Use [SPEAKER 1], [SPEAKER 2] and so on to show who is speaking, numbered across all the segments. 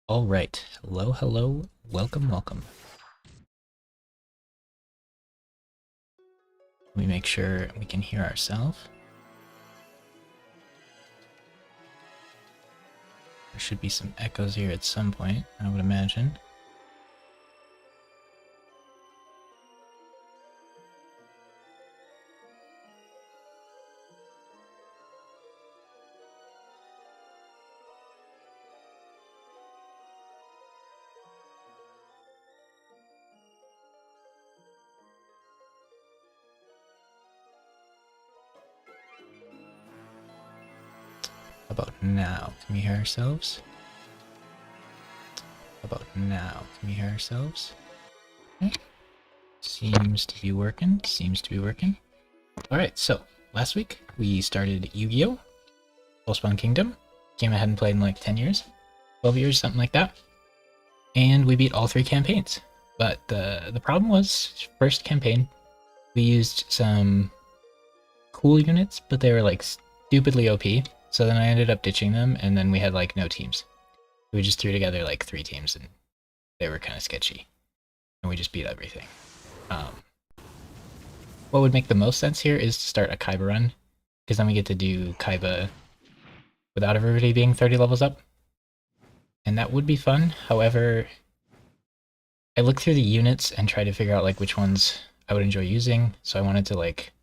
[SPEAKER 1] All right. Hello, hello. Welcome, welcome. Let me make sure we can hear ourselves. There should be some echoes here at some point, I would imagine. How about now? Can we hear ourselves? How about now? Can we hear ourselves? Okay. Seems to be working. Seems to be working. Alright, so last week we started Yu-Gi-Oh! Soulspawn Kingdom. Game I hadn't played in like 10 years. 12 years, something like that. And we beat all 3 campaigns. But the problem was, first campaign, we used some cool units, but they were like stupidly OP. So then I ended up ditching them, and then we had like no teams. We just threw together like 3 teams, and they were kind of sketchy. And we just beat everything. What would make the most sense here is to start a Kaiba run, because then we get to do Kaiba without everybody being 30 levels up. And that would be fun. However, I looked through the units and tried to figure out like which ones I would enjoy using. So I wanted to like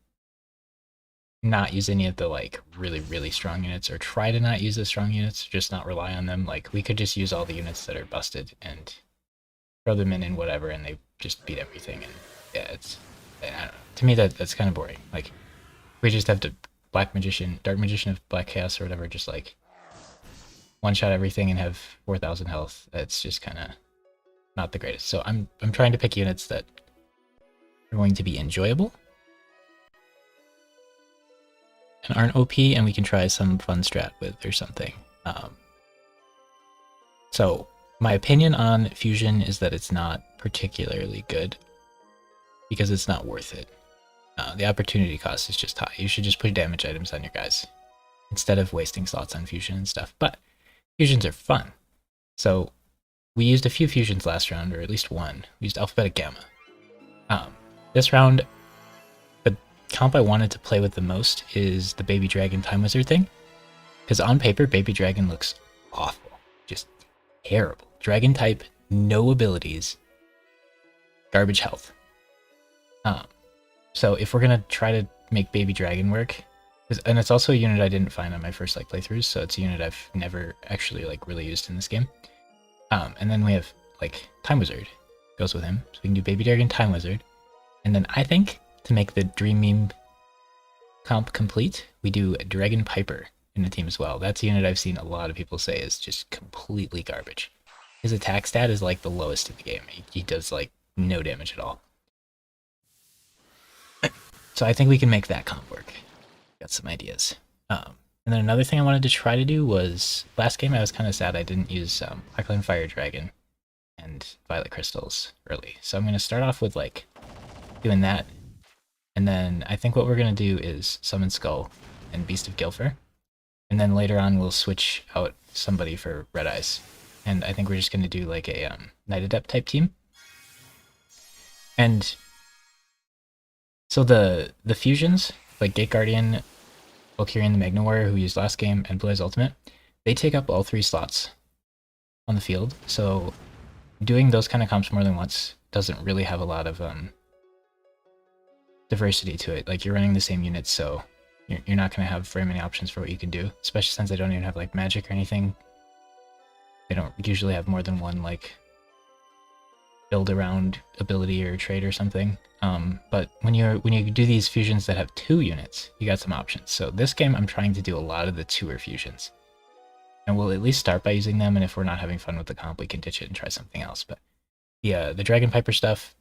[SPEAKER 1] not use any of the like really strong units, or try to not use the strong units, just not rely on them. Like we could just use all the units that are busted and throw them in whatever, and they just beat everything. And yeah, it's I don't know. To me that's kind of boring. Like we just have to Black Magician, Dark Magician of Black Chaos or whatever, just like one shot everything and have 4,000 health. That's just kind of not the greatest. So I'm trying to pick units that are going to be enjoyable and aren't OP, and we can try some fun strat with or something. So my opinion on Fusion is that it's not particularly good because it's not worth it. The opportunity cost is just high. You should just put damage items on your guys instead of wasting slots on Fusion and stuff. But Fusions are fun. So we used a few Fusions last round, or at least one. We used Alphabetic Gamma. This round, the comp I wanted to play with the most is the Baby Dragon Time Wizard thing. Because on paper, Baby Dragon looks awful. Just terrible. Dragon type, no abilities, garbage health. So if we're going to try to make Baby Dragon work, and it's also a unit I didn't find on my first like playthroughs, so it's a unit I've never actually like really used in this game. And then we have like Time Wizard goes with him, so we can do Baby Dragon Time Wizard. And then I think to make the Dream Meme comp complete, we do Dragon Piper in the team as well. That's a unit I've seen a lot of people say is just completely garbage. His attack stat is like the lowest in the game. He does like no damage at all. So I think we can make that comp work. Got some ideas. And then another thing I wanted to try to do was, last game I was kind of sad I didn't use Blackline Fire Dragon and Violet Crystals early. So I'm going to start off with like doing that. And then I think what we're going to do is summon Skull and Beast of Gilfer. And then later on we'll switch out somebody for Red Eyes. And I think we're just going to do like a Night Adept type team. And so the fusions, like Gate Guardian, Valkyrian the Magna Warrior, who we used last game, and Blue Eyes Ultimate, they take up all 3 slots on the field. So doing those kind of comps more than once doesn't really have a lot of diversity to it. Like you're running the same units, so you're not going to have very many options for what you can do, especially since they don't even have like magic or anything. They don't usually have more than one like build around ability or trait or something. But when you do these fusions that have 2 units, you got some options. So this game I'm trying to do a lot of the 2er fusions. And we'll at least start by using them, and if we're not having fun with the comp, we can ditch it and try something else. But yeah, the Dragon Piper stuff,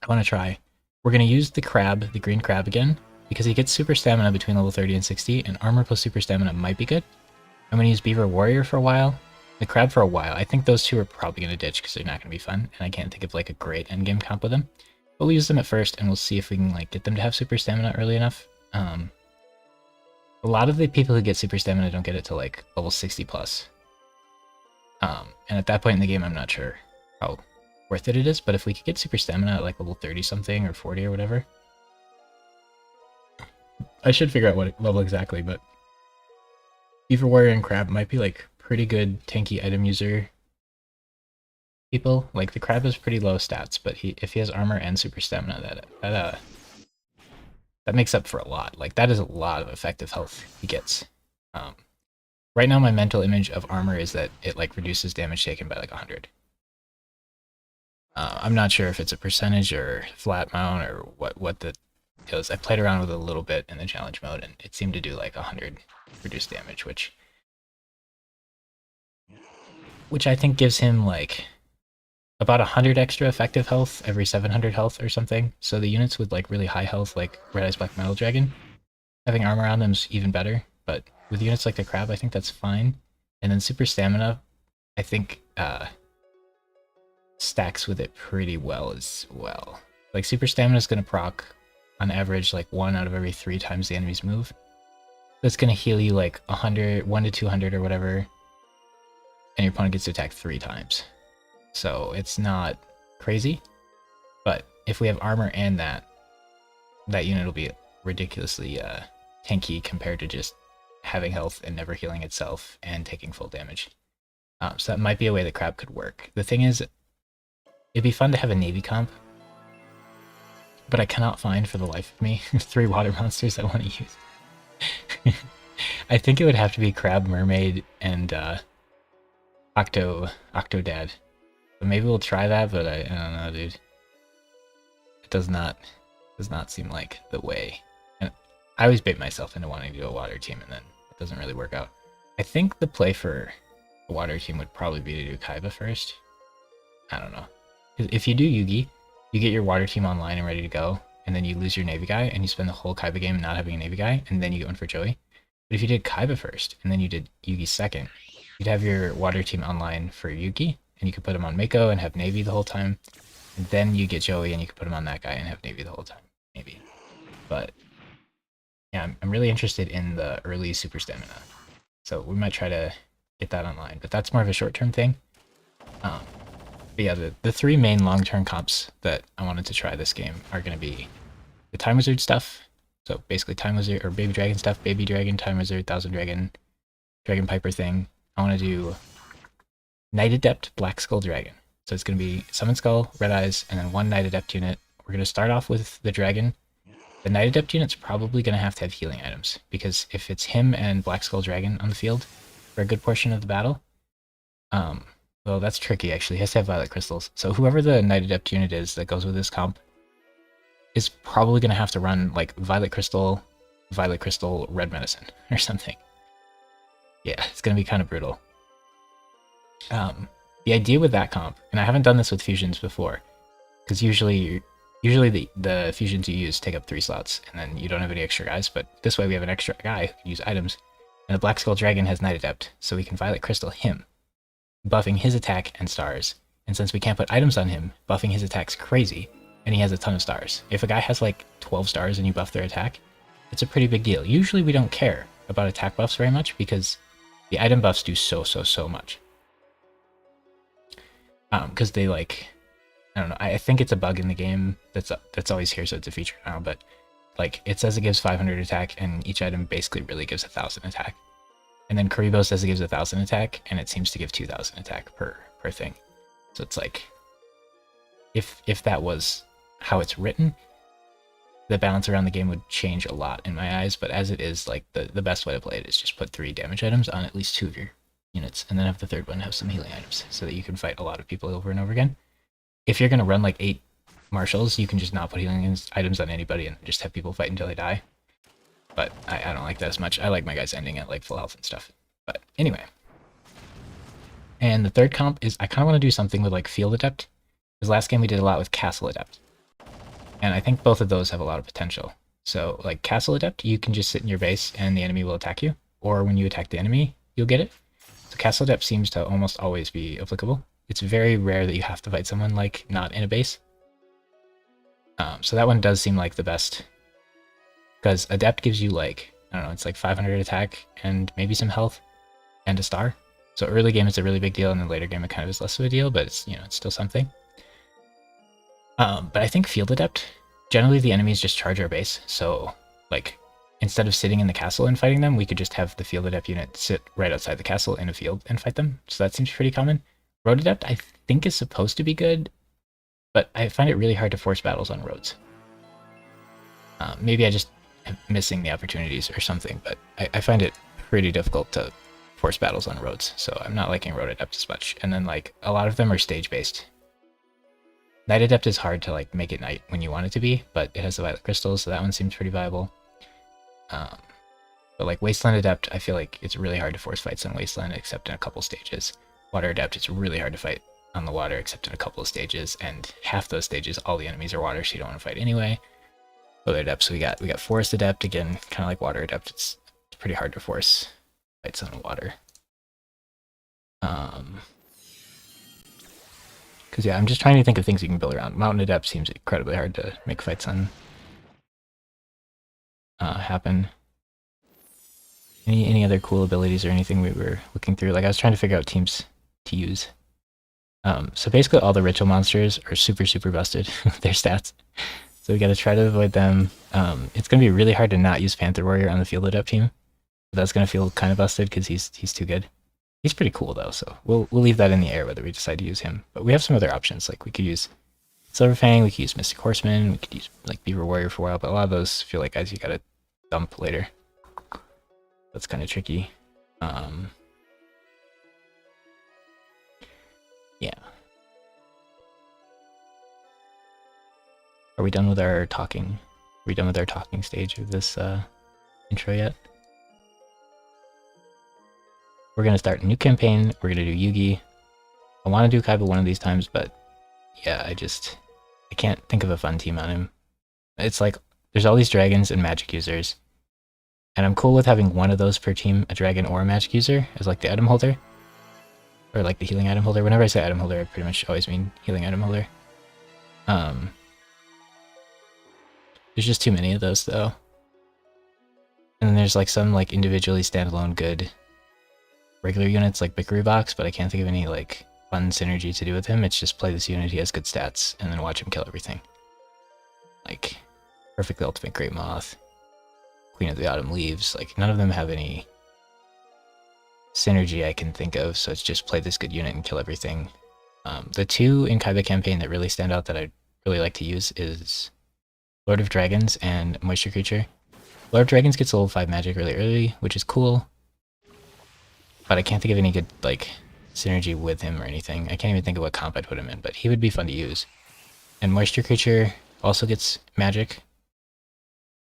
[SPEAKER 1] I want to try. We're going to use the crab, the green crab again, because he gets super stamina between level 30 and 60, and armor plus super stamina might be good. I'm going to use Beaver Warrior for a while, the crab for a while. I think those 2 are probably going to ditch because they're not going to be fun, and I can't think of like a great endgame comp with them. But we'll use them at first, and we'll see if we can like get them to have super stamina early enough. A lot of the people who get super stamina don't get it to like level 60 plus. And at that point in the game, I'm not sure how worth it is, but if we could get super stamina at like level 30 something or 40 or whatever, I should figure out what level exactly, but Beaver Warrior and Crab might be like pretty good tanky item user people. Like the Crab has pretty low stats, but if he has armor and super stamina, that makes up for a lot. Like that is a lot of effective health he gets. Right now my mental image of armor is that it like reduces damage taken by like 100. I'm not sure if it's a percentage or flat amount or what the is. I played around with it a little bit in the challenge mode and it seemed to do like 100 reduced damage, which I think gives him like about 100 extra effective health every 700 health or something. So the units with like really high health, like Red Eyes Black Metal Dragon, having armor on them is even better. But with units like the Crab, I think that's fine. And then super stamina, I think stacks with it pretty well as well. Like super stamina is going to proc on average like 1 out of every 3 times the enemy's move. So it's going to heal you like 100, 1 to 200 or whatever, and your opponent gets to attack 3 times. So it's not crazy, but if we have armor and that unit will be ridiculously tanky compared to just having health and never healing itself and taking full damage. So that might be a way the Crab could work. The thing is, it'd be fun to have a Navy comp, but I cannot find for the life of me 3 water monsters I want to use. I think it would have to be Crab, Mermaid, and Octodad. But maybe we'll try that, but I don't know, dude. It does not seem like the way. And I always bait myself into wanting to do a water team, and then it doesn't really work out. I think the play for a water team would probably be to do Kaiba first. I don't know. Because if you do Yugi, you get your water team online and ready to go, and then you lose your Navy guy, and you spend the whole Kaiba game not having a Navy guy, and then you get one for Joey. But if you did Kaiba first, and then you did Yugi second, you'd have your water team online for Yugi, and you could put him on Mako and have Navy the whole time. And then you get Joey, and you could put him on that guy and have Navy the whole time, maybe. But yeah, I'm really interested in the early super stamina, so we might try to get that online. But that's more of a short-term thing. But yeah, the 3 main long-term comps that I wanted to try this game are going to be the Time Wizard stuff. So basically Time Wizard or Baby Dragon stuff, Baby Dragon, Time Wizard, Thousand Dragon, Dragon Piper thing. I want to do Night Adept, Black Skull Dragon. So it's going to be Summon Skull, Red Eyes, and then 1 Night Adept unit. We're going to start off with the Dragon. The Night Adept unit's probably going to have healing items, because if it's him and Black Skull Dragon on the field for a good portion of the battle, well, that's tricky actually. He has to have Violet Crystals. So whoever the Night Adept unit is that goes with this comp is probably going to have to run like Violet Crystal, Red Medicine, or something. Yeah, it's going to be kind of brutal. The idea with that comp, and I haven't done this with fusions before, because usually the fusions you use take up 3 slots, and then you don't have any extra guys, but this way we have an extra guy who can use items, and the Black Skull Dragon has Night Adept, so we can Violet Crystal him, buffing his attack and stars, and since we can't put items on him, buffing his attack's crazy, and he has a ton of stars. If a guy has like 12 stars and you buff their attack, it's a pretty big deal. Usually we don't care about attack buffs very much, because the item buffs do so much. Because they like, I don't know, I think it's a bug in the game that's always here, so it's a feature now, but like it says it gives 500 attack and each item basically really gives 1,000 attack. And then Karibo says it gives 1,000 attack and it seems to give 2,000 attack per thing. So it's like, if that was how it's written, the balance around the game would change a lot in my eyes, but as it is, like the best way to play it is just put 3 damage items on at least 2 of your units, and then have the 3rd one have some healing items, so that you can fight a lot of people over and over again. If you're going to run like 8 marshals, you can just not put healing items on anybody and just have people fight until they die. But I don't like that as much. I like my guys ending at like full health and stuff. But anyway. And the 3rd comp is, I kind of want to do something with like Field Adept, because last game we did a lot with Castle Adept. And I think both of those have a lot of potential. So like Castle Adept, you can just sit in your base and the enemy will attack you, or when you attack the enemy, you'll get it. So Castle Adept seems to almost always be applicable. It's very rare that you have to fight someone like not in a base. So that one does seem like the best, because Adept gives you like, I don't know, it's like 500 attack and maybe some health and a star. So early game it's a really big deal, and then later game it kind of is less of a deal, but it's, you know, it's still something. But I think Field Adept, generally the enemies just charge our base, so like instead of sitting in the castle and fighting them, we could just have the Field Adept unit sit right outside the castle in a field and fight them. So that seems pretty common. Road Adept I think is supposed to be good, but I find it really hard to force battles on roads. Maybe I just am missing the opportunities or something, but I find it pretty difficult to force battles on roads, so I'm not liking Road Adept as much. And then like a lot of them are stage based. Night Adept is hard to like make it night when you want it to be, but it has the Violet Crystals, so that one seems pretty viable. But like Wasteland Adept, I feel like it's really hard to force fights on Wasteland except in a couple stages. Water Adept, it's really hard to fight on the water except in a couple of stages, and half those stages all the enemies are water, so you don't want to fight anyway. Other Adepts, we got Forest Adept, again, kind of like Water Adept, it's pretty hard to force fights on water. Because yeah, I'm just trying to think of things you can build around. Mountain Adept seems incredibly hard to make fights on happen. Any other cool abilities or anything we were looking through? Like I was trying to figure out teams to use. So basically all the ritual monsters are super busted with their stats. So we gotta try to avoid them. It's gonna be really hard to not use Panther Warrior on the Field Adept team. But that's gonna feel kind of busted because he's too good. He's pretty cool though, so we'll leave that in the air whether we decide to use him. But we have some other options, like we could use Silverfang, we could use Mystic Horseman, we could use like Beaver Warrior for a while, but a lot of those feel like guys you gotta dump later. That's kind of tricky. Yeah. Are we done with our talking? Are we done with our talking stage of this intro yet? We're gonna start a new campaign. We're gonna do Yugi. I want to do Kaiba one of these times, but yeah, I can't think of a fun team on him. It's like there's all these dragons and magic users, and I'm cool with having one of those per team, a dragon or a magic user, as like the item holder, or like the healing item holder. Whenever I say item holder, I pretty much always mean healing item holder. There's just too many of those though, and then there's like some like individually standalone good regular units like Bikuru Box, but I can't think of any like fun synergy to do with him. It's just play this unit, he has good stats, and then watch him kill everything. Like Perfect Ultimate Great Moth, Queen of the Autumn Leaves, like none of them have any synergy I can think of, so it's just play this good unit and kill everything. The two in Kaiba campaign that really stand out that I really like to use is Lord of Dragons and Moisture Creature. Lord of Dragons gets level 5 magic really early, which is cool, but I can't think of any good like synergy with him or anything. I can't even think of what comp I'd put him in, but he would be fun to use. And Moisture Creature also gets magic,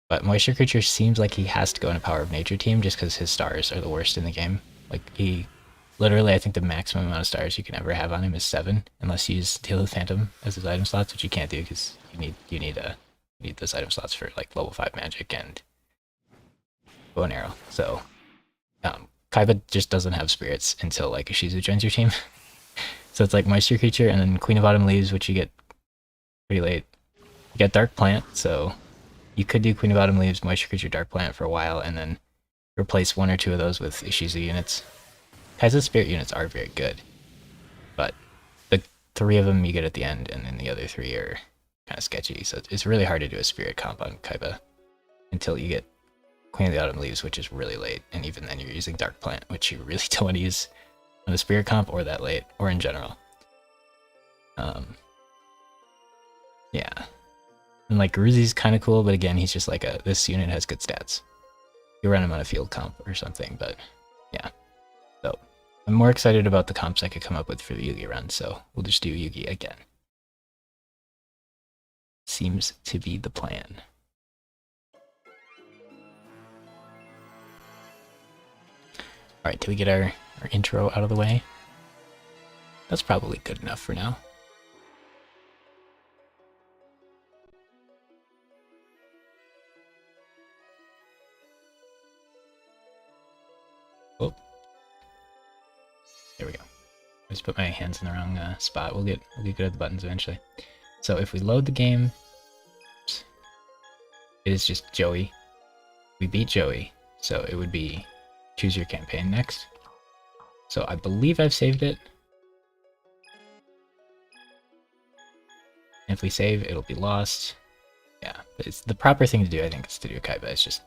[SPEAKER 1] but Moisture Creature seems like he has to go in a Power of Nature team just because his stars are the worst in the game. Like he, literally I think the maximum amount of stars you can ever have on him is 7, unless you use Deal with Phantom as his item slots, which you can't do because you need those item slots for like level 5 magic and bow and arrow. So Kaiba just doesn't have spirits until like Ishizu joins your team. So it's like Moisture Creature and then Queen of Autumn Leaves, which you get pretty late. You get Dark Plant, so you could do Queen of Autumn Leaves, Moisture Creature, Dark Plant for a while, and then replace one or two of those with Ishizu units. Kaiba's spirit units are very good, but the 3 of them you get at the end, and then the other 3 are kind of sketchy, so it's really hard to do a spirit comp on Kaiba until you get Queen of the Autumn Leaves, which is really late, and even then you're using Dark Plant, which you really don't want to use on a spirit comp or that late, or in general. Yeah. And like Guruzi's kind of cool, but again, he's just like this unit has good stats. You run him on a field comp or something, but yeah. So I'm more excited about the comps I could come up with for the Yugi run, so we'll just do Yugi again. Seems to be the plan. Alright, did we get our intro out of the way? That's probably good enough for now. Oh. There we go. I just put my hands in the wrong spot. We'll get good at the buttons eventually. So if we load the game, it is just Joey. We beat Joey, so it would be choose your campaign next. So I believe I've saved it. If we save, it'll be lost. Yeah, but it's the proper thing to do, I think, is to do Kaiba. It's just,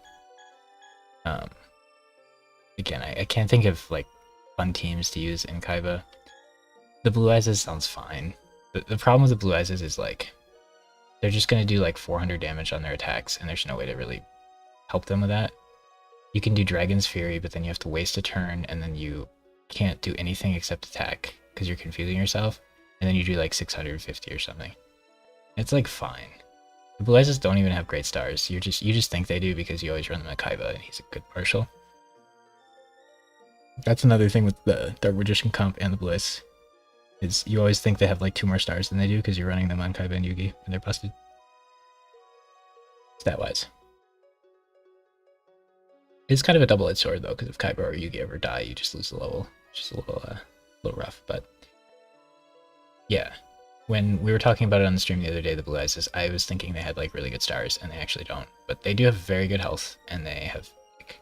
[SPEAKER 1] again, I can't think of like fun teams to use in Kaiba. The Blue Eyes sounds fine. The problem with the Blue Eyes is like, they're just gonna do like 400 damage on their attacks, and there's no way to really help them with that. You can do Dragon's Fury, but then you have to waste a turn, and then you can't do anything except attack because you're confusing yourself, and then you do like 650 or something. It's like fine. The Blue Eyes don't even have great stars. You just think they do because you always run them at Kaiba, and he's a good partial. That's another thing with the Dark Magician comp and the Blue Eyes, is you always think they have like 2 more stars than they do because you're running them on Kaiba and Yugi, and they're busted. Stat-wise. It's kind of a double-edged sword though, because if Kaiba or Yugi ever die, you just lose the level. It's just a little rough, but yeah. When we were talking about it on the stream the other day, the Blue Eyes, I was thinking they had like really good stars, and they actually don't. But they do have very good health, and they have like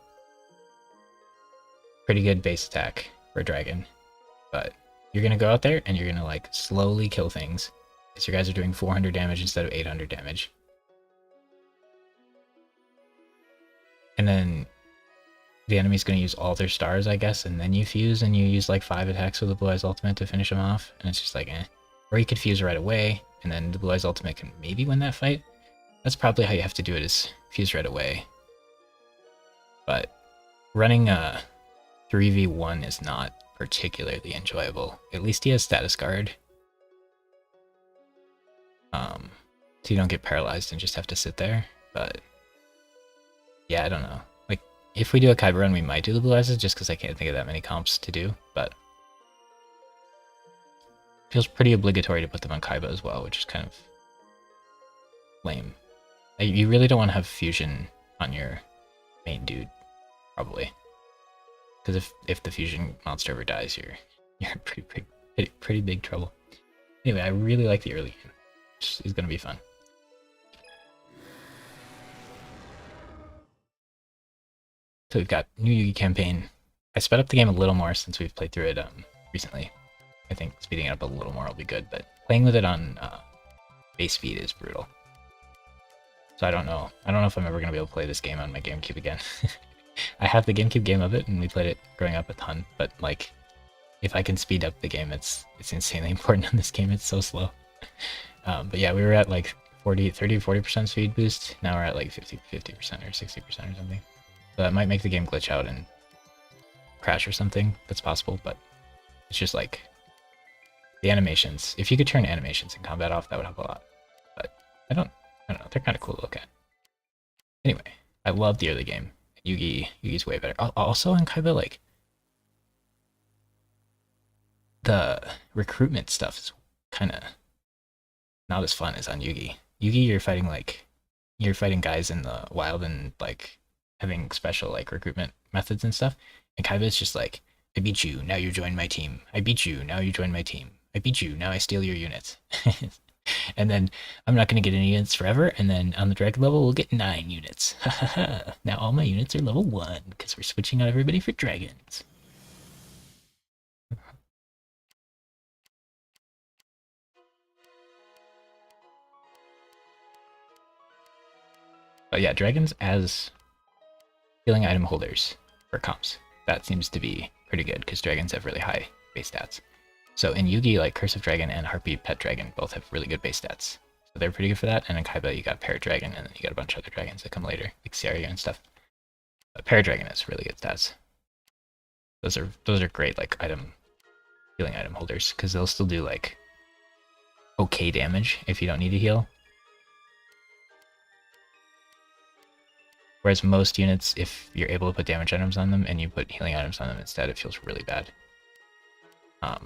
[SPEAKER 1] pretty good base attack for a dragon. But you're gonna go out there and you're gonna like slowly kill things, because your guys are doing 400 damage instead of 800 damage. And then the enemy's gonna use all their stars, I guess, and then you fuse and you use like 5 attacks with the Blue Eyes ultimate to finish them off, and it's just like eh. Or you could fuse right away, and then the Blue Eyes ultimate can maybe win that fight. That's probably how you have to do it, is fuse right away. But running a 3v1 is not particularly enjoyable. At least he has status guard. So you don't get paralyzed and just have to sit there. But yeah, I don't know. Like, if we do a Kaiba run, we might do the Blue Eyes just because I can't think of that many comps to do, but feels pretty obligatory to put them on Kaiba as well, which is kind of lame. You really don't want to have fusion on your main dude, probably, because if the fusion monster ever dies, you're in pretty big trouble. Anyway, I really like the early game. It's gonna be fun. So we've got new Yugi campaign. I sped up the game a little more since we've played through it recently. I think speeding it up a little more will be good, but playing with it on base speed is brutal. So I don't know if I'm ever going to be able to play this game on my GameCube again. I have the GameCube game of it, and we played it growing up a ton, but like, if I can speed up the game, it's insanely important in this game. It's so slow. But yeah, we were at like 30-40% speed boost. Now we're at like 50% or 60% or something. So that might make the game glitch out and crash or something. That's possible, but it's just like the animations. If you could turn animations in combat off, that would help a lot. But I don't know. They're kind of cool to look at. Anyway, I love the early game. Yugi's way better. Also in Kaiba, like, the recruitment stuff is kind of not as fun as on Yugi. Yugi, you're fighting guys in the wild and like having special like recruitment methods and stuff. And Kaiba is just like, I beat you, now you join my team. I beat you, now you join my team. I beat you, now I steal your units. And then I'm not going to get any units forever, and then on the dragon level we'll get 9 units. Now all my units are level 1, because we're switching out everybody for dragons. But yeah, dragons as healing item holders for comps. That seems to be pretty good, because dragons have really high base stats. So in Yugi, like Curse of Dragon and Heartbeat Pet Dragon both have really good base stats. So they're pretty good for that. And in Kaiba, you got Parrot Dragon, and then you got a bunch of other dragons that come later, like Seria and stuff. But Parrot Dragon has really good stats. Those are great like healing item holders, because they'll still do like okay damage if you don't need to heal. Whereas most units, if you're able to put damage items on them and you put healing items on them instead, it feels really bad.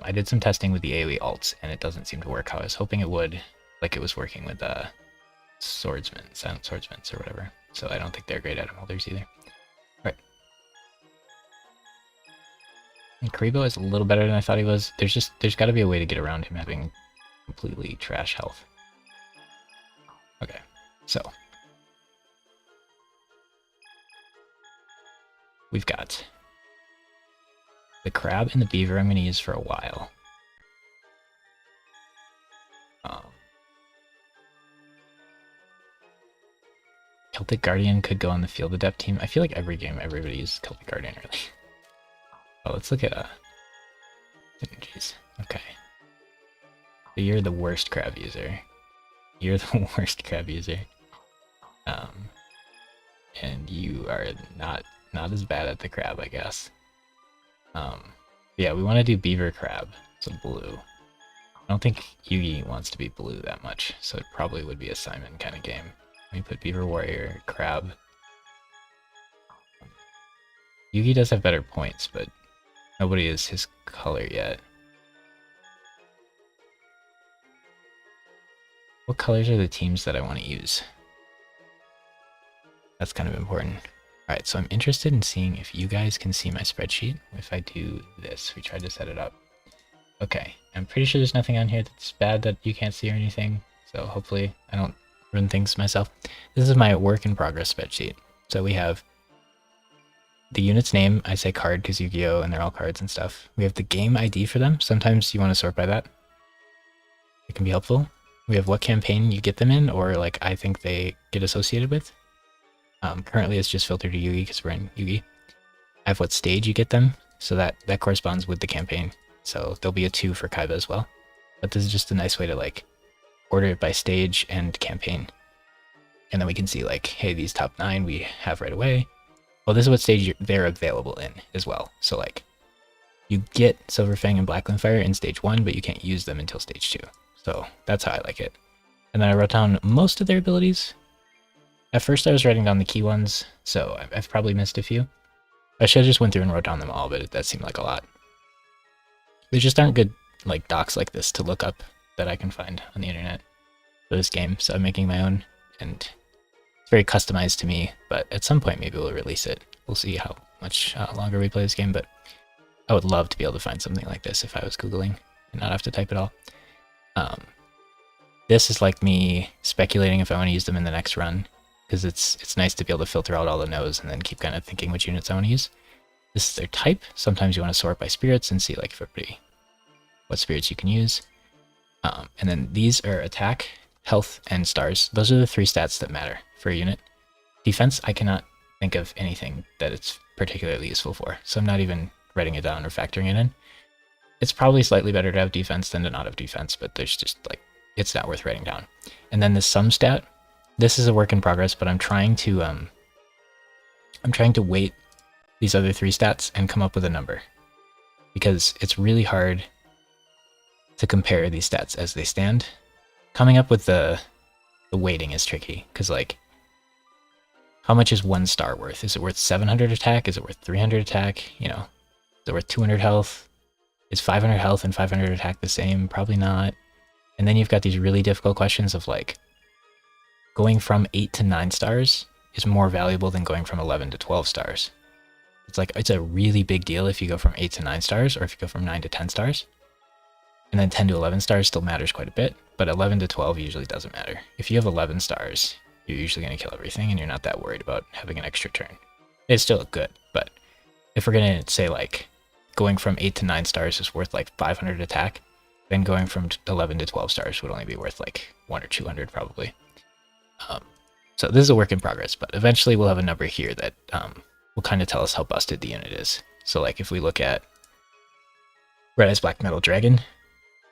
[SPEAKER 1] I did some testing with the AoE alts, and it doesn't seem to work how I was hoping it would, like it was working with swordsmen, silent swordsmen, or whatever. So I don't think they're great item holders either. Right. And Karibo is a little better than I thought he was. There's got to be a way to get around him having completely trash health. Okay, so we've got The crab and the beaver I'm going to use for a while. Celtic Guardian could go on the Field Adept team. I feel like every game everybody uses Celtic Guardian, really. Oh, let's look at synergies. Okay. So you're the worst crab user. You're the worst crab user. And you are not as bad at the crab, I guess. Yeah, we want to do beaver crab, so blue. I don't think Yugi wants to be blue that much, so it probably would be a Simon kind of game. Let me put beaver warrior crab. Yugi does have better points, but nobody is his color yet. What colors are the teams that I want to use? That's kind of important. Alright, so I'm interested in seeing if you guys can see my spreadsheet. If I do this, we tried to set it up. Okay, I'm pretty sure there's nothing on here that's bad that you can't see or anything. So hopefully I don't ruin things myself. This is my work in progress spreadsheet. So we have the unit's name. I say card because Yu-Gi-Oh! And they're all cards and stuff. We have the game ID for them. Sometimes you want to sort by that. It can be helpful. We have what campaign you get them in, or like I think they get associated with. Currently it's just filtered to Yugi because we're in Yugi. I have what stage you get them, so that corresponds with the campaign. So there'll be a 2 for Kaiba as well. But this is just a nice way to like order it by stage and campaign. And then we can see like, hey, these top 9 we have right away. Well, this is what stage they're available in as well. So like, you get Silver Fang and Black Fire in stage 1, but you can't use them until stage 2. So that's how I like it. And then I wrote down most of their abilities. At first I was writing down the key ones, so I've probably missed a few. I should have just went through and wrote down them all, but that seemed like a lot. There just aren't good like docs like this to look up that I can find on the internet for this game, so I'm making my own, and it's very customized to me, but at some point maybe we'll release it. We'll see how much longer we play this game, but I would love to be able to find something like this if I was Googling and not have to type it all. This is like me speculating if I want to use them in the next run, because it's nice to be able to filter out all the no's and then keep kind of thinking which units I want to use. This is their type. Sometimes you want to sort by spirits and see like if everybody, what spirits you can use. And then these are attack, health, and stars. Those are the 3 stats that matter for a unit. Defense, I cannot think of anything that it's particularly useful for, so I'm not even writing it down or factoring it in. It's probably slightly better to have defense than to not have defense, but there's just like, it's not worth writing down. And then the sum stat, this is a work in progress, but I'm trying to weight these other 3 stats and come up with a number, because it's really hard to compare these stats as they stand. Coming up with the weighting is tricky, because like, how much is 1 star worth? Is it worth 700 attack? Is it worth 300 attack? You know, is it worth 200 health? Is 500 health and 500 attack the same? Probably not. And then you've got these really difficult questions of like, going from 8 to 9 stars is more valuable than going from 11 to 12 stars. It's like, it's a really big deal if you go from 8 to 9 stars, or if you go from 9 to 10 stars. And then 10 to 11 stars still matters quite a bit, but 11 to 12 usually doesn't matter. If you have 11 stars, you're usually going to kill everything and you're not that worried about having an extra turn. It's still good, but if we're going to say like, going from 8 to 9 stars is worth like 500 attack, then going from 11 to 12 stars would only be worth like 1 or 200 probably. So this is a work in progress, but eventually we'll have a number here that will kind of tell us how busted the unit is. So like if we look at Red Eyes Black Metal Dragon,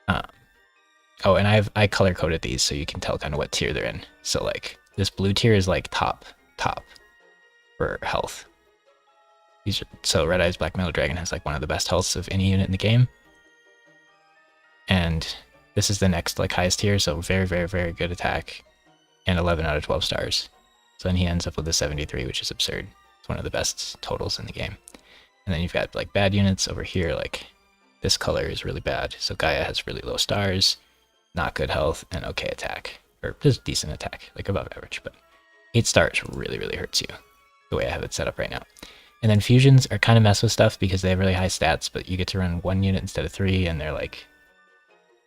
[SPEAKER 1] oh, and I color coded these so you can tell kind of what tier they're in. So like this blue tier is like top for health. So Red Eyes Black Metal Dragon has like one of the best healths of any unit in the game. And this is the next like highest tier, so very, very, very good attack. And 11 out of 12 stars. So then he ends up with a 73, which is absurd. It's one of the best totals in the game. And then you've got like bad units over here, like this color is really bad. So Gaia has really low stars, not good health, and okay attack. Or just decent attack, like above average. But 8 stars really, really hurts you, the way I have it set up right now. And then fusions are kind of mess with stuff because they have really high stats, but you get to run 1 unit instead of 3, and they're like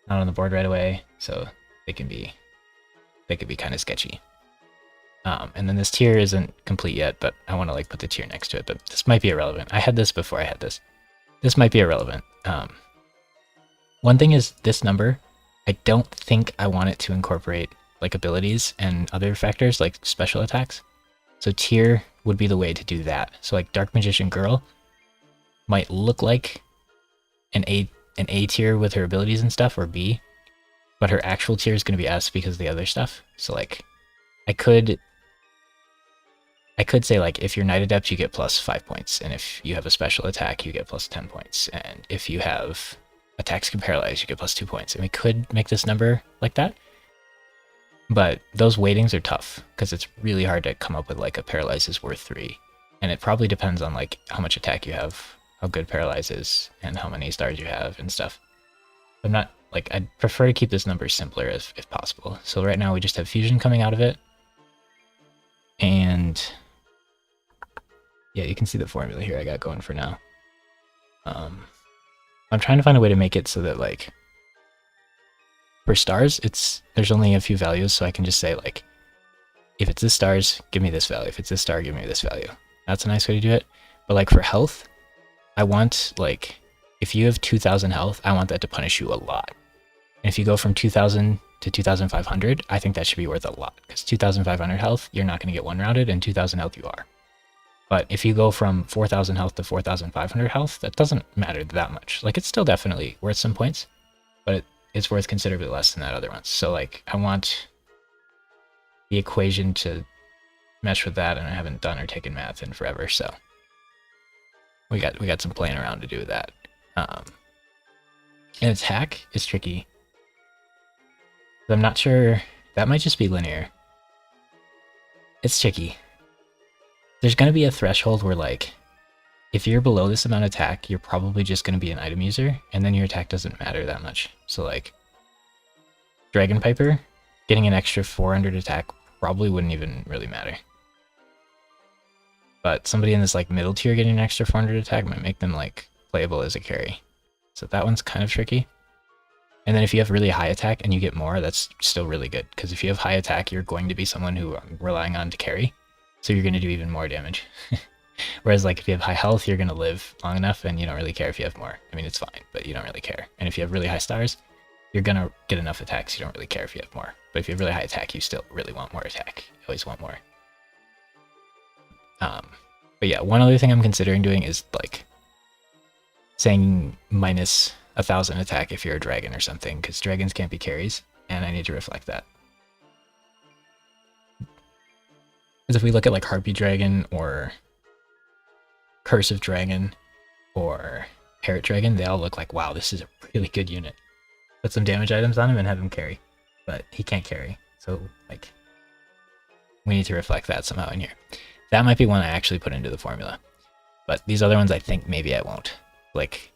[SPEAKER 1] not on the board right away. So they could be kind of sketchy. And then this tier isn't complete yet, but I want to like put the tier next to it, but this might be irrelevant. I had this before I had this. this might be irrelevant. One thing is this number, I don't think I want it to incorporate like abilities and other factors like special attacks. So tier would be the way to do that. So like Dark Magician Girl might look like an A tier with her abilities and stuff, or B, but her actual tier is going to be S because of the other stuff. So like I could say like if you're Knight Adept you get plus 5 points, and if you have a special attack you get plus 10 points, and if you have attacks can paralyze you get plus 2 points. And we could make this number like that, but those weightings are tough because it's really hard to come up with like a paralyze is worth 3, and it probably depends on like how much attack you have, how good paralyze is, and how many stars you have and stuff. I'm not like, I'd prefer to keep this number simpler if possible. So right now we just have fusion coming out of it, and yeah, you can see the formula here I got going for now. I'm trying to find a way to make it so that like for stars, there's only a few values, so I can just say like, if it's this stars, give me this value. If it's this star, give me this value. That's a nice way to do it. But like for health, I want like, if you have 2,000 health, I want that to punish you a lot. And if you go from 2,000 to 2,500, I think that should be worth a lot, because 2,500 health, you're not going to get one rounded, and 2,000 health you are. But if you go from 4,000 health to 4,500 health, that doesn't matter that much. Like, it's still definitely worth some points, but it's worth considerably less than that other one. So like, I want the equation to mesh with that, and I haven't done or taken math in forever, so we got some playing around to do with that. And attack is tricky. I'm not sure, that might just be linear. It's tricky. There's going to be a threshold where like, if you're below this amount of attack, you're probably just going to be an item user, and then your attack doesn't matter that much. So like, Dragon Piper, getting an extra 400 attack probably wouldn't even really matter. But somebody in this like middle tier getting an extra 400 attack might make them like playable as a carry. So that one's kind of tricky. And then if you have really high attack and you get more, that's still really good, because if you have high attack, you're going to be someone who I'm relying on to carry. So you're going to do even more damage. Whereas like if you have high health, you're going to live long enough and you don't really care if you have more. I mean, it's fine, but you don't really care. And if you have really high stars, you're going to get enough attacks, you don't really care if you have more. But if you have really high attack, you still really want more attack. You always want more. But yeah, one other thing I'm considering doing is like saying minus 1,000 attack if you're a dragon or something, because dragons can't be carries, and I need to reflect that. Because if we look at like Harpy Dragon or Cursive Dragon or Parrot Dragon, they all look like, wow, this is a really good unit. Put some damage items on him and have him carry. But he can't carry, so like, we need to reflect that somehow in here. That might be one I actually put into the formula. But these other ones I think maybe I won't. Like,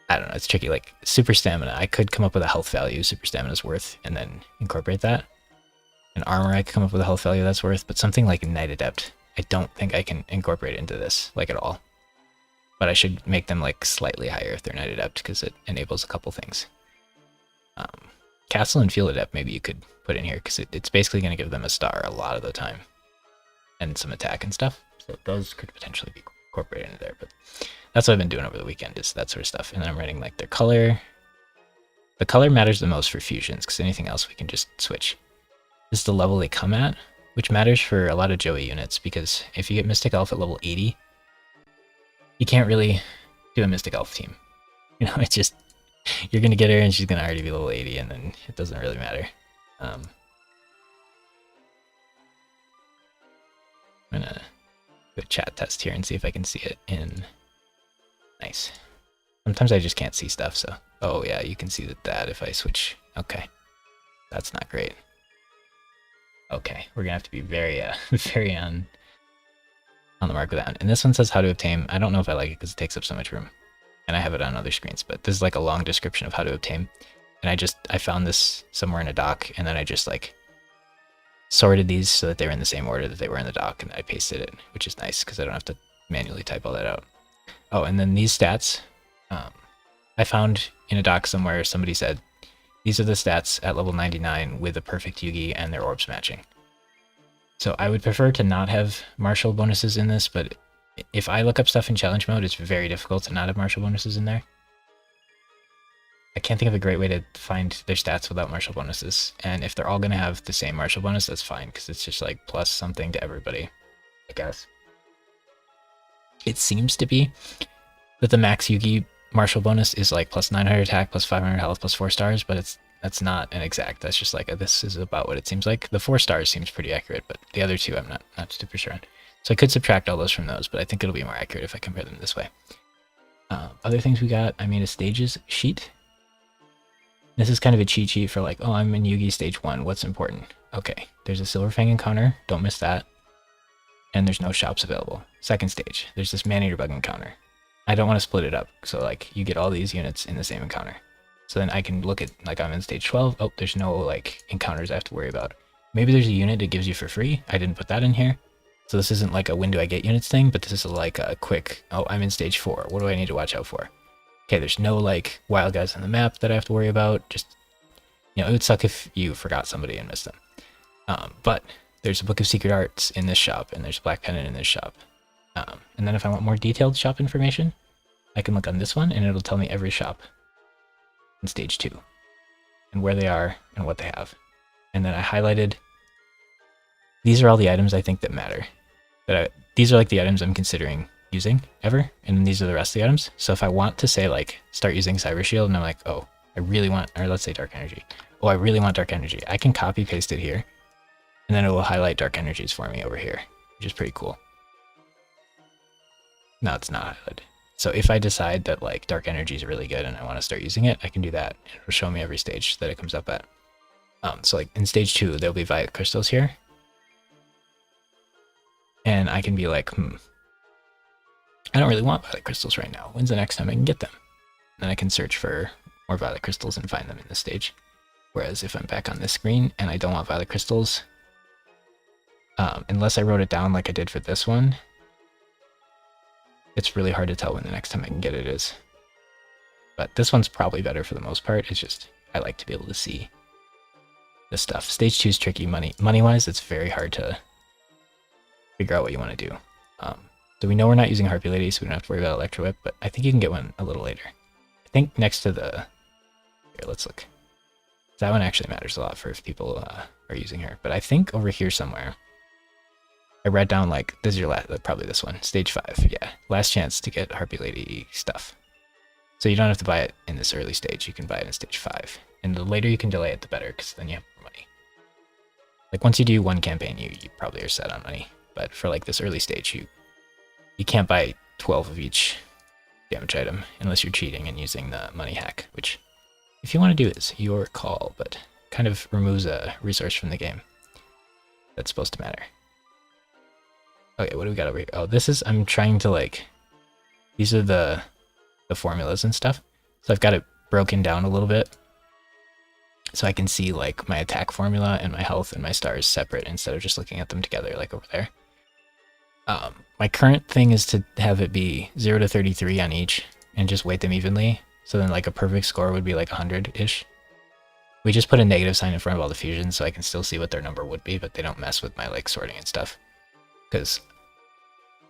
[SPEAKER 1] I don't know, it's tricky. Like Super Stamina, I could come up with a health value Super Stamina's worth and then incorporate that. And armor, I could come up with a health value that's worth, but something like Knight Adept, I don't think I can incorporate into this, like at all. But I should make them like slightly higher if they're Knight Adept, because it enables a couple things. Castle and Field Adept maybe you could put in here, because it's basically going to give them a star a lot of the time. And some attack and stuff, so those could potentially be incorporated into there, but that's what I've been doing over the weekend, is that sort of stuff. And then I'm writing like their color. The color matters the most for fusions, because anything else we can just switch. This is the level they come at, which matters for a lot of Joey units, because if you get Mystic Elf at level 80, you can't really do a Mystic Elf team. You know, it's just, you're going to get her and she's going to already be level 80, and then it doesn't really matter. I'm going to do a chat test here and see if I can see it in... Nice. Sometimes I just can't see stuff, so... Oh yeah, you can see that if I switch... Okay. That's not great. Okay, we're gonna have to be very, very on the mark with that. And this one says how to obtain. I don't know if I like it because it takes up so much room. And I have it on other screens, but this is like a long description of how to obtain. And I found this somewhere in a doc, and then I just like sorted these so that they were in the same order that they were in the doc, and I pasted it, which is nice because I don't have to manually type all that out. Oh, and then these stats, I found in a doc somewhere somebody said, these are the stats at level 99 with a perfect Yugi and their orbs matching. So I would prefer to not have martial bonuses in this, but If I look up stuff in challenge mode, it's very difficult to not have martial bonuses in there. I can't think of a great way to find their stats without martial bonuses. And if they're all going to have the same martial bonus, that's fine, because it's just like plus something to everybody, I guess. It seems to be that the max Yugi martial bonus is like plus 900 attack, plus 500 health, plus 4 stars, but that's not an exact. That's just like this is about what it seems like. The 4 stars seems pretty accurate, but the other two I'm not super sure on. So I could subtract all those from those, but I think it'll be more accurate if I compare them this way. Other things we got, I made a stages sheet. This is kind of a cheat sheet for like, oh, I'm in Yugi stage 1. What's important? Okay, there's a Silver Fang encounter. Don't miss that. And there's no shops available. Second stage, there's this Man-Eater Bug encounter. I don't want to split it up, so like you get all these units in the same encounter. So then I can look at, like I'm in stage 12. Oh, there's no like encounters I have to worry about. Maybe there's a unit it gives you for free. I didn't put that in here. So this isn't like a when do I get units thing, but this is like a quick, oh, I'm in stage 4. What do I need to watch out for? Okay, there's no like wild guys on the map that I have to worry about. Just, it would suck if you forgot somebody and missed them. But there's a Book of Secret Arts in this shop, and there's a Black Pennant in this shop. And then if I want more detailed shop information, I can look on this one, and it'll tell me every shop in stage 2, and where they are, and what they have. And then I highlighted, these are all the items I think that matter. These are like the items I'm considering using ever, and then these are the rest of the items. So if I want to say like start using Cyber Shield, and I'm like, oh, I really want, or let's say Dark Energy. Oh, I really want Dark Energy. I can copy paste it here, and then it will highlight Dark Energies for me over here, which is pretty cool. No, it's not highlighted. So if I decide that like Dark Energy is really good and I want to start using it, I can do that. It'll show me every stage that it comes up at. So like in stage 2, there'll be Violet Crystals here. And I can be like, I don't really want Violet Crystals right now. When's the next time I can get them? Then I can search for more Violet Crystals and find them in this stage. Whereas if I'm back on this screen and I don't want Violet Crystals, unless I wrote it down like I did for this one, it's really hard to tell when the next time I can get it is. But this one's probably better for the most part. It's just, I like to be able to see this stuff. Stage 2 is tricky money-wise. It's very hard to figure out what you want to do. So we know we're not using Harpy Lady, so we don't have to worry about Electro Whip, but I think you can get one a little later. I think next to the... Here, let's look. That one actually matters a lot for if people are using her. But I think over here somewhere, I read down like, this is your last, probably this one, stage 5, yeah. Last chance to get Harpy Lady stuff. So you don't have to buy it in this early stage, you can buy it in stage 5. And the later you can delay it, the better, because then you have more money. Like once you do one campaign, you probably are set on money. But for like this early stage, you can't buy 12 of each damage item unless you're cheating and using the money hack, which if you want to do is your call, but kind of removes a resource from the game that's supposed to matter. Okay, what do we got over here? Oh, this is, I'm trying to like, these are the formulas and stuff. So I've got it broken down a little bit so I can see like my attack formula and my health and my stars separate instead of just looking at them together like over there. My current thing is to have it be 0 to 33 on each and just weight them evenly. So then like a perfect score would be like 100-ish. We just put a negative sign in front of all the fusions so I can still see what their number would be, but they don't mess with my like sorting and stuff. Because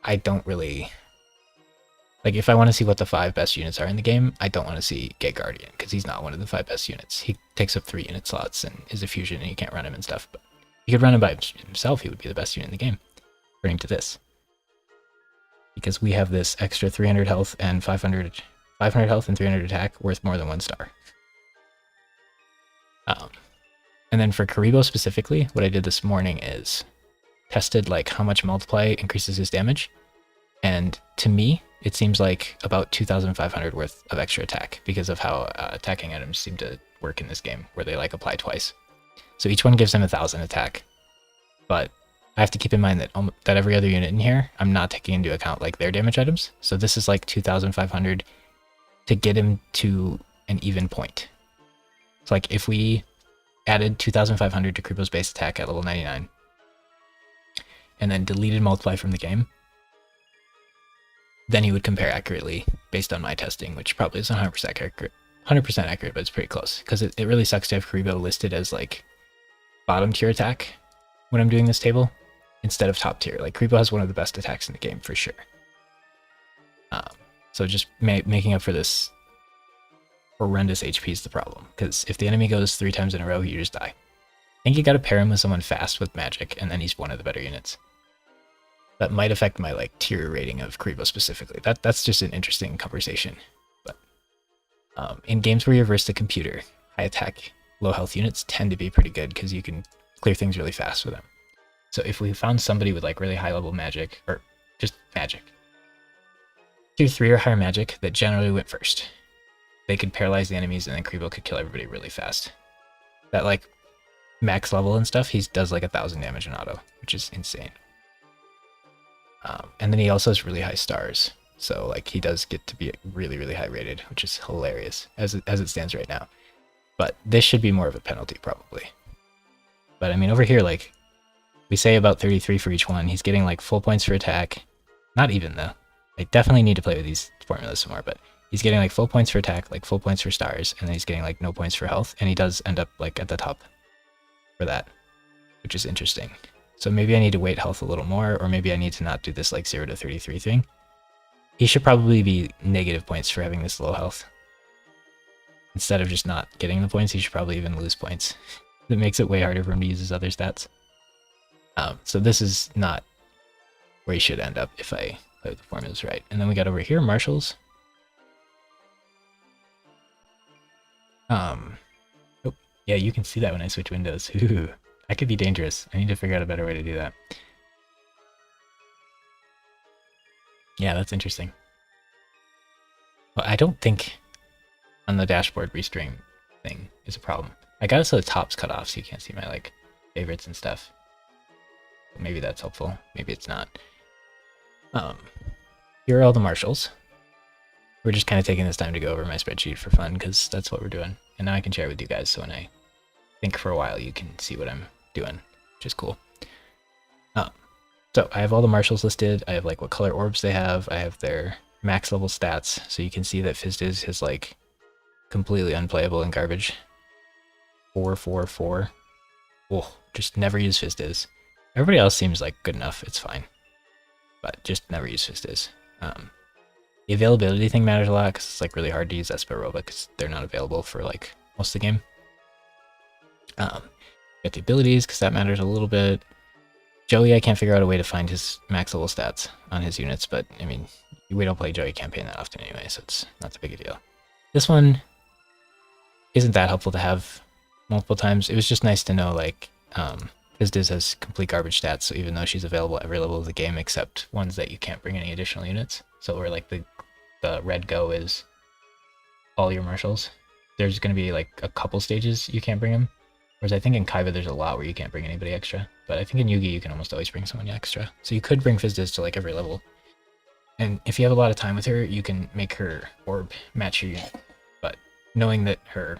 [SPEAKER 1] I don't really... Like if I want to see what the 5 best units are in the game, I don't want to see Gate Guardian because he's not one of the 5 best units. He takes up 3 unit slots and is a fusion and you can't run him and stuff. But you could run him by himself, he would be the best unit in the game, according to this. Because we have this extra 300 health and 500 health and 300 attack worth more than 1 star. And then for Kuriboh specifically, what I did this morning is tested like how much multiply increases his damage. And to me, it seems like about 2,500 worth of extra attack because of how attacking items seem to work in this game, where they like apply twice. So each one gives him 1,000 attack. But I have to keep in mind that every other unit in here, I'm not taking into account like their damage items. So this is like 2,500 to get him to an even point. So like if we added 2,500 to Kuriboh's base attack at level 99, and then deleted multiply from the game, then he would compare accurately based on my testing, which probably isn't 100% accurate, but it's pretty close. Because it really sucks to have Kuriboh listed as like bottom tier attack when I'm doing this table instead of top tier. Like Kuriboh has one of the best attacks in the game for sure. So just making up for this horrendous HP is the problem, because if the enemy goes 3 times in a row, you just die. I think you gotta pair him with someone fast with magic, and then he's one of the better units. That might affect my like tier rating of Kuriboh specifically. That's just an interesting conversation. But in games where you're versed a computer, high attack, low health units tend to be pretty good because you can clear things really fast with them. So if we found somebody with like really high level magic, or just magic, tier 3 or higher magic that generally went first, they could paralyze the enemies and then Kuriboh could kill everybody really fast. That like max level and stuff, he does like 1,000 damage in auto, which is insane. And then he also has really high stars, so like he does get to be really, really high rated, which is hilarious as it stands right now. But this should be more of a penalty probably. But I mean, over here, like we say about 33 for each one, he's getting like full points for attack. Not even though. I definitely need to play with these formulas some more, but he's getting like full points for attack, like full points for stars, and then he's getting like no points for health, and he does end up like at the top for that, which is interesting. So maybe I need to weight health a little more, or maybe I need to not do this like 0 to 33 thing. He should probably be negative points for having this low health. Instead of just not getting the points, he should probably even lose points. That makes it way harder for him to use his other stats. So this is not where he should end up if I play with the formulas right. And then we got over here, marshals. Oh, yeah, you can see that when I switch windows. Ooh. That could be dangerous. I need to figure out a better way to do that. Yeah, that's interesting. Well, I don't think on the dashboard restream thing is a problem. I got it so the top's cut off so you can't see my like favorites and stuff. Maybe that's helpful. Maybe it's not. Here are all the marshals. We're just kind of taking this time to go over my spreadsheet for fun because that's what we're doing. And now I can share it with you guys, so when I think for a while you can see what I'm doing, which is cool. So I have all the marshals listed. I have like what color orbs they have. I have their max level stats, so you can see that Fizdiz is like completely unplayable and garbage. 4, 4, 4. Oh, just never use Fizdiz. Everybody else seems like good enough. It's fine, but just never use Fizdiz. The availability thing matters a lot because it's like really hard to use Esparova because they're not available for like most of the game. Get the abilities because that matters a little bit. Joey, I can't figure out a way to find his max level stats on his units, but I mean, we don't play Joey campaign that often anyway, so it's not that big a deal. This one isn't that helpful to have multiple times. It was just nice to know like Fizdiz has complete garbage stats, so even though she's available at every level of the game except ones that you can't bring any additional units. So where like the red go is all your marshals, there's going to be like a couple stages you can't bring them. Whereas I think in Kaiba there's a lot where you can't bring anybody extra. But I think in Yugi you can almost always bring someone extra. So you could bring Fizdiz to like every level. And if you have a lot of time with her, you can make her orb match your unit. But knowing that her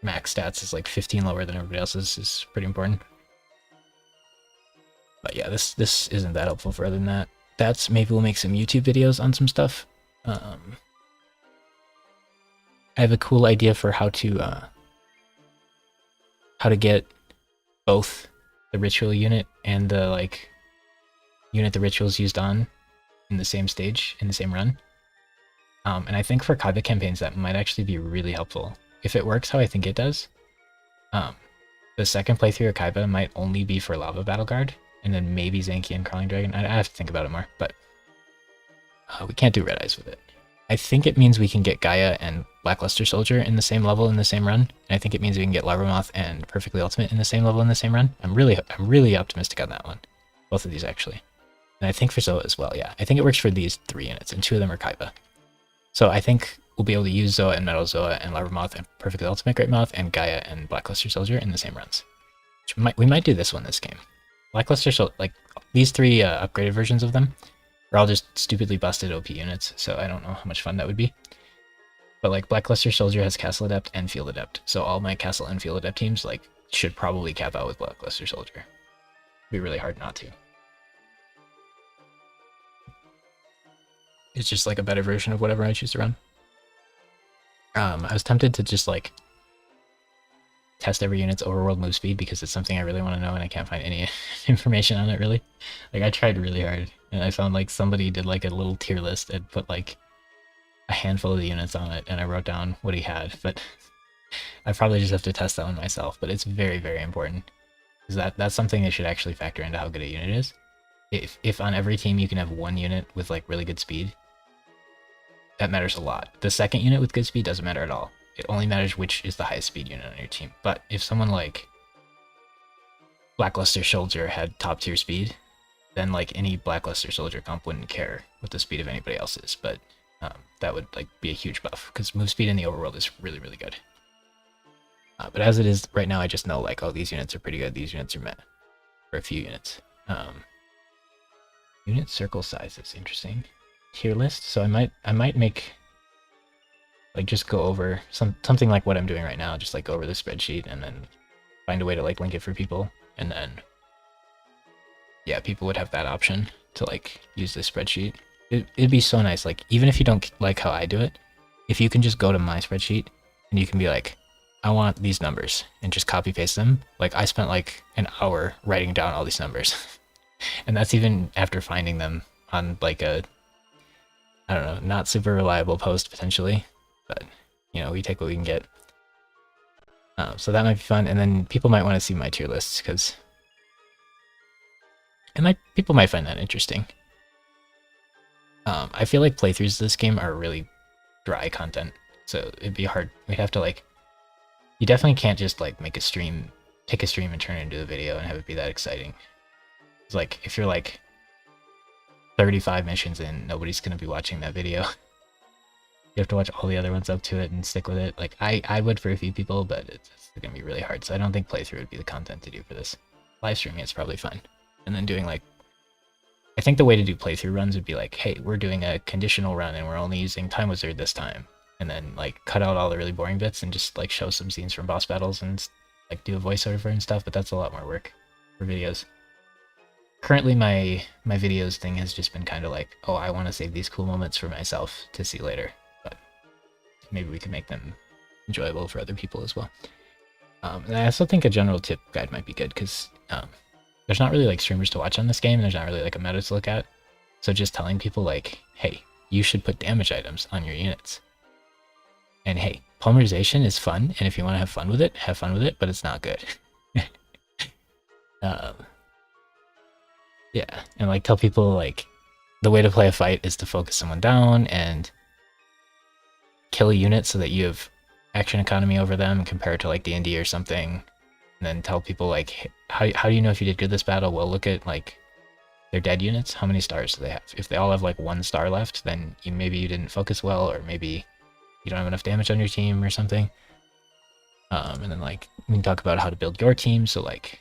[SPEAKER 1] max stats is like 15 lower than everybody else's is pretty important. But yeah, this isn't that helpful for other than that. Maybe we'll make some YouTube videos on some stuff. I have a cool idea for how to get both the ritual unit and the like unit the ritual's used on in the same stage, in the same run. And I think for Kaiba campaigns that might actually be really helpful. If it works how I think it does, the second playthrough of Kaiba might only be for Lava Battle Guard, and then maybe Zanki and Crawling Dragon. I have to think about it more, but we can't do Red Eyes with it. I think it means we can get Gaia and Blackluster Soldier in the same level in the same run, and I think it means we can get Larva Moth and Perfectly Ultimate in the same level in the same run. I'm really optimistic on that one. Both of these actually. And I think for Zoa as well, yeah. I think it works for these 3 units, and 2 of them are Kaiba. So I think we'll be able to use Zoa and Metal Zoa and Larva Moth and Perfectly Ultimate Great Moth and Gaia and Blackluster Soldier in the same runs. We might do this one this game. Blackluster Soldier, like these 3 upgraded versions of them, are all just stupidly busted OP units, so I don't know how much fun that would be. But like Blackluster Soldier has Castle Adept and Field Adept, so all my Castle and Field Adept teams like should probably cap out with Blackluster Soldier. It'd be really hard not to. It's just like a better version of whatever I choose to run. I was tempted to just like test every unit's overworld move speed because it's something I really want to know and I can't find any information on it really. Like I tried really hard and I found like somebody did like a little tier list and put like a handful of the units on it, and I wrote down what he had, but I probably just have to test that one myself. But it's very, very important, because that's something they should actually factor into how good a unit is. If on every team you can have one unit with like really good speed, that matters a lot. The second unit with good speed doesn't matter at all. It only matters which is the highest speed unit on your team. But if someone like Blackluster Soldier had top tier speed, then like any Blackluster Soldier comp wouldn't care what the speed of anybody else is. But that would like be a huge buff, because move speed in the overworld is really, really good. But as it is right now, I just know like, oh, these units are pretty good. These units are meh for a few units. Unit circle sizes, interesting. Tier list. So I might make like just go over something like what I'm doing right now, just like go over the spreadsheet and then find a way to like link it for people, and then yeah, people would have that option to like use this spreadsheet. It'd be so nice, like even if you don't like how I do it, if you can just go to my spreadsheet and you can be like, I want these numbers, and just copy paste them. Like I spent like an hour writing down all these numbers. And that's even after finding them on like a, I don't know, not super reliable post potentially, but you know, we take what we can get. So that might be fun. And then people might want to see my tier lists, because people might find that interesting. I feel like playthroughs of this game are really dry content, so it'd be hard. We'd have to like, you definitely can't just like make a stream, take a stream and turn it into a video and have it be that exciting. It's like, if you're like 35 missions in, nobody's going to be watching that video. You have to watch all the other ones up to it and stick with it. Like I would for a few people, but it's going to be really hard. So I don't think playthrough would be the content to do for this. Live streaming is probably fun. And then doing like, I think the way to do playthrough runs would be like, hey, we're doing a conditional run and we're only using Time Wizard this time. And then like cut out all the really boring bits and just like show some scenes from boss battles and like do a voiceover and stuff. But that's a lot more work for videos. Currently my videos thing has just been kind of like, oh, I want to save these cool moments for myself to see later. But maybe we can make them enjoyable for other people as well. And I also think a general tip guide might be good, because there's not really like streamers to watch on this game, and there's not really like a meta to look at. So just telling people like, hey, you should put damage items on your units. And hey, polymerization is fun, and if you want to have fun with it, but it's not good. Yeah, and like tell people like the way to play a fight is to focus someone down and kill a unit so that you have action economy over them, and compare it to like D&D or something. And then tell people like, how do you know if you did good this battle? Well, look at like their dead units. How many stars do they have? If they all have like 1 star left, then maybe you didn't focus well, or maybe you don't have enough damage on your team or something. And then like we can talk about how to build your team. So like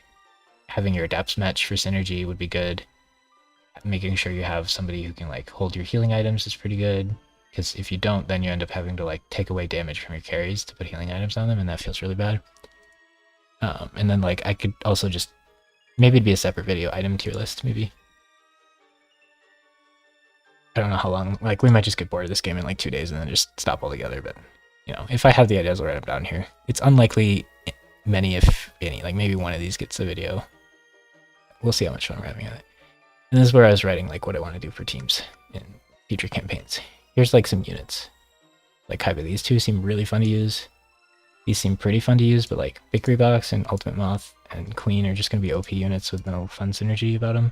[SPEAKER 1] having your adapts match for synergy would be good. Making sure you have somebody who can like hold your healing items is pretty good, because if you don't, then you end up having to like take away damage from your carries to put healing items on them, and that feels really bad. And then like I could also just, maybe it'd be a separate video, item tier list maybe. I don't know how long, like we might just get bored of this game in like 2 days and then just stop altogether, but you know, if I have the ideas, I'll write them down here. It's unlikely many, if any, like maybe one of these gets the video. We'll see how much fun we're having at it. And this is where I was writing like what I want to do for teams in future campaigns. Here's like some units. Like Kaiba, these two seem really fun to use. These seem pretty fun to use, but like Victory Box and Ultimate Moth and Queen are just going to be OP units with no fun synergy about them.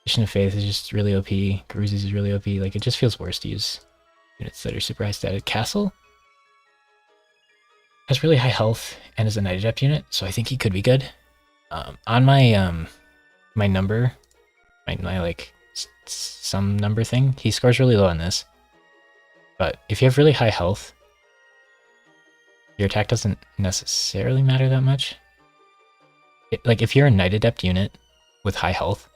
[SPEAKER 1] Mission of Faith is just really OP. Caruses is really OP. Like it just feels worse to use units that are super high stated. Castle has really high health and is a Knight Adept unit, so I think he could be good. On my my number, my like some number thing, he scores really low on this. But if you have really high health, your attack doesn't necessarily matter that much. Like if you're a Knight Adept unit with high health,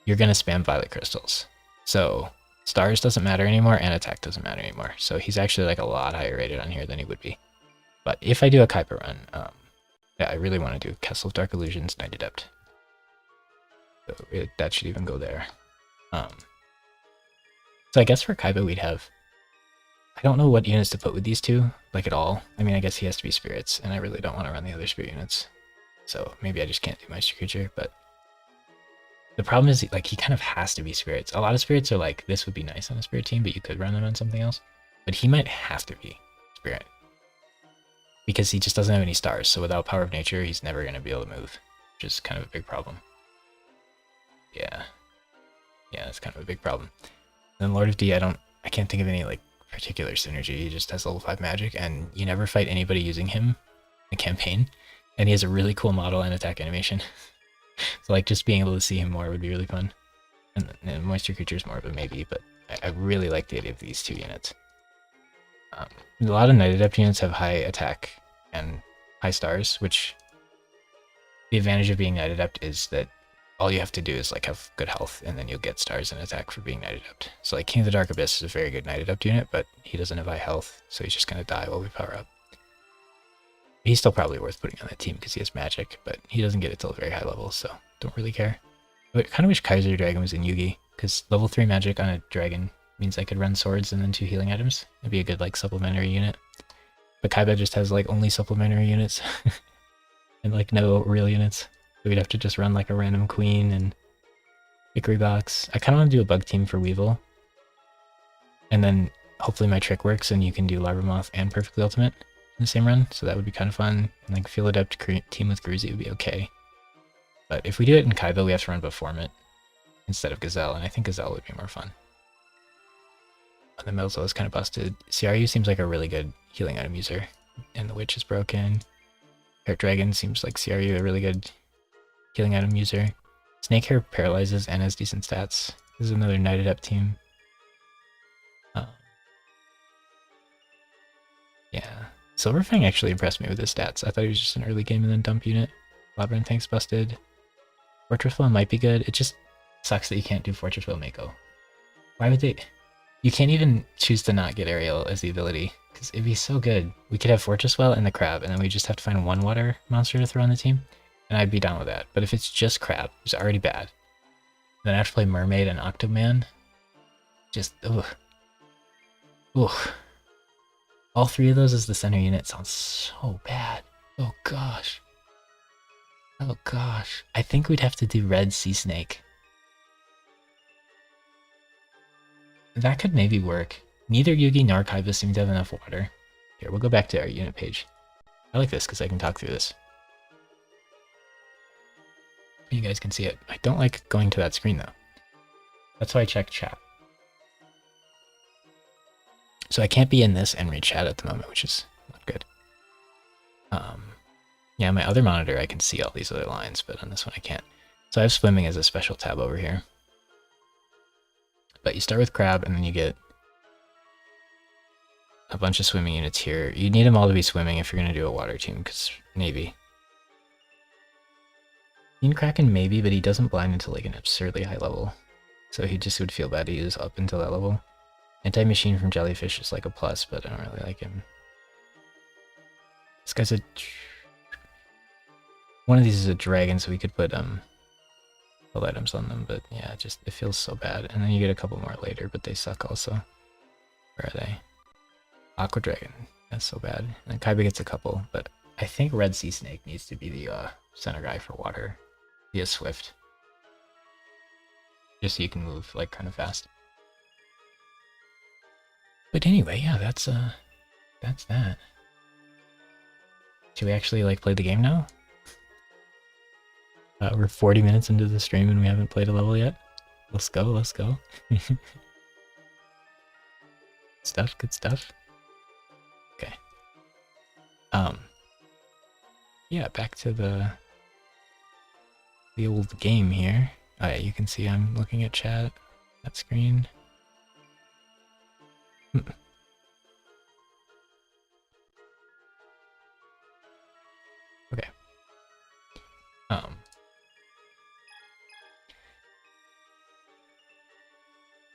[SPEAKER 1] you're gonna spam Violet Crystals. So stars doesn't matter anymore, and attack doesn't matter anymore. So he's actually like a lot higher rated on here than he would be. But if I do a Kaiba run, yeah, I really want to do Castle of Dark Illusions, Knight Adept. So that should even go there. So I guess for Kaiba we'd have, I don't know what units to put with these two, like at all. I mean, I guess he has to be spirits, and I really don't want to run the other spirit units. So maybe I just can't do Meister Creature, but the problem is like he kind of has to be spirits. A lot of spirits are like, this would be nice on a spirit team, but you could run them on something else. But he might have to be Spirit. Because he just doesn't have any stars, so without Power of Nature, he's never going to be able to move. Which is kind of a big problem. Yeah. Yeah, that's kind of a big problem. Then Lord of D, I can't think of any like particular synergy. He just has level 5 magic, and you never fight anybody using him in the campaign. And he has a really cool model and attack animation. So like just being able to see him more would be really fun. And Moisture Creature's more of a maybe, but I really like the idea of these two units. A lot of Night Adept units have high attack and high stars, which the advantage of being Night Adept is that all you have to do is like have good health, and then you'll get stars and attack for being Night Adept. So like King of the Dark Abyss is a very good Night Adept unit, but he doesn't have high health, so he's just gonna die while we power up. He's still probably worth putting on that team because he has magic, but he doesn't get it till a very high level, so don't really care. But I kind of wish Kaiser Dragon was in Yugi, because level 3 magic on a dragon means I could run swords and then 2 healing items. It'd be a good like supplementary unit. But Kaiba just has like only supplementary units and like no real units. So we'd have to just run like a random queen and Hickory Box. I kind of want to do a bug team for Weevil. And then hopefully my trick works and you can do Larva Moth and Perfectly Ultimate in the same run. So that would be kind of fun. And like Field Adept team with Gruzy would be okay. But if we do it in Kaiba, we have to run Beformit instead of Gazelle, and I think Gazelle would be more fun. The Melzo is kind of busted. CRU seems like a really good healing item user, and the Witch is broken. Parrot Dragon seems like CRU a really good healing item user. Snakehair paralyzes and has decent stats. This is another Night Adept team. Yeah, Silverfang actually impressed me with his stats. I thought he was just an early game and then dump unit. Labyrinth Tank's busted. Fortress Will might be good. It just sucks that you can't do Fortress Will Mako. Why would they? You can't even choose to not get Aerial as the ability, because it'd be so good. We could have Fortress Well and the Crab, and then we just have to find one water monster to throw on the team, and I'd be down with that. But if it's just Crab, it's already bad. Then I have to play Mermaid and Octoman. Just, ugh. Ugh. All 3 of those as the center unit sounds so bad. Oh gosh. Oh gosh. I think we'd have to do Red Sea Snake. That could maybe work. Neither Yugi nor Kaiba seem to have enough water. Here, we'll go back to our unit page. I like this because I can talk through this. You guys can see it. I don't like going to that screen though. That's why I check chat. So I can't be in this and read chat at the moment, which is not good. Yeah, my other monitor I can see all these other lines, but on this one I can't. So I have swimming as a special tab over here. But you start with Crab, and then you get a bunch of swimming units here. You need them all to be swimming if you're going to do a water team, because Navy. Fiend Kraken maybe, but he doesn't blind until like an absurdly high level. So he just would feel bad to use up until that level. Anti-Machine from Jellyfish is like a plus, but I don't really like him. This guy's a... One of these is a dragon, so we could put build items on them, but yeah, it feels so bad. And then you get a couple more later, but they suck also. Where are they? Aqua Dragon. That's so bad. And Kaiba gets a couple, but I think Red Sea Snake needs to be the center guy for water. He is swift. Just so you can move like kind of fast. But anyway, yeah, that's that. Should we actually like play the game now? We're 40 minutes into the stream and we haven't played a level yet. Let's go, let's go. Stuff, good stuff. Okay. Yeah, back to the old game here. Oh yeah, you can see I'm looking at chat, that screen. Okay.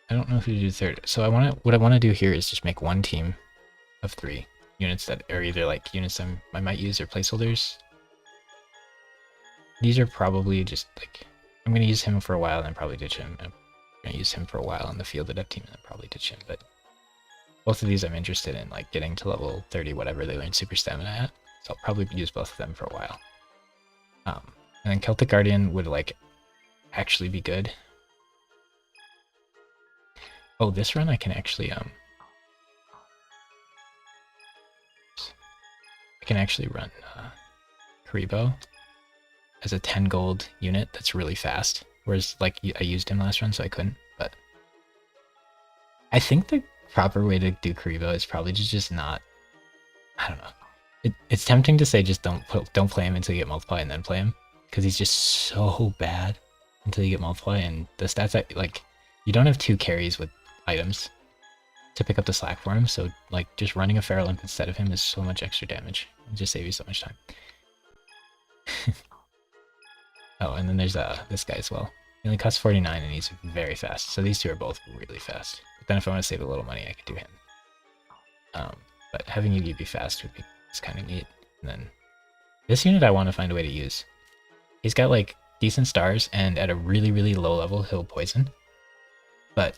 [SPEAKER 1] I don't know if you do third. So what I want to do here is just make one team of 3 units that are either like units I might use or placeholders. These are probably just like, I'm going to use him for a while and then probably ditch him. I'm going to use him for a while on the Field Adept team and then probably ditch him. But both of these I'm interested in like getting to level 30, whatever they learn Super Stamina at. So I'll probably use both of them for a while. And then Celtic Guardian would like actually be good. Oh, this run I can actually can actually run Karibo as a 10 gold unit that's really fast. Whereas, like, I used him last run, so I couldn't. But I think the proper way to do Karibo is probably to just not. I don't know. It's tempting to say just don't play him until you get multiply and then play him, because he's just so bad until you get multiply, and the stats that, like, you don't have 2 carries with items to pick up the slack for him, so like just running a Feral Imp instead of him is so much extra damage. It just saves you so much time. Oh, and then there's this guy as well. He only costs 49 and he's very fast, so these two are both really fast. But then if I want to save a little money, I could do him. But having Yugi be fast would be kind of neat. And then this unit I want to find a way to use. He's got like decent stars, and at a really, really low level, he'll poison. But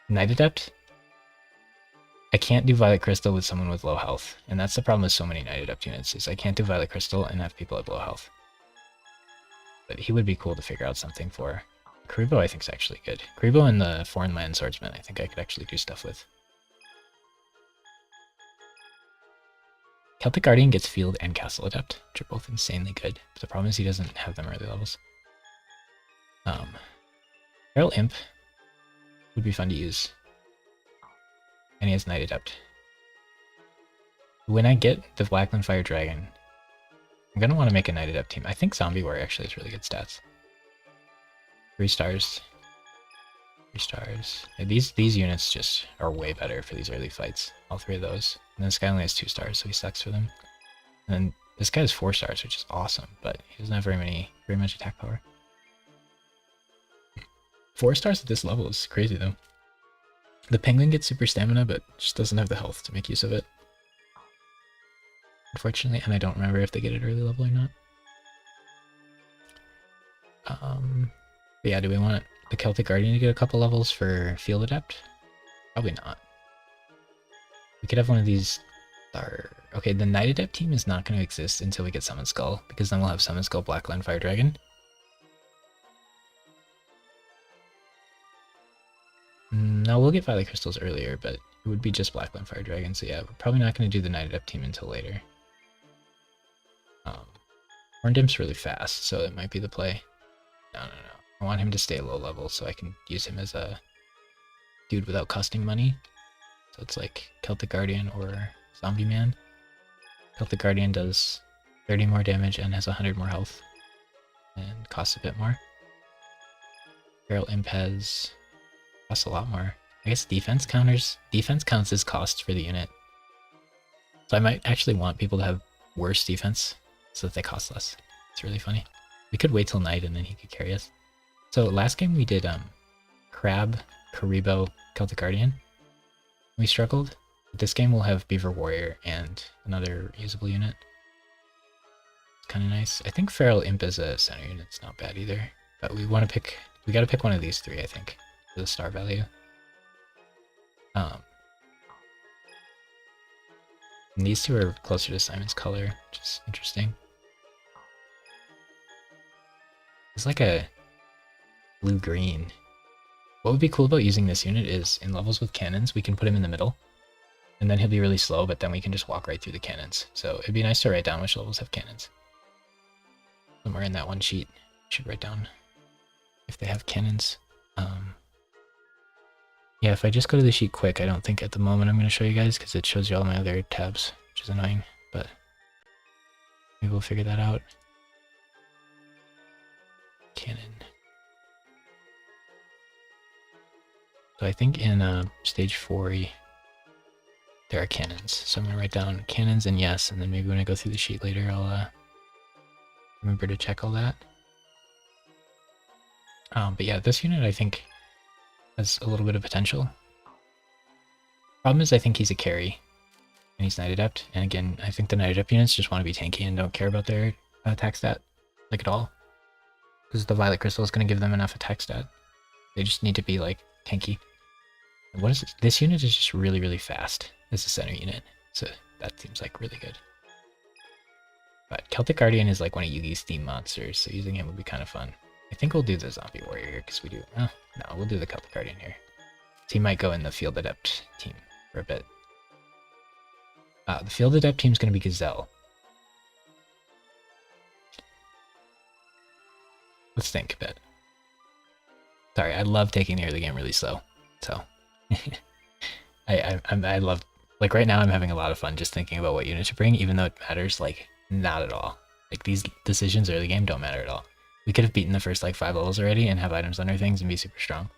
[SPEAKER 1] Night Adept, I can't do Violet Crystal with someone with low health, and that's the problem with so many Night Adept units, is I can't do Violet Crystal and have people have low health. But he would be cool to figure out something for. Karibo I think is actually good. Karibo and the Foreign Land Swordsman I think I could actually do stuff with. Celtic Guardian gets Field and Castle Adept, which are both insanely good, but the problem is he doesn't have them early levels. Feral Imp would be fun to use. And he has Night Adept. When I get the Blackland Fire Dragon, I'm going to want to make a Night Adept team. I think Zombie Warrior actually has really good stats. 3 stars. 3 stars. Yeah, these units just are way better for these early fights. All 3 of those. And then this guy only has 2 stars, so he sucks for them. And then this guy has 4 stars, which is awesome, but he doesn't have very much attack power. 4 stars at this level is crazy though. The Penguin gets super stamina, but just doesn't have the health to make use of it. Unfortunately, and I don't remember if they get it early level or not. But yeah, do we want the Celtic Guardian to get a couple levels for Field Adept? Probably not. We could have one of these. Okay, the Night Adept team is not going to exist until we get Summon Skull, because then we'll have Summon Skull, Blackland Fire Dragon. No, we'll get Violet Crystals earlier, but it would be just Blackland Fire Dragon, so yeah, we're probably not going to do the Night Adept team until later. Horned Imp's really fast, so it might be the play. No. I want him to stay low level so I can use him as a dude without costing money. So it's like Celtic Guardian or Zombie Man. Celtic Guardian does 30 more damage and has 100 more health. And costs a bit more. Feral Imp costs a lot more. I guess defense counts as cost for the unit. So I might actually want people to have worse defense so that they cost less. It's really funny. We could wait till night and then he could carry us. So last game we did Crab, Karibo, Celtic Guardian. We struggled. But this game we'll have Beaver Warrior and another usable unit. It's kind of nice. I think Feral Imp as a center unit's not bad either. But we gotta pick one of these 3, I think, for the star value. And these 2 are closer to Simon's color, which is interesting. It's like a blue-green. What would be cool about using this unit is, in levels with cannons, we can put him in the middle. And then he'll be really slow, but then we can just walk right through the cannons. So it'd be nice to write down which levels have cannons. Somewhere in that one sheet, you should write down if they have cannons. Yeah, if I just go to the sheet quick, I don't think at the moment I'm going to show you guys, because it shows you all my other tabs, which is annoying, but maybe we'll figure that out. Cannon. So I think in stage 4 there are cannons. So I'm going to write down cannons and yes, and then maybe when I go through the sheet later I'll remember to check all that. But yeah, this unit I think has a little bit of potential. Problem is I think he's a carry, and he's Night Adept, and again, I think the Night Adept units just want to be tanky and don't care about their attack stat, like at all. Because the Violet Crystal is going to give them enough attack stat. They just need to be like tanky. And what is this? This unit is just really, really fast as a center unit, so that seems like really good. But Celtic Guardian is like one of Yugi's theme monsters, so using him would be kind of fun. I think we'll do the Zombie Warrior here, because we do... no, we'll do the Celtic Guardian here. So he might go in the Field Adept team for a bit. The Field Adept team is going to be Gazelle. Let's think a bit. Sorry, I love taking the early game really slow. So, I love, like right now I'm having a lot of fun just thinking about what unit to bring, even though it matters like not at all. Like these decisions early game don't matter at all. We could have beaten the first like 5 levels already and have items on our things and be super strong.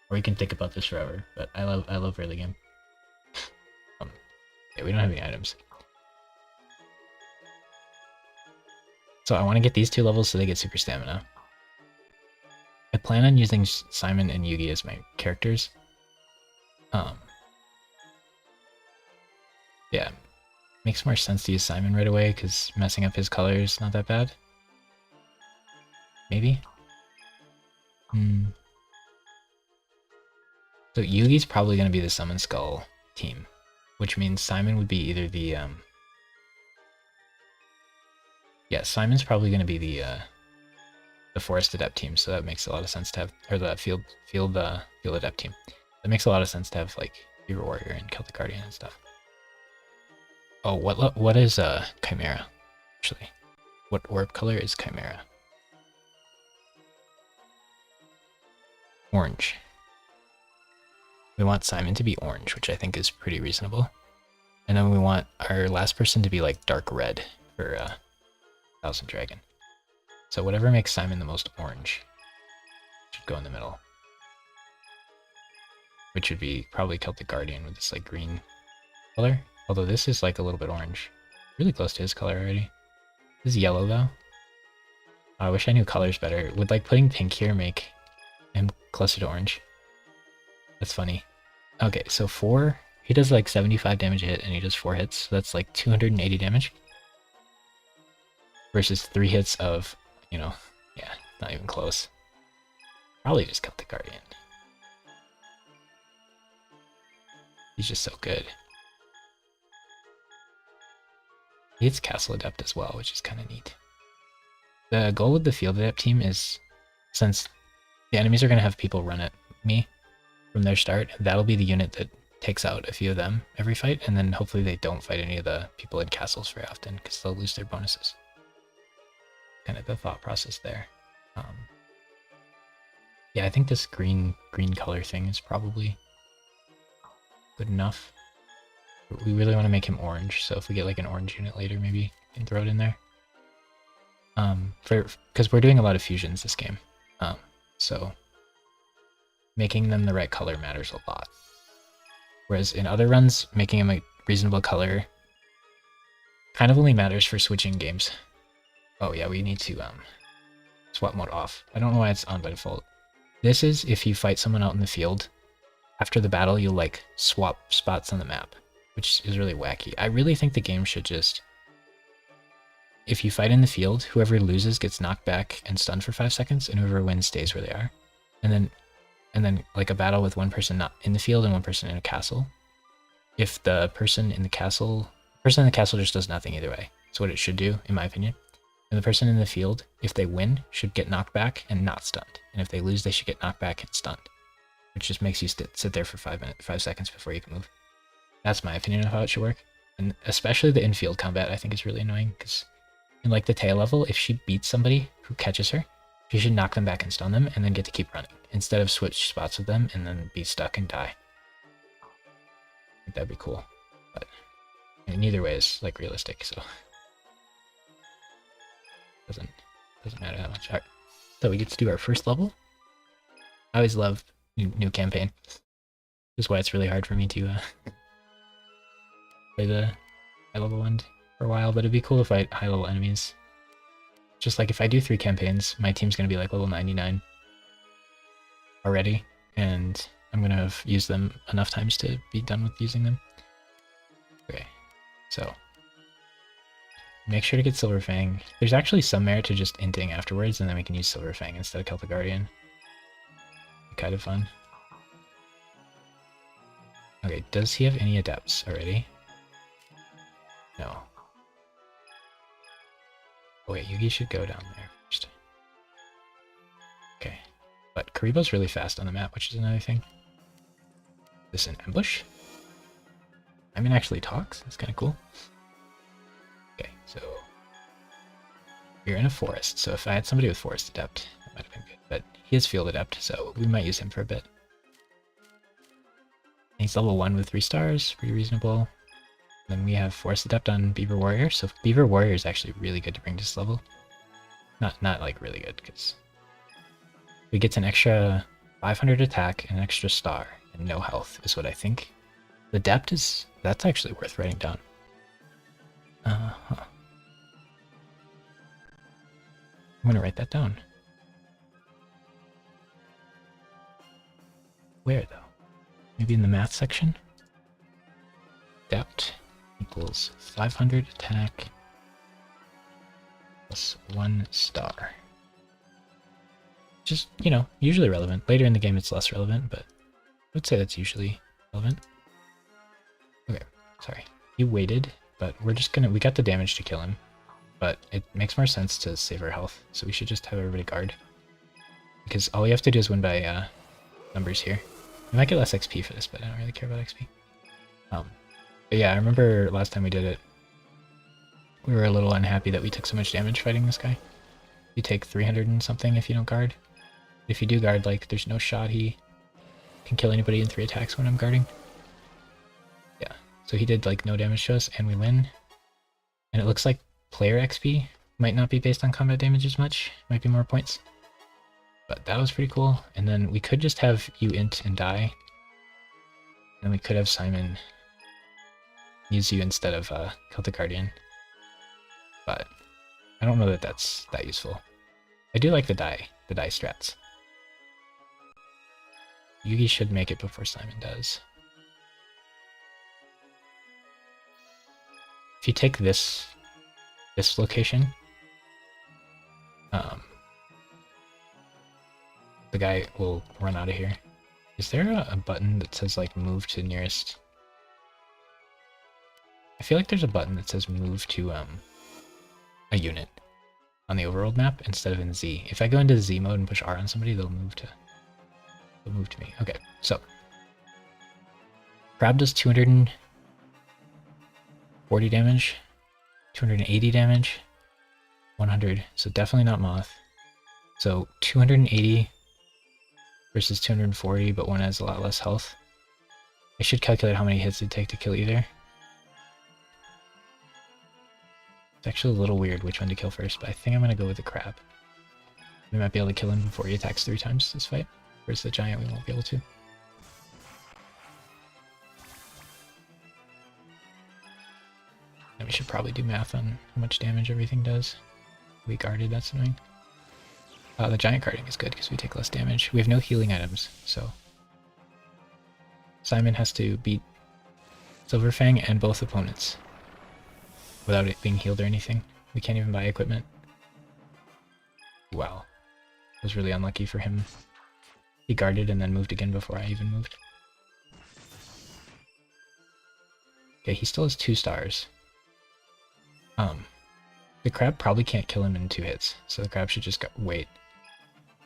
[SPEAKER 1] Or we can think about this forever, but I love early game. Yeah, we don't have any items. So I want to get these 2 levels so they get super stamina. I plan on using Simon and Yugi as my characters. Yeah, makes more sense to use Simon right away because messing up his color is not that bad. Maybe? So Yugi's probably going to be the Summon Skull team, which means Simon would be either the yeah, Simon's probably going to be the Forest Adept team, so that makes a lot of sense to have, or the Field Adept team. That makes a lot of sense to have like Hero Warrior and Celtic Guardian and stuff. Oh, what is Chimera? Actually, what orb color is Chimera? Orange. We want Simon to be orange, which I think is pretty reasonable. And then we want our last person to be like dark red for Thousand Dragon. So whatever makes Simon the most orange should go in the middle. Which would be probably Celtic Guardian with this like green color. Although this is like a little bit orange. Really close to his color already. This is yellow though. Oh, I wish I knew colors better. Would like putting pink here make him closer to orange? That's funny. Okay, so 4, he does like 75 damage a hit and he does 4 hits, so that's like 280 damage. Versus 3 hits of, you know, yeah, not even close. Probably just Celtic Guardian. He's just so good. He hits Castle Adept as well, which is kind of neat. The goal with the Field Adept team is, since the enemies are going to have people run at me from their start, that'll be the unit that takes out a few of them every fight, and then hopefully they don't fight any of the people in castles very often, because they'll lose their bonuses. Kind of the thought process there. Yeah, I think this green color thing is probably good enough. We really want to make him orange, so if we get like an orange unit later, maybe we can throw it in there. Because we're doing a lot of fusions this game, so making them the right color matters a lot. Whereas in other runs, making them a reasonable color kind of only matters for switching games. Oh yeah, we need to swap mode off. I don't know why it's on by default. This is if you fight someone out in the field. After the battle, you'll like swap spots on the map, which is really wacky. I really think the game should just, if you fight in the field, whoever loses gets knocked back and stunned for 5 seconds, and whoever wins stays where they are. And then like a battle with one person not in the field and one person in a castle. If the person in the castle just does nothing either way. That's what it should do, in my opinion. And the person in the field, if they win, should get knocked back and not stunned. And if they lose, they should get knocked back and stunned. Which just makes you sit there for 5 seconds before you can move. That's my opinion of how it should work. And especially the infield combat, I think is really annoying, because in like the tail level, if she beats somebody who catches her, she should knock them back and stun them and then get to keep running, instead of switch spots with them and then be stuck and die. I think that'd be cool. But I mean, neither way is like realistic, so doesn't matter that much. All right. So we get to do our first level. I always love new campaign. This is why it's really hard for me to play the high level end for a while, but it'd be cool to fight high level enemies. Just like if I do 3 campaigns, my team's gonna be like level 99 already, and I'm gonna have used them enough times to be done with using them. Okay, so make sure to get Silver Fang. There's actually some merit to just inting afterwards, and then we can use Silver Fang instead of Celtic Guardian. Kind of fun. Okay, does he have any adepts already? No. Oh wait, Yugi should go down there first. Okay, but Karibo's really fast on the map, which is another thing. Is this an ambush? I mean, actually talks. That's kind of cool. Okay, so you're in a forest. So if I had somebody with Forest Adept, that might have been good. But he is Field Adept, so we might use him for a bit. And he's level 1 with 3 stars, pretty reasonable. Then we have Forest Adept on Beaver Warrior. So Beaver Warrior is actually really good to bring to this level. Not like really good, because we get an extra 500 attack and an extra star and no health is what I think. The Adept is, that's actually worth writing down. I'm gonna write that down. Where though? Maybe in the math section? Adept equals 500 attack plus 1 star. Just, you know, usually relevant. Later in the game it's less relevant, but I would say that's usually relevant. Okay, sorry. He waited, but we're just gonna, we got the damage to kill him, but it makes more sense to save our health, so we should just have everybody guard. Because all we have to do is win by numbers here. We might get less XP for this, but I don't really care about XP. But yeah, I remember last time we did it, we were a little unhappy that we took so much damage fighting this guy. You take 300 and something if you don't guard. If you do guard, like, there's no shot he can kill anybody in 3 attacks when I'm guarding. Yeah, so he did, like, no damage to us, and we win. And it looks like player XP might not be based on combat damage as much. Might be more points. But that was pretty cool. And then we could just have you int and die. And we could have Simon use you instead of Celtic Guardian. But I don't know that that's that useful. I do like the die strats. Yugi should make it before Simon does. If you take this location, the guy will run out of here. Is there a button that says like move to nearest? I feel like there's a button that says move to a unit on the overworld map instead of in Z. If I go into Z mode and push R on somebody, they'll move to me. Okay, so Crab does 240 damage, 280 damage, 100. So definitely not Moth. So 280 versus 240, but one has a lot less health. I should calculate how many hits it'd take to kill either. It's actually a little weird which one to kill first, but I think I'm going to go with the Crab. We might be able to kill him before he attacks 3 times this fight. Whereas the Giant, we won't be able to. And we should probably do math on how much damage everything does. We guarded, that's annoying. The Giant guarding is good because we take less damage. We have no healing items, so Simon has to beat Silverfang and both opponents without it being healed or anything. We can't even buy equipment. Wow. It was really unlucky for him. He guarded and then moved again before I even moved. Okay, he still has 2 stars. The Crab probably can't kill him in 2 hits, so the Crab should just wait.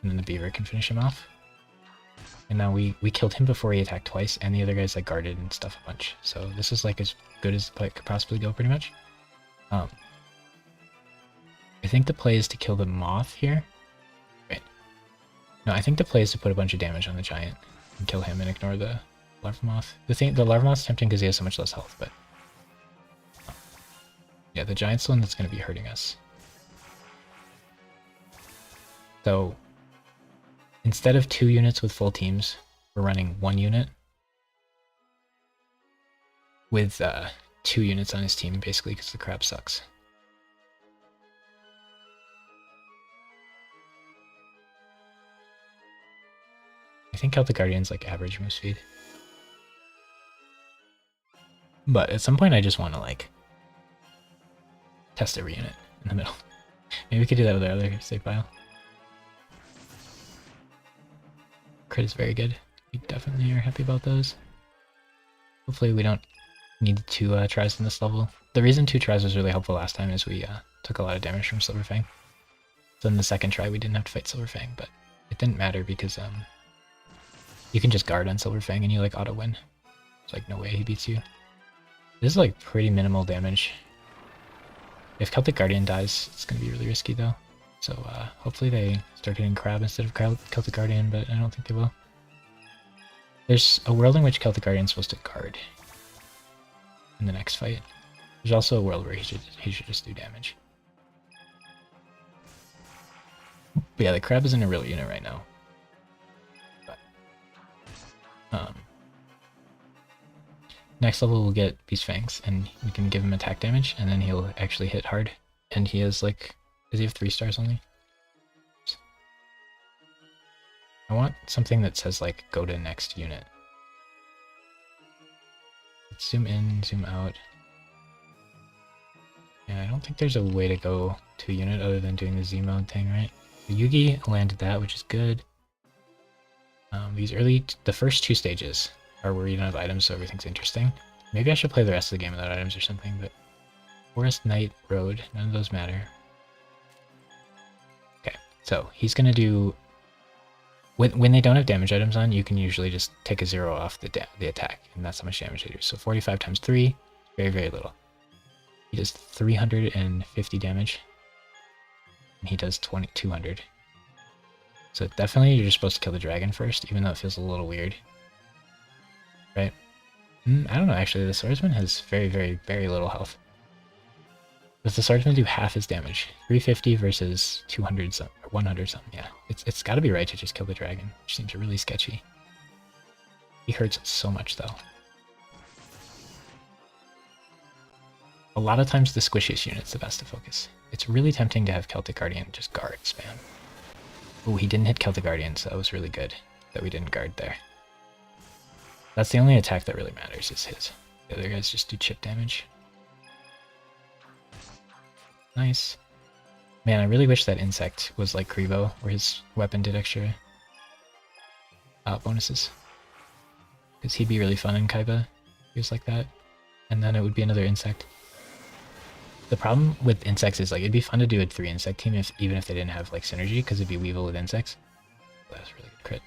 [SPEAKER 1] And then the Beaver can finish him off. And now we killed him before he attacked twice, and the other guys like guarded and stuff a bunch. So this is like as good as it could possibly go pretty much. I think the play is to kill the Moth here. Wait. No, I think the play is to put a bunch of damage on the Giant and kill him and ignore the Larva Moth. The Larva Moth's tempting because he has so much less health, but yeah, the Giant's the one that's going to be hurting us. So instead of 2 units with full teams, we're running 1 unit with 2 units on his team, basically, because the Crab sucks. I think Celtic Guardian's like average move speed. But at some point I just want to like test every unit in the middle. Maybe we could do that with our other save file. Crit is very good. We definitely are happy about those. Hopefully we don't need 2 tries in this level. The reason 2 tries was really helpful last time is we took a lot of damage from Silverfang. So in the second try we didn't have to fight Silverfang, but it didn't matter because you can just guard on Silverfang and you like auto win. It's like no way he beats you. This is like pretty minimal damage. If Celtic Guardian dies, it's going to be really risky though. So hopefully they start hitting Crab instead of Celtic Guardian, but I don't think they will. There's a world in which Celtic Guardian is supposed to guard in the next fight. There's also a world where he should just do damage. But yeah, the Crab isn't a real unit right now. But, next level we'll get Beast Fangs, and we can give him attack damage, and then he'll actually hit hard. And he has like, does he have 3 stars only? I want something that says like, go to next unit. Let's zoom in, zoom out. Yeah, I don't think there's a way to go to a unit other than doing the Z mode thing, right? The Yugi landed that, which is good. The first 2 stages are where you don't have items, so everything's interesting. Maybe I should play the rest of the game without items or something, but Forest, Night, Road, none of those matter. Okay, so he's gonna do... When they don't have damage items on, you can usually just take a 0 off the attack, and that's how much damage they do. So 45 times 3, very, very little. He does 350 damage, and he does 200. So definitely you're just supposed to kill the dragon first, even though it feels a little weird. Right? I don't know, actually, the swordsman has very, very, very little health. Does the swordsman do half his damage? 350 versus 200 something, or 100 something, yeah. It's gotta be right to just kill the dragon, which seems really sketchy. He hurts so much, though. A lot of times the squishiest unit's the best to focus. It's really tempting to have Celtic Guardian just guard spam. Oh, he didn't hit Celtic Guardian, so that was really good that we didn't guard there. That's the only attack that really matters, is his. The other guys just do chip damage. Nice. Man, I really wish that insect was like Krivo, where his weapon did extra bonuses. Because he'd be really fun in Kaiba. He was like that. And then it would be another insect. The problem with insects is like it'd be fun to do a 3 insect team even if they didn't have like synergy, because it'd be Weevil with insects. Oh, that's really good crit.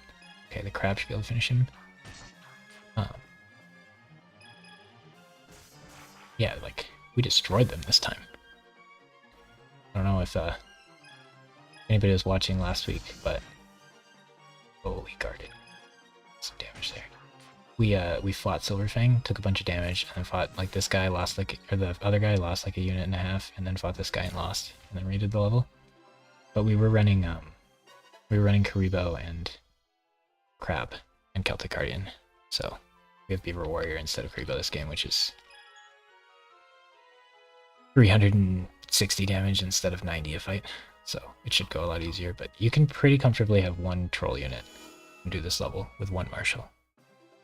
[SPEAKER 1] Okay, the crab should be able to finish him. Yeah, like we destroyed them this time. I don't know if anybody was watching last week, but oh, he guarded some damage there. We fought Silverfang, took a bunch of damage, and then fought like this guy, lost like, or the other guy lost like a unit and a half, and then fought this guy and lost, and then redid the level. But we were running Karibo and Crab and Celtic Guardian, so we have Beaver Warrior instead of Karibo this game, which is 360 damage instead of 90 a fight, so it should go a lot easier. But you can pretty comfortably have 1 troll unit and do this level with 1 marshal.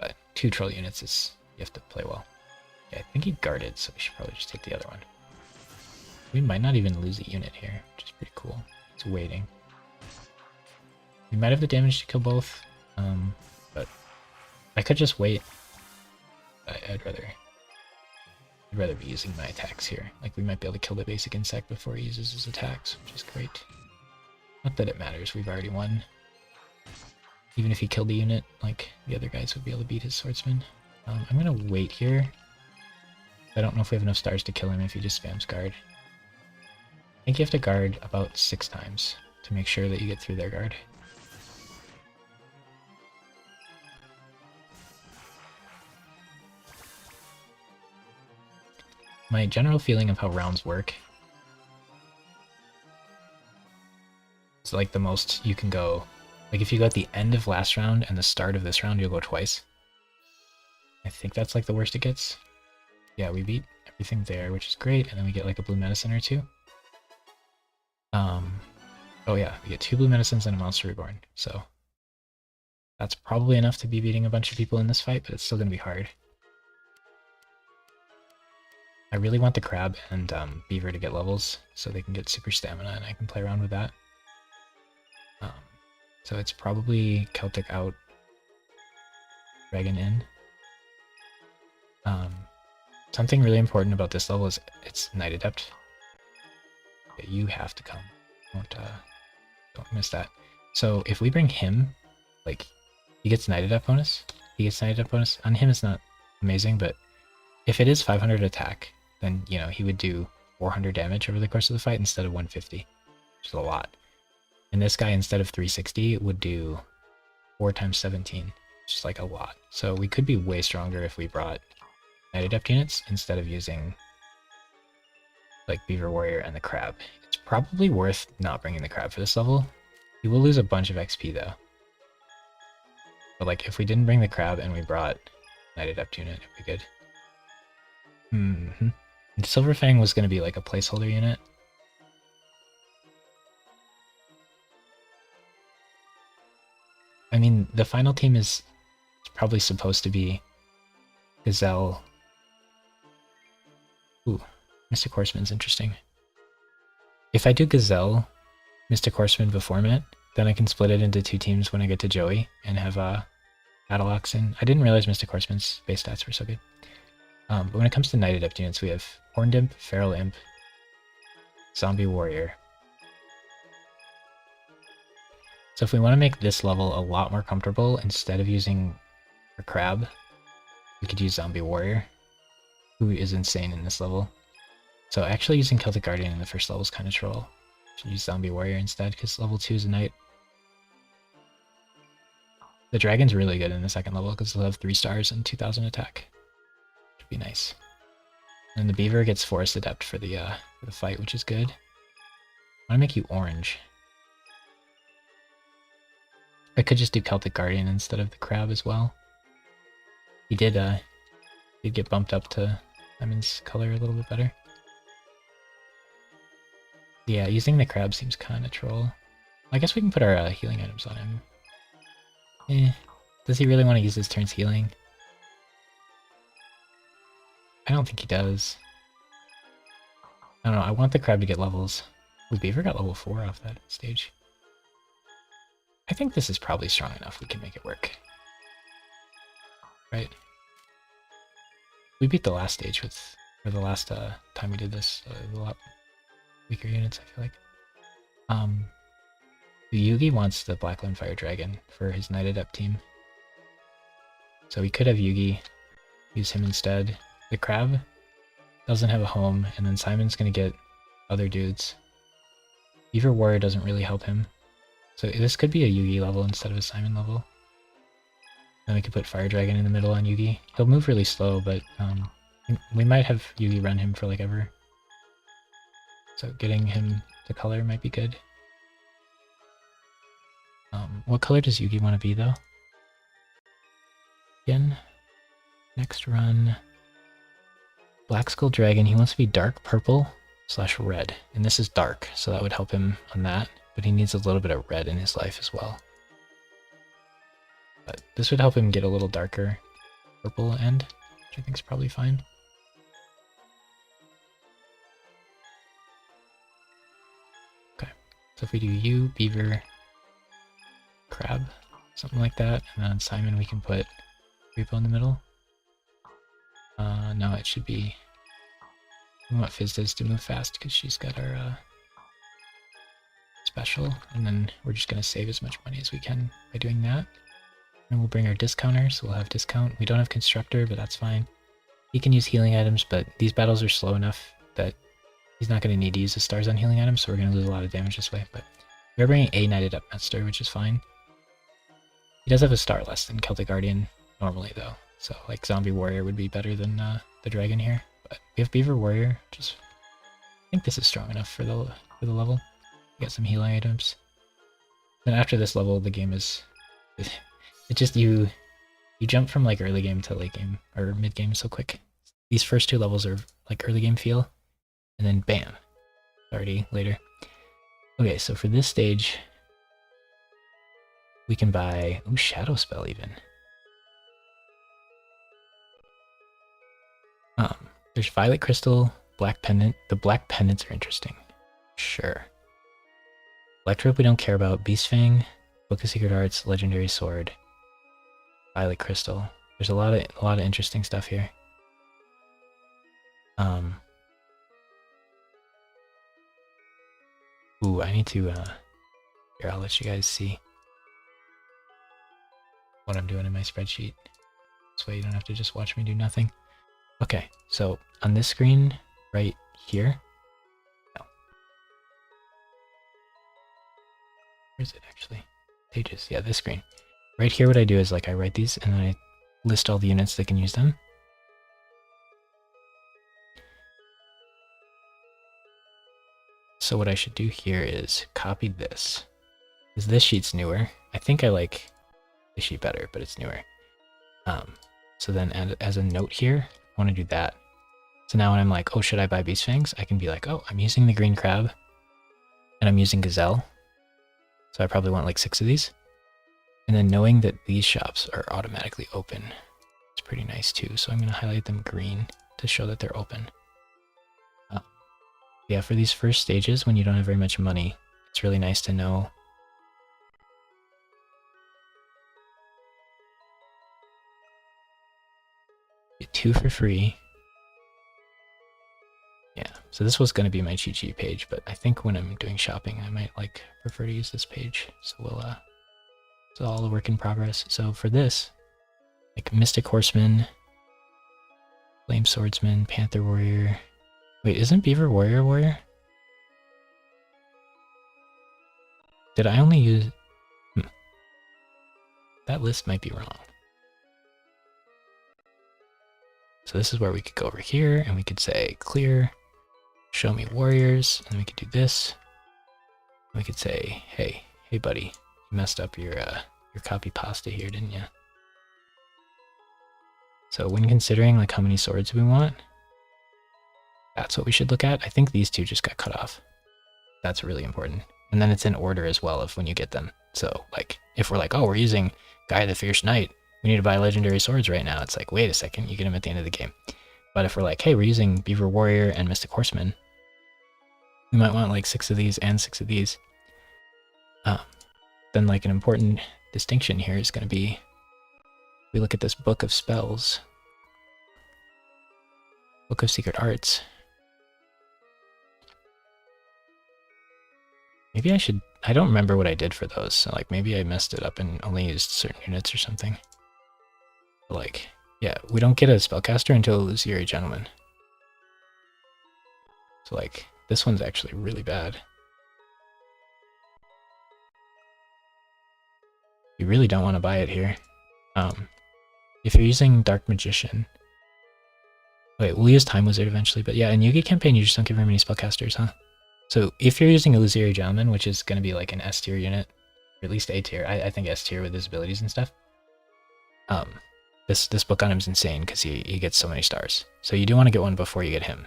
[SPEAKER 1] But 2 troll units is, you have to play well. Yeah, I think he guarded, so we should probably just take the other one. We might not even lose a unit here, which is pretty cool. It's waiting. We might have the damage to kill both, but I could just wait. I'd rather be using my attacks here. Like, we might be able to kill the basic insect before he uses his attacks, which is great. Not that it matters, we've already won. Even if he killed the unit, like, the other guys would be able to beat his swordsman. I'm gonna wait here. I don't know if we have enough stars to kill him if he just spams guard. I think you have to guard about 6 times to make sure that you get through their guard. My general feeling of how rounds work is like the most you can go, like if you go at the end of last round and the start of this round, you'll go twice. I think that's like the worst it gets. Yeah, we beat everything there, which is great, and then we get like a blue medicine or 2. Oh yeah, we get 2 blue medicines and a monster reborn, so that's probably enough to be beating a bunch of people in this fight, but it's still gonna be hard. I really want the crab and beaver to get levels so they can get super stamina and I can play around with that. So it's probably Celtic out, dragon in. Something really important about this level is it's Knight Adept. Okay, you have to come. Don't miss that. So if we bring him, like, he gets Knight Adept bonus. He gets Knight Adept bonus. On him it's not amazing, but if it is 500 attack, then, you know, he would do 400 damage over the course of the fight instead of 150, which is a lot. And this guy, instead of 360, would do 4 times 17, which is like a lot. So we could be way stronger if we brought Night Adept units instead of using like Beaver Warrior and the Crab. It's probably worth not bringing the Crab for this level. You will lose a bunch of XP though. But like if we didn't bring the Crab and we brought Night Adept unit, it'd be good. And Silverfang was going to be like a placeholder unit. I mean, the final team is probably supposed to be Gazelle. Ooh, Mystic Horseman's interesting. If I do Gazelle, Mystic Horseman before Mint, then I can split it into 2 teams when I get to Joey and have Battle Oxen. I didn't realize Mystic Horseman's base stats were so good. But when it comes to Night Adept units, we have Horned Imp, Feral Imp, Zombie Warrior. So if we want to make this level a lot more comfortable, instead of using our Crab, we could use Zombie Warrior, who is insane in this level. So actually using Celtic Guardian in the first level is kind of troll. Should use Zombie Warrior instead, because level 2 is a knight. The Dragon's really good in the second level, because they'll have 3 stars and 2000 attack. Should be nice. And the Beaver gets Forest Adept for the fight, which is good. I want to make you orange. I could just do Celtic Guardian instead of the Crab as well. He did get bumped up to Simon's color a little bit better. Yeah, using the Crab seems kind of troll. I guess we can put our healing items on him. Does he really want to use his turn's healing? I don't think he does. I don't know, I want the Crab to get levels. Ooh, Beaver got level 4 off that stage. I think this is probably strong enough, we can make it work. Right? We beat the last stage with, or the last time we did this, a lot weaker units, I feel like. Yugi wants the Blackland Fire Dragon for his Night Adept team. So we could have Yugi, use him instead. The Crab doesn't have a home, and then Simon's gonna get other dudes. Beaver Warrior doesn't really help him. So this could be a Yugi level instead of a Simon level. Then we could put Fire Dragon in the middle on Yugi. He'll move really slow, but we might have Yugi run him for like ever. So getting him to color might be good. What color does Yugi want to be though? Again, next run. Black Skull Dragon, he wants to be dark purple / red. And this is dark, so that would help him on that. But he needs a little bit of red in his life as well. But this would help him get a little darker purple end, which I think is probably fine. Okay, so if we do you, Beaver, Crab, something like that, and then on Simon we can put Repo in the middle. No, it should be... We want Fizz to move fast because she's got our special, and then we're just going to save as much money as we can by doing that. And we'll bring our discounter, so we'll have discount. We don't have constructor, but that's fine. He can use healing items, but these battles are slow enough that he's not going to need to use the stars on healing items, so we're going to lose a lot of damage this way. But we're bringing a Night Adept Master, which is fine. He does have a star less than Celtic Guardian normally, though. So, like, Zombie Warrior would be better than the Dragon here. But we have Beaver Warrior, just... I think this is strong enough for the level. We got some healing items. Then after this level, the game is... It just, you jump from, like, early game to late game, or mid game so quick. These first 2 levels are, like, early game feel. And then, bam! Already later. Okay, so for this stage... We can buy... Ooh, Shadow Spell, even. There's Violet Crystal, Black Pendant. The Black Pendants are interesting. Sure. Electrope we don't care about. Beast Fang, Book of Secret Arts, Legendary Sword, Violet Crystal. There's a lot of interesting stuff here. Ooh, I need to here, I'll let you guys see what I'm doing in my spreadsheet. This way you don't have to just watch me do nothing. Okay, so on this screen right here, no. Where's it actually? Pages, yeah, this screen. Right here what I do is like I write these and then I list all the units that can use them. So what I should do here is copy this. Because this sheet's newer. I think I like this sheet better, but it's newer. So then as a note here, I want to do that. So now when I'm like, oh, should I buy Beast Fangs? I can be like, oh, I'm using the green crab and I'm using Gazelle. So I probably want like 6 of these. And then knowing that these shops are automatically open, it's pretty nice too. So I'm going to highlight them green to show that they're open. Yeah, for these first stages, when you don't have very much money, it's really nice to know. Get 2 for free. Yeah, so this was going to be my cheat sheet page, but I think when I'm doing shopping, I might like prefer to use this page. So we'll, it's all a work in progress. So for this, like Mystic Horseman, Flame Swordsman, Panther Warrior. Wait, isn't Beaver Warrior Warrior? Did I only use... That list might be wrong. So this is where we could go over here and we could say clear, show me warriors, and we could do this. We could say, hey buddy, you messed up your copy pasta here, didn't you? So when considering like how many swords we want, that's what we should look at. I think these 2 just got cut off. That's really important. And then it's in order as well of when you get them. So like if we're like, oh, we're using Gaia the Fierce Knight, we need to buy legendary swords right now. It's like, wait a second, you get them at the end of the game. But if we're like, hey, we're using Beaver Warrior and Mystic Horseman, we might want like 6 of these and 6 of these. Then like an important distinction here is going to be, we look at this Book of Spells, Book of Secret Arts. Maybe I should, I don't remember what I did for those. So like maybe I messed it up and only used certain units or something. But like, yeah, we don't get a spellcaster until Illusory Gentleman. So like, this one's actually really bad. You really don't want to buy it here. If you're using Dark Magician, wait, we'll use Time Wizard eventually, but yeah, in Yugi campaign, you just don't get very many spellcasters, huh? So if you're using Illusory Gentleman, which is going to be like an S tier unit, or at least A tier, I think S tier with his abilities and stuff, this book on him is insane because he gets so many stars. So you do want to get one before you get him.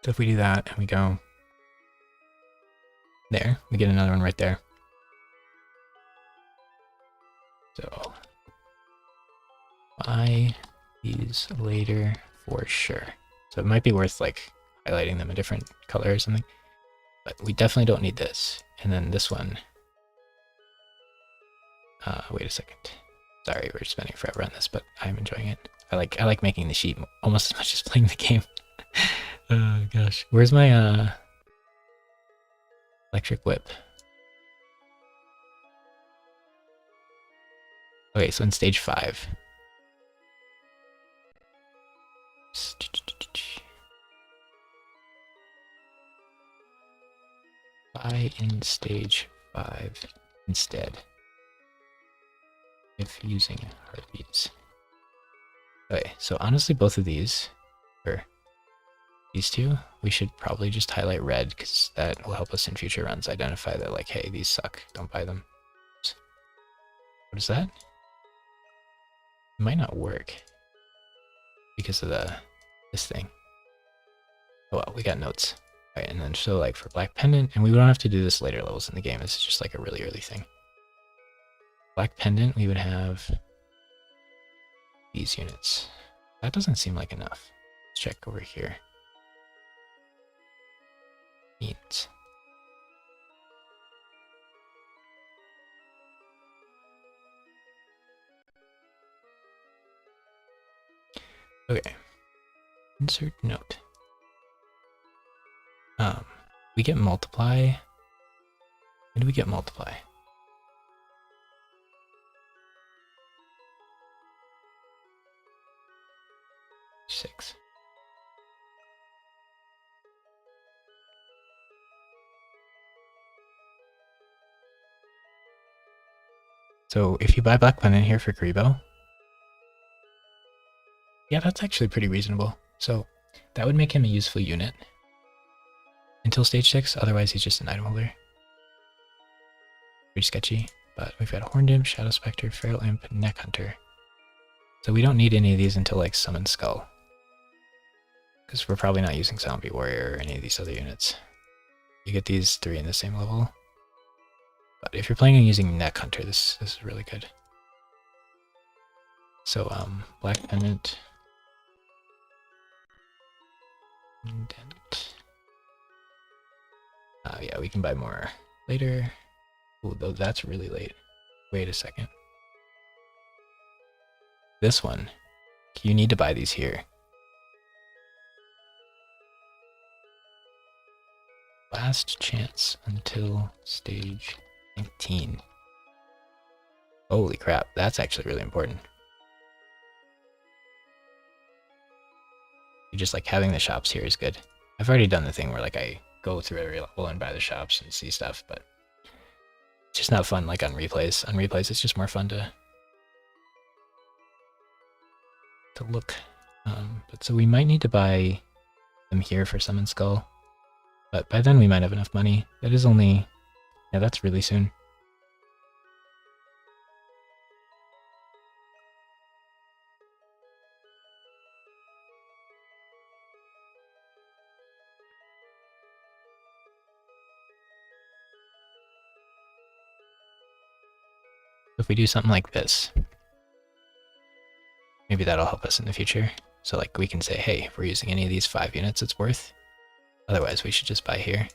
[SPEAKER 1] So if we do that and we go there, we get another one right there. So buy these later for sure. So it might be worth like highlighting them a different color or something, but we definitely don't need this. And then this one, wait a second. Sorry, we're spending forever on this, but I'm enjoying it. I like making the sheet almost as much as playing the game. Oh gosh, where's my electric whip? Okay, so in stage 5. Buy in stage 5 instead. If using Harpies. Okay, so honestly both of these, or these 2, we should probably just highlight red because that will help us in future runs identify that like, hey, these suck, don't buy them. What is that? It might not work because of this thing. Oh well, we got notes. Right, and then so like for Black Pendant, and we don't have to do this later levels in the game, this is just like a really early thing. Black Pendant, we would have these units. That doesn't seem like enough. Let's check over here. Neat. Okay. Insert note. We get multiply. When do we get multiply? 6. So if you buy Black Pendant here for Kuriboh, yeah, that's actually pretty reasonable. So that would make him a useful unit until stage 6, otherwise he's just an item holder. Pretty sketchy, but we've got Horned Imp, Shadow Spectre, Feral Imp, Neck Hunter. So we don't need any of these until like Summon Skull, because we're probably not using Zombie Warrior or any of these other units. You get these 3 in the same level. But if you're planning on using Neck Hunter, this is really good. So Black Pendant. Yeah, we can buy more later. Ooh, though that's really late. Wait a second. This one, you need to buy these here. Last chance until stage 19. Holy crap, that's actually really important. Just like having the shops here is good. I've already done the thing where like I go through every level and buy the shops and see stuff, but it's just not fun like on replays. On replays, it's just more fun to look. But so we might need to buy them here for Summon Skull, but by then we might have enough money. That is only, yeah, that's really soon. If we do something like this, maybe that'll help us in the future. So like we can say, hey, if we're using any of these 5 units, it's worth. Otherwise, we should just buy here.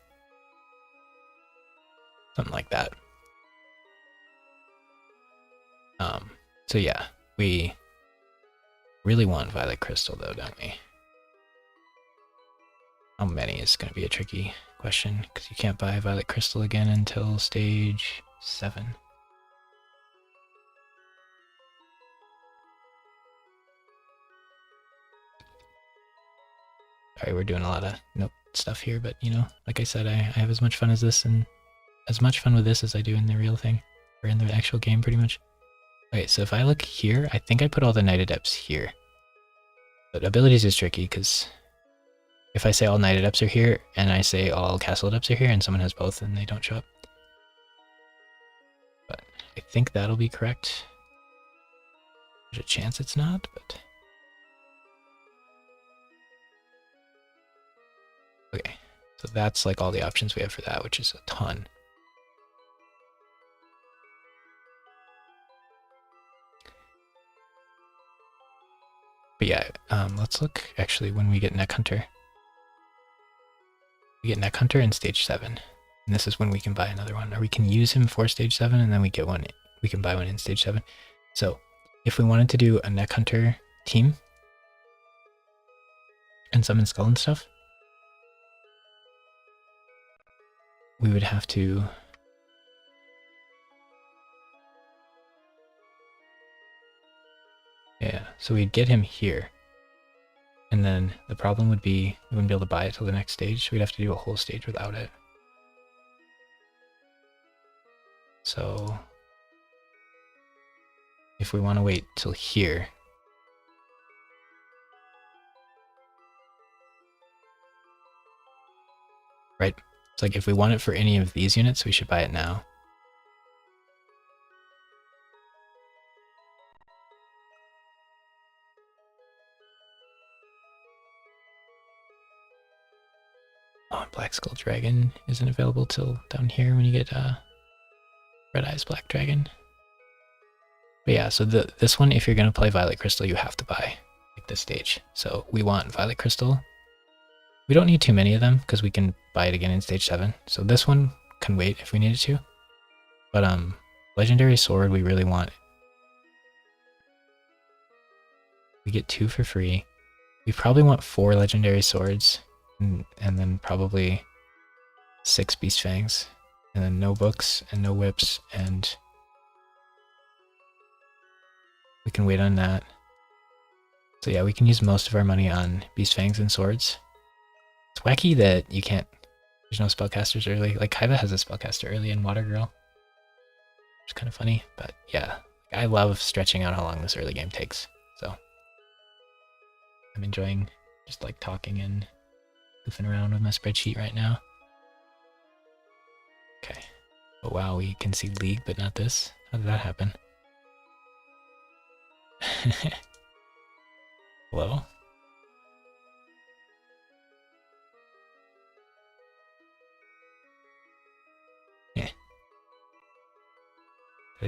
[SPEAKER 1] Something like that. So yeah, we really want Violet Crystal though, don't we? How many is going to be a tricky question, because you can't buy Violet Crystal again until stage 7. Sorry, we're doing a lot of nope stuff here, but you know, like I said, I have as much fun as this and as much fun with this as I do in the real thing, or in the actual game pretty much. Okay, so if I look here, I think I put all the Knight Adepts here. But abilities is tricky, because if I say all Knight Adepts are here, and I say all Castle Adepts are here, and someone has both, then they don't show up. But I think that'll be correct. There's a chance it's not, but... Okay, so that's like all the options we have for that, which is a ton. But yeah, let's look actually when we get Neck Hunter. We get Neck Hunter in stage 7, and this is when we can buy another one, or we can use him for stage 7, and then we get one. We can buy one in stage 7. So if we wanted to do a Neck Hunter team and Summon Skull and stuff, we would have to so we'd get him here. And then the problem would be we wouldn't be able to buy it till the next stage. So we'd have to do a whole stage without it. So if we want to wait till here, right? It's like if we want it for any of these units, we should buy it now. Oh, Black Skull Dragon isn't available till down here when you get Red Eyes Black Dragon. But yeah, so this one, if you're going to play Violet Crystal, you have to buy like this stage. So we want Violet Crystal. We don't need too many of them because we can buy it again in stage 7. So this one can wait if we needed to. But Legendary Sword we really want. We get 2 for free. We probably want 4 Legendary Swords. And then probably 6 Beast Fangs, and then no books and no whips, and we can wait on that. So yeah, we can use most of our money on Beast Fangs and swords. It's wacky that you can't... There's no spellcasters early. Like, Kaiba has a spellcaster early in Water Girl. Which is kind of funny, but yeah. I love stretching out how long this early game takes, so... I'm enjoying just, like, talking and goofing around with my spreadsheet right now. Okay. Oh wow, we can see League, but not this. How did that happen? Hello? Yeah. Did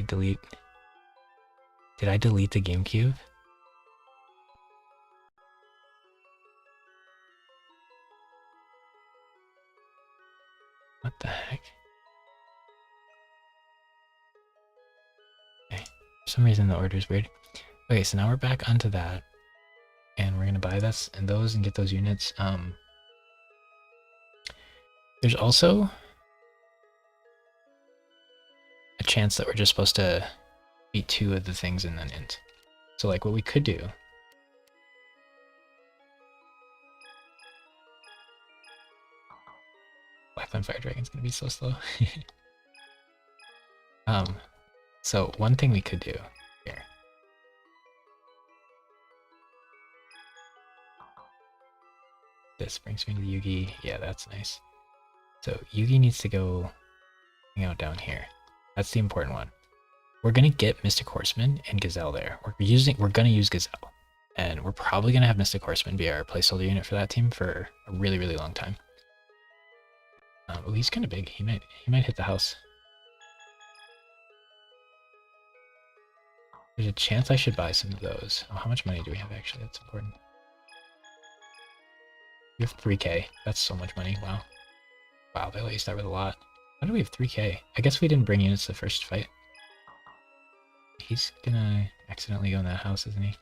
[SPEAKER 1] I delete the GameCube? What the heck? Okay. For some reason the order's weird. Okay, so now we're back onto that. And we're gonna buy this and those and get those units. There's also a chance that we're just supposed to beat 2 of the things and then int. So like what we could do... Blackland Fire Dragon's gonna be so slow. So one thing we could do here. This brings me to Yugi. Yeah, that's nice. So Yugi needs to go hang out down here. That's the important one. We're gonna get Mystic Horseman and Gazelle there. We're gonna use Gazelle. And we're probably gonna have Mystic Horseman be our placeholder unit for that team for a really, really long time. Oh, he's kind of big. He might hit the house. There's a chance I should buy some of those. Oh, how much money do we have actually? That's important. We have 3k. That's so much money. Wow. Wow, they let you start with a lot. How do we have 3k? I guess we didn't bring units the first fight. He's gonna accidentally go in that house, isn't he?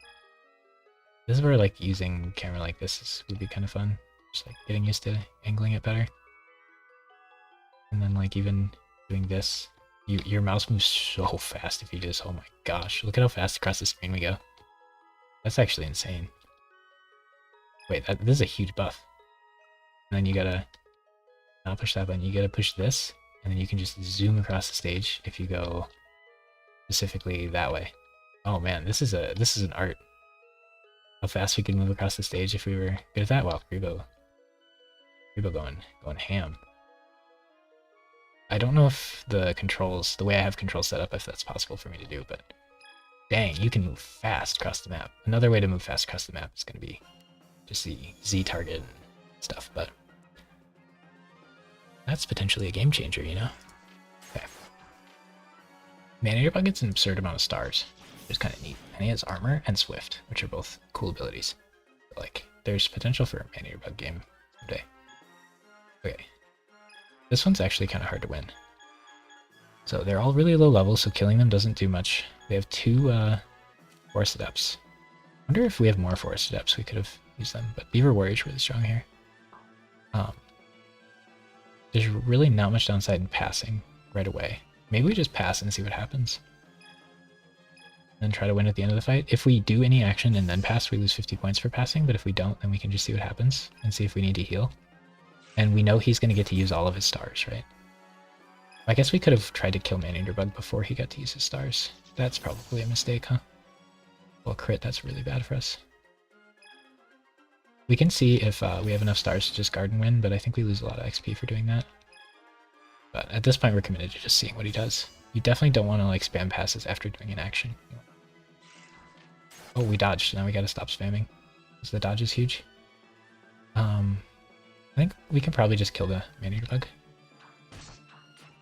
[SPEAKER 1] This is where like using camera like this would be kind of fun. Just like getting used to angling it better. And then like even doing this. Your mouse moves so fast if you just, oh my gosh, look at how fast across the screen we go. That's actually insane. Wait, this is a huge buff. And then you gotta not push that button, you gotta push this, and then you can just zoom across the stage if you go specifically that way. Oh man, this is an art. How fast we could move across the stage if we were good at that. Wow, Rebo going ham. I don't know if the way I have controls set up, if that's possible for me to do, but dang, you can move fast across the map. Another way to move fast across the map is going to be just the Z target and stuff, but that's potentially a game changer, you know? Okay. Maneater Bug gets an absurd amount of stars, which is kind of neat. And he has armor and swift, which are both cool abilities. But, like, there's potential for a Maneater Bug game someday. Okay. This one's actually kind of hard to win. So they're all really low level, so killing them doesn't do much. They have 2 Forest Adepts. I wonder if we have more Forest Adepts, we could have used them. But Beaver Warrior's really strong here. There's really not much downside in passing right away. Maybe we just pass and see what happens. Then try to win at the end of the fight. If we do any action and then pass, we lose 50 points for passing, but if we don't, then we can just see what happens and see if we need to heal. And we know he's going to get to use all of his stars, right? I guess we could have tried to kill Maneater Bug before he got to use his stars. That's probably a mistake, huh? Well, crit, that's really bad for us. We can see if we have enough stars to just guard and win, but I think we lose a lot of XP for doing that. But at this point, we're committed to just seeing what he does. You definitely don't want to like spam passes after doing an action. Oh, we dodged. Now we gotta stop spamming. So the dodge is huge. I think we can probably just kill the Maneater Bug.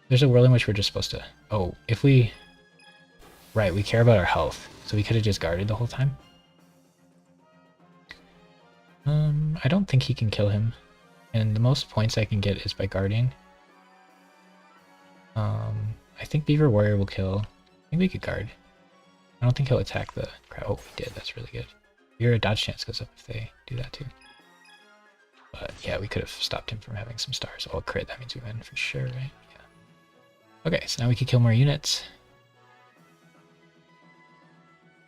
[SPEAKER 1] There's a world in which we're just supposed to... Oh, if we... Right, we care about our health. So we could have just guarded the whole time. I don't think he can kill him. And the most points I can get is by guarding. I think Beaver Warrior will kill. I think we could guard. I don't think he'll attack the crowd. Oh, we did. That's really good. Your dodge chance goes up if they do that too. But yeah, we could have stopped him from having some stars. Oh, crit, that means we win for sure, right? Yeah. Okay, so now we can kill more units.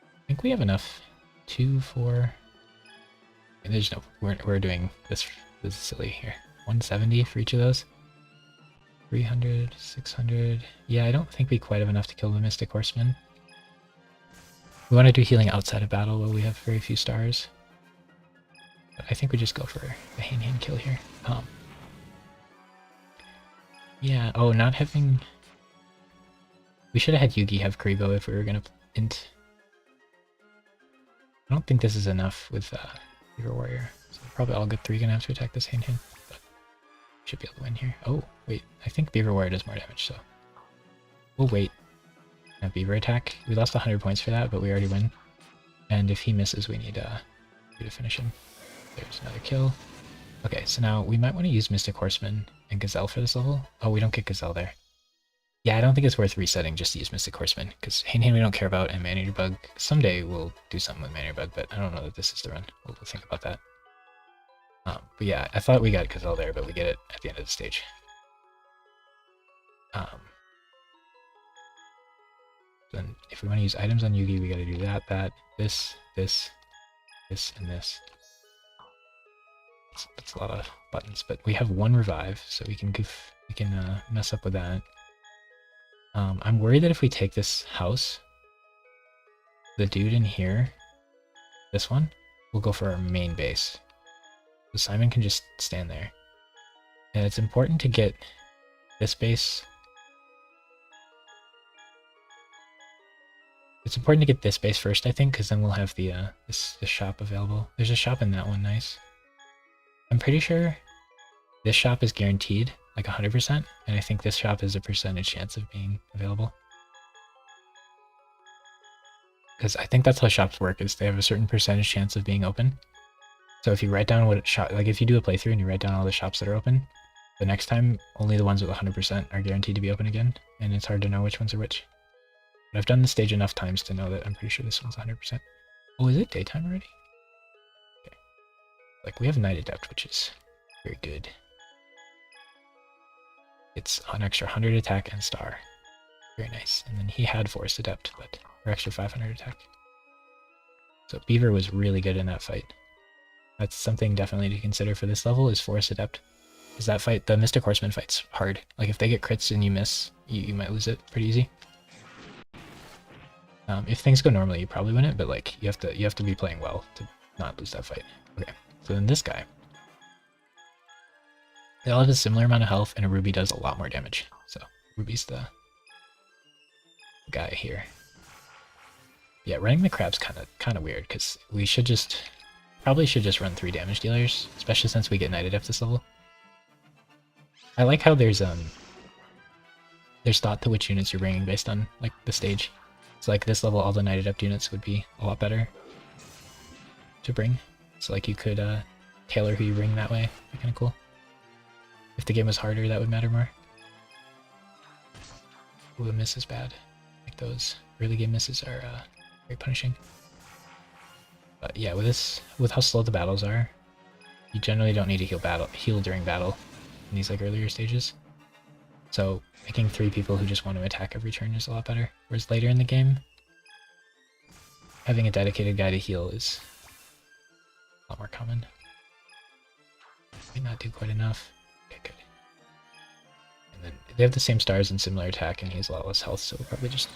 [SPEAKER 1] I think we have enough. 2, 4... There's no, we're doing this. This is silly here. 170 for each of those. 300, 600. Yeah, I don't think we quite have enough to kill the Mystic Horseman. We want to do healing outside of battle while we have very few stars. But I think we just go for the hand kill here. Yeah, oh, not having... We should have had Yugi have Kuriboh if we were going to int. I don't think this is enough with Beaver Warrior. So probably all good 3 going to have to attack this hand, but should be able to win here. Oh, wait, I think Beaver Warrior does more damage, so we'll wait. Now Beaver attack. We lost 100 points for that, but we already win. And if he misses, we need you to finish him. There's another kill. Okay, so now we might want to use Mystic Horseman and Gazelle for this level. Oh, we don't get Gazelle there. Yeah, I don't think it's worth resetting just to use Mystic Horseman, because Hand we don't care about, and Man-Eater Bug, someday we'll do something with Man-Eater Bug, but I don't know that this is the run. We'll think about that. But yeah, I thought we got Gazelle there, but we get it at the end of the stage. Then if we want to use items on Yugi, we got to do that, this, and this. That's a lot of buttons, but we have 1 revive, so we can mess up with that. I'm worried that if we take this house, the dude in here, this one, will go for our main base. So Simon can just stand there. And it's important to get this base. It's important to get this base first, I think, because then we'll have the this shop available. There's a shop in that one, nice. I'm pretty sure this shop is guaranteed, like 100%, and I think this shop is a percentage chance of being available. Because I think that's how shops work, is they have a certain percentage chance of being open. So if you write down what shop, like if you do a playthrough and you write down all the shops that are open, the next time only the ones with 100% are guaranteed to be open again, and it's hard to know which ones are which. But I've done the stage enough times to know that I'm pretty sure this one's 100%. Oh, is it daytime already? Okay. Like, we have Night Adept, which is very good. It's an extra 100 attack and star. Very nice. And then he had Forest Adept, but for extra 500 attack. So Beaver was really good in that fight. That's something definitely to consider for this level, is Forest Adept. Because that fight, the Mystic Horseman fight's hard. Like, if they get crits and you miss, you might lose it pretty easy. If things go normally, you probably win it, but like you have to be playing well to not lose that fight. Okay, so then this guy, they all have a similar amount of health, and a Ruby does a lot more damage. So Ruby's the guy here. Yeah, running the crab's kind of weird, because we probably should just run 3 damage dealers, especially since we get Night Adept this level. I like how there's thought to which units you're bringing based on like the stage. So like this level, all the Night Adept units would be a lot better to bring. So like you could tailor who you bring that way. Kind of cool. If the game was harder, that would matter more. Ooh, a miss is bad. Like those early game misses are very punishing. But yeah, with how slow the battles are, you generally don't need to heal during battle in these like earlier stages. So making 3 people who just want to attack every turn is a lot better. Whereas later in the game, having a dedicated guy to heal is a lot more common. Might not do quite enough. Okay, good. And then they have the same stars and similar attack, and he has a lot less health, so we'll probably just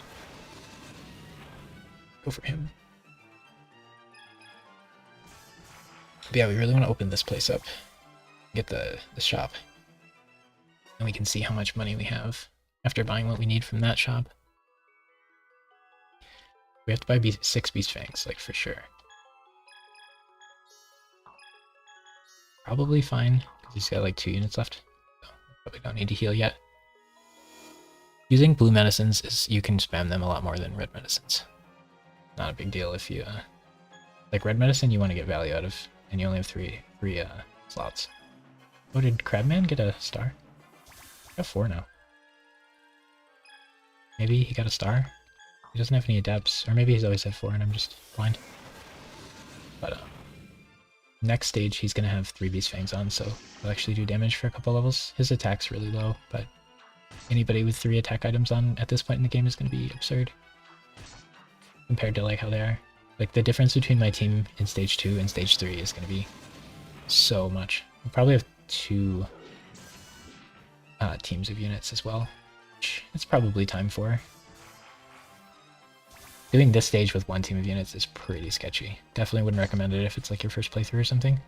[SPEAKER 1] go for him. But yeah, we really want to open this place up, get the shop. And we can see how much money we have after buying what we need from that shop. We have to buy 6 Beast Fangs, like for sure. Probably fine, because he's got like 2 units left. So probably don't need to heal yet. Using blue medicines is, you can spam them a lot more than red medicines. Not a big deal if you, like red medicine you want to get value out of, and you only have 3 slots. Oh, did Crabman get a star? I got 4 now. Maybe he got a star? He doesn't have any adepts, or maybe he's always had 4 and I'm just blind. But next stage he's gonna have 3 Beast Fangs on, so he'll actually do damage for a couple levels. His attack's really low, but anybody with 3 attack items on at this point in the game is gonna be absurd compared to like how they are. Like, the difference between my team in stage 2 and stage 3 is going to be so much. We'll probably have 2 teams of units as well, which it's probably time for. Doing this stage with 1 team of units is pretty sketchy. Definitely wouldn't recommend it if it's like your first playthrough or something.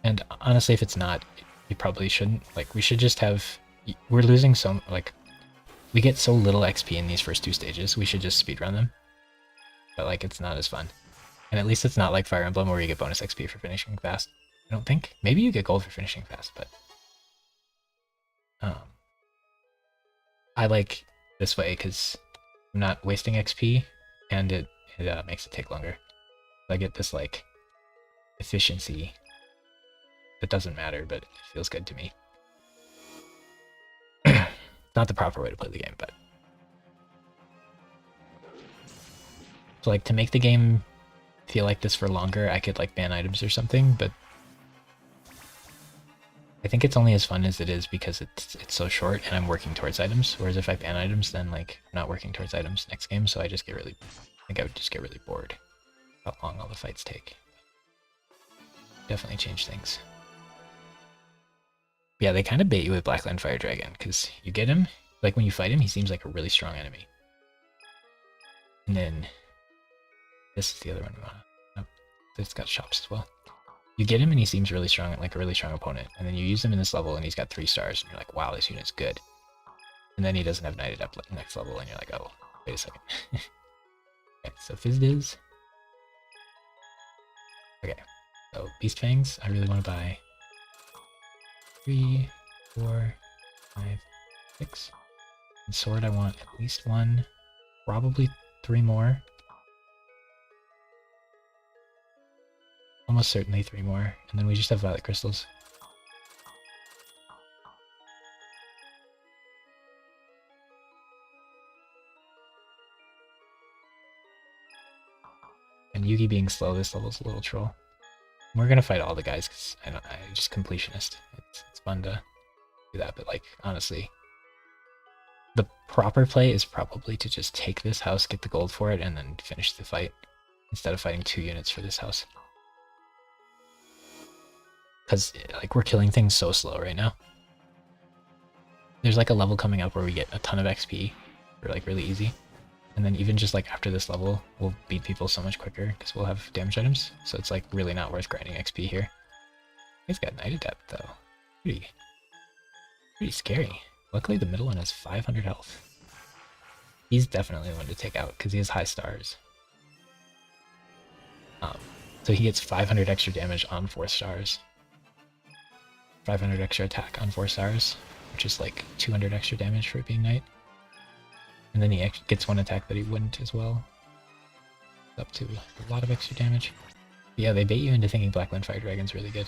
[SPEAKER 1] And honestly, if it's not, you probably shouldn't. Like, we should just have... We're losing so... Like, we get so little XP in these first 2 stages, we should just speedrun them. But, like, it's not as fun. And at least it's not like Fire Emblem where you get bonus XP for finishing fast. I don't think. Maybe you get gold for finishing fast, but... I like this way because I'm not wasting XP, and it makes it take longer. I get this, like, efficiency that doesn't matter, but it feels good to me. Not the proper way to play the game, but... So, like, to make the game feel like this for longer, I could, like, ban items or something, but... I think it's only as fun as it is because it's so short and I'm working towards items, whereas if I ban items, then, like, I'm not working towards items next game, so I just get really... I think I would just get really bored how long all the fights take. Definitely change things. Yeah, they kind of bait you with Blackland Fire Dragon, because you get him, like when you fight him, he seems like a really strong enemy. And then, this is the other one we want to... Oh, it's got shops as well. You get him and he seems really strong, like a really strong opponent, and then you use him in this level and he's got 3 stars, and you're like, wow, this unit's good. And then he doesn't have Knighted up next level, and you're like, oh, wait a second. Okay, so Fizz. Okay, so Beast Fangs, I really want to buy 3, 4, 5, 6. And Sword, I want at least 1, probably 3 more. Almost certainly 3 more, and then we just have Violet Crystals. And Yugi being slow this level's a little troll. We're gonna fight all the guys because I just completionist. It's fun to do that, but, like, honestly, the proper play is probably to just take this house, get the gold for it, and then finish the fight instead of fighting 2 units for this house. Because, like, we're killing things so slow right now. There's, like, a level coming up where we get a ton of XP for, like, really easy. And then even just, like, after this level, we'll beat people so much quicker because we'll have damage items. So it's, like, really not worth grinding XP here. He's got Knight Adept, though. Pretty scary. Luckily, the middle one has 500 health. He's definitely the one to take out because he has high stars. So he gets 500 extra damage on 4 stars. 500 extra attack on 4 stars, which is like 200 extra damage for it being Knight. And then he gets 1 attack that he wouldn't as well. Up to a lot of extra damage. But yeah, they bait you into thinking Blackland Fire Dragon's really good.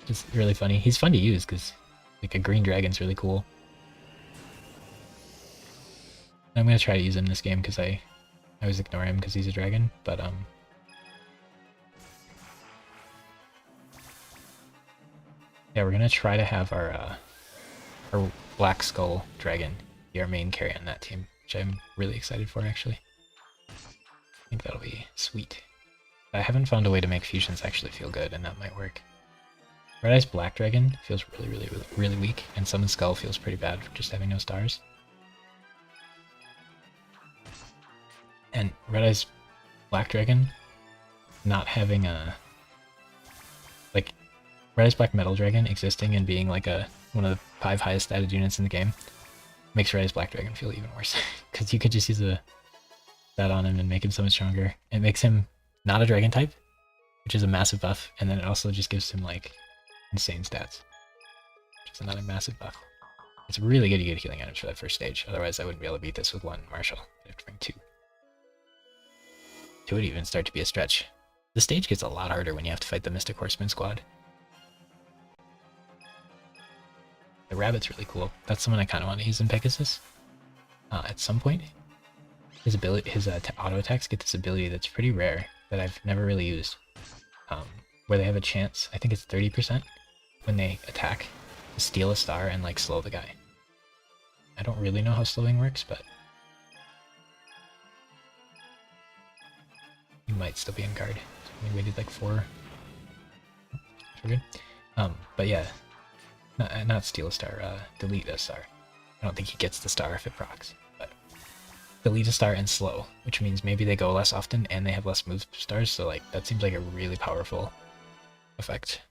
[SPEAKER 1] Just really funny. He's fun to use because, like, a green dragon's really cool. I'm gonna try to use him this game because I always ignore him because he's a dragon, but yeah, we're gonna try to have our Black Skull Dragon be our main carry on that team, which I'm really excited for, actually. I think that'll be sweet. I haven't found a way to make fusions actually feel good, and that might work. Red Eye's Black Dragon feels really weak, and Summon Skull feels pretty bad for just having no stars. And Red Eye's Black Dragon not having a... like, Red Eye's Black Metal Dragon existing and being like one of the 5 highest statted units in the game makes Red Eye's Black Dragon feel even worse. Because you could just use that on him and make him so much stronger. It makes him not a dragon type, which is a massive buff, and then it also just gives him, like, insane stats, which is another massive buff. It's really good to get healing items for that first stage, otherwise I wouldn't be able to beat this with 1 Marshal. I'd have to bring 2. 2 would even start to be a stretch. The stage gets a lot harder when you have to fight the Mystic Horseman squad. The rabbit's really cool. That's someone I kind of want to use in Pegasus. At some point, his auto attacks get this ability that's pretty rare that I've never really used. Where they have a chance, I think it's 30% when they attack, to steal a star and, like, slow the guy. I don't really know how slowing works, but might still be on guard. So we waited like 4. We're good. But yeah, not steal a star, delete a star. I don't think he gets the star if it procs, but delete a star and slow, which means maybe they go less often and they have less move stars, so like that seems like a really powerful effect.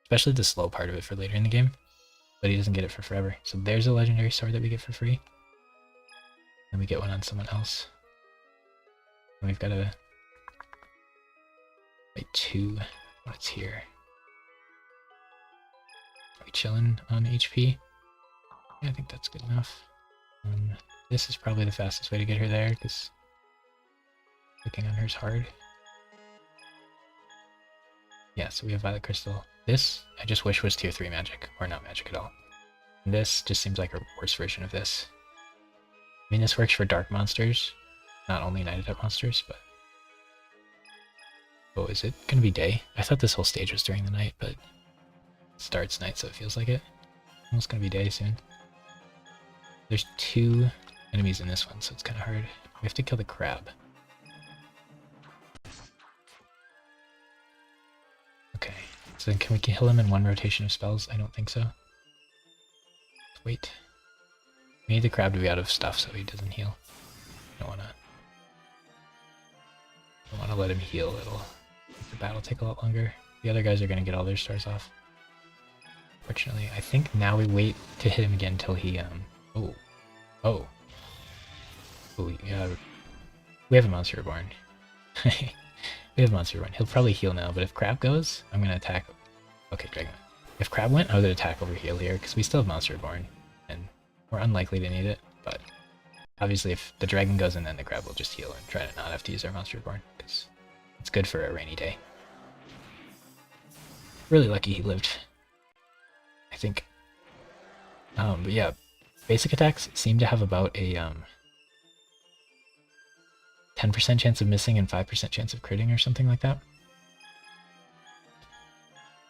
[SPEAKER 1] Especially the slow part of it for later in the game, but he doesn't get it for forever. So there's a legendary sword that we get for free. And we get one on someone else. And we've got to wait 2. What's here? Are we chilling on HP? Yeah, I think that's good enough. This is probably the fastest way to get her there, because clicking on her is hard. Yeah, so we have Violet Crystal. This, I just wish was tier 3 magic, or not magic at all. And this just seems like a worse version of this. I mean, this works for dark monsters, not only night adept monsters, but... Oh, is it gonna be day? I thought this whole stage was during the night, but it starts night, so it feels like it. Almost gonna be day soon. There's 2 enemies in this one, so it's kind of hard. We have to kill the crab. Okay, so then can we kill him in 1 rotation of spells? I don't think so. Let's wait. We need the crab to be out of stuff so he doesn't heal. Don't wanna let him heal. It'll make the battle take a lot longer. The other guys are gonna get all their stars off. Fortunately, I think now we wait to hit him again until he Oh, yeah. We have a Monster Reborn. We have Monster Reborn. He'll probably heal now, but if Crab goes, I'm gonna attack. Okay, Dragon. If Crab went, I would attack over heal here, because we still have Monster Reborn, and we're unlikely to need it, but obviously if the Dragon goes in, then the Crab will just heal and try to not have to use our Monster Reborn, because it's good for a rainy day. Really lucky he lived, I think. But yeah, basic attacks seem to have about a 10% chance of missing and 5% chance of critting or something like that.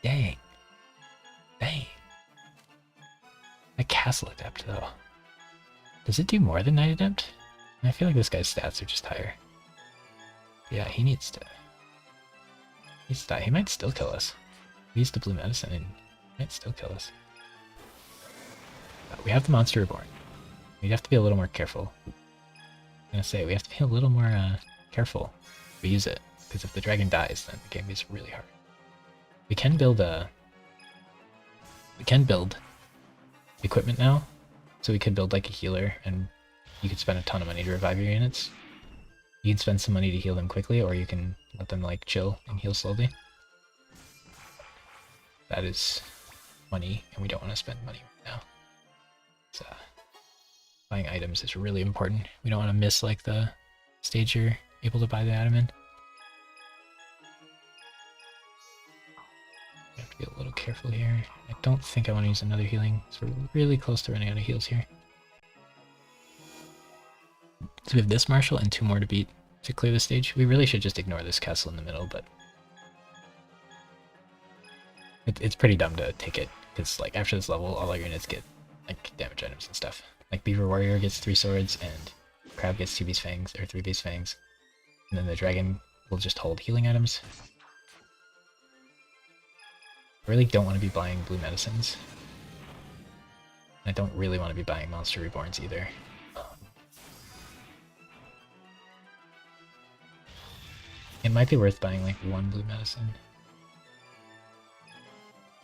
[SPEAKER 1] Dang. Dang. A Castle Adept, though. Does it do more than Knight Adept? I feel like this guy's stats are just higher. Yeah, he needs to die. He might still kill us. We used the blue medicine and he might still kill us. But we have the Monster Reborn. We have to be a little more careful. I'm gonna say, we have to be a little more careful if we use it, because if the dragon dies, then the game gets really hard. We can build equipment now, so we could build like a healer, and you could spend a ton of money to revive your units. You can spend some money to heal them quickly, or you can let them like chill and heal slowly. That is money, and we don't want to spend money right now. So, buying items is really important. We don't want to miss like the stage you're able to buy the item in. We have to be a little careful here. I don't think I want to use another healing, so we're really close to running out of heals here. So we have this Marshal and 2 more to beat to clear the stage. We really should just ignore this castle in the middle, but it's pretty dumb to take it, because like after this level, all our units get like damage items and stuff. Like Beaver Warrior gets 3 swords, and Crab gets 2 Beast Fangs, or 3 Beast Fangs. And then the Dragon will just hold healing items. I really don't want to be buying blue medicines. I don't really want to be buying Monster Reborns either. It might be worth buying like 1 blue medicine.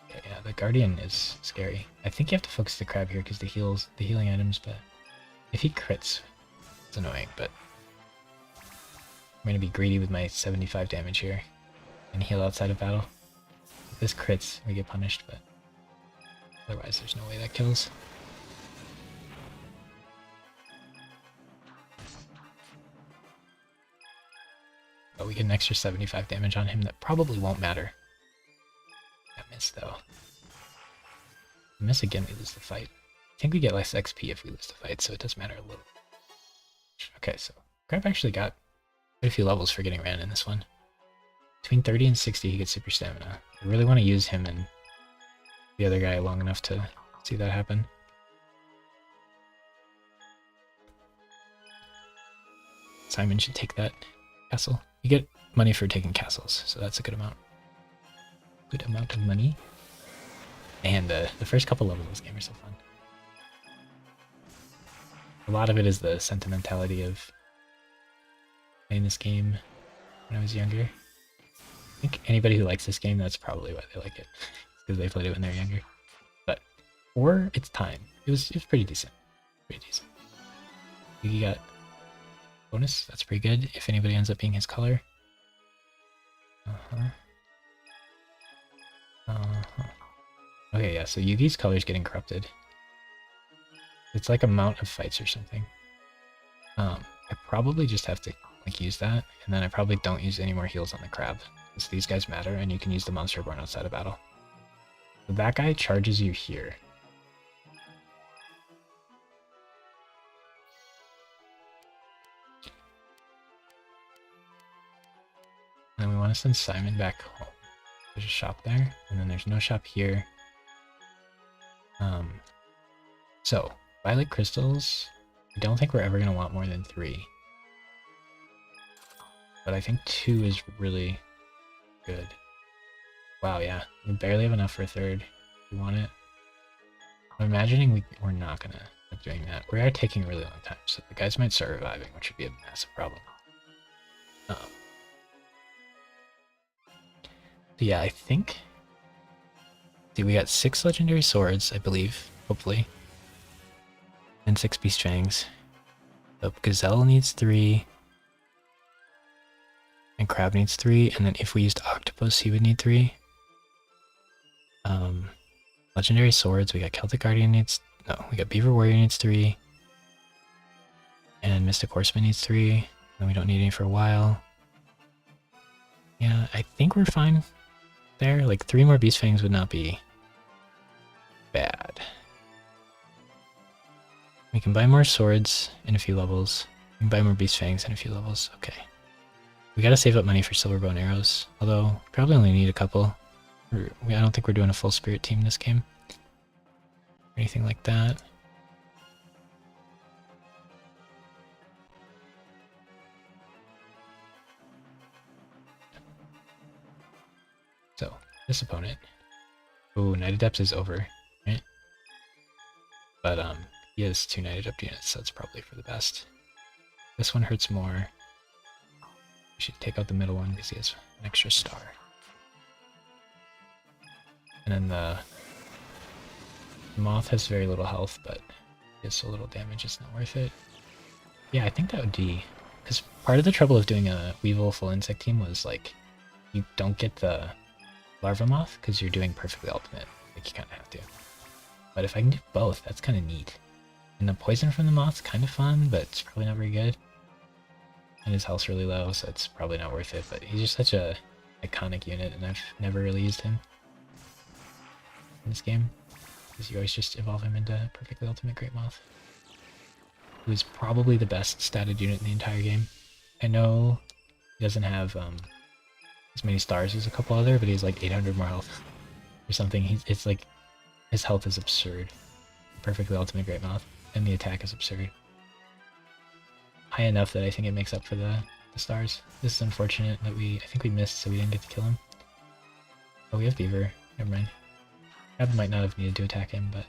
[SPEAKER 1] Yeah, the Guardian is scary. I think you have to focus the Crab here because the healing items, but if he crits, it's annoying, but I'm going to be greedy with my 75 damage here and heal outside of battle. If this crits, we get punished, but otherwise there's no way that kills. But we get an extra 75 damage on him that probably won't matter. That miss though. If we miss again, we lose the fight. I think we get less XP if we lose the fight, so it does matter a little. Okay, so Crab actually got quite a few levels for getting ran in this one. Between 30 and 60 he gets super stamina. I really want to use him and the other guy long enough to see that happen. Simon should take that castle. You get money for taking castles, so that's a good amount. Good amount of money. And the first couple levels of this game are so fun. A lot of it is the sentimentality of playing this game when I was younger. I think anybody who likes this game, that's probably why they like it. Because they played it when they were younger. But for its time, it was pretty decent. Pretty decent. Yugi got bonus, that's pretty good if anybody ends up being his color. Okay, yeah, so Yugi's color is getting corrupted. It's like a mount of fights or something. I probably just have to like use that, and then I probably don't use any more heals on the crab, because these guys matter, and you can use the monster born outside of battle. So that guy charges you here. And we want to send Simon back home. There's a shop there, and then there's no shop here. So, violet crystals, I don't think we're ever going to want more than 3. But I think 2 is really good. Wow, yeah, we barely have enough for a third. We want it. I'm imagining we're not going to end up doing that. We are taking a really long time, so the guys might start reviving, which would be a massive problem. So yeah, I think... See, we got 6 legendary swords, I believe, hopefully. And 6 beast fangs. So Gazelle needs 3. And Crab needs 3, and then if we used Octopus, he would need 3. Legendary swords, we got Celtic Guardian needs... No, we got Beaver Warrior needs 3. And Mystic Horseman needs 3. And we don't need any for a while. Yeah, I think we're fine there. Like, 3 more beast fangs would not be bad. We can buy more swords in a few levels. We can buy more beast fangs in a few levels. Okay. We gotta save up money for silver bow and arrows. Although, we probably only need a couple. I don't think we're doing a full spirit team this game. Or anything like that. So, this opponent. Ooh, Knight Adept is over, right? But he has 2 Knight Adept units, so that's probably for the best. This one hurts more. We should take out the middle one because he has an extra star. And then the Moth has very little health, but he has so little damage it's not worth it. Yeah, I think that would be... Because part of the trouble of doing a Weevil full insect team was like, you don't get the Larva Moth because you're doing perfectly ultimate. Like, you kind of have to. But if I can do both, that's kind of neat. And the poison from the Moth's kind of fun, but it's probably not very good. And his health's really low, so it's probably not worth it. But he's just such a iconic unit, and I've never really used him in this game. Because you always just evolve him into perfectly ultimate Great Moth. Who's probably the best statted unit in the entire game. I know he doesn't have as many stars as a couple other, but he's like 800 more health or something. It's like his health is absurd. Perfectly ultimate Great Moth, and the attack is absurd. High enough that I think it makes up for the stars. This is unfortunate that I think we missed, so we didn't get to kill him. Oh, we have Beaver. Never mind. Crab might not have needed to attack him, but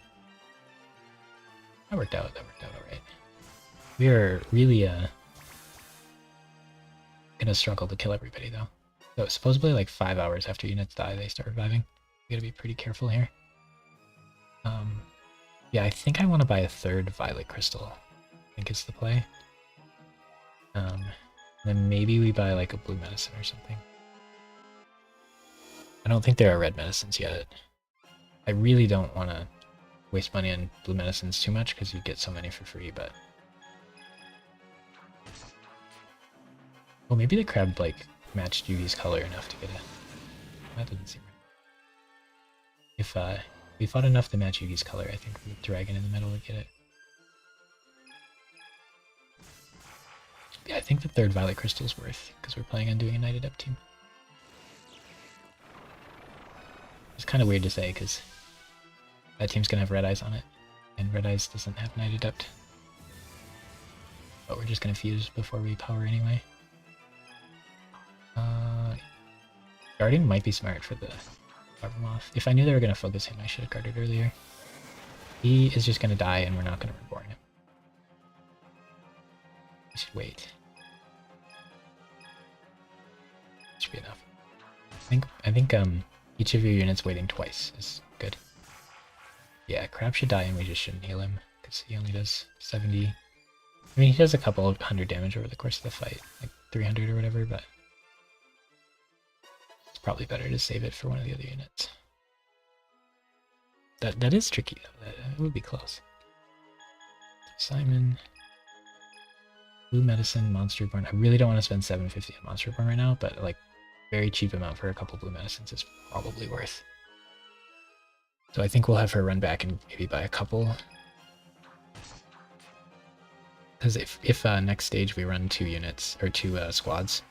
[SPEAKER 1] that worked out. That worked out alright. We are really gonna struggle to kill everybody though. So supposedly like 5 hours after units die, they start reviving. We gotta be pretty careful here. Yeah, I think I want to buy a 3rd Violet Crystal. I think it's the play. Then maybe we buy like a blue medicine or something. I don't think there are red medicines yet. I really don't want to waste money on blue medicines too much because you get so many for free, but... Well, maybe the crab like matched Yugi's color enough to get it. That doesn't seem right. If we fought enough to match Yugi's color, I think the dragon in the middle would get it. Yeah, I think the 3rd Violet Crystal is worth, because we're planning on doing a Knight Adept team. It's kind of weird to say, because that team's going to have Red Eyes on it, and Red Eyes doesn't have Knight Adept. But we're just going to fuse before we power anyway. Guarding might be smart for the Gardemoth. If I knew they were going to focus him, I should have guarded earlier. He is just going to die, and we're not going to reborn him. We should wait. Should be enough. I think each of your units waiting twice is good. Yeah, Crab should die, and we just shouldn't heal him because he only does 70. I mean, he does a couple of 100 damage over the course of the fight, like 300 or whatever, but it's probably better to save it for one of the other units. That is tricky though. That would be close. Simon, Blue Medicine, Monster Reborn. I really don't want to spend 750 on Monster Reborn right now, but like very cheap amount for a couple Blue Medicines is probably worth. So I think we'll have her run back and maybe buy a couple. Because if next stage we run 2 units or 2 squads,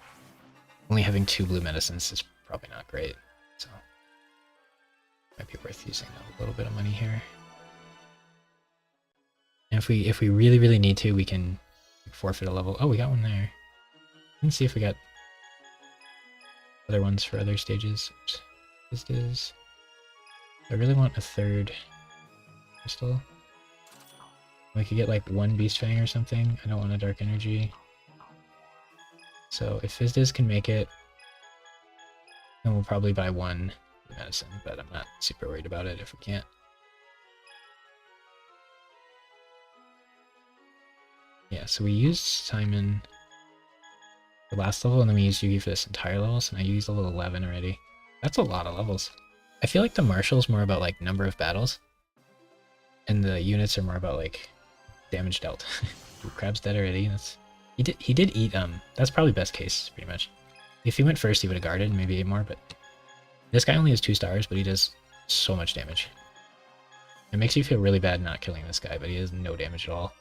[SPEAKER 1] only having 2 Blue Medicines is probably not great. So might be worth using a little bit of money here. And if we really need to, we can forfeit a level. Oh, we got one there. Let's see if we got other ones for other stages. Oops. This is. I really want a 3rd crystal. We could get like 1 Beast Fang or something. I don't want a Dark Energy. So if Fizdiz can make it, then we'll probably buy 1 medicine, but I'm not super worried about it if we can't. Yeah, so we used Simon the last level, and then we used Yugi for this entire level, so now you used level 11 already. That's a lot of levels. I feel like the Marshal's more about like number of battles, and the units are more about like damage dealt. Ooh, Crab's dead already. He did eat that's probably best case pretty much. If he went first he would have guarded and maybe ate more, but this guy only has 2 stars, but he does so much damage. It makes you feel really bad not killing this guy, but he has no damage at all.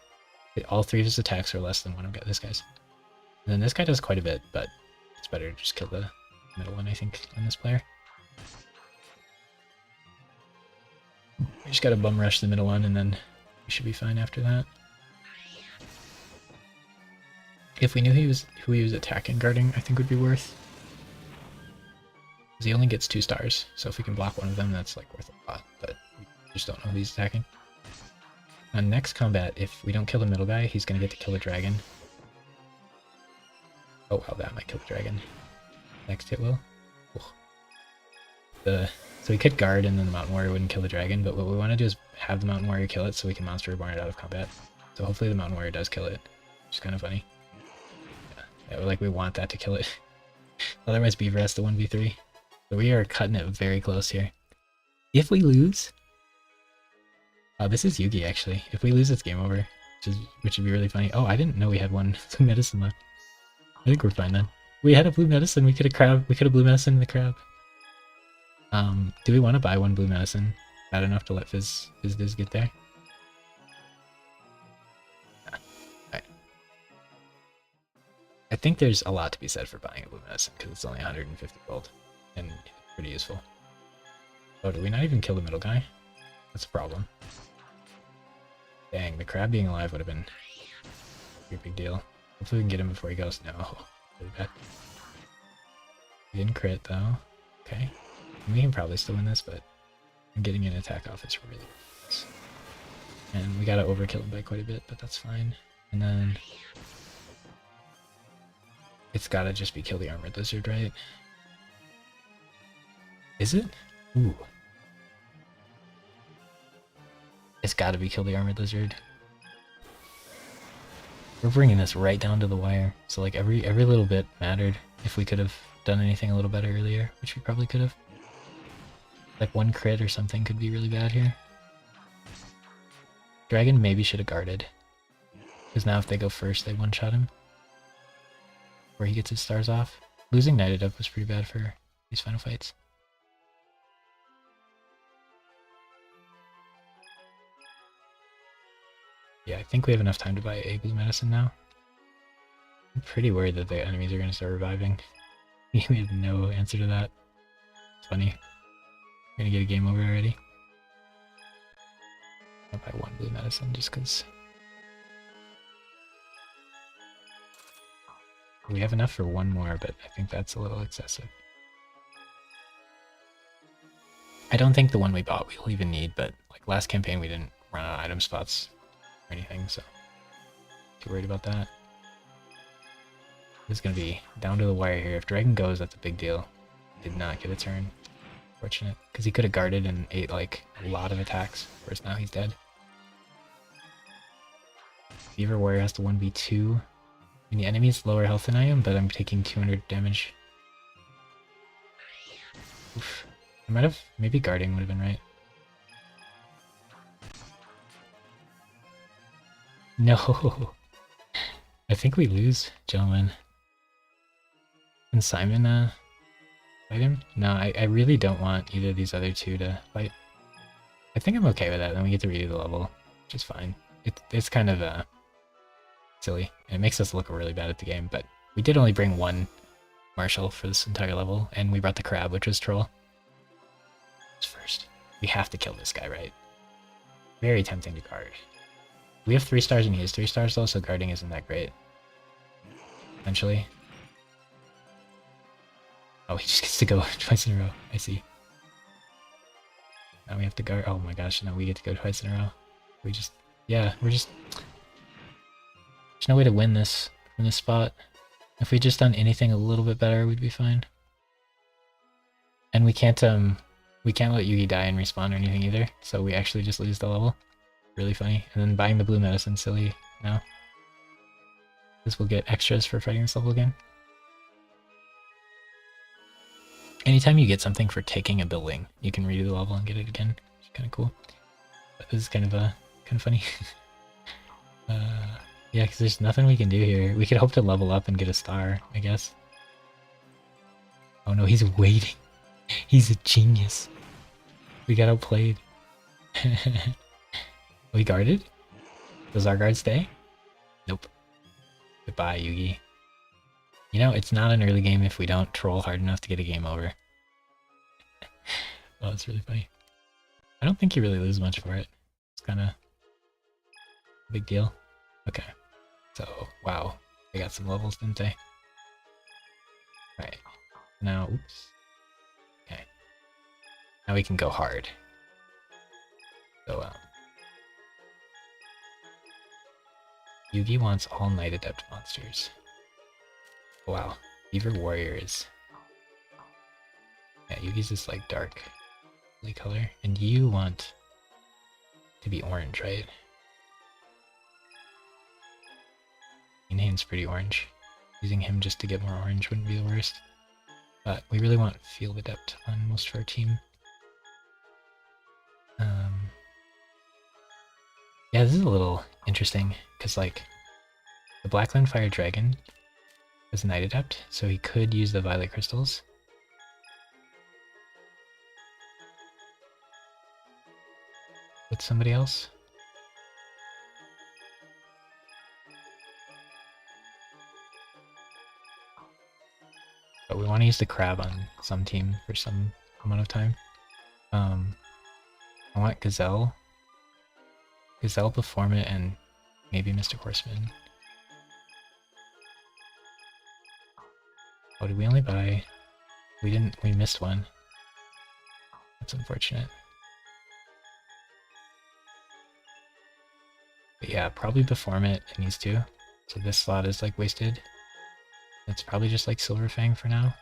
[SPEAKER 1] All 3 of his attacks are less than one of this guy's. And then this guy does quite a bit, but it's better to just kill the middle one, I think, on this player. We just gotta bum rush the middle one, and then we should be fine after that. If we knew who he was attacking guarding, I think would be worth. Because he only gets 2 stars, so if we can block one of them, that's like worth a lot, but we just don't know who he's attacking. On next combat, if we don't kill the middle guy, he's gonna get to kill the dragon. Oh wow, that might kill the dragon. Next hit will. So we could guard and then the Mountain Warrior wouldn't kill the dragon, but what we want to do is have the Mountain Warrior kill it so we can Monster Reborn it out of combat. So hopefully the Mountain Warrior does kill it, which is kind of funny. Yeah, like we want that to kill it. Otherwise Beaver has to 1v3. So we are cutting it very close here. If we lose... this is Yugi actually. If we lose, it's game over, which would be really funny. Oh, I didn't know we had 1 blue medicine left. I think we're fine then. We had a blue medicine. We could have blue medicine in the crab. Do we want to buy 1 blue medicine? Bad enough to let Fizdiz get there? Yeah. Right. I think there's a lot to be said for buying a blue medicine because it's only 150 gold and pretty useful. Oh, did we not even kill the middle guy? That's a problem. Dang, the crab being alive would have been a pretty big deal. Hopefully we can get him before he goes. No, really bad. We didn't crit though. Okay. We can probably still win this, but getting an attack off is really nice. And we gotta overkill him by quite a bit, but that's fine. And then it's gotta just be kill the armored lizard, right? Is it? Ooh. It's gotta be kill the armored lizard. We're bringing this right down to the wire. So like every little bit mattered. If we could have done anything a little better earlier, which we probably could have. Like 1 crit or something could be really bad here. Dragon maybe should have guarded. Because now if they go first, they one-shot him. Where he gets his stars off. Losing Knighted Up was pretty bad for these final fights. Yeah, I think we have enough time to buy a blue medicine now. I'm pretty worried that the enemies are going to start reviving. We have no answer to that. It's funny. We're gonna get a game over already. I'll buy 1 blue medicine just because. We have enough for 1 more, but I think that's a little excessive. I don't think the one we bought we'll even need, but like last campaign we didn't run out of item spots or anything, so too worried about that. This is gonna be down to the wire here. If Dragon goes, that's a big deal. Did not get a turn. Fortunate, because he could have guarded and ate like a lot of attacks, whereas now he's dead. Beaver Warrior has to 1v2. I mean, the enemy's lower health than I am, but I'm taking 200 damage. Oof. I might have, maybe guarding would have been right. No! I think we lose, gentlemen. Can Simon fight him? No, I really don't want either of these other two to fight. I think I'm okay with that, then we get to redo the level, which is fine. It's kind of silly, and it makes us look really bad at the game, but we did only bring one Marshal for this entire level, and we brought the crab, which was Troll. First. We have to kill this guy, right? Very tempting to guard. We have 3 stars and he has 3 stars though, so guarding isn't that great. Eventually. Oh, he just gets to go twice in a row. I see. Now we have to guard. Oh my gosh, now we get to go twice in a row. We just... Yeah, we're just... There's no way to win this from this spot. If we just done anything a little bit better, we'd be fine. And we can't let Yugi die and respawn or anything either, so we actually just lose the level. Really funny. And then buying the blue medicine, silly now. This will get extras for fighting this level again. Anytime you get something for taking a building, you can redo the level and get it again. It's kind of cool. But this is kind of funny. Yeah, because there's nothing we can do here. We could hope to level up and get a star, I guess. Oh no, he's waiting. He's a genius. We got outplayed. We guarded? Does our guard stay? Nope. Goodbye, Yugi. You know, it's not an early game if we don't troll hard enough to get a game over. Oh, it's really funny. I don't think you really lose much for it. It's kind of a big deal. Okay. So, wow. They got some levels, didn't they? Right. Now, oops. Okay. Now we can go hard. So, Yugi wants all Night Adept monsters. Wow. Beaver Warrior is... Yeah, Yugi's this, like, dark color. And you want to be orange, right? Name's pretty orange. Using him just to get more orange wouldn't be the worst. But we really want Field Adept on most of our team. Yeah, this is a little interesting, because like, the Blackland Fire Dragon is a Night Adept, so he could use the Violet Crystals. With somebody else? But we want to use the crab on some team for some amount of time. I want Gazelle. Gazelle, Performant, and maybe Mr. Horseman. Oh, did we only buy... We missed one. That's unfortunate. But yeah, probably Performant in these two. So this slot is like wasted. That's probably just like Silverfang for now.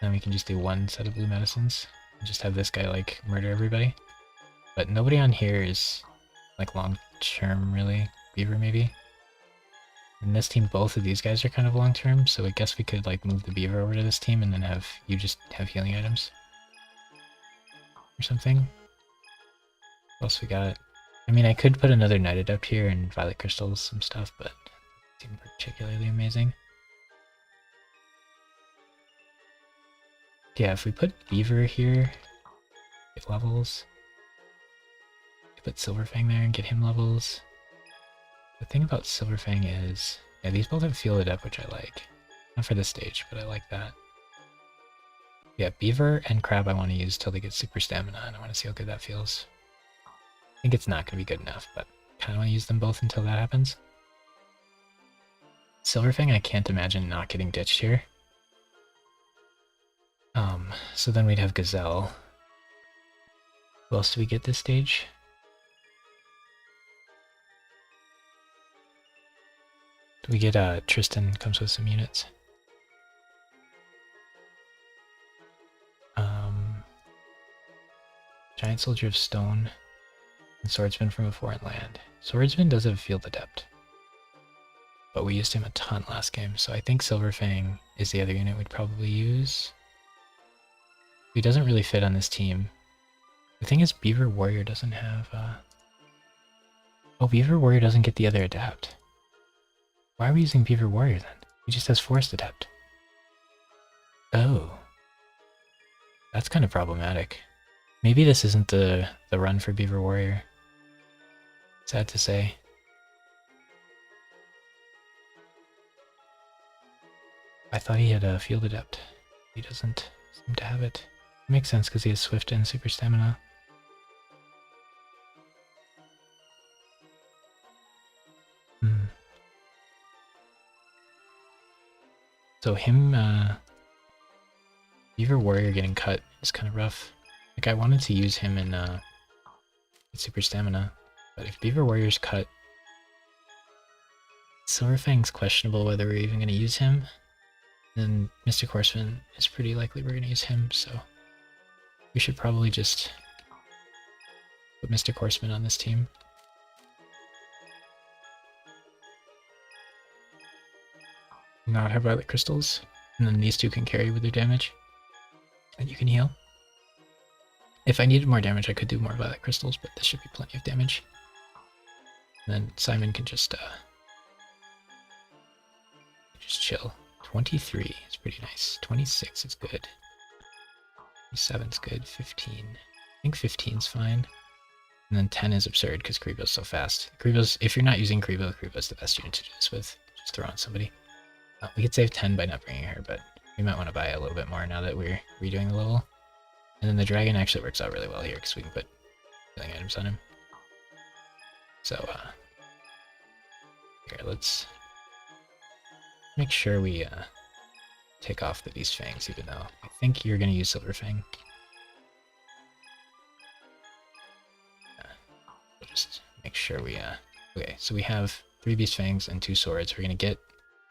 [SPEAKER 1] Then we can just do one set of blue medicines and just have this guy like murder everybody. But nobody on here is like long term really. Beaver maybe. In this team both of these guys are kind of long term, so I guess we could like move the Beaver over to this team and then have you just have healing items. Or something. What else we got? I mean, I could put another Night Adept here and Violet Crystals, some stuff, but it seemed particularly amazing. Yeah, if we put Beaver here, get levels. Put Silverfang there and get him levels. The thing about Silverfang is, yeah, these both have Field Adept, which I like. Not for this stage, but I like that. Yeah, Beaver and Crab I want to use till they get super stamina, and I want to see how good that feels. I think it's not going to be good enough, but I kind of want to use them both until that happens. Silverfang I can't imagine not getting ditched here. So then we'd have Gazelle. Who else do we get this stage? Do we get Tristan comes with some units? Giant Soldier of Stone and Swordsman from a Foreign Land. Swordsman does have Field Adept, but we used him a ton last game, so I think Silverfang is the other unit we'd probably use. He doesn't really fit on this team. The thing is, Beaver Warrior doesn't have... Oh, Beaver Warrior doesn't get the other Adapt. Why are we using Beaver Warrior then? He just has Forest Adept. Oh. That's kind of problematic. Maybe this isn't the run for Beaver Warrior. Sad to say. I thought he had a Field Adept. He doesn't seem to have it. Makes sense because he has Swift and Super Stamina. So him, Beaver Warrior getting cut is kind of rough. Like, I wanted to use him in Super Stamina, but if Beaver Warrior's cut, Silverfang's questionable whether we're even going to use him. And Mystic Horseman is pretty likely we're going to use him, so we should probably just put Mystic Horseman on this team. Not have Violet Crystals, and then these two can carry with their damage, and you can heal. If I needed more damage, I could do more Violet Crystals, but this should be plenty of damage. And then Simon can just chill. 23 is pretty nice. 26 is good. 27 is good. 15. I think 15 is fine. And then 10 is absurd because Krivo's so fast. Krivo's, if you're not using Krivo, Krivo's the best unit to do this with. Just throw on somebody. We could save 10 by not bringing her, but we might want to buy a little bit more now that we're redoing the level. And then the dragon actually works out really well here because we can put healing items on him. So, here, let's make sure we take off the Beast Fangs, even though I think you're going to use Silverfang. We'll just make sure we, okay, so we have 3 Beast Fangs and 2 swords. We're going to get,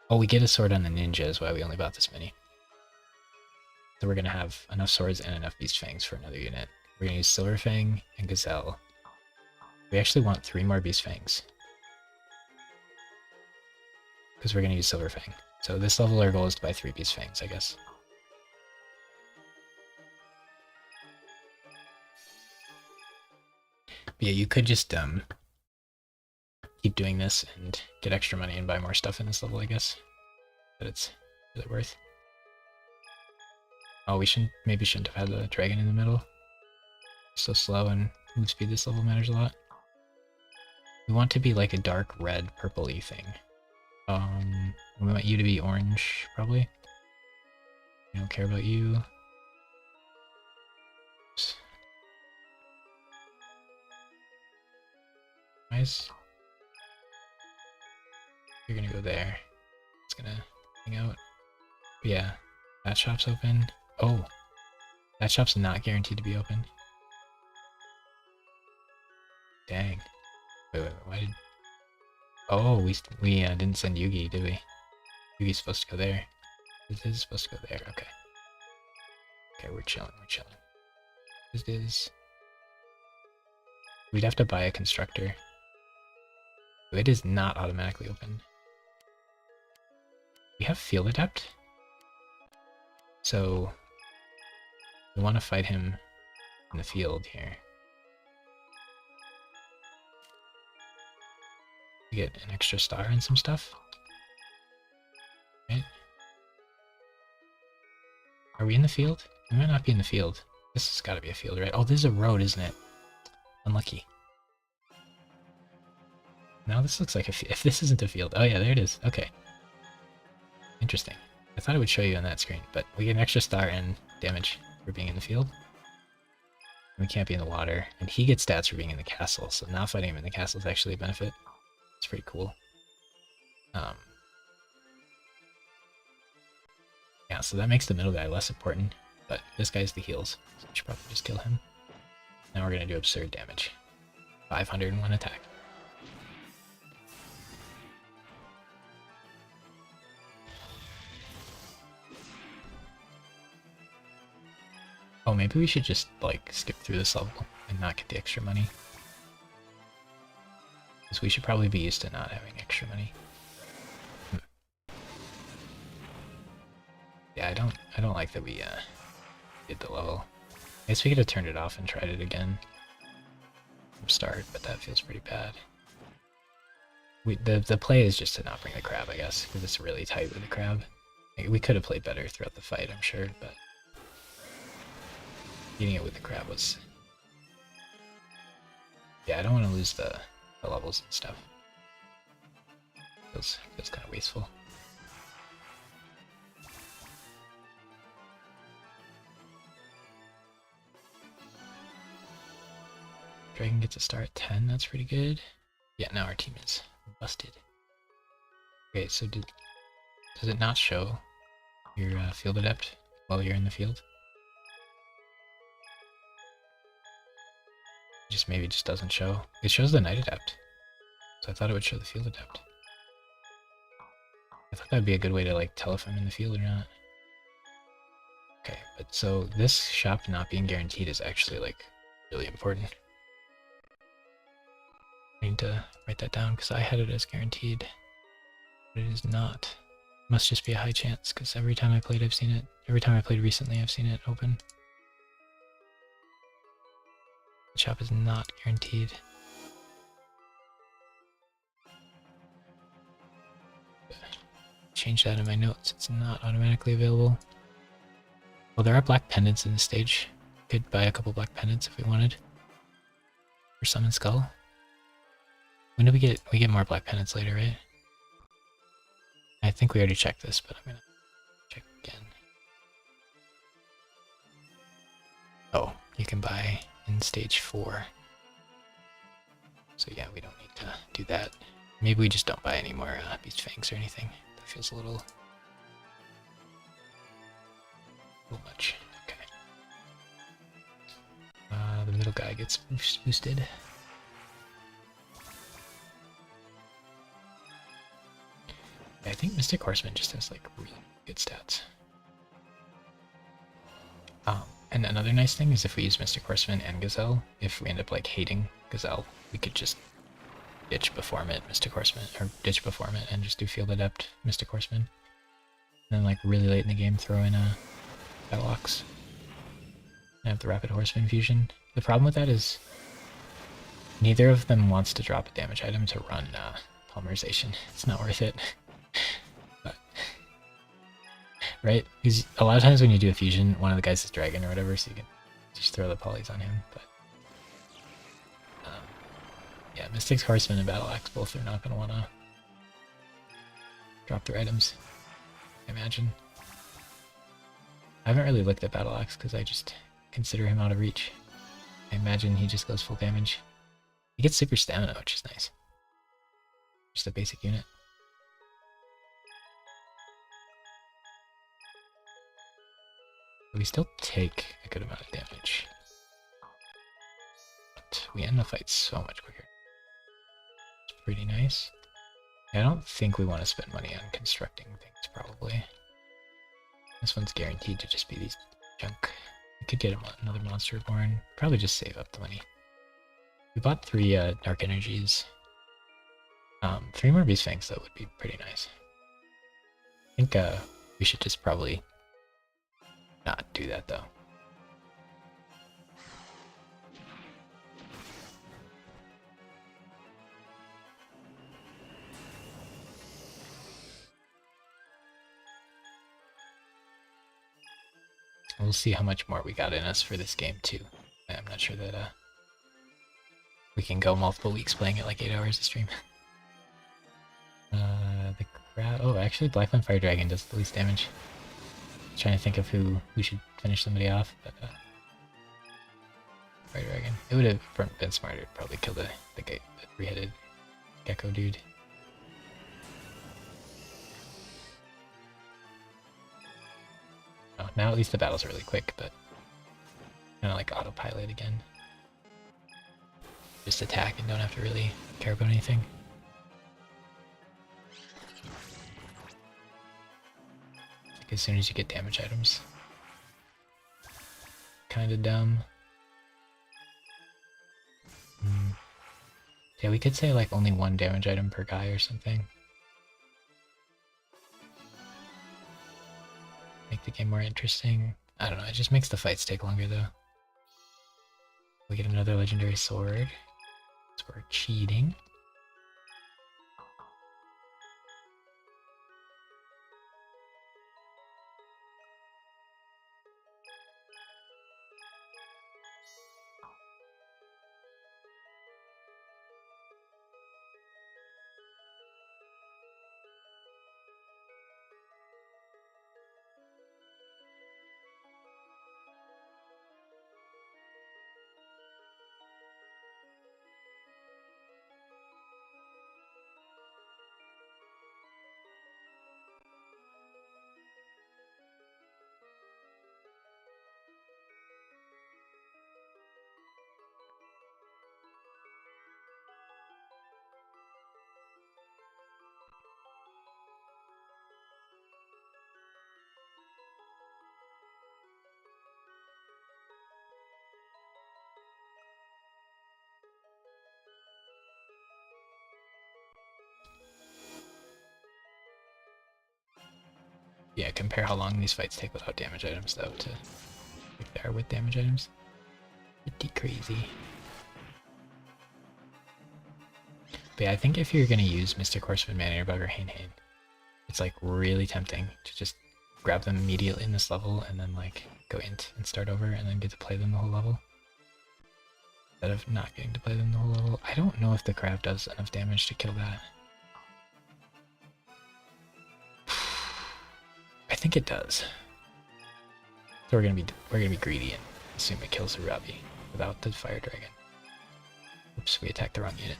[SPEAKER 1] oh, we get a sword on the ninja is why we only bought this many. So we're going to have enough swords and enough Beast Fangs for another unit. We're going to use Silverfang and Gazelle. We actually want 3 more Beast Fangs, because we're going to use Silverfang. So this level our goal is to buy 3 Beast Fangs, I guess. But yeah, you could just keep doing this and get extra money and buy more stuff in this level, I guess. But is it worth? Oh, we maybe shouldn't have had the dragon in the middle. So slow, and move speed this level matters a lot. We want to be like a dark red purple-y thing. We want you to be orange, probably. I don't care about you. Oops. Nice. You're gonna go there. It's gonna hang out. But yeah, that shop's open. Oh, that shop's not guaranteed to be open. Dang. Wait, why did... Oh, we didn't send Yugi, did we? Yugi's supposed to go there. This is supposed to go there, okay. Okay, we're chilling. This is... We'd have to buy a constructor. It is not automatically open. We have Field Adept? So... we want to fight him in the field here. We get an extra star and some stuff. Right? Are we in the field? We might not be in the field. This has got to be a field, right? Oh, this is a road, isn't it? Unlucky. Now this looks like if this isn't a field. Oh yeah, there it is. Okay. Interesting. I thought it would show you on that screen, but we get an extra star and damage for being in the field. We can't be in the water, and he gets stats for being in the castle, so not fighting him in the castle is actually a benefit. It's pretty cool. Yeah, so that makes the middle guy less important. but this guy's the heals, so we should probably just kill him. Now we're gonna do absurd damage. 501 attack. Oh, maybe we should just, like, skip through this level and not get the extra money. Because we should probably be used to not having extra money. Yeah, I don't like that we did the level. I guess we could have turned it off and tried it again from start, but that feels pretty bad. The play is just to not bring the crab, I guess, because it's really tight with the crab. Like, we could have played better throughout the fight, I'm sure, but getting it with the crab was... Yeah, I don't want to lose the levels and stuff. Feels kind of wasteful. Dragon gets a star at 10, that's pretty good. Yeah, now our team is busted. Okay, so does it not show your field adept while you're in the field? Maybe it just doesn't show. It shows the knight adept. So I thought it would show the field adept. I thought that'd be a good way to like tell if I'm in the field or not. Okay, but so this shop not being guaranteed is actually like really important. I need to write that down because I had it as guaranteed, but it is not. It must just be a high chance because every time I played I've seen it. Every time I played recently I've seen it open. The shop is not guaranteed. Change that in my notes. It's not automatically available. Well, there are black pendants in this stage. Could buy a couple black pendants if we wanted. For Summon Skull. When do we get? We get more black pendants later, right? I think we already checked this, but I'm gonna check again. Oh, you can buy in stage 4. So yeah, we don't need to do that. Maybe we just don't buy any more Beast Fangs or anything. That feels a little much. Okay. The middle guy gets boosted. Yeah, I think Mystic Horseman just has like really good stats. And another nice thing is if we use Mystic Horseman and Gazelle, if we end up like hating Gazelle, we could just ditch Beform it, Mystic Horseman, or ditch Beform it and just do Field Adept, Mystic Horseman. And then like really late in the game throw in a Battle Ox. And have the Rapid Horseman fusion. The problem with that is neither of them wants to drop a damage item to run Polymerization. It's not worth it. But, right? Because a lot of times when you do a fusion, one of the guys is dragon or whatever, so you can just throw the polys on him. But yeah, Mystic's Horseman and Battle Axe both are not going to want to drop their items, I imagine. I haven't really looked at Battle Axe because I just consider him out of reach. I imagine he just goes full damage. He gets super stamina, which is nice. Just a basic unit. We still take a good amount of damage. But we end the fight so much quicker. It's pretty nice. I don't think we want to spend money on constructing things, probably. This one's guaranteed to just be these junk. We could get another Monster Reborn. Probably just save up the money. We bought 3 Dark Energies. 3 more Beast Fangs, though, would be pretty nice. I think we should just probably not do that, though. We'll see how much more we got in us for this game, too. I'm not sure that we can go multiple weeks playing it like 8 hours a stream. The crowd... Oh, actually, Blackland Fire Dragon does the least damage. Trying to think of who we should finish somebody off, but Fire Dragon. It would have been smarter to probably kill the 3-headed gecko dude. Oh, now at least the battles are really quick, but kind of like autopilot again. Just attack and don't have to really care about anything. Like as soon as you get damage items. Kinda dumb. Yeah, we could say like only one damage item per guy or something. Make the game more interesting. I don't know, it just makes the fights take longer though. We get another legendary sword. So we're cheating. Yeah, compare how long these fights take without damage items though to if they are with damage items. Pretty crazy. But yeah, I think if you're gonna use Mystic Horseman, Man-Eater Bug, or Hane, it's like really tempting to just grab them immediately in this level and then like go int and start over and then get to play them the whole level. Instead of not getting to play them the whole level. I don't know if the crab does enough damage to kill that. I think it does. So we're gonna be greedy and assume it kills the Rabi without the fire dragon. Oops, we attacked the wrong unit.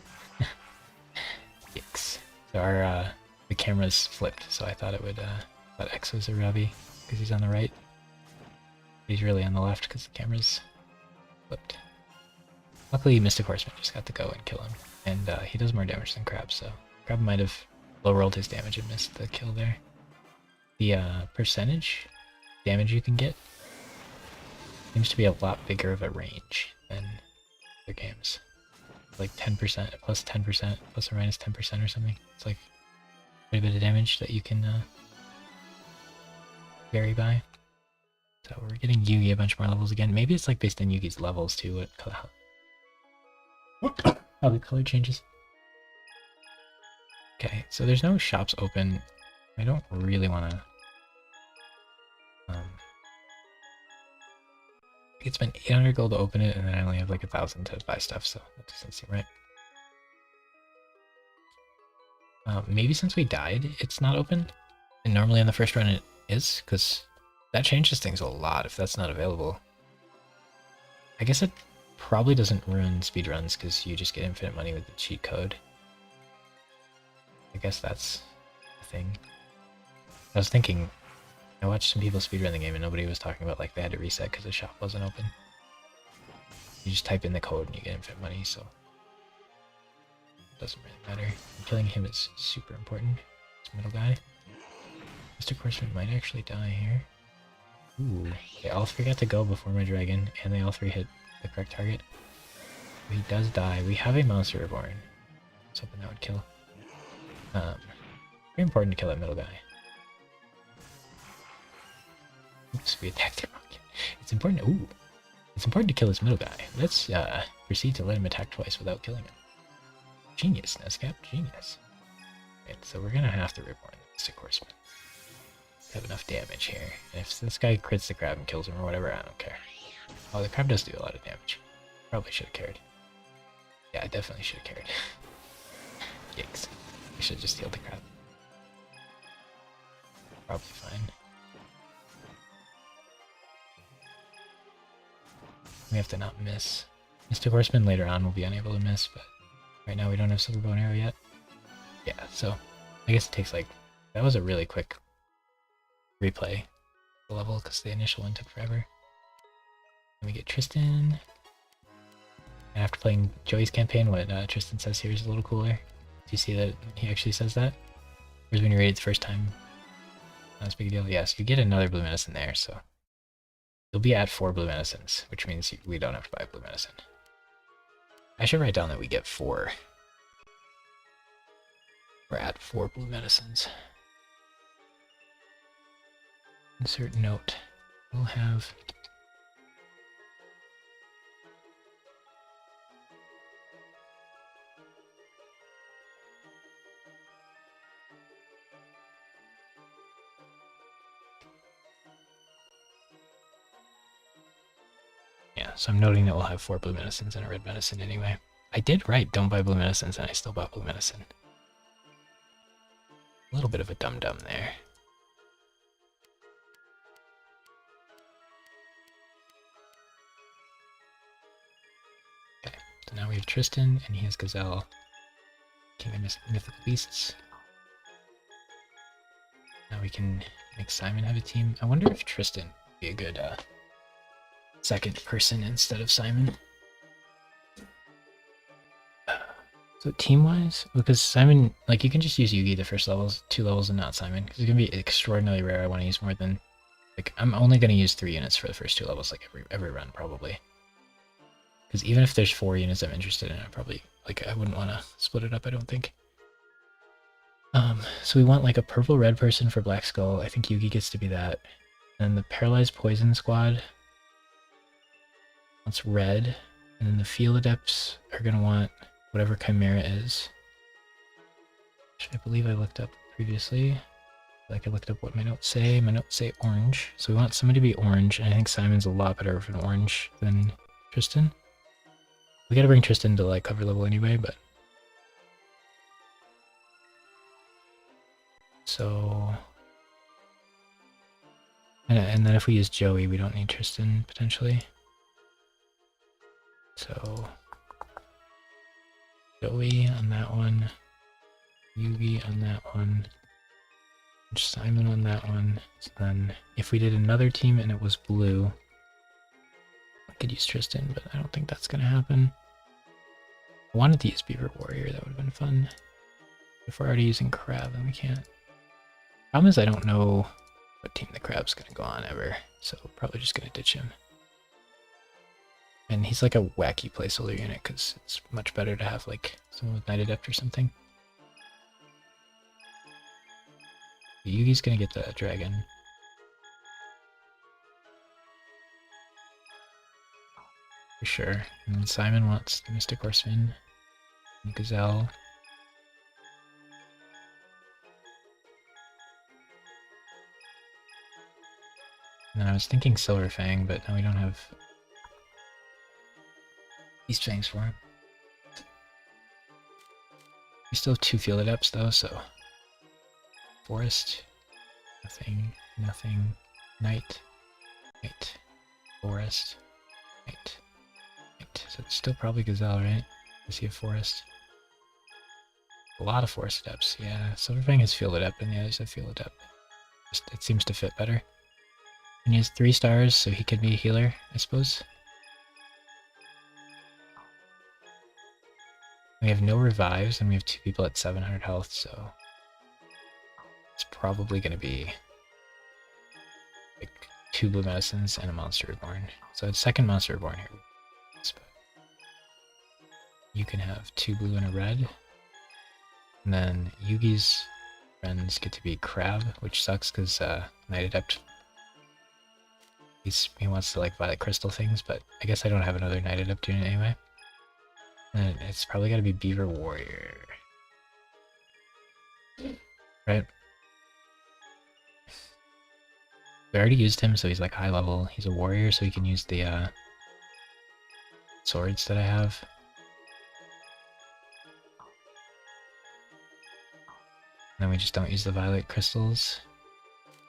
[SPEAKER 1] Yikes. So our the camera's flipped, so I thought it would thought X was a Rabi because he's on the right. He's really on the left because the camera's flipped. Luckily Mystic Horseman just got to go and kill him. And he does more damage than Crab, so Crab might have low rolled his damage and missed the kill there. The percentage damage you can get seems to be a lot bigger of a range than other games. Like 10%, plus 10%, plus or minus 10% or something. It's like quite a bit of damage that you can vary by. So we're getting Yugi a bunch more levels again. Maybe it's like based on Yugi's levels too, what color, how the color changes. Okay, so there's no shops open. I don't really want to it's been 800 gold to open it, and then I only have like 1,000 to buy stuff, so that doesn't seem right. Maybe since we died, it's not open, and normally on the first run it is, because that changes things a lot if that's not available. I guess it probably doesn't ruin speedruns, because you just get infinite money with the cheat code. I guess that's the thing. I was thinking, I watched some people speedrun the game and nobody was talking about like they had to reset because the shop wasn't open. You just type in the code and you get infinite money, so it doesn't really matter. And killing him is super important. This middle guy. Mystic Horseman might actually die here. Ooh. Okay, all three got to go before my dragon, and they all three hit the correct target. He does die. We have a Monster Reborn. I was hoping that would kill. Very important to kill that middle guy. Oops, we attacked him wrong. It's important. Ooh, it's important to kill this middle guy. Let's proceed to let him attack twice without killing him. Genius, Nescap, genius. Right, so we're gonna have to reborn the Mystic Horseman. Have enough damage here. And if this guy crits the crab and kills him or whatever, I don't care. Oh, the crab does do a lot of damage. Probably should have cared. Yeah, I definitely should have cared. Yikes. I should have just healed the crab. Probably fine. We have to not miss. Mystic Horseman later on will be unable to miss, but right now we don't have Silver Bow and Arrow yet. Yeah, so I guess it takes like... That was a really quick replay. the level because the initial one took forever. Then we get Tristan. And after playing Joey's campaign, what Tristan says here is a little cooler. Do you see that he actually says that? Whereas when you raid it the first time, not as big a deal. Yeah, so you get another blue medicine there, so you'll be at 4 blue medicines, which means we don't have to buy blue medicine. I should write down that we get 4. We're at 4 blue medicines. Insert note. We'll have... Yeah, so I'm noting that we'll have 4 blue medicines and a red medicine anyway. I did write don't buy blue medicines and I still bought blue medicine. A little bit of a dum-dum there. Okay, so now we have Tristan and he has Gazelle. King of Mythical Beasts. Now we can make Simon have a team. I wonder if Tristan would be a good second person instead of Simon. So team-wise, because Simon, like you can just use Yugi the first 2 levels and not Simon, because it's going to be extraordinarily rare I want to use more than, like I'm only going to use 3 units for the first 2 levels, like every run probably. Because even if there's 4 units I'm interested in, I probably, like I wouldn't want to split it up, I don't think. So we want like a purple-red person for Black Skull. I think Yugi gets to be that. And the Paralyzed Poison Squad wants red. And then the Field Adepts are going to want whatever Chimera is. Which I believe I looked up previously. Like I looked up what my notes say. My notes say orange. So we want somebody to be orange. And I think Simon's a lot better of an orange than Tristan. We gotta bring Tristan to like cover level anyway, but... So... And then if we use Joey, we don't need Tristan, potentially. So... Joey on that one. Yugi on that one. Simon on that one. So then, if we did another team and it was blue, I could use Tristan, but I don't think that's gonna happen. I wanted to use Beaver Warrior, that would have been fun. If we're already using Crab, then we can't. Problem is I don't know what team the Crab's gonna go on ever, so probably just gonna ditch him. And he's like a wacky placeholder unit, because it's much better to have like someone with Night Adept or something. Yugi's gonna get the dragon. For sure. And then Simon wants the Mystic Horseman. And Gazelle. And then I was thinking Silver Fang, but now we don't have East Fangs for him. We still have 2 Field Adepts though, so Forest, nothing, nothing, Night, Night, Forest, Night, Night. So it's still probably Gazelle, right? Does he have Forest? A lot of Forest Adepts, yeah. Silverfang has Field Adept and the others have Field Adept. Just, it seems to fit better. And he has 3 stars, so he could be a healer, I suppose. We have no revives, and we have 2 people at 700 health, so it's probably going to be like 2 blue medicines and a Monster Reborn. So it's second Monster Reborn here. You can have 2 blue and a red. And then Yugi's friends get to be Crab, which sucks because Night Adept, he wants to like Violet Crystal things, but I guess I don't have another Night Adept unit anyway. And it's probably got to be Beaver Warrior. Right? We already used him, so he's like high level. He's a warrior, so he can use the swords that I have. And then we just don't use the Violet Crystals.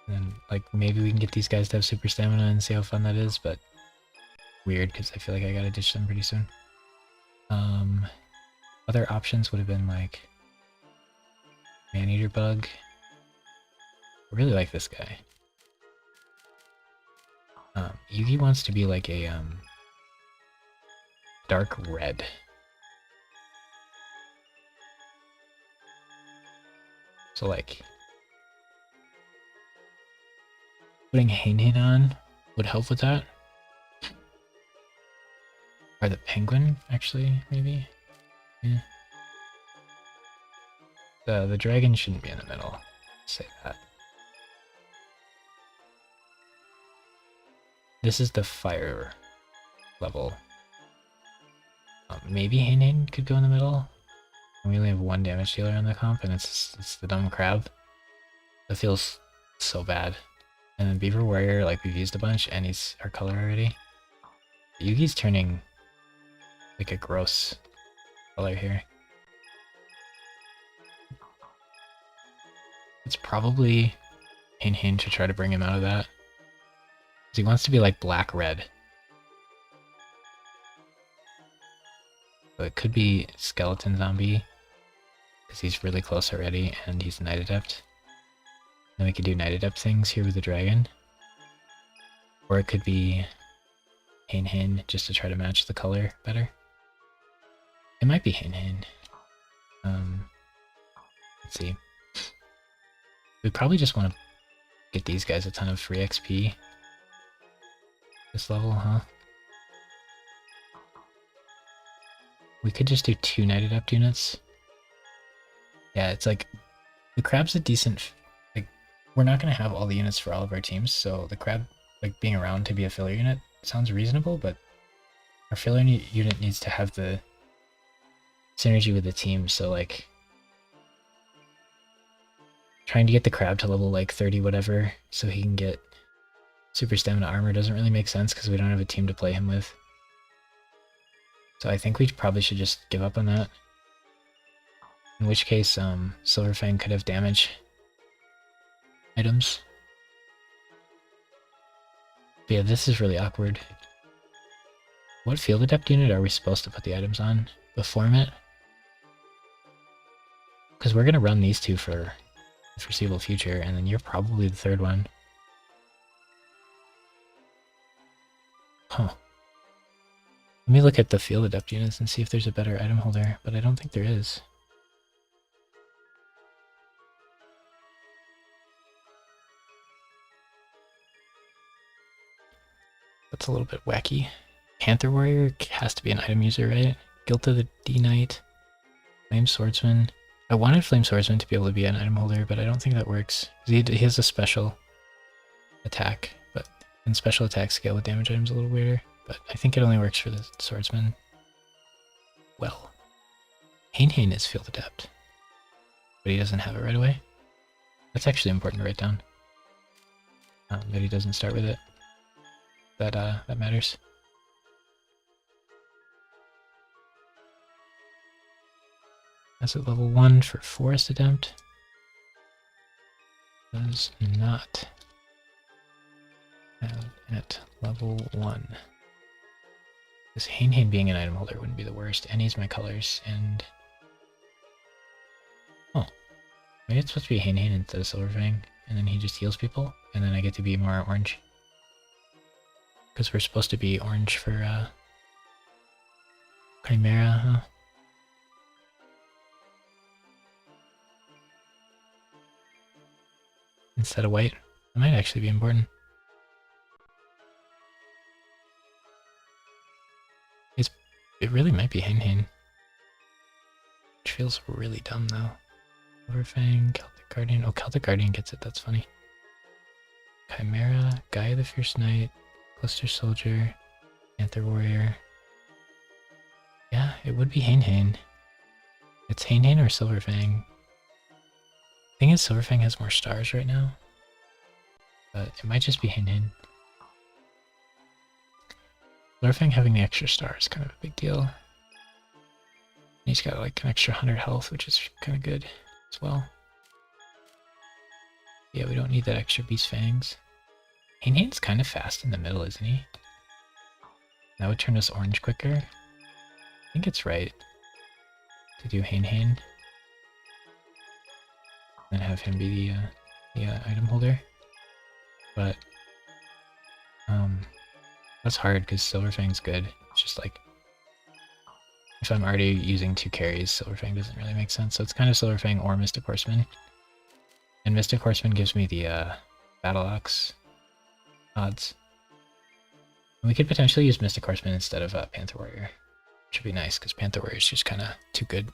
[SPEAKER 1] And then, like, maybe we can get these guys to have super stamina and see how fun that is, but weird, because I feel like I gotta ditch them pretty soon. Other options would have been like Maneater Bug. I really like this guy. Yugi wants to be like a dark red. So like putting Hein on would help with that. Or the penguin, actually, maybe. Yeah. The dragon shouldn't be in the middle. Say that. This is the fire level. Maybe Hein could go in the middle. We only have one damage dealer on the comp, and it's the dumb crab. That feels so bad. And then Beaver Warrior, like we've used a bunch, and he's our color already. Yugi's turning like a gross color here. It's probably Hein to try to bring him out of that. Because he wants to be like black-red. So it could be Skeleton Zombie, because he's really close already, and he's Night Adept. Then we could do Night Adept things here with the dragon. Or it could be Hein just to try to match the color better. It might be Hein. Let's see. We probably just want to get these guys a ton of free XP. This level, huh? We could just do 2 Night Adept units. Yeah, it's like the crab's a decent. Like, we're not gonna have all the units for all of our teams, so the crab like being around to be a filler unit sounds reasonable, but our filler unit needs to have the synergy with the team. So like trying to get the crab to level like 30 whatever so he can get super stamina armor doesn't really make sense because we don't have a team to play him with. So I think we probably should just give up on that. In which case, Silverfang could have damage items. But yeah, this is really awkward. What field adept unit are we supposed to put the items on before it? Because we're going to run these two for the foreseeable future, and then you're probably the third one. Huh. Let me look at the field adept units and see if there's a better item holder, but I don't think there is. That's a little bit wacky. Panther Warrior has to be an item user, right? Gilta the D-Knight. Flame Swordsman. I wanted Flame Swordsman to be able to be an item holder, but I don't think that works. He has a special attack, but and special attack scale with damage items a little weirder. But I think it only works for the Swordsman. Well, Hein is Field Adept, but he doesn't have it right away. That's actually important to write down. That he doesn't start with it. That matters. That's at level 1 for Forest Adept. Does not have at level 1. This Hein being an item holder wouldn't be the worst, and he's my colors, and... Oh. Maybe it's supposed to be Hein instead of Silverfang, and then he just heals people, and then I get to be more orange. Because we're supposed to be orange for, Chimera, huh? Instead of white. That might actually be important. It really might be Hein. Which feels really dumb though. Silverfang, Celtic Guardian. Oh, Celtic Guardian gets it, that's funny. Chimera, Gaia the Fierce Knight, Cluster Soldier, Panther Warrior. Yeah, it would be Hein. It's Hein or Silverfang. Thing is, Silverfang has more stars right now. But it might just be Hein. Silverfang having the extra star is kind of a big deal. He's got like an extra 100 health, which is kind of good as well. Yeah, we don't need that extra Beast Fangs. Hein-Han's kind of fast in the middle, isn't he? That would turn us orange quicker. I think it's right to do Hein-Han. And have him be the item holder. But That's hard because Silverfang's good. It's just like, if I'm already using 2 carries, Silverfang doesn't really make sense. So it's kind of Silverfang or Mystic Horseman. And Mystic Horseman gives me the Battle Axe odds. And we could potentially use Mystic Horseman instead of Panther Warrior. Which would be nice, because Panther Warrior is just kind of too good.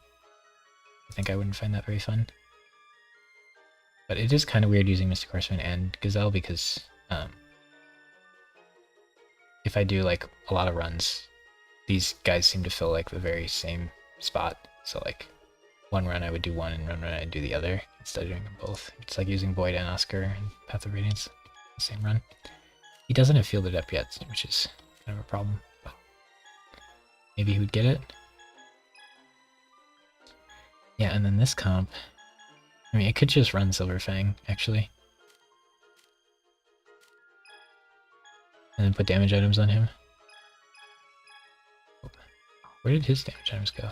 [SPEAKER 1] I think I wouldn't find that very fun. But it is kind of weird using Mystic Horseman and Gazelle, because if I do like a lot of runs, these guys seem to fill like the very same spot. So like one run I would do one and one run I'd do the other instead of doing them both. It's like using Void and Oscar and Path of Radiance the same run. He doesn't have Fielded Up yet, which is kind of a problem. But maybe he would get it. Yeah, and then this comp, I mean, it could just run Silverfang, actually. And then put damage items on him. Where did his damage items go?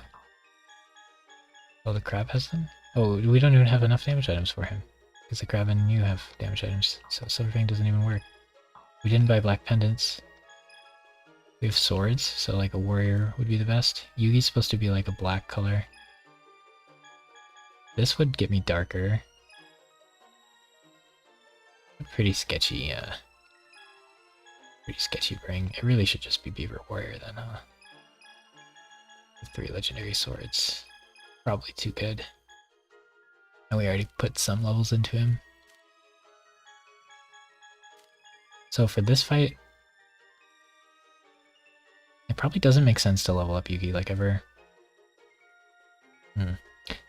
[SPEAKER 1] Oh, the crab has them? Oh, we don't even have enough damage items for him. Because the crab and you have damage items, so Silverfang doesn't even work. We didn't buy black pendants. We have swords, so like a warrior would be the best. Yugi's supposed to be like a black color. This would get me darker. Pretty sketchy bring. It really should just be Beaver Warrior then, huh? With 3 legendary swords. Probably too good. And we already put some levels into him. So for this fight, it probably doesn't make sense to level up Yugi like ever.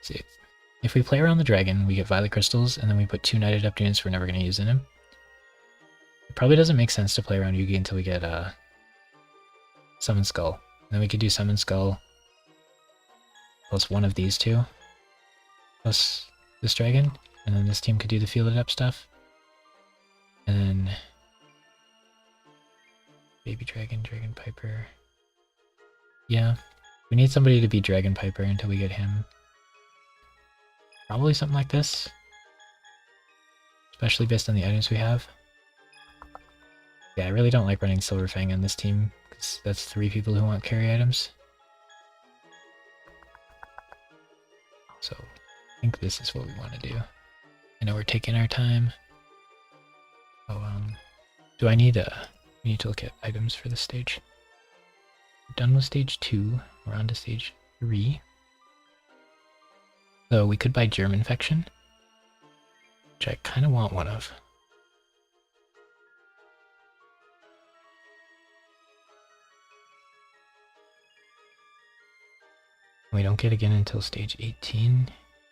[SPEAKER 1] See, if we play around the dragon, we get Violet Crystals, and then we put 2 Knighted Up units we're never going to use in him. It probably doesn't make sense to play around Yugi until we get Summon Skull. And then we could do Summon Skull plus one of these 2, plus this dragon, and then this team could do the Fielded Up stuff. And then Baby Dragon, Dragon Piper. Yeah, we need somebody to be Dragon Piper until we get him. Probably something like this. Especially based on the items we have. Yeah, I really don't like running Silverfang on this team, because that's 3 people who want carry items. So, I think this is what we want to do. I know we're taking our time. Oh, do I need we need to look at items for this stage. We're done with stage 2, we're on to stage 3. So we could buy Germ Infection, which I kind of want one of. We don't get again until stage 18.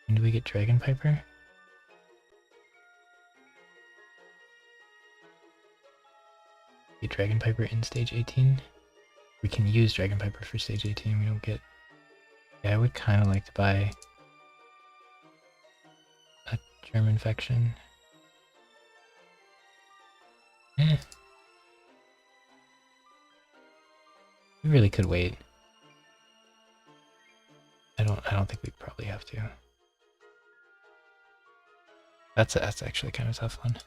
[SPEAKER 1] When do we get Dragon Piper? Get Dragon Piper in stage 18? We can use Dragon Piper for stage 18, we don't get... Yeah, I would kind of like to buy a Germ Infection. We really could wait. I don't think we probably have to. That's actually kind of a tough one.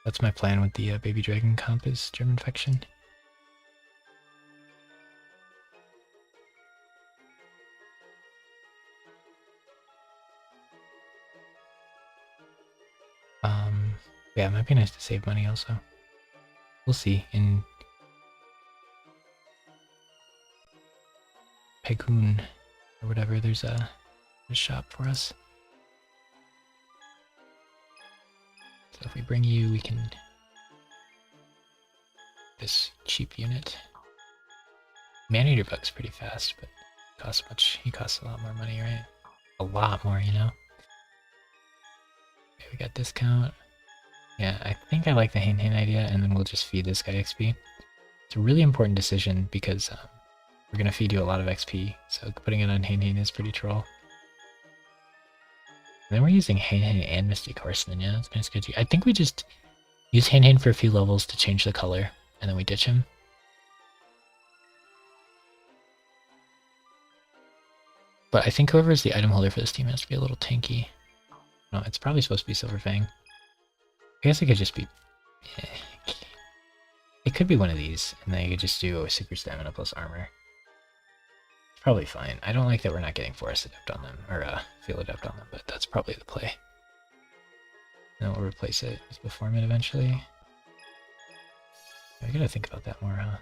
[SPEAKER 1] That's my plan with the Baby Dragon comp is Germ Infection. Yeah, it might be nice to save money also. We'll see. In Pegoon or whatever, there's a shop for us. So if we bring you, we can... this cheap unit. Maneater Bug's pretty fast, but costs much. He costs a lot more money, right? A lot more, you know? Okay, we got discount. Yeah, I think I like the Hain Hain idea, and then we'll just feed this guy XP. It's a really important decision because we're going to feed you a lot of XP, so putting it on Hain Hain is pretty troll. And then we're using Hain Hain and Mystic Horseman, yeah, that's kind of sketchy. I think we just use Hain Hain for a few levels to change the color, and then we ditch him. But I think whoever is the item holder for this team has to be a little tanky. No, it's probably supposed to be Silverfang. I guess it could just be Eh, it could be one of these, and then you could just do a super stamina plus armor. Probably fine. I don't like that we're not getting Forest Adept on them, or Field Adept on them, but that's probably the play. Then we'll replace it with Perform it eventually. I gotta think about that more, huh?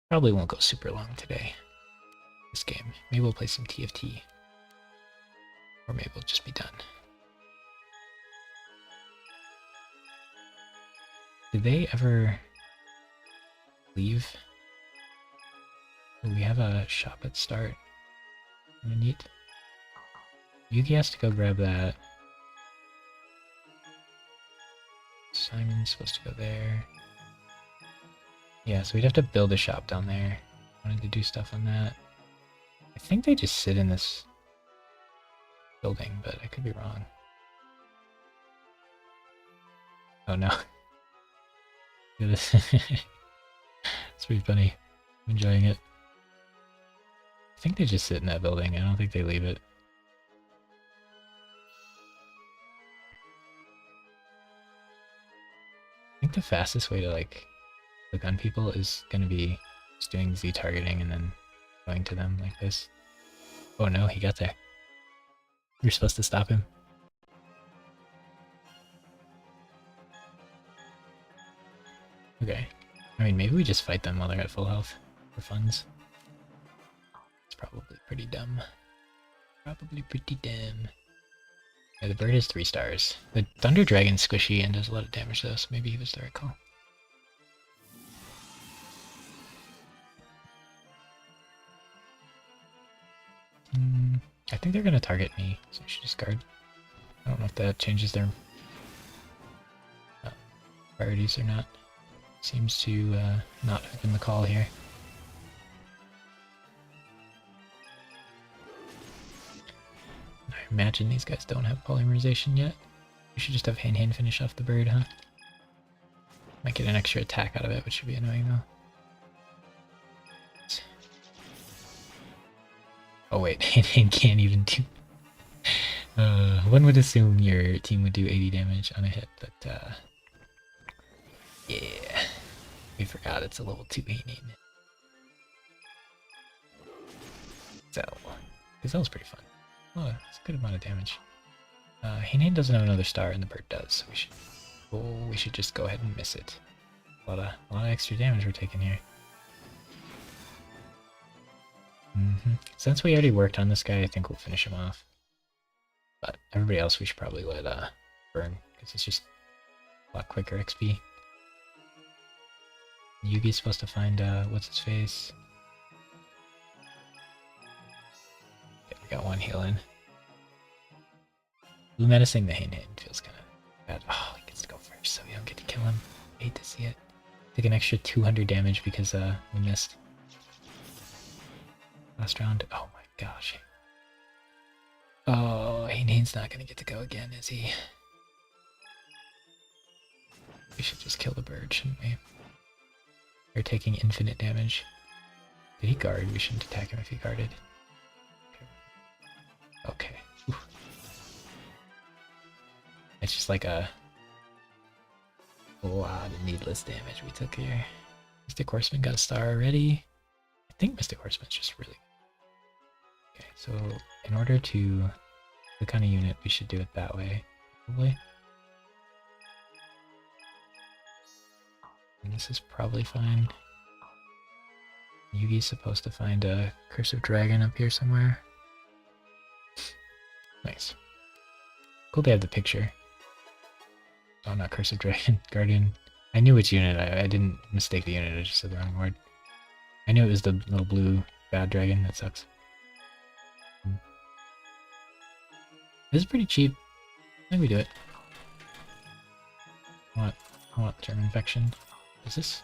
[SPEAKER 1] Probably won't go super long today. This game. Maybe we'll play some TFT. Or maybe we'll just be done. Did they ever leave? We have a shop at start. Kinda neat. Yugi has to go grab that. Simon's supposed to go there. Yeah, so we'd have to build a shop down there. Wanted to do stuff on that. I think they just sit in this building, but I could be wrong. Oh no. Look at this. It's pretty funny. I'm enjoying it. I think they just sit in that building. I don't think they leave it. I think the fastest way to like click on people is gonna be just doing Z targeting and then going to them like this. Oh no, he got there. You're supposed to stop him. Okay. I mean, maybe we just fight them while they're at full health for funds. It's probably pretty dumb. Probably pretty dumb. Yeah, the bird is 3 stars. The Thunder Dragon's squishy and does a lot of damage though, so maybe he was the right call. I think they're gonna target me, so I should discard. I don't know if that changes their priorities or not. Seems to not have been the call here. I imagine these guys don't have polymerization yet. We should just have Hein finish off the bird, huh? Might get an extra attack out of it, which should be annoying though. Oh wait, Hein can't even do... one would assume your team would do 80 damage on a hit, but yeah. We forgot it's a level 2 Hein. So, because that was pretty fun. Oh, it's a good amount of damage. Hein doesn't have another star and the bird does, so we should just go ahead and miss it. A lot of extra damage we're taking here. Since we already worked on this guy, I think we'll finish him off. But everybody else we should probably let burn, because it's just a lot quicker XP. Yugi's supposed to find what's his face. Okay, we got one healing. Blue menacing the Hein feels kind of bad. Oh, he gets to go first, so we don't get to kill him. I hate to see it. Take an extra 200 damage because we missed last round. Oh my gosh. Oh, Hein's not gonna get to go again, is he? We should just kill the bird, shouldn't we? They're taking infinite damage. Did he guard? We shouldn't attack him if he guarded. Okay. Oof. It's just like a lot of needless damage we took here. Mystic Horseman got a star already. I think Mystic Horseman's just really... Okay, so in order to click on a unit, we should do it that way, probably. And this is probably fine. Yugi's supposed to find a Curse of Dragon up here somewhere. Nice. Cool they have the picture. Oh, not Curse of Dragon. Guardian. I knew which unit. I didn't mistake the unit. I just said the wrong word. I knew it was the little blue bad dragon. That sucks. This is pretty cheap. I think we do it. I want Germ Infection. Is this?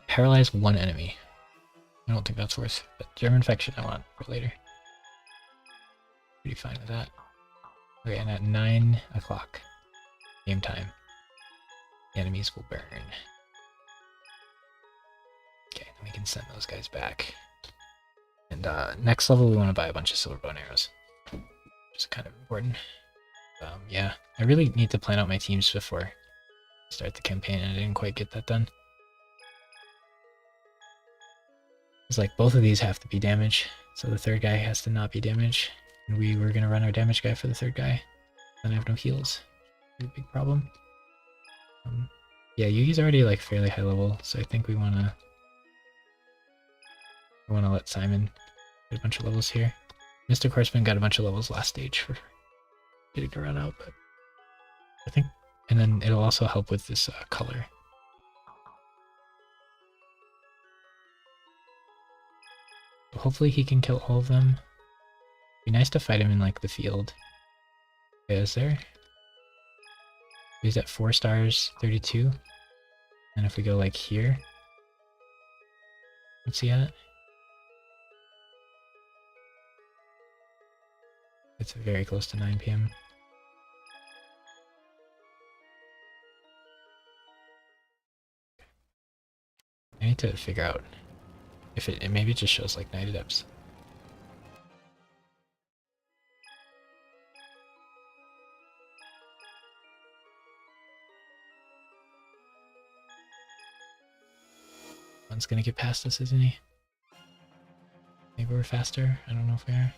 [SPEAKER 1] Paralyze one enemy. I don't think that's worth, but Germ Infection I want for later. Pretty fine with that. Okay, and at 9 o'clock, game time, the enemies will burn. Okay, then we can send those guys back. And next level we want to buy a bunch of silver bone arrows. which is kind of important. Yeah, I really need to plan out my teams before I start the campaign, and I didn't quite get that done. It's like both of these have to be damage, so the third guy has to not be damage. And we were gonna run our damage guy for the third guy. Then I have no heals. It's a big problem. Yeah, Yugi's already like fairly high level, so I think we wanna let Simon get a bunch of levels here. Mystic Horseman got a bunch of levels last stage for getting to run out, but I think, and then it'll also help with this color. So hopefully he can kill all of them. Be nice to fight him in like the field. Okay, is there? He's at 4 stars, 32. And if we go like here, what's he at? It's very close to 9 p.m. I need to figure out if it maybe it just shows like Night Adepts. One's gonna get past us, isn't he? Maybe we're faster. I don't know if we are.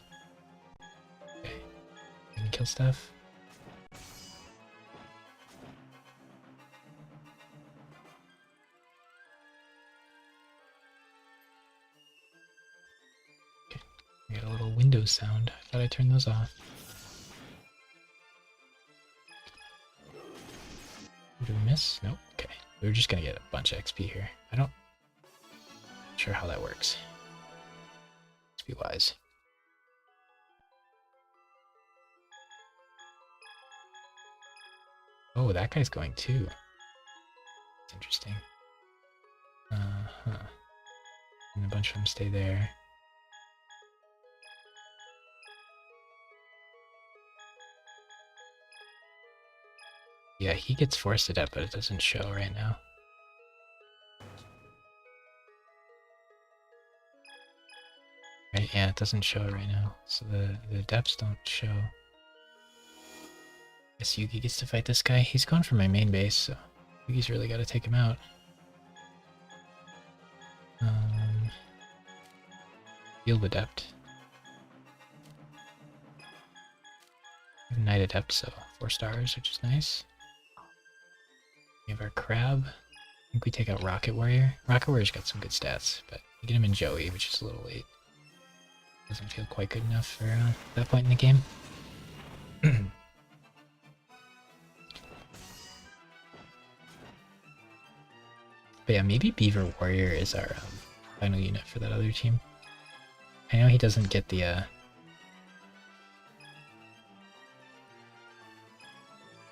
[SPEAKER 1] Okay. Can you kill stuff? Okay. We got a little Windows sound. I thought I turned those off. Did we miss? Nope. Okay. We're just gonna get a bunch of XP here. Not sure how that works. Let's be wise. Oh, that guy's going too. It's interesting. Huh. And a bunch of them stay there. Yeah, he gets forced to death, but it doesn't show right now. Right, yeah, it doesn't show it right now. So the depths don't show. Guess Yugi gets to fight this guy. He's going for my main base, so Yugi's really got to take him out. Field Adept. Knight Adept, so 4 stars, which is nice. We have our Crab. I think we take out Rocket Warrior. Rocket Warrior's got some good stats, but we get him in Joey, which is a little late. Doesn't feel quite good enough for that point in the game. But yeah, maybe Beaver Warrior is our final unit for that other team. I know he doesn't get the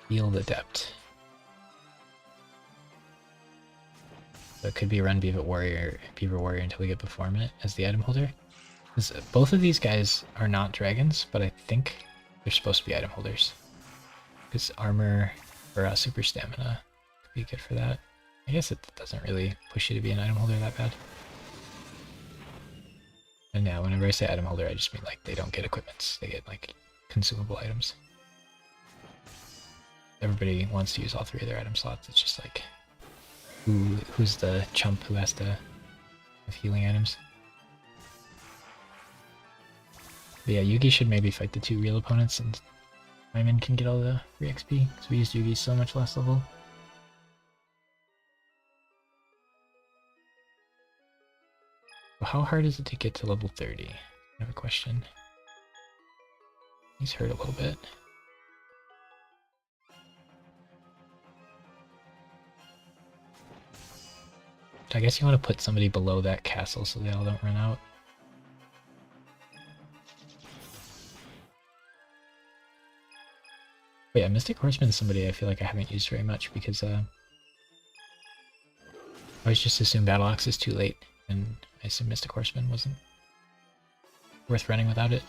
[SPEAKER 1] Field Adept. So it could be run Beaver Warrior until we get Performant as the item holder. Both of these guys are not dragons, but I think they're supposed to be item holders. Because armor or super stamina could be good for that. I guess it doesn't really push you to be an item holder that bad. And now, whenever I say item holder, I just mean like they don't get equipments. They get like consumable items. Everybody wants to use all 3 of their item slots. It's just like, who's the chump who has to have healing items? But yeah, Yugi should maybe fight the 2 real opponents and Simon can get all the free XP, because we used Yugi so much last level. Well, how hard is it to get to level 30? I have a question. He's hurt a little bit. I guess you want to put somebody below that castle so they all don't run out. But yeah, Mystic Horseman is somebody I feel like I haven't used very much because I always just assume Battle Axe is too late, and I assume Mystic Horseman wasn't worth running without it.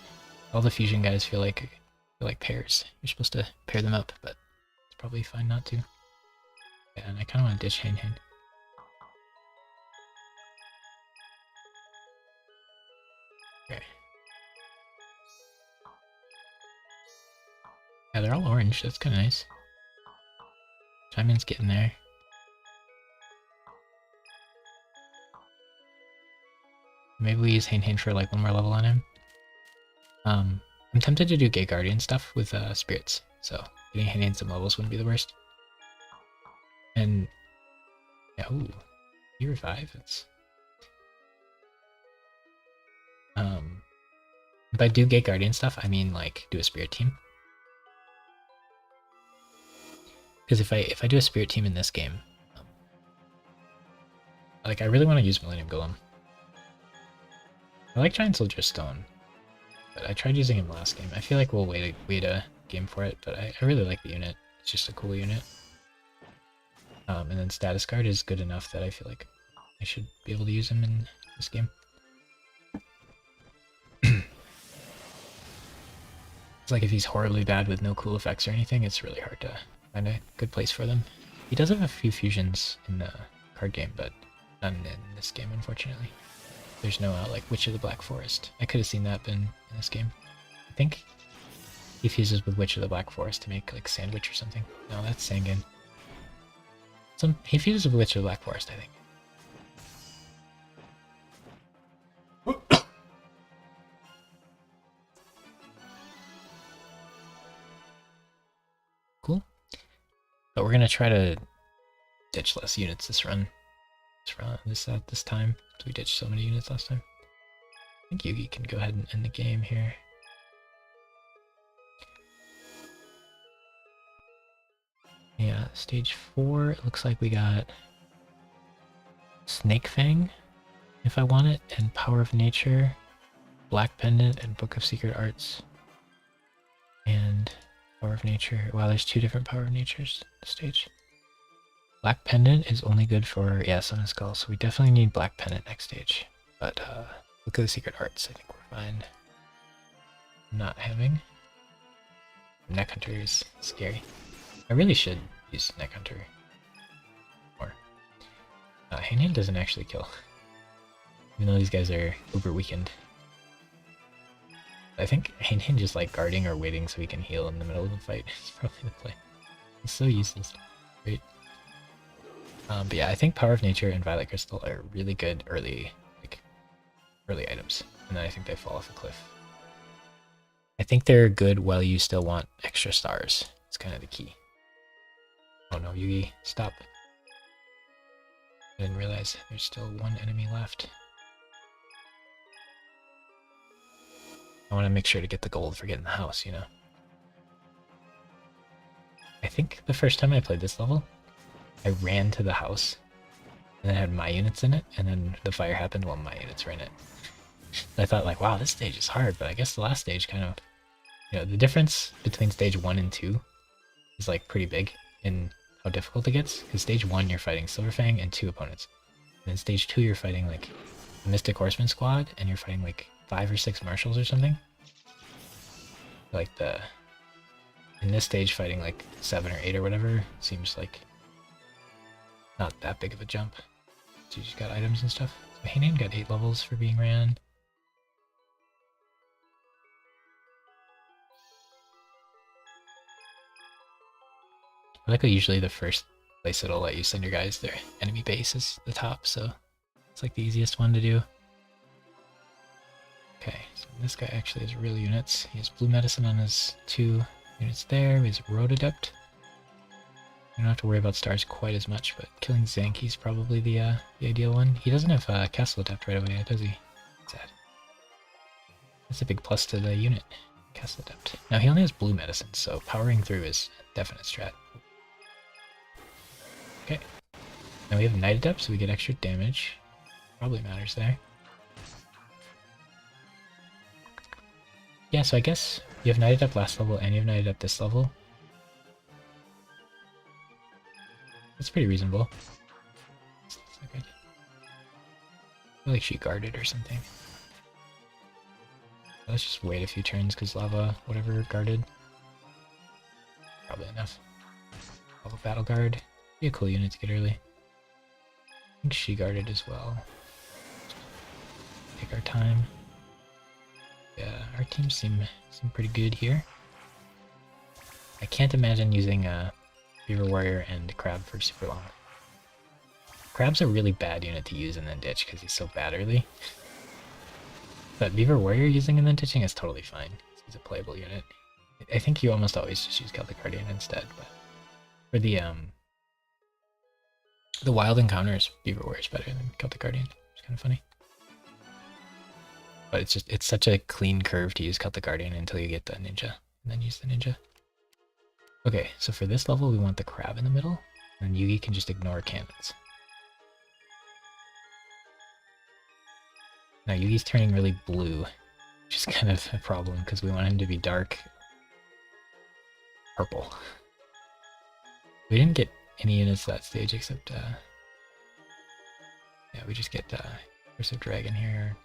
[SPEAKER 1] All the fusion guys feel like pairs. You're supposed to pair them up, but it's probably fine not to. Yeah, and I kind of want to ditch Hein Hein. Okay. Yeah, they're all orange. That's kind of nice. Chimeman's getting there. Maybe we use Hain for like one more level on him. I'm tempted to do Gate Guardian stuff with spirits, so getting Hain some levels wouldn't be the worst. And yeah, ooh, you revive. It's by do Gate Guardian stuff, I mean like do a spirit team. Because if I do a spirit team in this game, like I really want to use Millennium Golem. I like Giant Soldier Stone, but I tried using him last game. I feel like we'll wait a game for it, but I really like the unit. It's just a cool unit. And then Status Guard is good enough that I feel like I should be able to use him in this game. It's like if he's horribly bad with no cool effects or anything, it's really hard to find a good place for them. He does have a few fusions in the card game, but none in this game, unfortunately. There's no like Witch of the Black Forest. I could have seen that in this game. I think he fuses with Witch of the Black Forest to make like Sandwich or something. No, that's Sangan. He fuses with Witch of the Black Forest, I think. Cool. But we're gonna try to ditch less units this run. This time. So we ditched so many units last time. I think Yugi can go ahead and end the game here. Yeah, stage 4, it looks like we got Snake Fang, if I want it, and Power of Nature, Black Pendant, and Book of Secret Arts. And Power of Nature. Wow, there's 2 different Power of Natures this stage. Black Pendant is only good for, yeah, Sun and Skull, so we definitely need Black Pendant next stage. But Book of the Secret Arts, I think we're fine not having. Neck Hunter is scary. I really should use Neck Hunter more. Hain doesn't actually kill, even though these guys are uber weakened. I think Hain just like guarding or waiting so he can heal in the middle of the fight is probably the play. He's so useless. Great. But yeah, I think Power of Nature and Violet Crystal are really good early items, and then I think they fall off a cliff. I think they're good while you still want extra stars. It's kind of the key. Oh no, Yugi, stop. I didn't realize there's still one enemy left. I want to make sure to get the gold for getting the house, you know? I think the first time I played this level, I ran to the house, and then had my units in it, and then the fire happened while my units were in it. I thought like, wow, this stage is hard, but I guess the last stage kind of, you know, the difference between stage 1 and 2 is like pretty big in how difficult it gets, because stage 1 you're fighting Silverfang and 2 opponents. And then stage 2 you're fighting like the Mystic Horseman squad, and you're fighting like 5 or 6 marshals or something. Like in this stage fighting like 7 or 8 or whatever seems like not that big of a jump. So you just got items and stuff. So Hain got 8 levels for being ran. I like how usually the first place it'll let you send your guys, their enemy base is the top, so it's like the easiest one to do. Okay, so this guy actually has real units. He has Blue Medicine on his 2 units there. He has Rotodept. You don't have to worry about stars quite as much, but killing Zanki's probably the ideal one. He doesn't have Castle Adept right away, does he? Sad. That's a big plus to the unit. Castle Adept. Now he only has Blue Medicine, so powering through is a definite strat. Okay. Now we have Night Adept, so we get extra damage. Probably matters there. Yeah, so I guess you have Night Adept last level and you have Night Adept this level. That's pretty reasonable. That's not good. I feel like she guarded or something. Let's just wait a few turns because Lava, whatever, guarded. Probably enough. Lava Battle Guard. Be a cool unit to get early. I think she guarded as well. Take our time. Yeah, our teams seem pretty good here. I can't imagine using Beaver Warrior and Crab for super long. Crab's a really bad unit to use and then ditch because he's so bad early. But Beaver Warrior using and then ditching is totally fine. He's a playable unit. I think you almost always just use Celtic Guardian instead, but for the wild encounters, Beaver Warrior is better than Celtic Guardian. It's kind of funny. But it's such a clean curve to use Celtic Guardian until you get the ninja, and then use the ninja. Okay, so for this level we want the crab in the middle, and Yugi can just ignore cannons. Now Yugi's turning really blue, which is kind of a problem because we want him to be dark purple. We didn't get any units that stage except yeah, we just get Curse of Dragon here.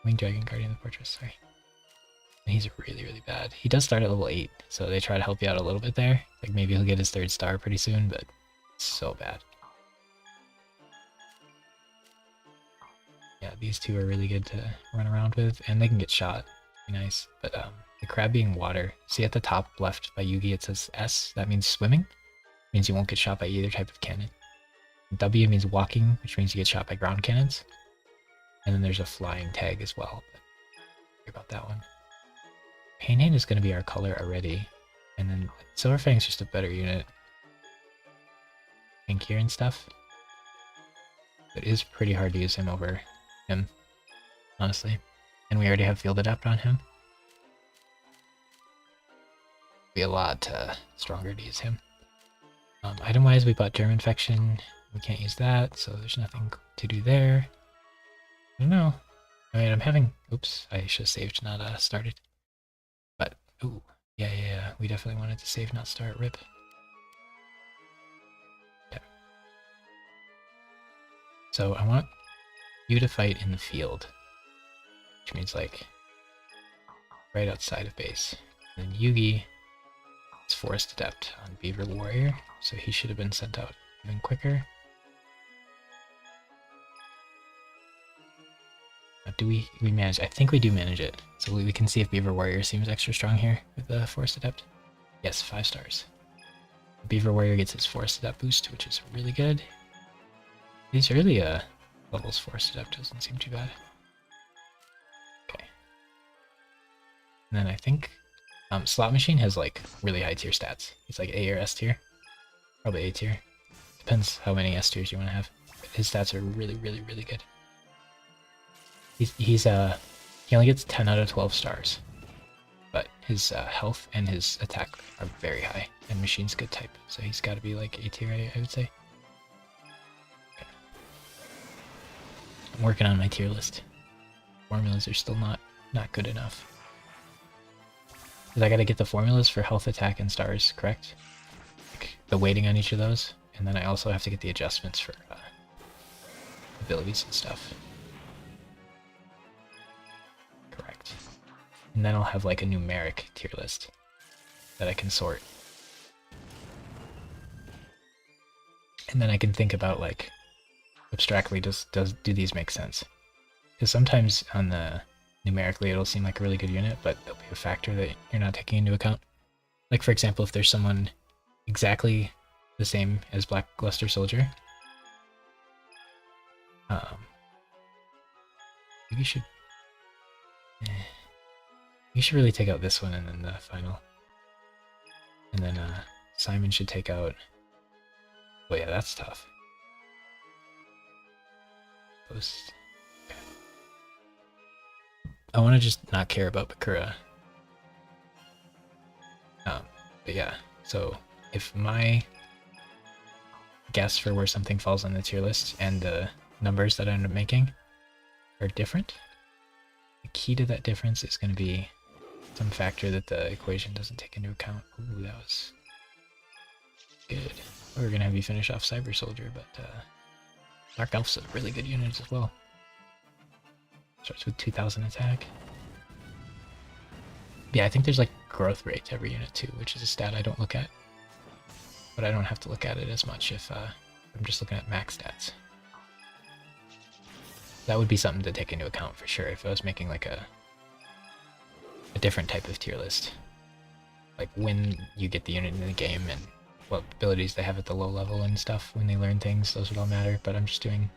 [SPEAKER 1] Winged Dragon, Guardian of the Fortress, sorry. And he's really, really bad. He does start at level 8, so they try to help you out a little bit there. Like maybe he'll get his 3rd star pretty soon, but it's so bad. Yeah, these two are really good to run around with, and they can get shot. Be nice. But the crab being water. See at the top left by Yugi it says S, that means swimming. It means you won't get shot by either type of cannon. W means walking, which means you get shot by ground cannons. And then there's a flying tag as well. But worry about that one. Painane is going to be our color already. And then Silverfang's just a better unit. Tankier and stuff. It is pretty hard to use him over him, honestly. And we already have Field Adapt on him. Be a lot stronger to use him. Item-wise, we bought Germ Infection. We can't use that, so there's nothing to do there. I don't know. I mean, I'm having... Oops, I should have saved, not started. But, ooh, yeah, we definitely wanted to save, not start. RIP. Yeah. So I want you to fight in the field, which means like right outside of base. And then Yugi is Forest Adept on Beaver Warrior, so he should have been sent out even quicker. Do we manage? I think we do manage it. So we can see if Beaver Warrior seems extra strong here with the Forest Adept. Yes, 5 stars. Beaver Warrior gets his Forest Adept boost, which is really good. These early levels Forest Adept doesn't seem too bad. Okay. And then I think Slot Machine has like really high tier stats. He's like A or S tier. Probably A tier. Depends how many S tiers you want to have. But his stats are really, really, really good. He only gets 10 out of 12 stars, but his health and his attack are very high, and Machine's good type, so he's got to be like A tier, I would say. Okay. I'm working on my tier list. Formulas are still not good enough. Because I got to get the formulas for health, attack, and stars correct. Like the weighting on each of those, and then I also have to get the adjustments for abilities and stuff. Correct. And then I'll have like a numeric tier list that I can sort. And then I can think about like abstractly do these make sense? Because sometimes on the numerically it'll seem like a really good unit, but there'll be a factor that you're not taking into account. Like for example, if there's someone exactly the same as Black Luster Soldier, you should really take out this one and then the final. And then Simon should take out... Oh yeah, that's tough. Post. Okay. I want to just not care about Bakura. But yeah, so if my guess for where something falls on the tier list and the numbers that I end up making are different, the key to that difference is going to be some factor that the equation doesn't take into account. Ooh, that was good. We're going to have you finish off Cyber Soldier, but Dark Elf's a really good unit as well. Starts with 2000 attack. Yeah, I think there's like growth rate to every unit too, which is a stat I don't look at. But I don't have to look at it as much if I'm just looking at max stats. That would be something to take into account for sure if I was making like a different type of tier list. like when you get the unit in the game and what abilities they have at the low level and stuff. When they learn things, those would all matter. But I'm just doing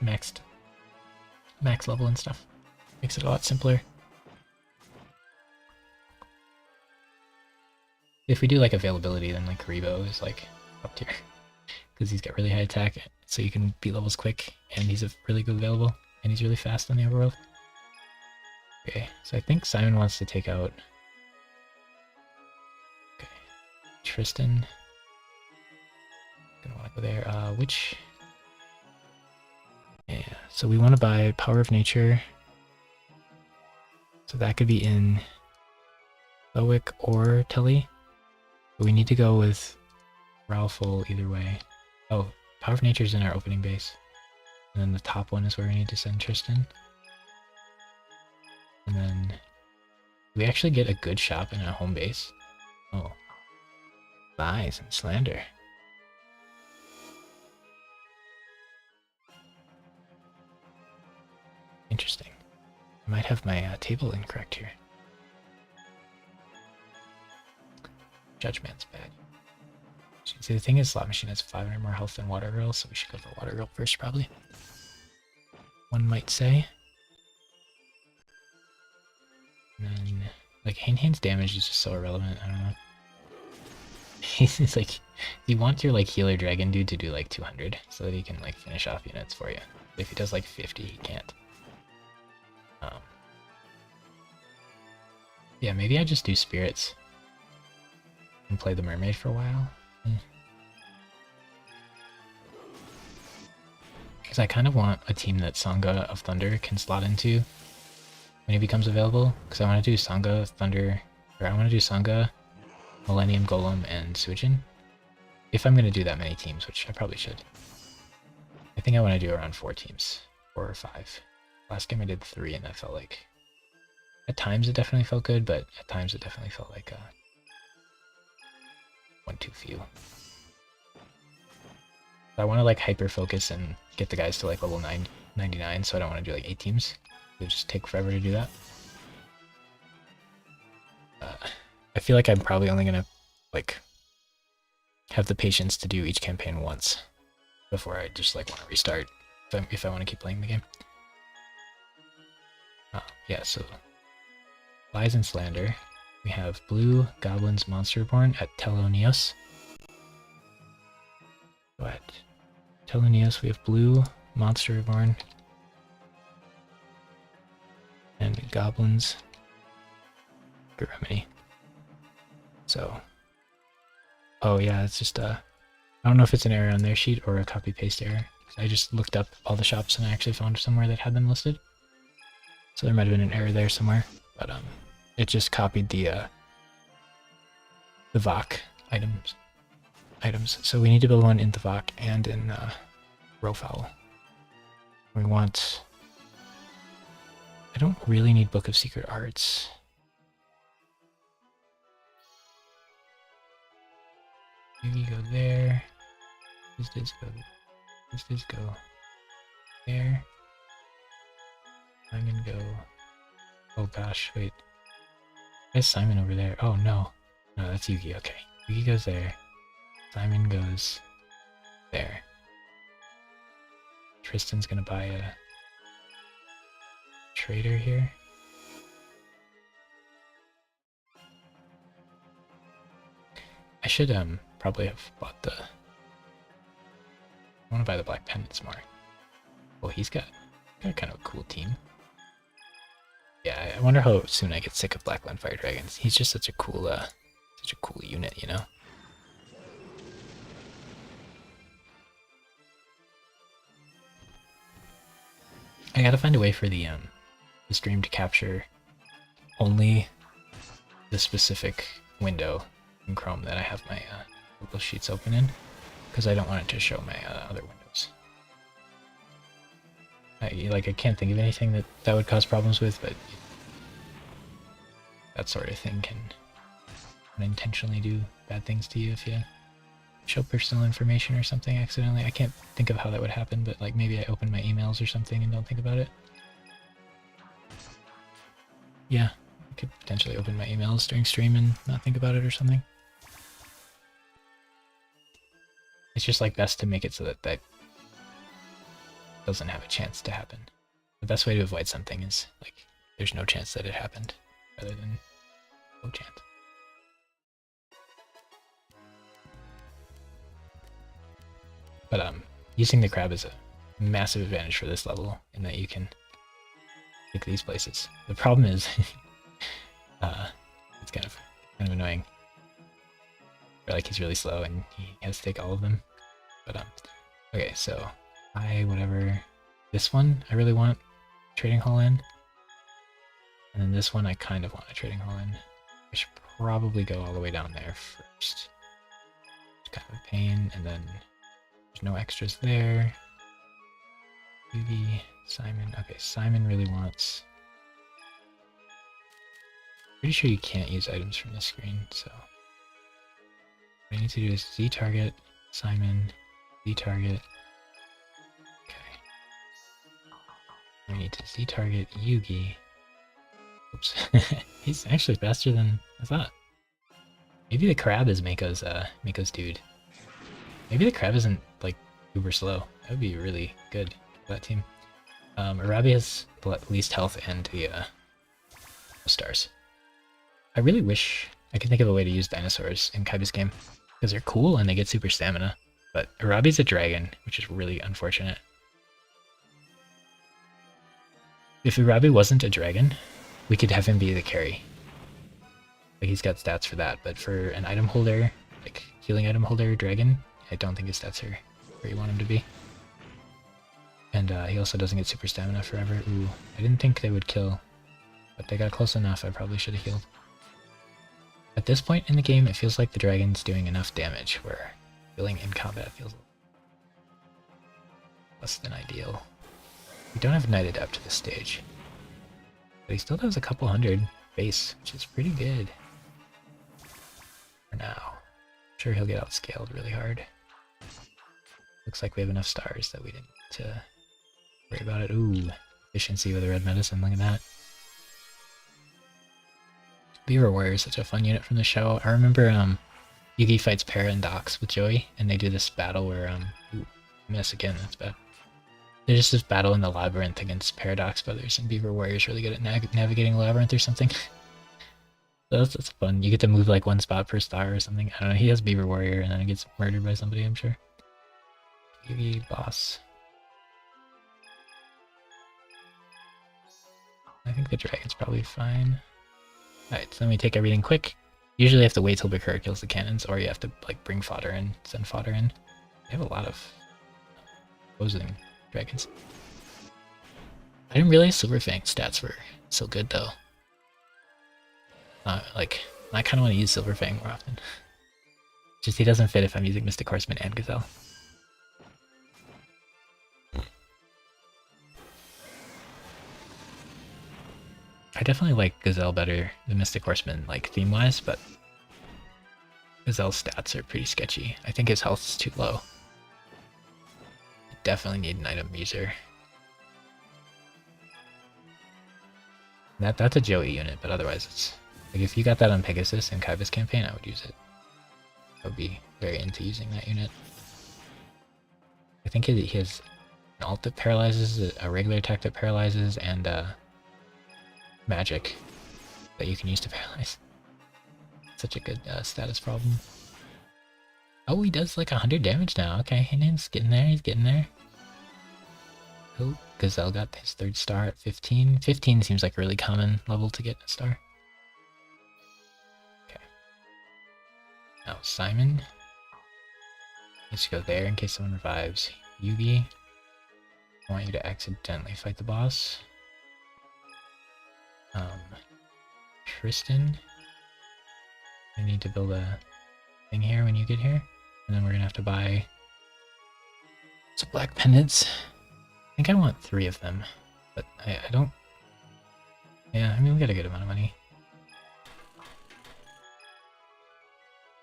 [SPEAKER 1] max level and stuff. Makes it a lot simpler. If we do like availability, then like Karibo is like up tier because he's got really high attack, so you can beat levels quick, and he's a really good available, and he's really fast on the overworld. Okay, so I think Simon wants to take out. Okay, Tristan. Gonna want to go there. Which? Yeah, so we want to buy Power of Nature. So that could be in Loic or Telly. But we need to go with Ralphal either way. Oh, Power of Nature is in our opening base. And then the top one is where we need to send Tristan. And then we actually get a good shop in our home base. Oh. Lies and slander. Interesting. I might have my table incorrect here. Judgment's bad. See, the thing is, Slot Machine has 500 more health than Water Girl, so we should go for Water Girl first, probably. One might say. And then, like, Hain's damage is just so irrelevant, I don't know. It's like, you want your, like, healer dragon dude to do, like, 200, so that he can, like, finish off units for you. But if he does, like, 50, he can't. Yeah, maybe I just do Spirits. And play the Mermaid for a while. Because I kind of want a team that Sangha of Thunder can slot into when he becomes available. Because I want to do Sangha, Thunder, or I want to do Sangha, Millennium Golem, and Suijin. If I'm going to do that many teams, which I probably should. I think I want to do around 4 teams. 4 or 5. Last game I did 3 and I felt like... At times it definitely felt good, but at times it definitely felt like one too few. I want to like hyper focus and get the guys to like level 99, so I don't want to do like 8 teams. It would just take forever to do that. I feel like I'm probably only gonna like have the patience to do each campaign once before I just like want to restart if I want to keep playing the game. Yeah, so Lies and Slander. We have Blue Goblins Monster Reborn at Telonios. Go at Telonios, we have Blue Monster Reborn. And Goblins Good Remedy. So, oh yeah, it's just I don't know if it's an error on their sheet or a copy paste error. I just looked up all the shops and I actually found somewhere that had them listed. So there might have been an error there somewhere, but it just copied the VOC items. So we need to build one in the VOC and in Rowfowl. We want... I don't really need Book of Secret Arts. Yugi go there. This does go there. Simon go... Oh gosh, wait. Where's Simon over there? Oh no. No, that's Yugi, okay. Yugi goes there. Simon goes there. Tristan's gonna buy a trader here. I should probably have bought the... I want to buy the Black Pendants more. Well, he's got kind of a cool team. Yeah, I wonder how soon I get sick of Blackland Fire Dragons. He's just such a cool unit, you know? I gotta find a way for the stream to capture only the specific window in Chrome that I have my Google Sheets open in, because I don't want it to show my other windows. I can't think of anything that would cause problems with, but that sort of thing can unintentionally do bad things to you if you show personal information or something accidentally. I can't think of how that would happen, but like maybe I open my emails or something and don't think about it. Yeah, could potentially open my emails during stream and not think about it or something. It's just like best to make it so that that doesn't have a chance to happen. The best way to avoid something is like there's no chance that it happened, rather than no chance. But using the crab is a massive advantage for this level in that you can take these places. The problem is it's kind of annoying. Or like he's really slow and he has to take all of them. But okay, so whatever. This one I really want trading hall in. And then this one I kind of want a trading hall in. I should probably go all the way down there first. It's kind of a pain, and then there's no extras there. Maybe Simon. Okay, Simon really wants. Pretty sure you can't use items from this screen, so what I need to do is Z target Simon, Z target. Okay. I need to Z target Yugi. Oops. He's actually faster than I thought. Maybe the crab is Mako's dude. Maybe the crab isn't like uber slow. That would be really good for that team. Arabi has the least health and the stars. I really wish I could think of a way to use dinosaurs in Kaiba's game, because they're cool and they get super stamina. But Arabi's a dragon, which is really unfortunate. If Arabi wasn't a dragon, we could have him be the carry. Like he's got stats for that, but for an item holder, like healing item holder dragon, I don't think his stats are where you want him to be. And he also doesn't get super stamina forever. Ooh, I didn't think they would kill, but they got close enough. I probably should have healed. At this point in the game, it feels like the dragon's doing enough damage where healing in combat feels less than ideal. We don't have Knight Adept to this stage, but he still does a couple hundred base, which is pretty good for now. I'm sure he'll get outscaled really hard. Looks like we have enough stars that we didn't need to worry about it. Ooh, efficiency with a red medicine, look at that. Beaver Warrior is such a fun unit from the show. I remember Yugi fights Para and Dox with Joey, and they do this battle where ooh, miss again, that's bad. There's just this battle in the labyrinth against Paradox Brothers, and Beaver Warrior's really good at navigating labyrinth or something. So that's fun. You get to move like one spot per star or something. I don't know, he has Beaver Warrior and then he gets murdered by somebody, I'm sure. Yugi boss. I think the dragon's probably fine. Alright, so let me take everything quick. Usually you have to wait till Bakura kills the cannons, or you have to like bring fodder in, send fodder in. They have a lot of opposing dragons. I didn't realize Silverfang's stats were so good though. Like, I kind of want to use Silverfang more often. Just he doesn't fit if I'm using Mystic Horseman and Gazelle. I definitely like Gazelle better than Mystic Horseman, like theme-wise, but Gazelle's stats are pretty sketchy. I think his health is too low. You definitely need an item user. That's a Joey unit, but otherwise it's like if you got that on Pegasus in Kaiba's campaign, I would use it. I would be very into using that unit. I think he has an ult that paralyzes, a regular attack that paralyzes, and magic that you can use to paralyze. Such a good status problem. Oh, he does like 100 damage now. Okay, and he's getting there, he's getting there. Oh, Gazelle got his 3rd star at 15. 15 seems like a really common level to get a star. Okay. Now Simon. Let's go there in case someone revives. Yugi. I want you to accidentally fight the boss. Tristan. I need to build a thing here when you get here. And then we're gonna have to buy some black pendants. I think I want 3 of them. But I don't... Yeah, I mean, we got a good amount of money.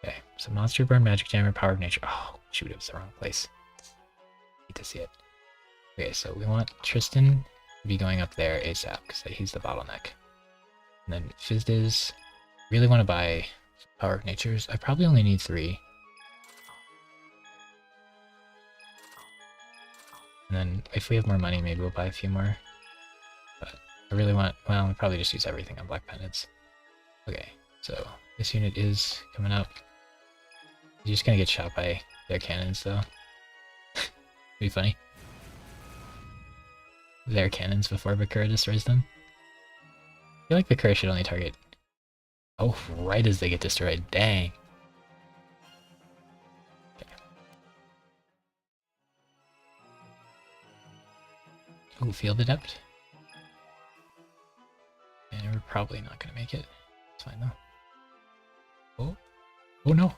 [SPEAKER 1] Okay, so Monster Burn, Magic Jammer, Power of Nature. Oh, shoot, it was the wrong place. Need to see it. Okay, so we want Tristan to be going up there ASAP, because he's the bottleneck. And then Fizz really want to buy Power of Natures. I probably only need 3. And then if we have more money, maybe we'll buy a few more. But I really want, well, I'll probably just use everything on Black Pendants. Okay, so this unit is coming up. You're just gonna get shot by their cannons though. Be funny. Their cannons before Bakura destroys them. I feel like Bakura should only target... Oh, right as they get destroyed. Dang. Okay. Ooh, Field Adept. And we're probably not gonna make it. It's fine though. Oh. Oh no.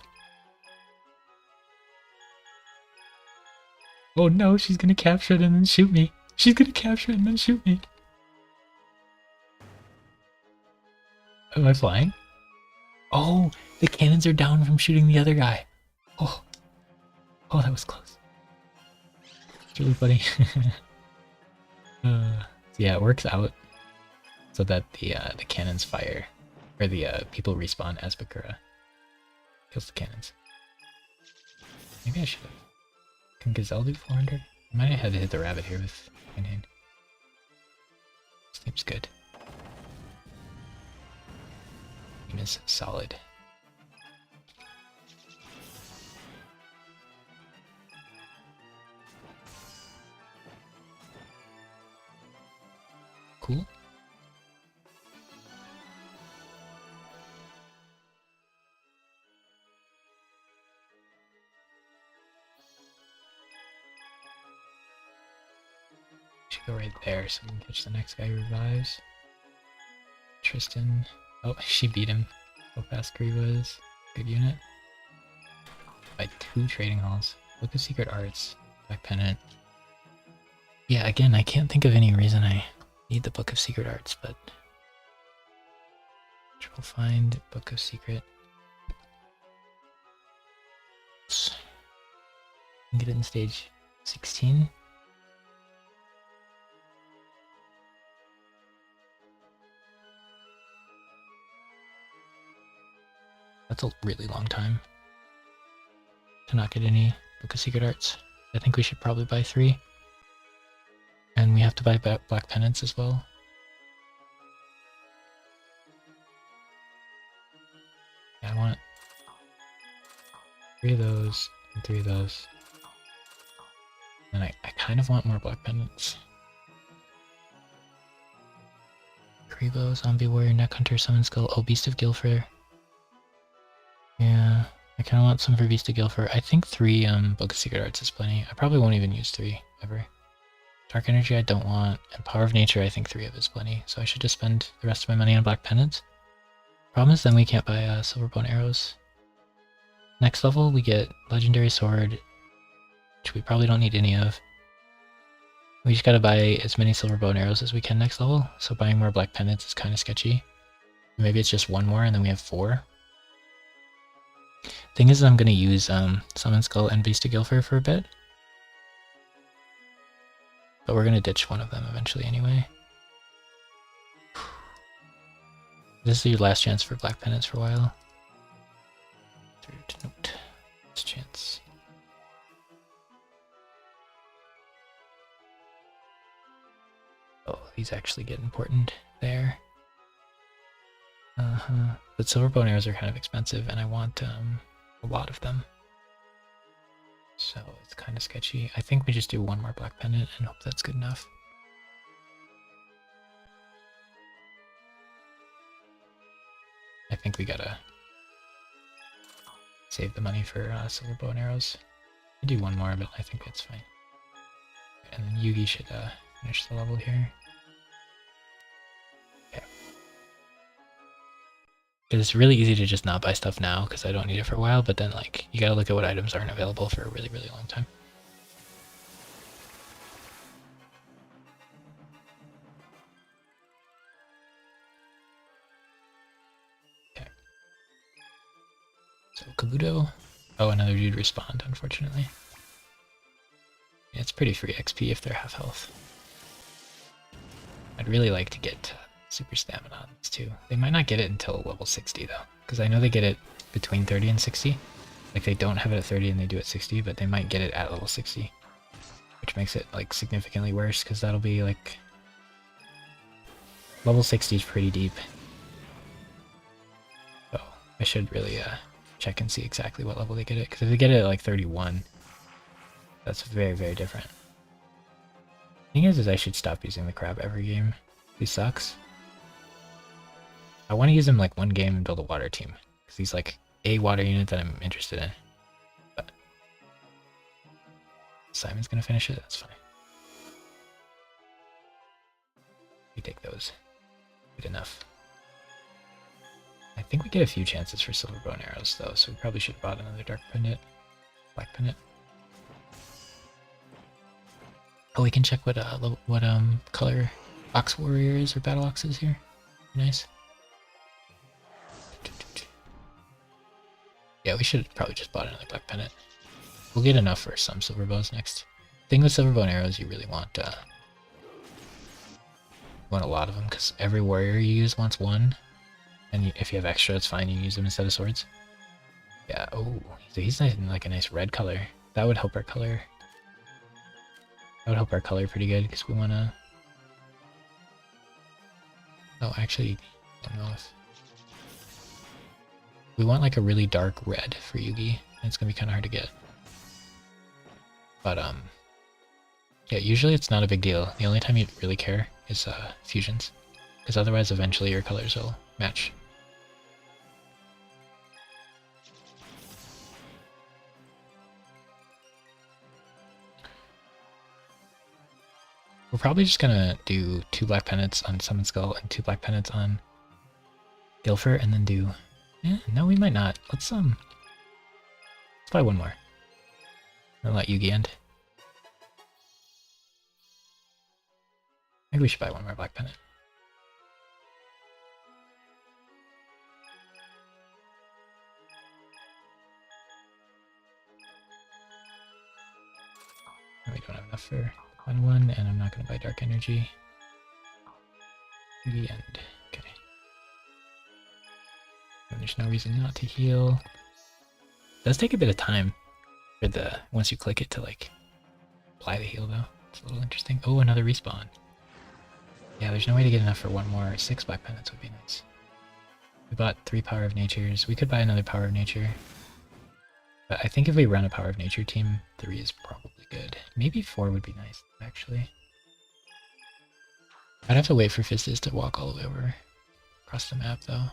[SPEAKER 1] Oh no, she's gonna capture it and then shoot me. She's gonna capture it and then shoot me. Am I flying? Oh, the cannons are down from shooting the other guy. Oh, oh, that was close. It's really funny. So yeah, it works out so that the cannons fire, or the people respawn as Bakura. Kills the cannons. Maybe I should have. Can Gazelle do 400? I might have had to hit the rabbit here with my hand. Seems good. Game is solid. Cool. Should go right there so we can catch the next guy who revives. Tristan. Oh, she beat him. How fast Kariba is. Good unit. By 2 trading halls. Book of Secret Arts. Black Pennant. Yeah, again, I can't think of any reason I need the Book of Secret Arts, but... We'll find Book of Secret. Get it in stage 16. That's a really long time to not get any Book of Secret Arts. I think we should probably buy 3. And we have to buy Black Pendants as well. Yeah, I want 3 of those and 3 of those. And I kind of want more Black Pendants. Karibo, Zombie Warrior, Neck Hunter, Summon Skull, oh, Beast of Gilfer. Yeah, I kind of want some for Beast of Gilfer. I think 3 Book of Secret Arts is plenty. I probably won't even use 3 ever. Dark Energy I don't want, and Power of Nature I think 3 of is plenty, so I should just spend the rest of my money on Black Pendants. Problem is then we can't buy Silver Bone Arrows. Next level we get Legendary Sword, which we probably don't need any of. We just gotta buy as many Silver Bone Arrows as we can next level, so buying more Black Pendants is kind of sketchy. Maybe it's just 1 more and then we have 4. Thing is, I'm gonna use Summon Skull and Beast of Gilfer for a bit. But we're gonna ditch one of them eventually anyway. This is your last chance for Black Pendants for a while. Third note. Last chance. Oh, these actually get important there. But Silver Bone Arrows are kind of expensive, and I want a lot of them. So it's kind of sketchy. I think we just do 1 more Black Pendant and hope that's good enough. I think we gotta save the money for Silver Bow and Arrows. We do 1 more, but I think it's fine. And then Yugi should finish the level here. Okay. It's really easy to just not buy stuff now because I don't need it for a while, but then like you gotta look at what items aren't available for a really, really long time. Okay. So Kabuto. Oh, another dude respawned, unfortunately. It's pretty free XP if they're half health. I'd really like to get super stamina on this too. They might not get it until level 60 though, because I know they get it between 30 and 60. Like they don't have it at 30 and they do it 60, but they might get it at level 60, which makes it like significantly worse because that'll be like level 60 is pretty deep. So I should really check and see exactly what level they get it, because if they get it at like 31, that's very, very different. The thing is I should stop using the crab every game. He sucks. I want to use him like one game and build a water team, because he's like a water unit that I'm interested in. But Simon's gonna finish it, that's fine. We take those. Good enough. I think we get a few chances for silver bow and arrows though, so we probably should have bought another dark pendant. Black pendant. Oh, we can check what color Ox Warrior is or Battle Ox is here. Nice. Yeah, we should have probably just bought another black pendant. We'll get enough for some silver bows next. Thing with silver bow and arrows, you really want a lot of them, because every warrior you use wants one, and if you have extra, it's fine. You use them instead of swords. Yeah. Oh, so he's nice in like a nice red color. That would help our color. That would help our color pretty good, because we want to... Oh, actually, I don't know if... We want like a really dark red for Yugi, and it's going to be kind of hard to get. But, yeah, usually it's not a big deal. The only time you really care is fusions, because otherwise eventually your colors will match. We're probably just gonna do 2 black pendants on Summon Skull and 2 black pendants on Gilfer, and then do... no, we might not. Let's buy one more. And let Yugi end. Maybe we should buy one more black pendant. We don't have enough for one, and I'm not going to buy Dark Energy. The end. Okay. And there's no reason not to heal. It does take a bit of time for once you click it to like apply the heal though. It's a little interesting. Oh, another respawn. Yeah, there's no way to get enough for one more. 6 black pendants would be nice. We bought 3 Power of Natures. We could buy another Power of Nature. But I think if we run a Power of Nature team, 3 is probably good. Maybe 4 would be nice, actually. I'd have to wait for Fizzes to walk all the way over across the map, though.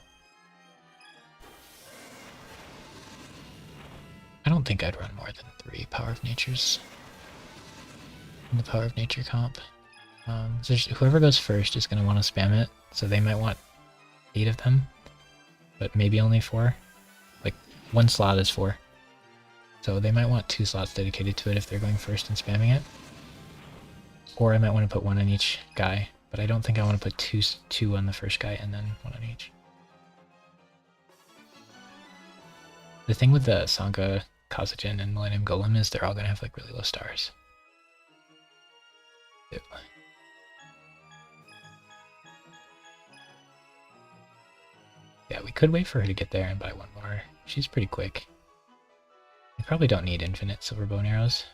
[SPEAKER 1] I don't think I'd run more than 3 Power of Natures in the Power of Nature comp. So whoever goes first is going to want to spam it, so they might want 8 of them, but maybe only 4. Like, 1 slot is 4. So they might want 2 slots dedicated to it if they're going first and spamming it. Or I might want to put 1 on each guy, but I don't think I want to put two on the first guy and then 1 on each. The thing with the Sanka, Kazajin, and Millennium Golem is they're all going to have like really low stars. Ew. Yeah, we could wait for her to get there and buy 1 more. She's pretty quick. We probably don't need infinite silver bow and arrows,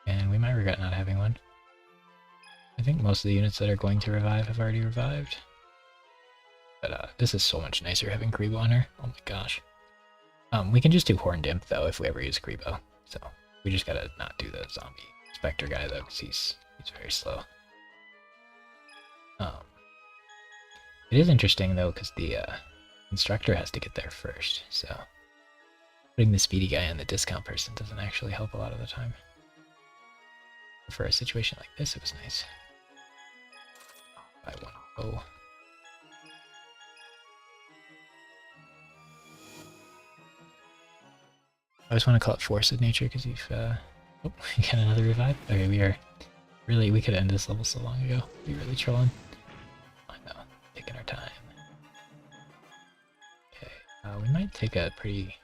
[SPEAKER 1] and we might regret not having one. I think most of the units that are going to revive have already revived. But this is so much nicer having Kribo on her. Oh my gosh. We can just do Horned Imp though if we ever use Kribo. So we just gotta not do the zombie Spectre guy though, because he's very slow. It is interesting though, because the instructor has to get there first, so putting the speedy guy and the discount person doesn't actually help a lot of the time. For a situation like this, it was nice. Buy 1 bow. I just want to call it Force of Nature because you've oh, you got another revive. Okay, we could end this level so long ago. We're really trolling. I know, taking our time. Okay, we might take a pretty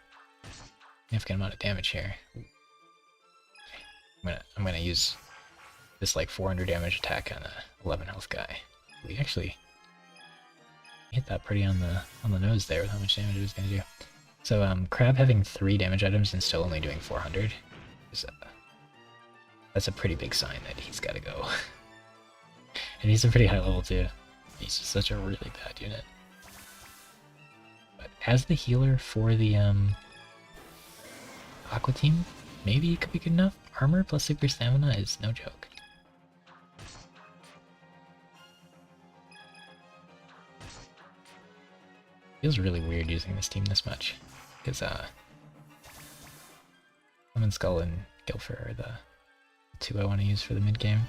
[SPEAKER 1] significant amount of damage here. Okay. I'm gonna use this like 400 damage attack on a 11 health guy. We actually Hit that pretty on the nose there with how much damage it was gonna do. So Crab having 3 damage items and still only doing 400 is that's a pretty big sign that he's gotta go. And he's a pretty high level too. He's just such a really bad unit. But as the healer for the Aqua team, maybe it could be good enough. Armor plus super stamina is no joke. Feels really weird using this team this much, because Lemon Skull and Gilfer are the 2 I want to use for the mid game.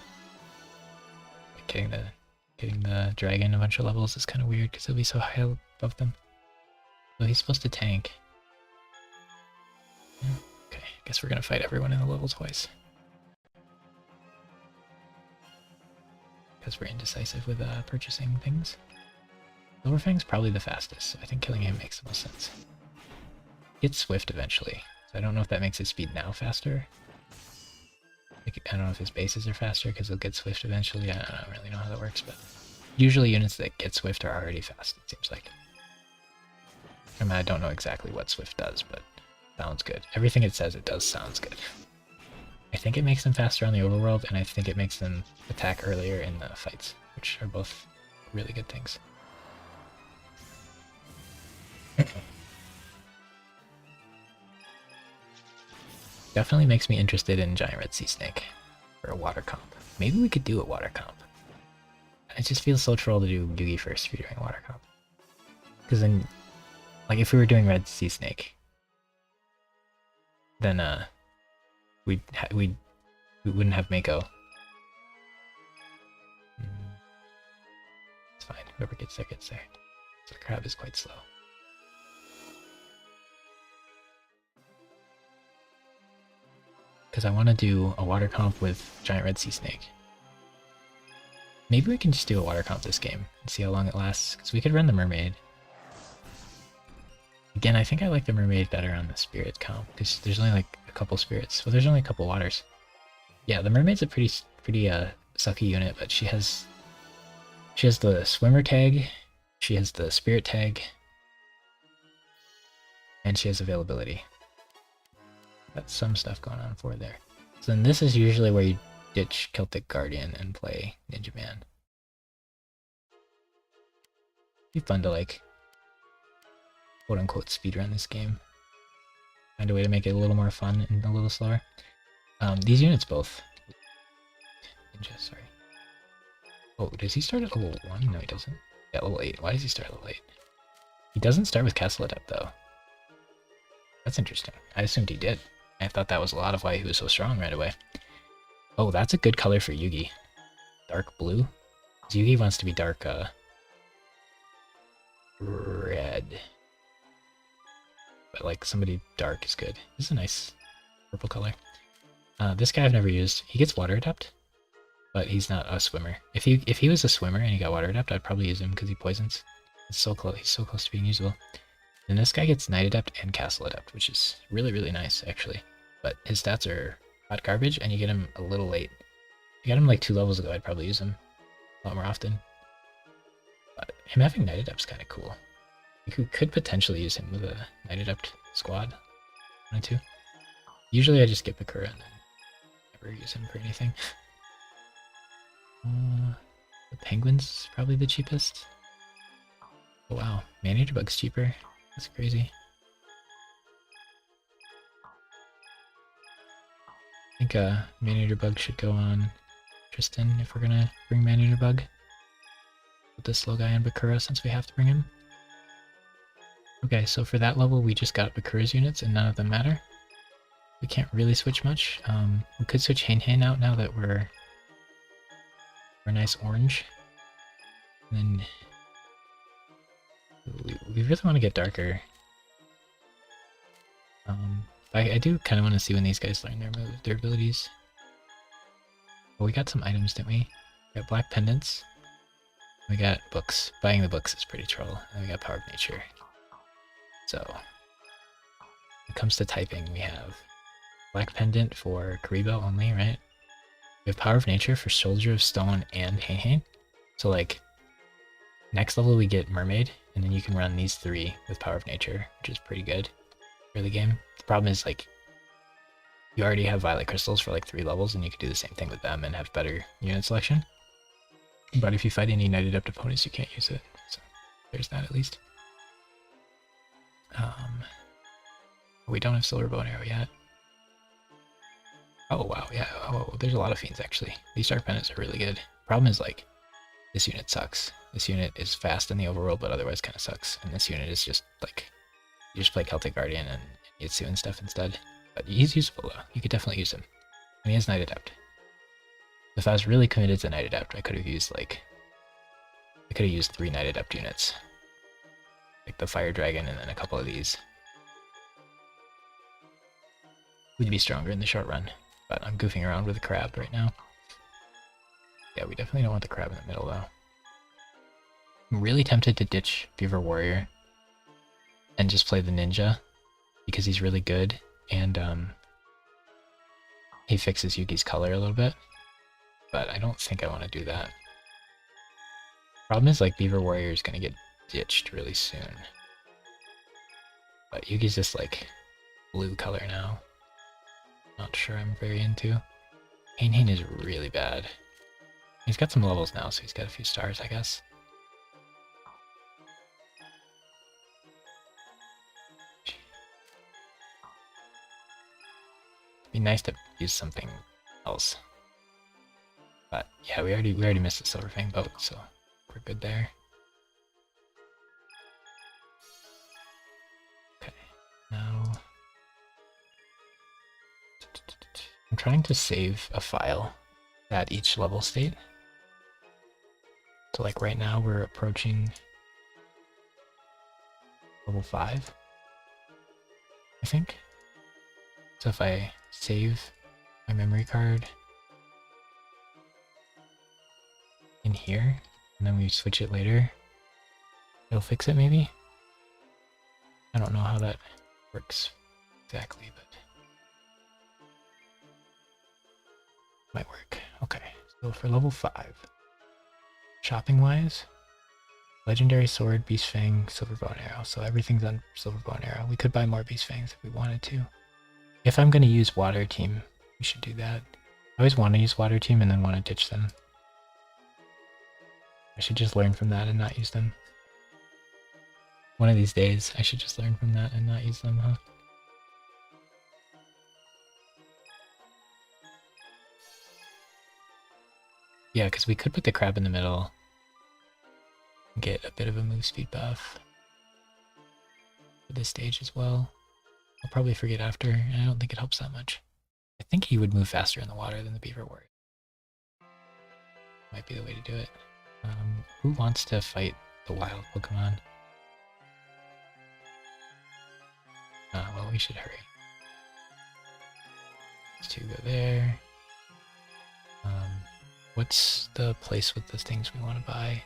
[SPEAKER 1] Like getting the dragon a bunch of levels is kind of weird because he'll be so high above them. So he's supposed to tank. Yeah, okay, guess we're gonna fight everyone in the level twice. Because we're indecisive with purchasing things. Silverfang's probably the fastest, so I think killing him makes the most sense. It's swift eventually, so I don't know if that makes his speed now faster. Like, I don't know if his bases are faster because he'll get swift eventually. I don't really know how that works, but usually units that get swift are already fast, it seems like. I mean, I don't know exactly what swift does, but sounds good. Everything it says it does sounds good. I think it makes them faster on the overworld, and I think it makes them attack earlier in the fights, which are both really good things. Definitely makes me interested in Giant Red Sea Snake for a water comp. Maybe we could do a water comp. It just feels so troll to do Yugi first if you're doing water comp. Because then, like, if we were doing Red Sea Snake, then we wouldn't have Mako. It's fine. Whoever gets there gets there. So the crab is quite slow. Because I want to do a water comp with Giant Red Sea Snake. Maybe we can just do a water comp this game and see how long it lasts, because we could run the mermaid. Again, I think I like the mermaid better on the spirit comp, because there's only like a couple spirits. Well, there's only a couple waters. Yeah, the mermaid's a pretty sucky unit, but she has the swimmer tag, she has the spirit tag, and she has availability. Got some stuff going on for there. So then this is usually where you ditch Celtic Guardian and play Ninja Man. Be fun to like quote unquote speedrun this game. Find a way to make it a little more fun and a little slower. These units both. Ninja, sorry. Oh, does he start at level 1? No, he doesn't. Yeah, level 8. Why does he start at level 8? He doesn't start with Castle Adept though. That's interesting. I assumed he did. I thought that was a lot of why he was so strong right away. Oh, that's a good color for Yugi. Dark blue? Yugi wants to be dark, red. But like somebody dark is good. This is a nice purple color. This guy I've never used. He gets Water Adept, but he's not a swimmer. If he was a swimmer and he got Water Adept, I'd probably use him because he poisons. It's so close. He's so close to being usable. And this guy gets Night Adept and Castle Adept, which is really, really nice, actually. But his stats are hot garbage, and you get him a little late. If you got him like 2 levels ago, I'd probably use him a lot more often. But him having Night Adept's kind of cool. We could potentially use him with a Night Adept squad. 1 or 2. Usually I just get Bakura and then never use him for anything. The Penguin's probably the cheapest. Oh wow, Man-Eater Bug's cheaper. That's crazy. I think Man-Eater Bug should go on Tristan if we're gonna bring Man-Eater Bug. Put this slow guy in Bakura since we have to bring him. Okay, so for that level we just got Bakura's units and none of them matter. We can't really switch much. We could switch Hein out now that we're nice orange. And then we really want to get darker. I do kind of want to see when these guys learn their abilities. Well, we got some items, didn't we? We got black pendants. We got books. Buying the books is pretty troll. And we got Power of Nature. So, when it comes to typing, we have black pendant for Karibo only, right? We have Power of Nature for Soldier of Stone and Hein. So like, Next level we get Mermaid, and then you can run these 3 with Power of Nature, which is pretty good for the game. The problem is, like, you already have Violet Crystals for like 3 levels, and you could do the same thing with them and have better unit selection. But if you fight any Night Adept opponents, you can't use it. So there's that at least. We don't have Silver Bow and Arrow yet. Oh wow, yeah. Oh, there's a lot of Fiends actually. These Dark Pendants are really good. Problem is, like, this unit sucks. This unit is fast in the overworld, but otherwise kind of sucks. And this unit is just like, you just play Celtic Guardian and Yitsu and stuff instead. But he's useful though. You could definitely use him. And he has Night Adept. If I was really committed to Night Adept, I could have used 3 Night Adept units. Like the Fire Dragon and then a couple of these. Would be stronger in the short run. But I'm goofing around with the crab right now. Yeah, we definitely don't want the crab in the middle though. I'm really tempted to ditch Beaver Warrior and just play the ninja because he's really good and he fixes Yugi's color a little bit. But I don't think I want to do that. Problem is, like, Beaver Warrior is going to get ditched really soon. But Yugi's just like blue color now. Not sure I'm very into. Hein is really bad. He's got some levels now, so he's got a few stars, I guess. It'd be nice to use something else. But yeah, we already missed the Silver Fang boat, so we're good there. Okay, now I'm trying to save a file at each level state. So like right now we're approaching level 5, I think. So if I save my memory card in here, and then we switch it later, it'll fix it maybe? I don't know how that works exactly, but might work. Okay, so for level 5, shopping wise, Legendary Sword, Beast Fang, Silver Bow and Arrow. So everything's on Silver Bow and Arrow. We could buy more Beast Fangs if we wanted to. If I'm going to use Water Team, we should do that. I always want to use Water Team and then want to ditch them. I should just learn from that and not use them. One of these days, I should just learn from that and not use them, huh? Yeah, because we could put the crab in the middle and get a bit of a move speed buff for this stage as well. I'll probably forget after, and I don't think it helps that much. I think he would move faster in the water than the Beaver Warrior. Might be the way to do it. Who wants to fight the wild Pokemon? Well, we should hurry. These two go there. What's the place with the things we want to buy?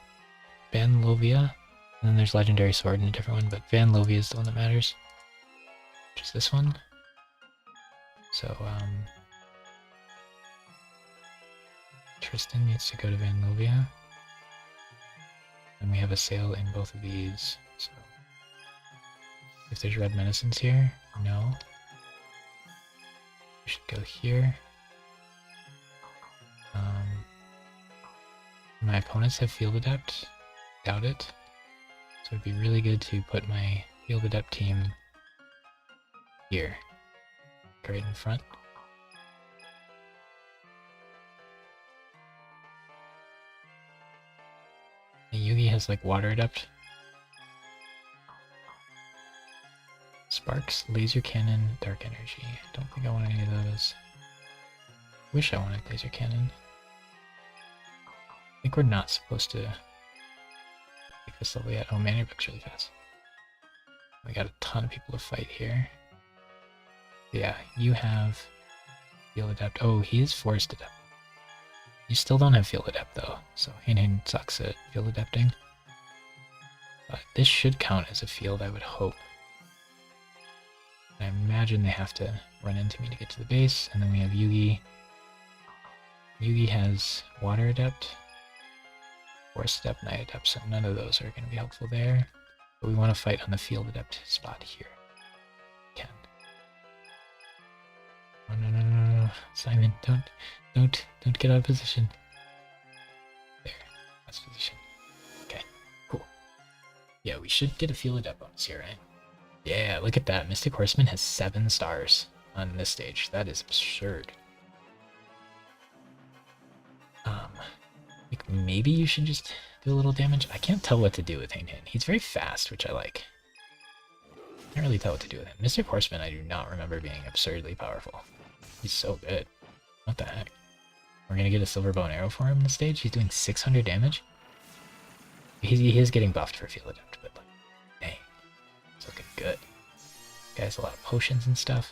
[SPEAKER 1] Van Lovia? And then there's Legendary Sword and a different one, but Van Lovia is the one that matters. Which is this one. So, Tristan needs to go to Van Lovia. And we have a sale in both of these, so if there's red medicines here, no. We should go here. My opponents have Field Adept. Doubt it. So it'd be really good to put my Field Adept team here. Right in front. And Yugi has like Water Adept. Sparks, Laser Cannon, Dark Energy. Don't think I want any of those. Wish I wanted Laser Cannon. I think we're not supposed to take this level yet. Oh, Mana Book's really fast. We got a ton of people to fight here. Yeah, you have Field Adept. Oh, he is Forest Adept. You still don't have Field Adept though, so Hein sucks at Field Adepting. But this should count as a field, I would hope. I imagine they have to run into me to get to the base, and then we have Yugi. Yugi has Water Adept. Force Adept, Knight Adept, so none of those are going to be helpful there. But we want to fight on the Field Adept spot here. Can. Oh, no, no, no, no, Simon, don't get out of position. There, that's position. Okay, cool. Yeah, we should get a Field Adept bonus here, right? Yeah, look at that. Mystic Horseman has 7 stars on this stage. That is absurd. Like maybe you should just do a little damage. I can't tell what to do with Hein Hein. He's very fast, which I like. I can't really tell what to do with him. Mystic Horseman, I do not remember being absurdly powerful. He's so good. What the heck? We're gonna get a silver bow and arrow for him on the stage. He's doing 600 damage. He is getting buffed for Field Adept, but like, dang, it's looking good. Guy has a lot of potions and stuff.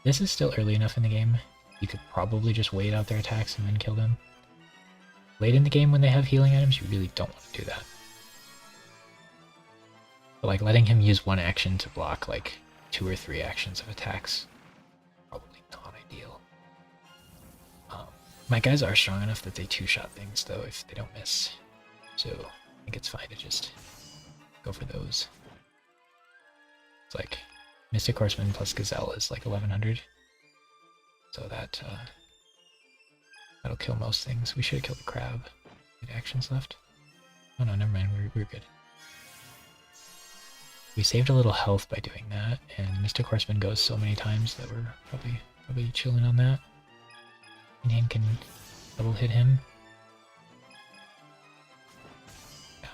[SPEAKER 1] This is still early enough in the game. You could probably just wait out their attacks and then kill them. Late in the game when they have healing items, you really don't want to do that. But like letting him use 1 action to block like 2 or 3 actions of attacks, probably not ideal. My guys are strong enough that they 2-shot things though if they don't miss. So I think it's fine to just go for those. It's like Mystic Horseman plus Gazelle is like 1100. So that that'll kill most things. We should have killed the crab. 8 actions left. Oh no, never mind. We're good. We saved a little health by doing that, and Mystic Horseman goes so many times that we're probably chilling on that. And Hein can double hit him. Yeah.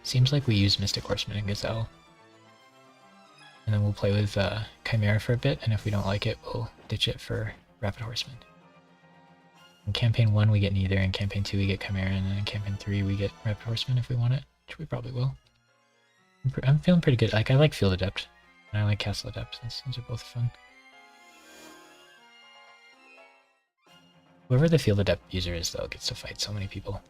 [SPEAKER 1] Seems like we use Mystic Horseman and Gazelle. And then we'll play with Chimera for a bit, and if we don't like it, we'll ditch it for Rapid Horseman. In Campaign 1 we get neither, in Campaign 2 we get Chimera, and then in Campaign 3 we get Rapid Horseman if we want it, which we probably will. I'm feeling pretty good. Like I like Field Adept, and I like Castle Adept. Those are both fun. Whoever the Field Adept user is, though, gets to fight so many people.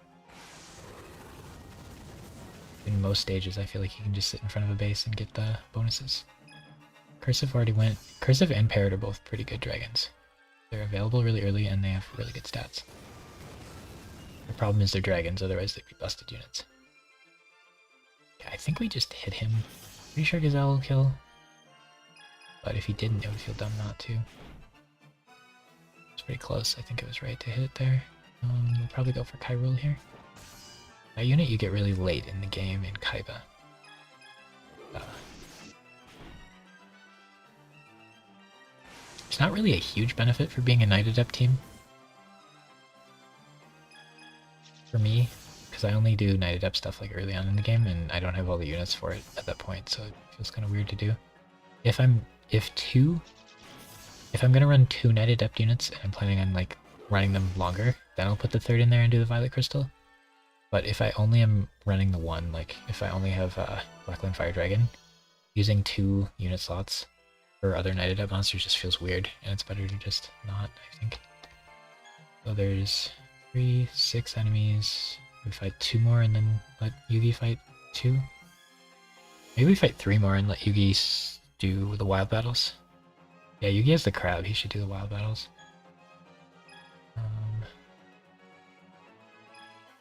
[SPEAKER 1] In most stages, I feel like you can just sit in front of a base and get the bonuses. Cursive already went. Cursive and Parrot are both pretty good dragons. They're available really early and they have really good stats. The problem is they're dragons, otherwise they'd be busted units. Yeah, I think we just hit him. Pretty sure Gazelle will kill. But if he didn't, it would feel dumb not to. It's pretty close. I think it was right to hit it there. We'll probably go for Kyrule here. That unit you get really late in the game in Kaiba. It's not really a huge benefit for being a Knight Adept team. For me, because I only do Knight Adept stuff like early on in the game, and I don't have all the units for it at that point, so it feels kind of weird to do. If I'm gonna run 2 Knight Adept units and I'm planning on like running them longer, then I'll put the 3rd in there and do the Violet Crystal. But if I only am running the 1, like if I only have Blackland Fire Dragon, using 2 unit slots for other Knight Adept monsters just feels weird, and it's better to just not, I think. So there's 3, 6 enemies. We fight 2 more and then let Yugi fight 2. Maybe we fight 3 more and let Yugi do the wild battles. Yeah, Yugi has the crab. He should do the wild battles.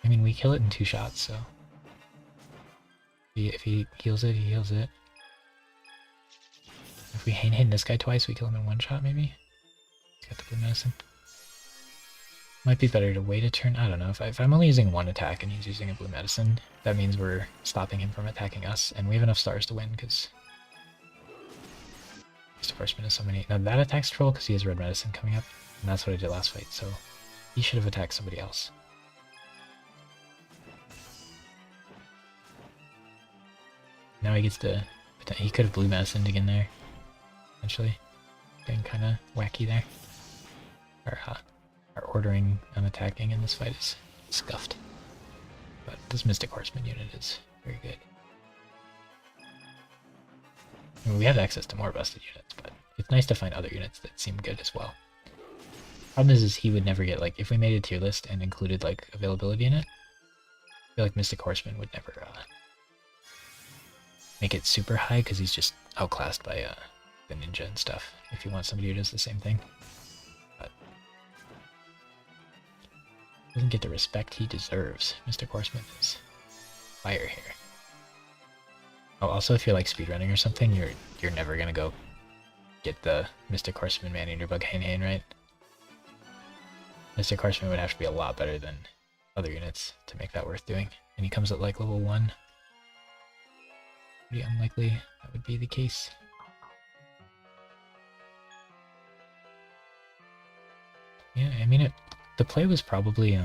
[SPEAKER 1] I mean, we kill it in 2 shots, so if he heals it, he heals it. If we Hein Hein this guy twice, we kill him in 1 shot, maybe? He's got the blue medicine. Might be better to wait a turn. I don't know. If I'm only using 1 attack and he's using a blue medicine, that means we're stopping him from attacking us, and we have enough stars to win, because Mystic Horseman has so many. Now that attacks Troll because he has red medicine coming up, and that's what I did last fight, so he should have attacked somebody else. Now he gets to... He could have blue medicined again there. Essentially. Getting kind of wacky there. Our ordering on attacking in this fight is scuffed. But this Mystic Horseman unit is very good. I mean, we have access to more busted units, but it's nice to find other units that seem good as well. Problem is he would never get, like, if we made a tier list and included, like, availability in it, I feel like Mystic Horseman would never make it super high because he's just outclassed by the ninja and stuff, if you want somebody who does the same thing. But Doesn't get the respect he deserves. Mystic Horseman is fire here. Oh, also if you're like speedrunning or something, you're never gonna go get the Mystic Horseman Maneater Bug Hane, right? Mystic Horseman would have to be a lot better than other units to make that worth doing. And he comes at like level 1. Pretty unlikely that would be the case. Yeah, I mean, the play was probably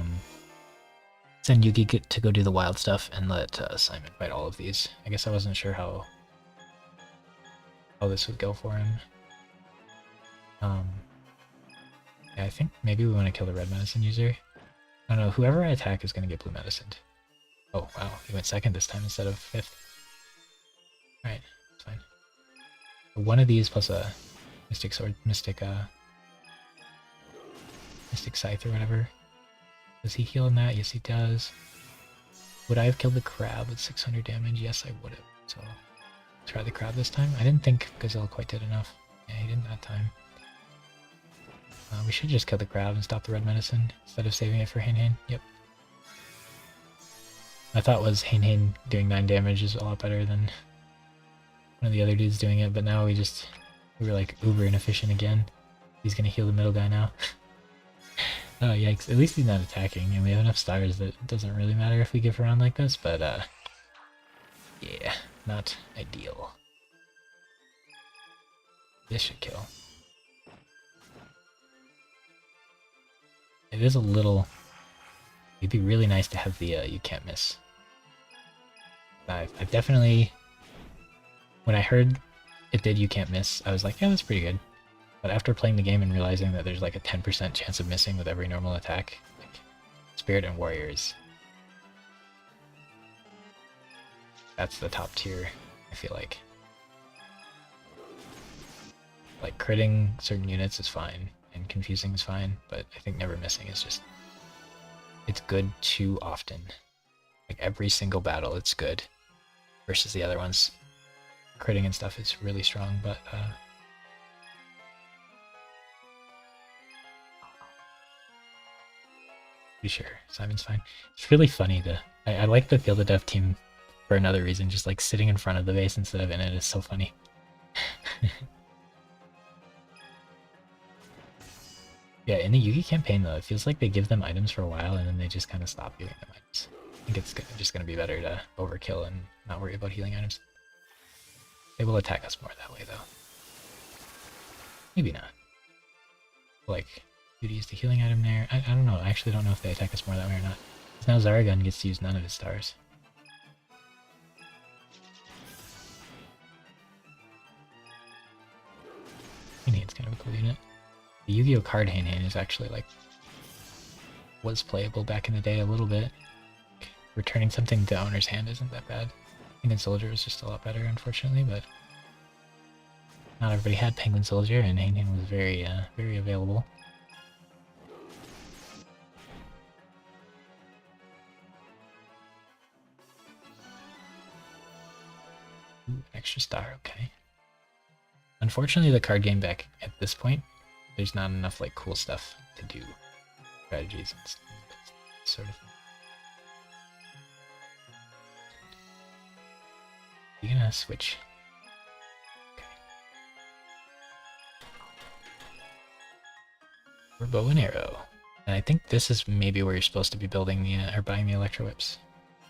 [SPEAKER 1] send Yugi to go do the wild stuff and let Simon fight all of these. I guess I wasn't sure how this would go for him. Yeah, I think maybe we want to kill the red medicine user. I don't know, whoever I attack is going to get blue medicined. Oh, wow, he went second this time instead of 5th. Alright, it's fine. One of these plus a Mystic Sword, Mystic Scythe or whatever. Does he heal in that? Yes, he does. Would I have killed the crab with 600 damage? Yes, I would have. So, try the crab this time. I didn't think Gazelle quite did enough. Yeah, he didn't that time. We should just kill the crab and stop the red medicine instead of saving it for Hane. Yep. My thought was Hane doing 9 damage is a lot better than one of the other dudes doing it, but now we were like uber inefficient again. He's gonna heal the middle guy now. Oh yikes, at least he's not attacking, and we have enough stars that it doesn't really matter if we give around like this, but yeah, not ideal. This should kill. It is a little... It'd be really nice to have the you can't miss. I've definitely... When I heard it did you can't miss, I was like, yeah, that's pretty good. But after playing the game and realizing that there's like a 10% chance of missing with every normal attack, like Spirit and Warriors, that's the top tier, I feel like. Like critting certain units is fine, and confusing is fine, but I think never missing is just... It's good too often. Like every single battle, it's good. Versus the other ones. Critting and stuff is really strong, but pretty sure Simon's fine. It's really funny to... I like the Field of Death team for another reason, just like sitting in front of the base instead of in it is so funny. Yeah, in the Yugi campaign though, it feels like they give them items for a while and then they just kind of stop giving them items. I think it's just going to be better to overkill and not worry about healing items. They will attack us more that way though. Maybe not. Like, you'd use the healing item there. I don't know, I actually don't know if they attack us more that way or not. Now Zaragan gets to use none of his stars. Hane-Hane's kind of a cool unit. The Yu-Gi-Oh! Card Hane-Hane is actually like... was playable back in the day a little bit. Returning something to owner's hand isn't that bad. Penguin Soldier was just a lot better, unfortunately, but... Not everybody had Penguin Soldier, and Hane-Hane was very, very available. Ooh, extra star, okay. Unfortunately, the card game back at this point, there's not enough like cool stuff to do. Strategies and sort of thing. You're gonna switch. Okay. For bow and arrow. And I think this is maybe where you're supposed to be building the, or buying the Electro Whips.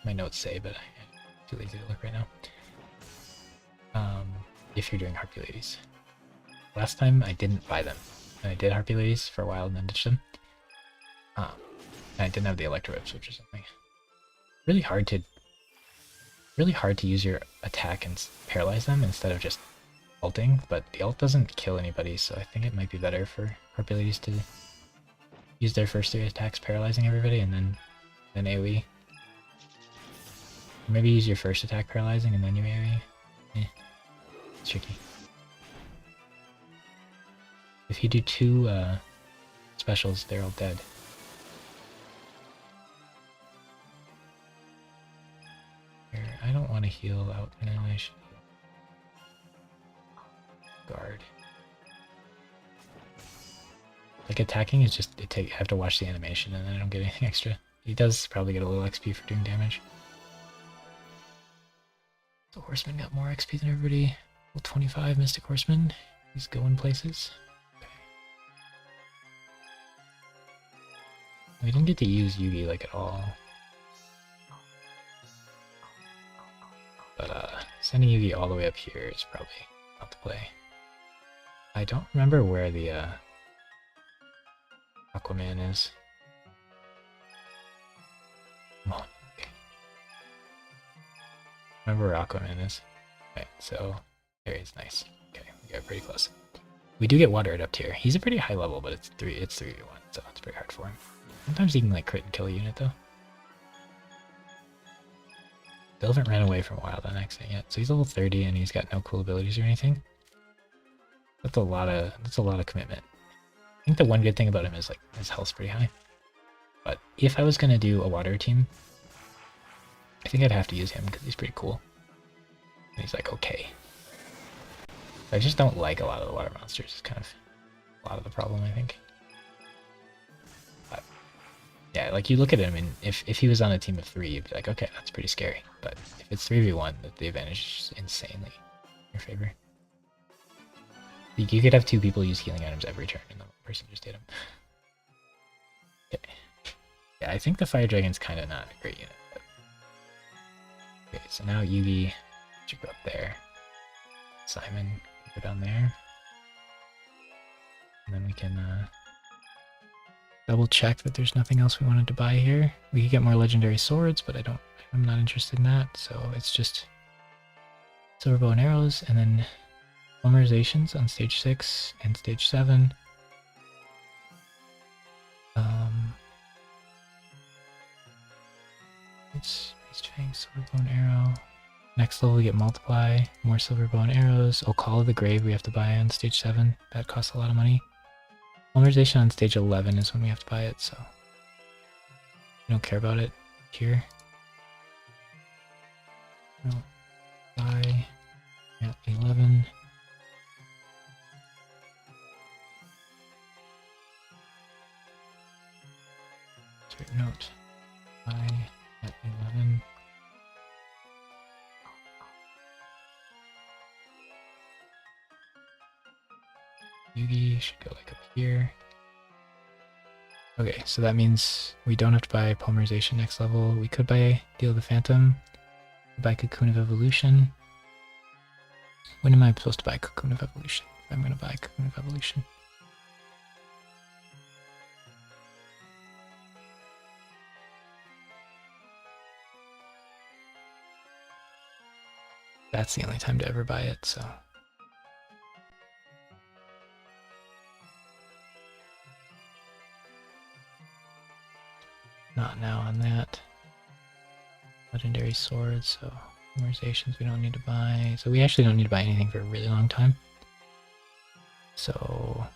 [SPEAKER 1] My notes say, but I'm too lazy to look right now. If you're doing Harpy Ladies. Last time I didn't buy them. And I did Harpy Ladies for a while and then ditched them. And I didn't have the Electro Whips, which is something really hard to use your attack and paralyze them instead of just ulting, but the ult doesn't kill anybody, so I think it might be better for Harpy Ladies to use their first 3 attacks paralyzing everybody and then AoE. Maybe use your first attack paralyzing and then you AoE. It's tricky. If you do 2 specials, they're all dead. Here, I don't want to heal out, and I should guard. Like like attacking is just I have to watch the animation and then I don't get anything extra. He does probably get a little XP for doing damage. The Horseman got more XP than everybody. Level 25 Mystic Horseman. He's going places. Okay. We didn't get to use Yugi like at all. But sending Yugi all the way up here is probably not the play. I don't remember where the Aquaman is. Come on. Okay. Remember where Aquaman is. Right, so there he is. Nice. Okay, we got pretty close. We do get Water Adept here. He's a pretty high level, but it's 3v1, so it's pretty hard for him. Sometimes he can like crit and kill a unit though. Still haven't ran away from Wild on accident yet. So he's level 30 and he's got no cool abilities or anything. That's a lot of commitment. I think the one good thing about him is like his health's pretty high. But if I was gonna do a water team, I think I'd have to use him because he's pretty cool. And he's like okay. I just don't like a lot of the water monsters. It's kind of a lot of the problem, I think. But yeah, like you look at him and if he was on a team of 3, you'd be like, okay, that's pretty scary. But if it's 3v1, the advantage is insanely in your favor. You could have 2 people use healing items every turn and the one person just hit him. Okay. Yeah, I think the Fire Dragon's kind of not a great unit. But... Okay, so now Yugi should go up there. Simon can go down there. And then we can double check that there's nothing else we wanted to buy here. We could get more legendary swords, but I'm not interested in that, so it's just silver bow and arrows, and then polymerizations on stage 6 and stage 7. It's Beast Fang, silver bow and arrow. Next level we get multiply, more silver bow and arrows. Oh, Call of the Grave we have to buy on stage 7. That costs a lot of money. Polymerization on stage 11 is when we have to buy it, so we don't care about it here. No. Buy at 11. Sorry, note. Buy at 11. Yugi should go like up here. Okay, so that means we don't have to buy Polymerization next level. We could buy Deal of the Phantom, buy Cocoon of Evolution. When am I supposed to buy Cocoon of Evolution? I'm going to buy Cocoon of Evolution. That's the only time to ever buy it, so... Not now on that. Legendary swords, so memorizations we don't need to buy. So we actually don't need to buy anything for a really long time. So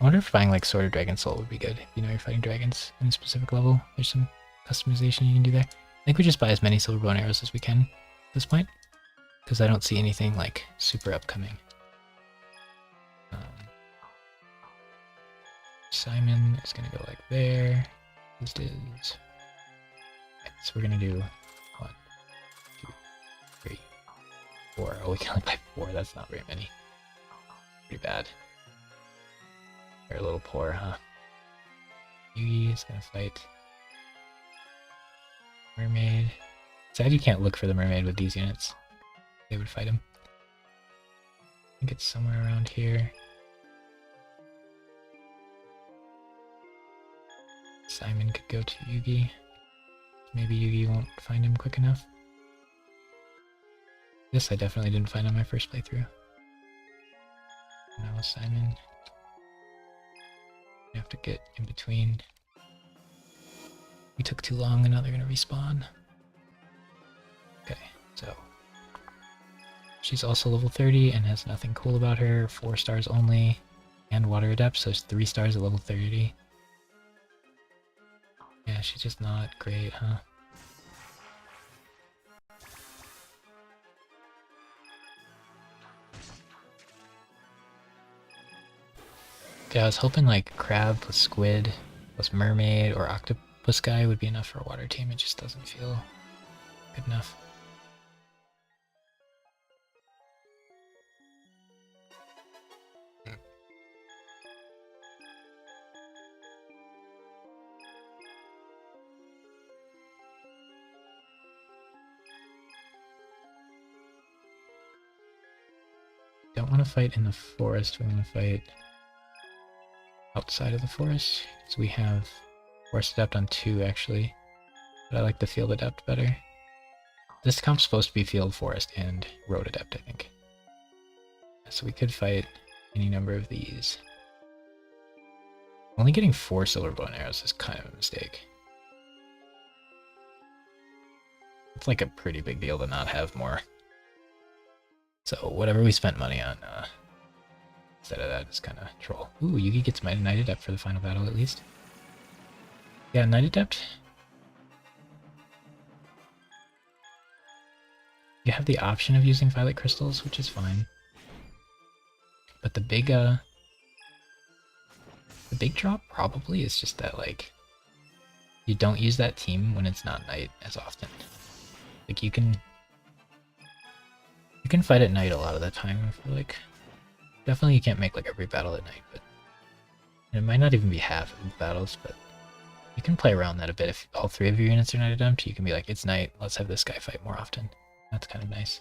[SPEAKER 1] I wonder if buying like Sword of Dragon Soul would be good. If you know you're fighting dragons in a specific level, there's some customization you can do there. I think we just buy as many silver bow and arrows as we can at this point, because I don't see anything like super upcoming. Simon is gonna go like there. This is... Okay, so we're gonna do 1, 2, 3, 4. Oh, we can only buy 4. That's not very many. Pretty bad. They're a little poor, huh? Yugi is gonna fight Mermaid. Sad you can't look for the Mermaid with these units. They would fight him. I think it's somewhere around here. Simon could go to Yugi. Maybe Yugi won't find him quick enough. This I definitely didn't find on my first playthrough. Now Simon. You have to get in between. We took too long and now they're gonna respawn. Okay, so she's also level 30 and has nothing cool about her. 4 stars only, and Water Adept, so it's 3 stars at level 30. Yeah, she's just not great, huh? Yeah, I was hoping like crab plus squid plus mermaid or octopus guy would be enough for a water team. It just doesn't feel good enough. Don't want to fight in the forest. We want to fight outside of the forest. So we have Forest Adept on 2 actually, but I like the Field Adept better. This comp's supposed to be Field, Forest, and Road Adept, I think. So we could fight any number of these. Only getting 4 silver bow and arrows is kind of a mistake. It's like a pretty big deal to not have more. So whatever we spent money on instead of that is kind of troll. Ooh, Yugi gets my Knight Adept for the final battle at least. Yeah, Knight Adept. You have the option of using Violet Crystals, which is fine. But the big drop probably is just that, like, you don't use that team when it's not Knight as often. Like, you can fight at night a lot of the time. I feel like definitely you can't make like every battle at night, but it might not even be half of the battles. But you can play around that a bit. If all 3 of your units are Knight Adept, you can be like, it's night. Let's have this guy fight more often. That's kind of nice.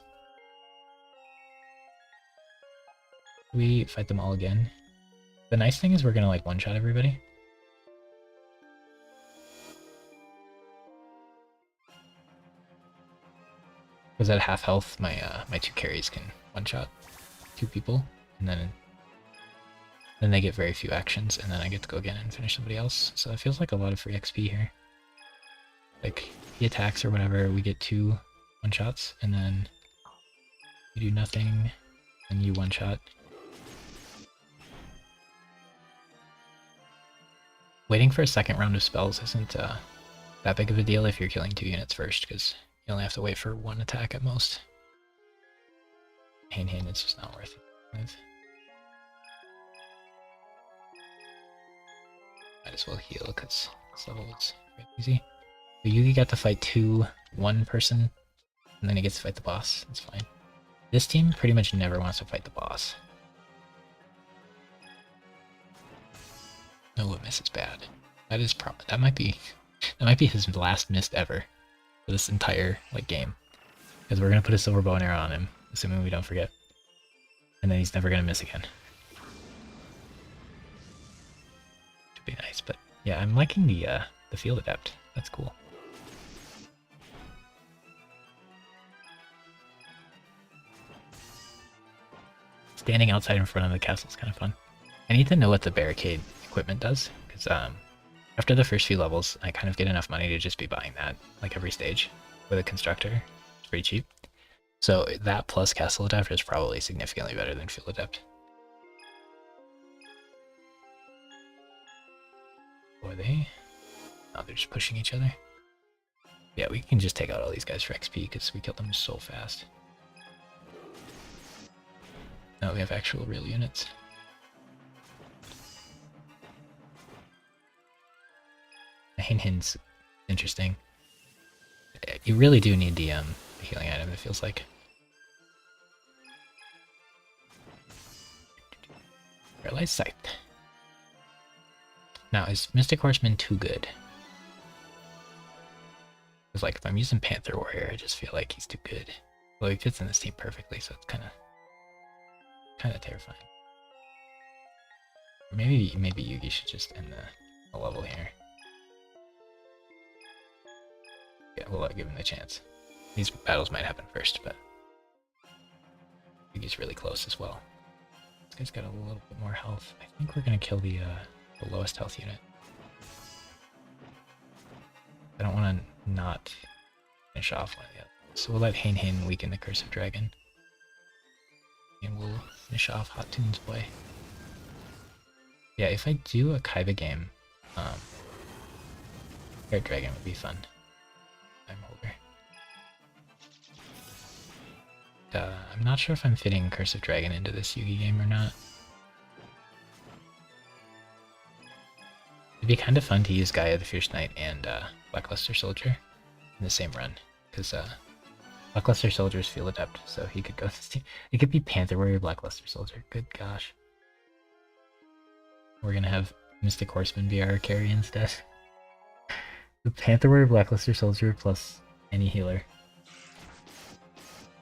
[SPEAKER 1] We fight them all again. The nice thing is we're gonna like one-shot everybody. Because at half health, my 2 carries can one-shot 2 people, and then they get very few actions, and then I get to go again and finish somebody else. So it feels like a lot of free XP here. Like, he attacks or whatever, we get 2 one-shots, and then you do nothing, and you one-shot. Waiting for a second round of spells isn't that big of a deal if you're killing 2 units first, because you only have to wait for 1 attack at most. Hand it's just not worth it. Might as well heal because this level is very easy. So Yugi got to fight 1 person, and then he gets to fight the boss. That's fine. This team pretty much never wants to fight the boss. No, a miss is bad. That is that might be his last miss ever for this entire like game, because we're gonna put a silver bow and arrow on him, assuming we don't forget, and then he's never gonna miss again. Should be nice, but yeah, I'm liking the Field Adept. That's cool. Standing outside in front of the castle is kind of fun. I need to know what the barricade equipment does, because after the first few levels, I kind of get enough money to just be buying that like every stage with a constructor. It's pretty cheap. So that plus Castle Adept is probably significantly better than Field Adept. Or are they? No, they're just pushing each other. Yeah, we can just take out all these guys for XP because we killed them so fast. Now we have actual real units. Hin's interesting. You really do need the healing item, it feels like. Paralyzed Sight. Now, is Mystic Horseman too good? Because like, if I'm using Panther Warrior, I just feel like he's too good. Well, he fits in this team perfectly, so it's kind of terrifying. Maybe Yugi should just end the level here. Yeah, we'll give him the chance. These battles might happen first, but Yugi's really close as well. This guy's got a little bit more health. I think we're gonna kill the lowest health unit. I don't want to not finish off one of the others. So we'll let Hein weaken the Curse of Dragon. And we'll finish off Hot Tunes Boy. Yeah, if I do a Kaiba game, Air Dragon would be fun. I'm older. I'm not sure if I'm fitting Curse of Dragon into this Yugi game or not. It'd be kind of fun to use Gaia the Fierce Knight and Blackluster Soldier in the same run, because Blackluster Soldier is Field Adept, so he could go this team. It could be Panther Warrior Blackluster Soldier. Good gosh. We're gonna have Mystic Horseman be our carry instead. The Panther Warrior Blackluster Soldier plus any healer.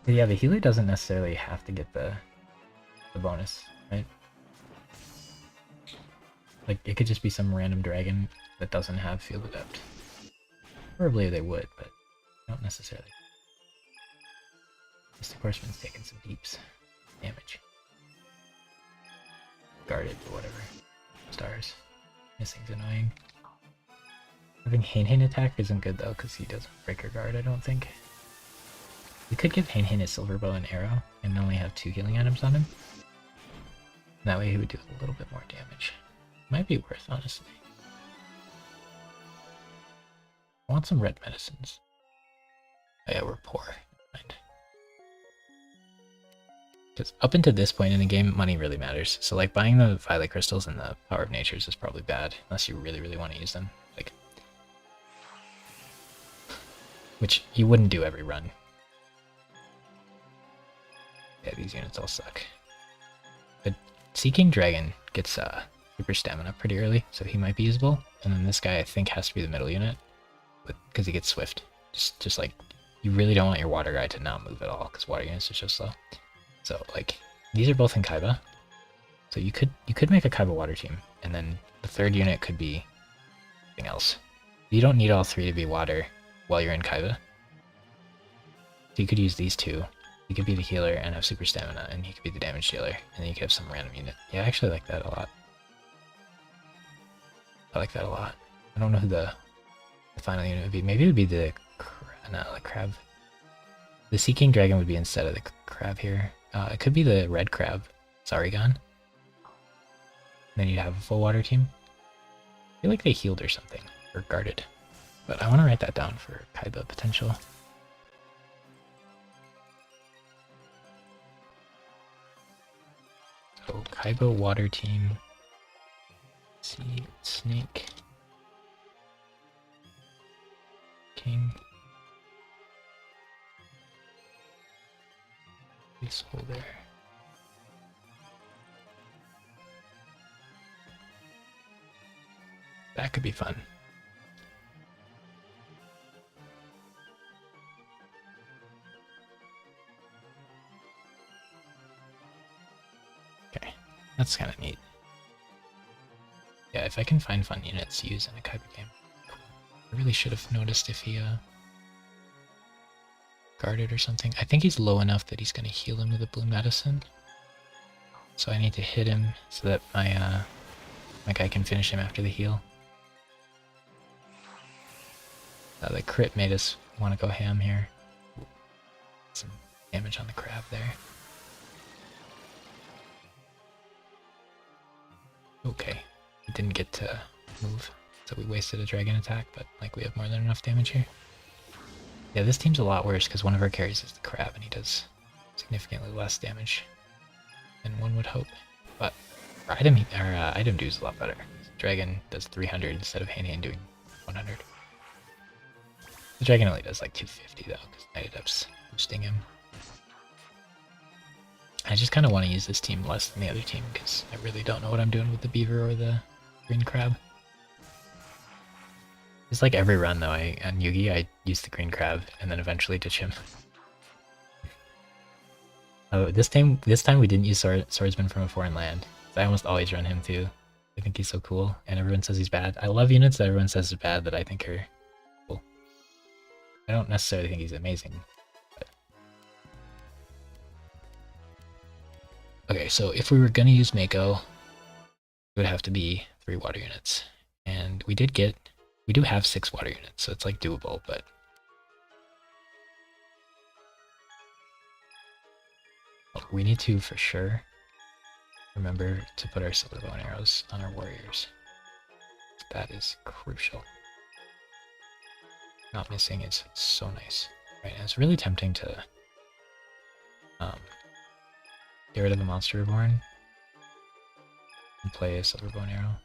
[SPEAKER 1] But yeah, the healer doesn't necessarily have to get the bonus, right? Like, it could just be some random dragon that doesn't have Field Adept. Probably they would, but not necessarily. Mystic Horseman's taking some deeps damage. Guarded or whatever. Stars. Missing's annoying. Having Hain attack isn't good though, because he doesn't breaker guard, I don't think. We could give Hain a silver bow and arrow, and only have 2 healing items on him. That way he would do a little bit more damage. Might be worth, honestly. I want some red medicines. Oh yeah, we're poor. Because up until this point in the game, money really matters. So like buying the Violet Crystals and the Power of Natures is probably bad, unless you really, really want to use them. Like, which you wouldn't do every run. Yeah, these units all suck. But Seeking Dragon gets super stamina pretty early, so he might be usable. And then this guy I think has to be the middle unit, because he gets swift. Just like, you really don't want your water guy to not move at all, because water units are so slow. So like, these are both in Kaiba. So you could make a Kaiba water team, and then the third unit could be something else. You don't need all 3 to be water while you're in Kaiba. So you could use these 2. He could be the healer and have super stamina, and he could be the damage dealer, and then you could have some random unit. Yeah, I actually like that a lot. I like that a lot. I don't know who the final unit would be. Maybe it would be the crab. The Seeking Dragon would be instead of the crab here. It could be the red crab, Sarigan. Then you'd have a full water team. I feel like they healed or something, or guarded. But I want to write that down for Kaiba potential. So Kaiba water team. Sea Snake. King. Placeholder. That could be fun. Okay, that's kind of neat. Yeah, if I can find fun units to use in a Kaiba game. I really should have noticed if he guarded or something. I think he's low enough that he's going to heal him with a blue medicine. So I need to hit him so that my my guy can finish him after the heal. The crit made us want to go ham here. Some damage on the crab there. Okay, he didn't get to move, so we wasted a dragon attack, but like we have more than enough damage here. Yeah, this team's a lot worse because one of our carries is the crab and he does significantly less damage than one would hope. But our item do is a lot better. Dragon does 300 instead of Hain doing 100. The dragon only does like 250 though, because Knight Adept's boosting him. I just kind of want to use this team less than the other team, because I really don't know what I'm doing with the beaver or the green crab. It's like every run though, on Yugi I use the green crab and then eventually ditch him. Oh, this time we didn't use Swordsman from a Foreign Land. I almost always run him too. I think he's so cool, and everyone says he's bad. I love units that everyone says are bad that I think are cool. I don't necessarily think he's amazing. But... Okay, so if we were gonna use Mako, it would have to be 3 water units. And we do have 6 water units, so it's like doable, but... We need to, for sure, remember to put our silver bow and arrows on our warriors. That is crucial. Not missing is so nice. Right, and it's really tempting to get rid of the Monster Reborn and play a silver bow and arrow.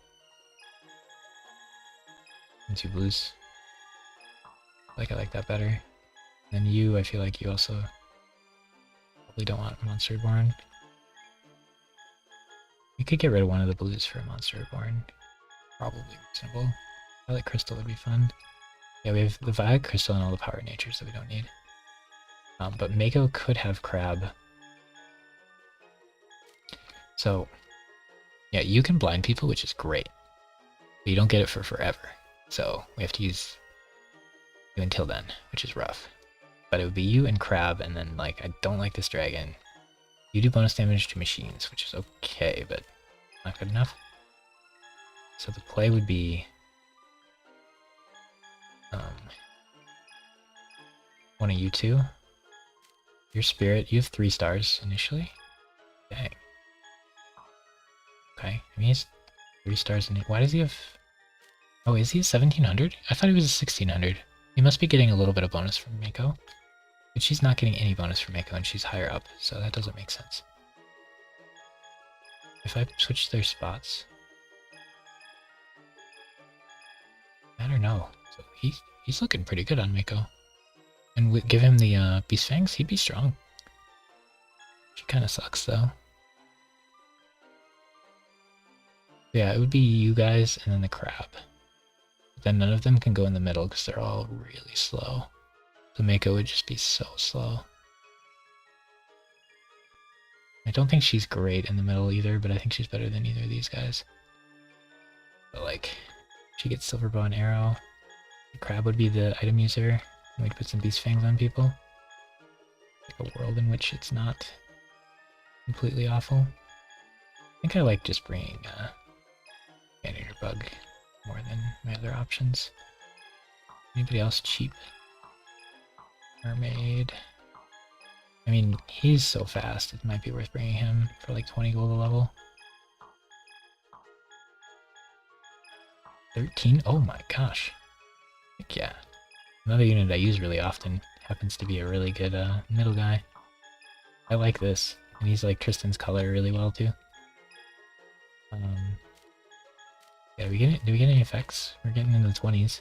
[SPEAKER 1] and 2 blues. I like that better. And then you, I feel like you also probably don't want Monster Reborn. You could get rid of one of the blues for a Monster Reborn. Probably reasonable. Violet Crystal would be fun. Yeah, we have the Violet Crystal and all the Power Natures that we don't need. But Mako could have Crab. So, yeah, you can blind people, which is great. But you don't get it for forever. So, we have to use you until then, which is rough. But it would be you and Crab, and then, like, I don't like this dragon. You do bonus damage to machines, which is okay, but not good enough. So the play would be one of you two. Your spirit, you have 3 stars initially. Dang. Okay, I mean he's 3 stars in it. Why does he have... Oh, is he a 1700? I thought he was a 1600. He must be getting a little bit of bonus from Mako. But she's not getting any bonus from Mako and she's higher up, so that doesn't make sense. If I switch their spots... I don't know. So he's looking pretty good on Mako. And give him the Beast Fangs, he'd be strong. She kind of sucks though. Yeah, it would be you guys and then the Crab. But then none of them can go in the middle because they're all really slow. The Mako would just be so slow. I don't think she's great in the middle either, but I think she's better than either of these guys. But like, she gets Silver Bow and Arrow. The Crab would be the item user. And we'd put some Beast Fangs on people. Like a world in which it's not completely awful. I think I like just bringing Banner Bug more than my other options. Anybody else cheap? Mermaid. I mean, he's so fast, it might be worth bringing him for like 20 gold a level. 13? Oh my gosh. Heck yeah. Another unit I use really often happens to be a really good middle guy. I like this. And he's like Tristan's color really well too. Yeah, do we get any effects? We're getting in the 20s.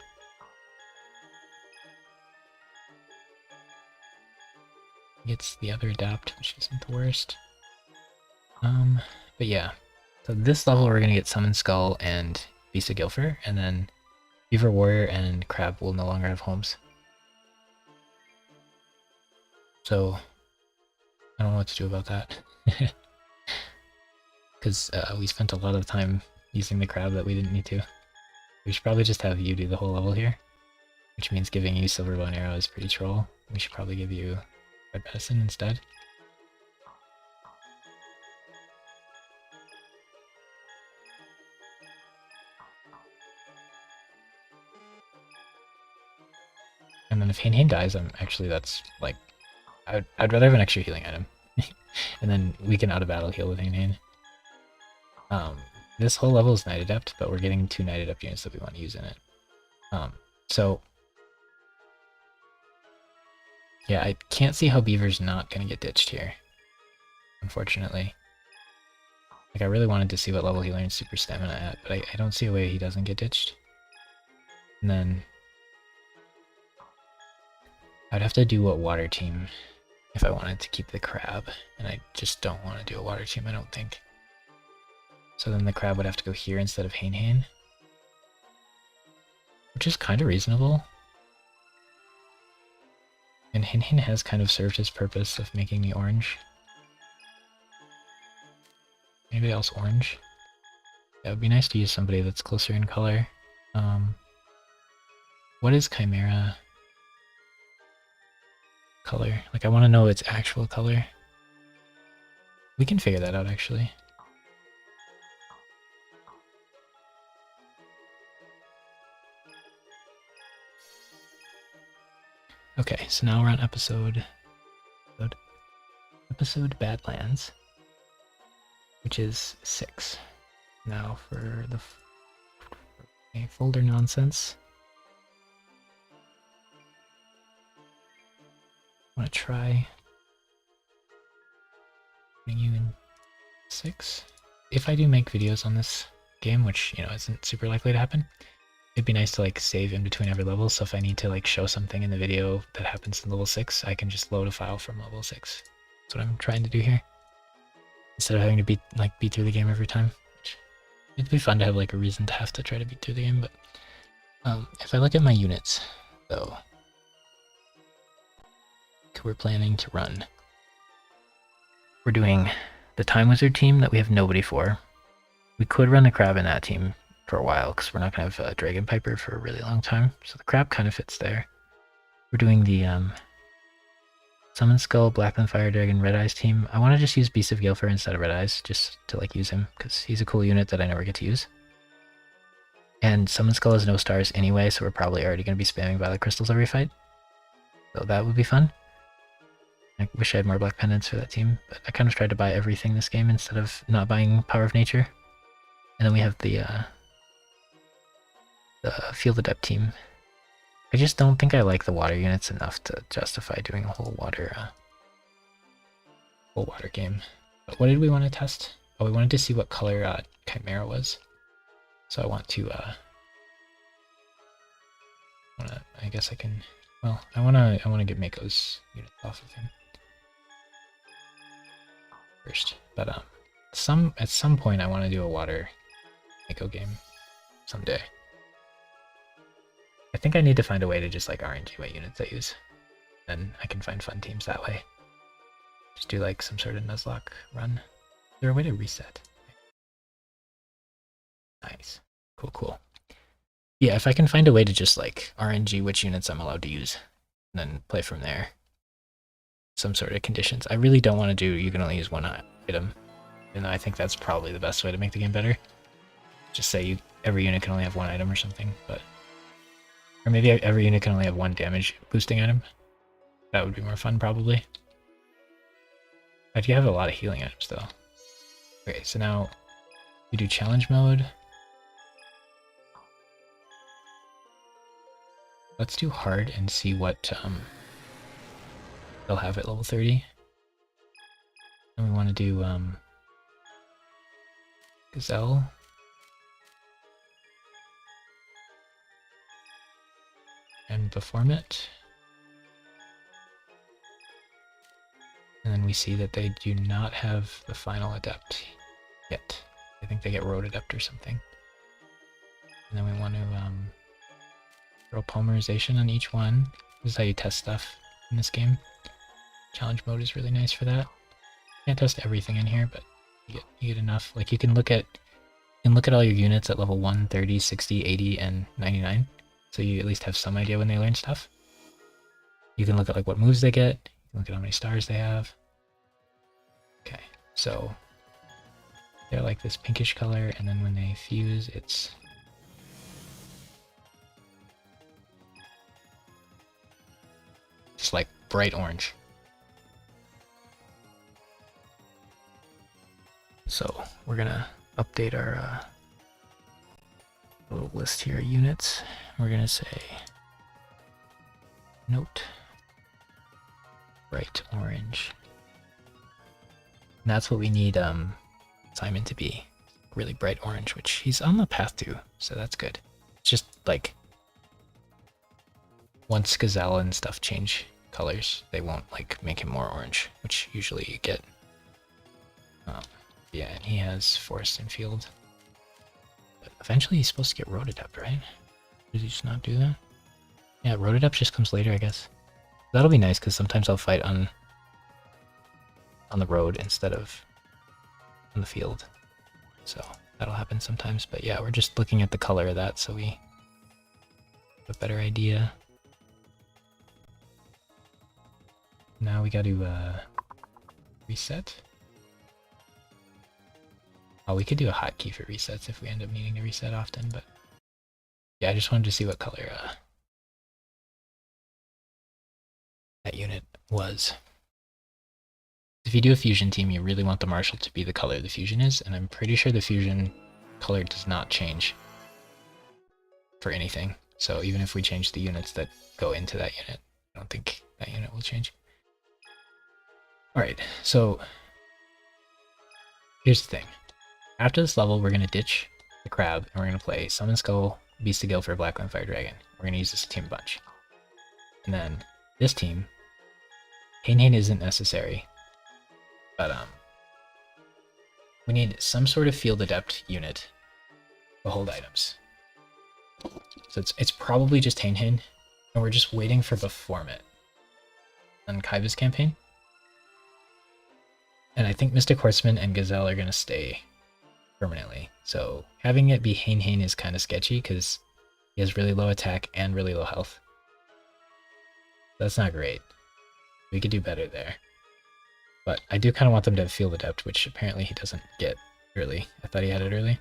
[SPEAKER 1] Gets the other adapt, which isn't the worst. But yeah. So this level we're gonna get Summon Skull and Beast of Gilfer, and then Beaver Warrior and Crab will no longer have homes. So I don't know what to do about that. Because we spent a lot of time using the Crab that we didn't need to. We should probably just have you do the whole level here. Which means giving you Silver Bow and Arrow is pretty troll. We should probably give you Red Medicine instead. And then if Hain dies, that's like... I'd rather have an extra healing item. And then we can out of battle heal with Hain. This whole level is Night Adept, but we're getting 2 Night Adept units that we want to use in it. So... yeah, I can't see how Beaver's not going to get ditched here. Unfortunately. Like, I really wanted to see what level he learns Super Stamina at, but I don't see a way he doesn't get ditched. And then... I'd have to do a water team if I wanted to keep the Crab, and I just don't want to do a water team, I don't think. So then the Crab would have to go here instead of Hain. Which is kind of reasonable. And Hain has kind of served his purpose of making me orange. Anybody else orange? Yeah, it would be nice to use somebody that's closer in color. What is Chimera color? Like, I want to know its actual color. We can figure that out, actually. Okay, so now we're on episode Badlands, which is 6. Now for the folder nonsense. I want to try putting you in 6. If I do make videos on this game, which, you know, isn't super likely to happen, it'd be nice to like save in between every level, so if I need to like show something in the video that happens in level 6, I can just load a file from level 6. That's what I'm trying to do here. Instead of having to beat through the game every time. It'd be fun to have like a reason to have to try to beat through the game, but if I look at my units, though, we're planning to run. We're doing the Time Wizard team that we have nobody for. We could run a crab in that team for a while because we're not going to have a Dragon Piper for a really long time, so the crab kind of fits there. We're doing the Summon Skull, Blackland Fire Dragon, Red Eyes team. I want to just use Beast of Gilfer instead of Red Eyes, just to like use him, because he's a cool unit that I never get to use. And Summon Skull has no stars anyway, so we're probably already going to be spamming Violet Crystals every fight. So that would be fun. I wish I had more Black Pendants for that team, but I kind of tried to buy everything this game instead of not buying Power of Nature. And then we have the Field Adept team. I just don't think I like the water units enough to justify doing a whole water game. But what did we want to test? Oh, we wanted to see what color Chimera was. So I want to I guess I can. Well, I wanna get Mako's units off of him first. But at some point I want to do a water Mako game someday. I think I need to find a way to just like RNG what units I use. Then I can find fun teams that way. Just do like some sort of Nuzlocke run. Is there a way to reset? Nice. Cool. Yeah, if I can find a way to just like RNG which units I'm allowed to use, and then play from there. Some sort of conditions. I really don't want to do you can only use one item. And I think that's probably the best way to make the game better. Just say every unit can only have one item or something, but... Or maybe every unit can only have one damage boosting item. That would be more fun, probably. I do have a lot of healing items, though. Okay, so now we do challenge mode. Let's do hard and see what they'll have at level 30. And we want to do Gazelle. And perform it. And then we see that they do not have the final adept yet. I think they get road adept or something. And then we want to throw polymerization on each one. This is how you test stuff in this game. Challenge mode is really nice for that. Can't test everything in here, but you get enough. Like you can look at all your units at level 1, 30, 60, 80, and 99. So you at least have some idea when they learn stuff. You can look at like what moves they get. You can look at how many stars they have. Okay, so they're like this pinkish color, and then when they fuse, it's just like bright orange. So we're gonna update our little list here of units. We're gonna say note bright orange. And that's what we need Simon to be. Really bright orange, which he's on the path to, so that's good. It's just like once Gazelle and stuff change colors, they won't like make him more orange, which usually you get. Yeah, and he has forest and field. But eventually he's supposed to get road adept, right? Does he just not do that? Yeah, road adept just comes later, I guess. That'll be nice because sometimes I'll fight on the road instead of on the field. So that'll happen sometimes. But yeah, we're just looking at the color of that so we have a better idea. Now we got to reset. Oh, we could do a hotkey for resets if we end up needing to reset often, but yeah, I just wanted to see what color that unit was. If you do a fusion team, you really want the marshal to be the color the fusion is, and I'm pretty sure the fusion color does not change for anything. So even if we change the units that go into that unit, I don't think that unit will change. Alright, so here's the thing. After this level, we're going to ditch the crab, and we're going to play Summon Skull, Beast of Gil for Blackland Fire Dragon. We're gonna use this team a bunch. And then this team, Hain isn't necessary, but we need some sort of Field Adept unit to hold items. So it's probably just Hain, and we're just waiting for Beformit on Kaiba's campaign. And I think Mystic Horseman and Gazelle are gonna stay permanently. So having it be Hain is kind of sketchy because he has really low attack and really low health. That's not great. We could do better there. But I do kind of want them to have Field Adept, which apparently he doesn't get early. I thought he had it early.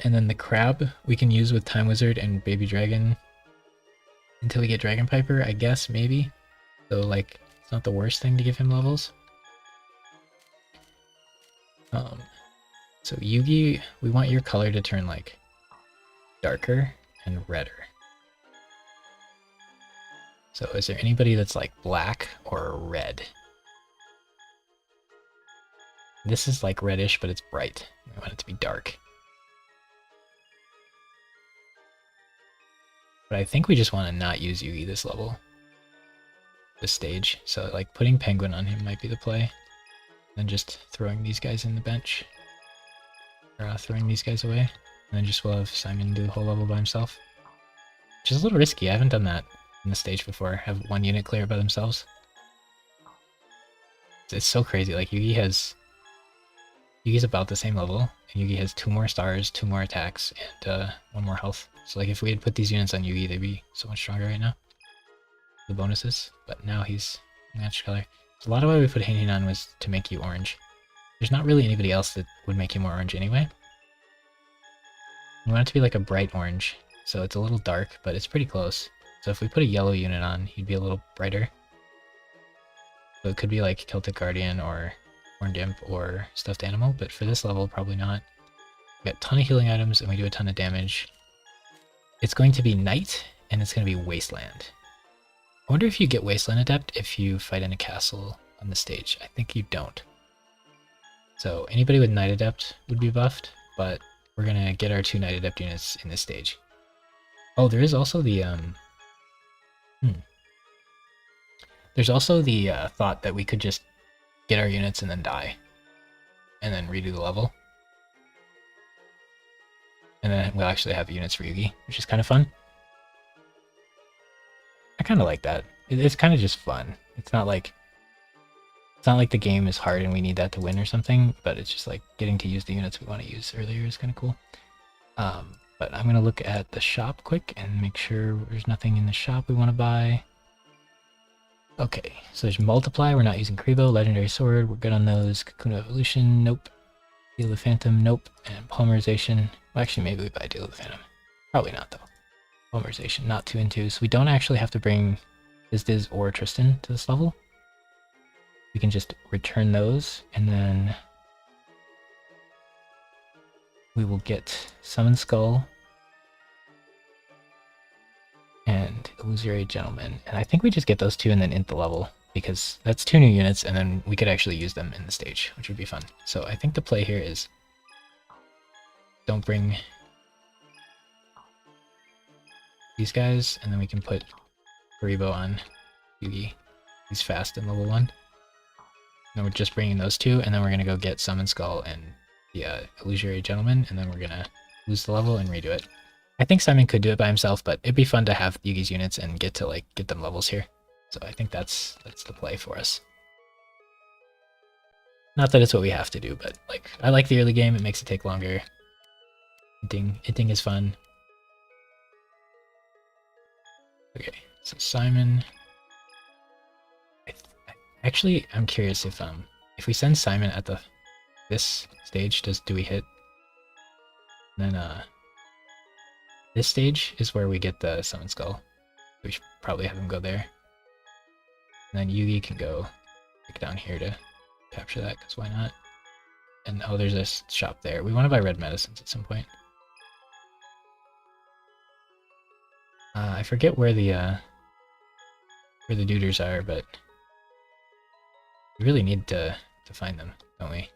[SPEAKER 1] And then the Crab we can use with Time Wizard and Baby Dragon until we get Dragon Piper, I guess, maybe. So, like, it's not the worst thing to give him levels. So Yugi, we want your color to turn, like, darker and redder. So is there anybody that's, like, black or red? This is, like, reddish, but it's bright. We want it to be dark. But I think we just want to not use Yugi this level. This stage. So, like, putting Penguin on him might be the play. Then just throwing these guys in the bench. Or throwing these guys away. And then just we'll have Simon do the whole level by himself. Which is a little risky. I haven't done that in the stage before. Have one unit clear it by themselves. It's so crazy. Like, Yugi's about the same level. And Yugi has 2 more stars, 2 more attacks, and 1 more health. So, like, if we had put these units on Yugi, they'd be so much stronger right now. The bonuses. But now he's match color. So a lot of why we put Hain on was to make you orange. There's not really anybody else that would make you more orange anyway. We want it to be like a bright orange. So it's a little dark, but it's pretty close. So if we put a yellow unit on, he'd be a little brighter. So it could be like Celtic Guardian or Horned Imp or Stuffed Animal, but for this level, probably not. We got a ton of healing items and we do a ton of damage. It's going to be Night and it's going to be Wasteland. I wonder if you get Wasteland Adept if you fight in a castle on the stage. I think you don't. So anybody with Night Adept would be buffed, but we're going to get our 2 Night Adept units in this stage. Oh, there is also the There's also the thought that we could just get our units and then die. And then redo the level. And then we'll actually have units for Yugi, which is kind of fun. I kind of like that. It's kind of just fun. It's not like the game is hard and we need that to win or something, but it's just like getting to use the units we want to use earlier is kind of cool. But I'm going to look at the shop quick and make sure there's nothing in the shop we want to buy. Okay, so there's Multiply, we're not using Kribo, Legendary Sword, we're good on those. Cocoon of Evolution, nope. Deal of the Phantom, nope. And Polymerization, well actually maybe we buy Deal of the Phantom. Probably not though. Polymerization, not 2 and 2, so we don't actually have to bring Diz or Tristan to this level. We can just return those, and then we will get Summon Skull and Illusory Gentleman. And I think we just get those 2 and then int the level, because that's 2 new units, and then we could actually use them in the stage, which would be fun. So I think the play here is don't bring these guys, and then we can put Kuribo on Yugi. He's fast in level 1. And we're just bringing those 2, and then we're going to go get Summon Skull and the Illusory Gentleman, and then we're going to lose the level and redo it. I think Simon could do it by himself, but it'd be fun to have Yugi's units and get to like get them levels here. So I think that's the play for us. Not that it's what we have to do, but like I like the early game. It makes it take longer. Hinting is fun. Okay, so Simon. Actually, I'm curious if we send Simon at this stage, do we hit? And then this stage is where we get the Summon Skull. We should probably have him go there. And then Yugi can go down here to capture that, because why not? And oh, there's this shop there. We want to buy red medicines at some point. I forget where the duders are, but we really need to find them, don't we?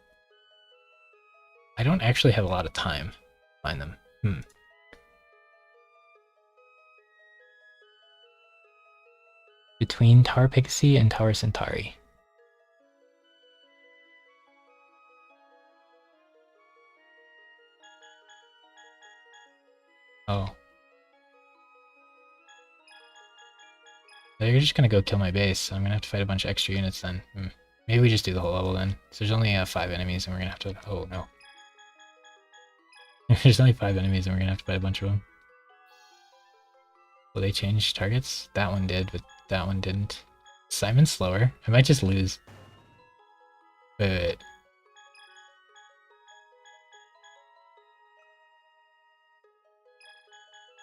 [SPEAKER 1] I don't actually have a lot of time to find them. Between Tower Pixie and Tower Centauri. Oh. They're just gonna go kill my base, so I'm gonna have to fight a bunch of extra units then. Maybe we just do the whole level then. So there's only 5 enemies and we're gonna have to... Oh, no. There's only 5 enemies and we're gonna have to fight a bunch of them. Will they change targets? That one did, but that one didn't. Simon's slower. I might just lose. Wait.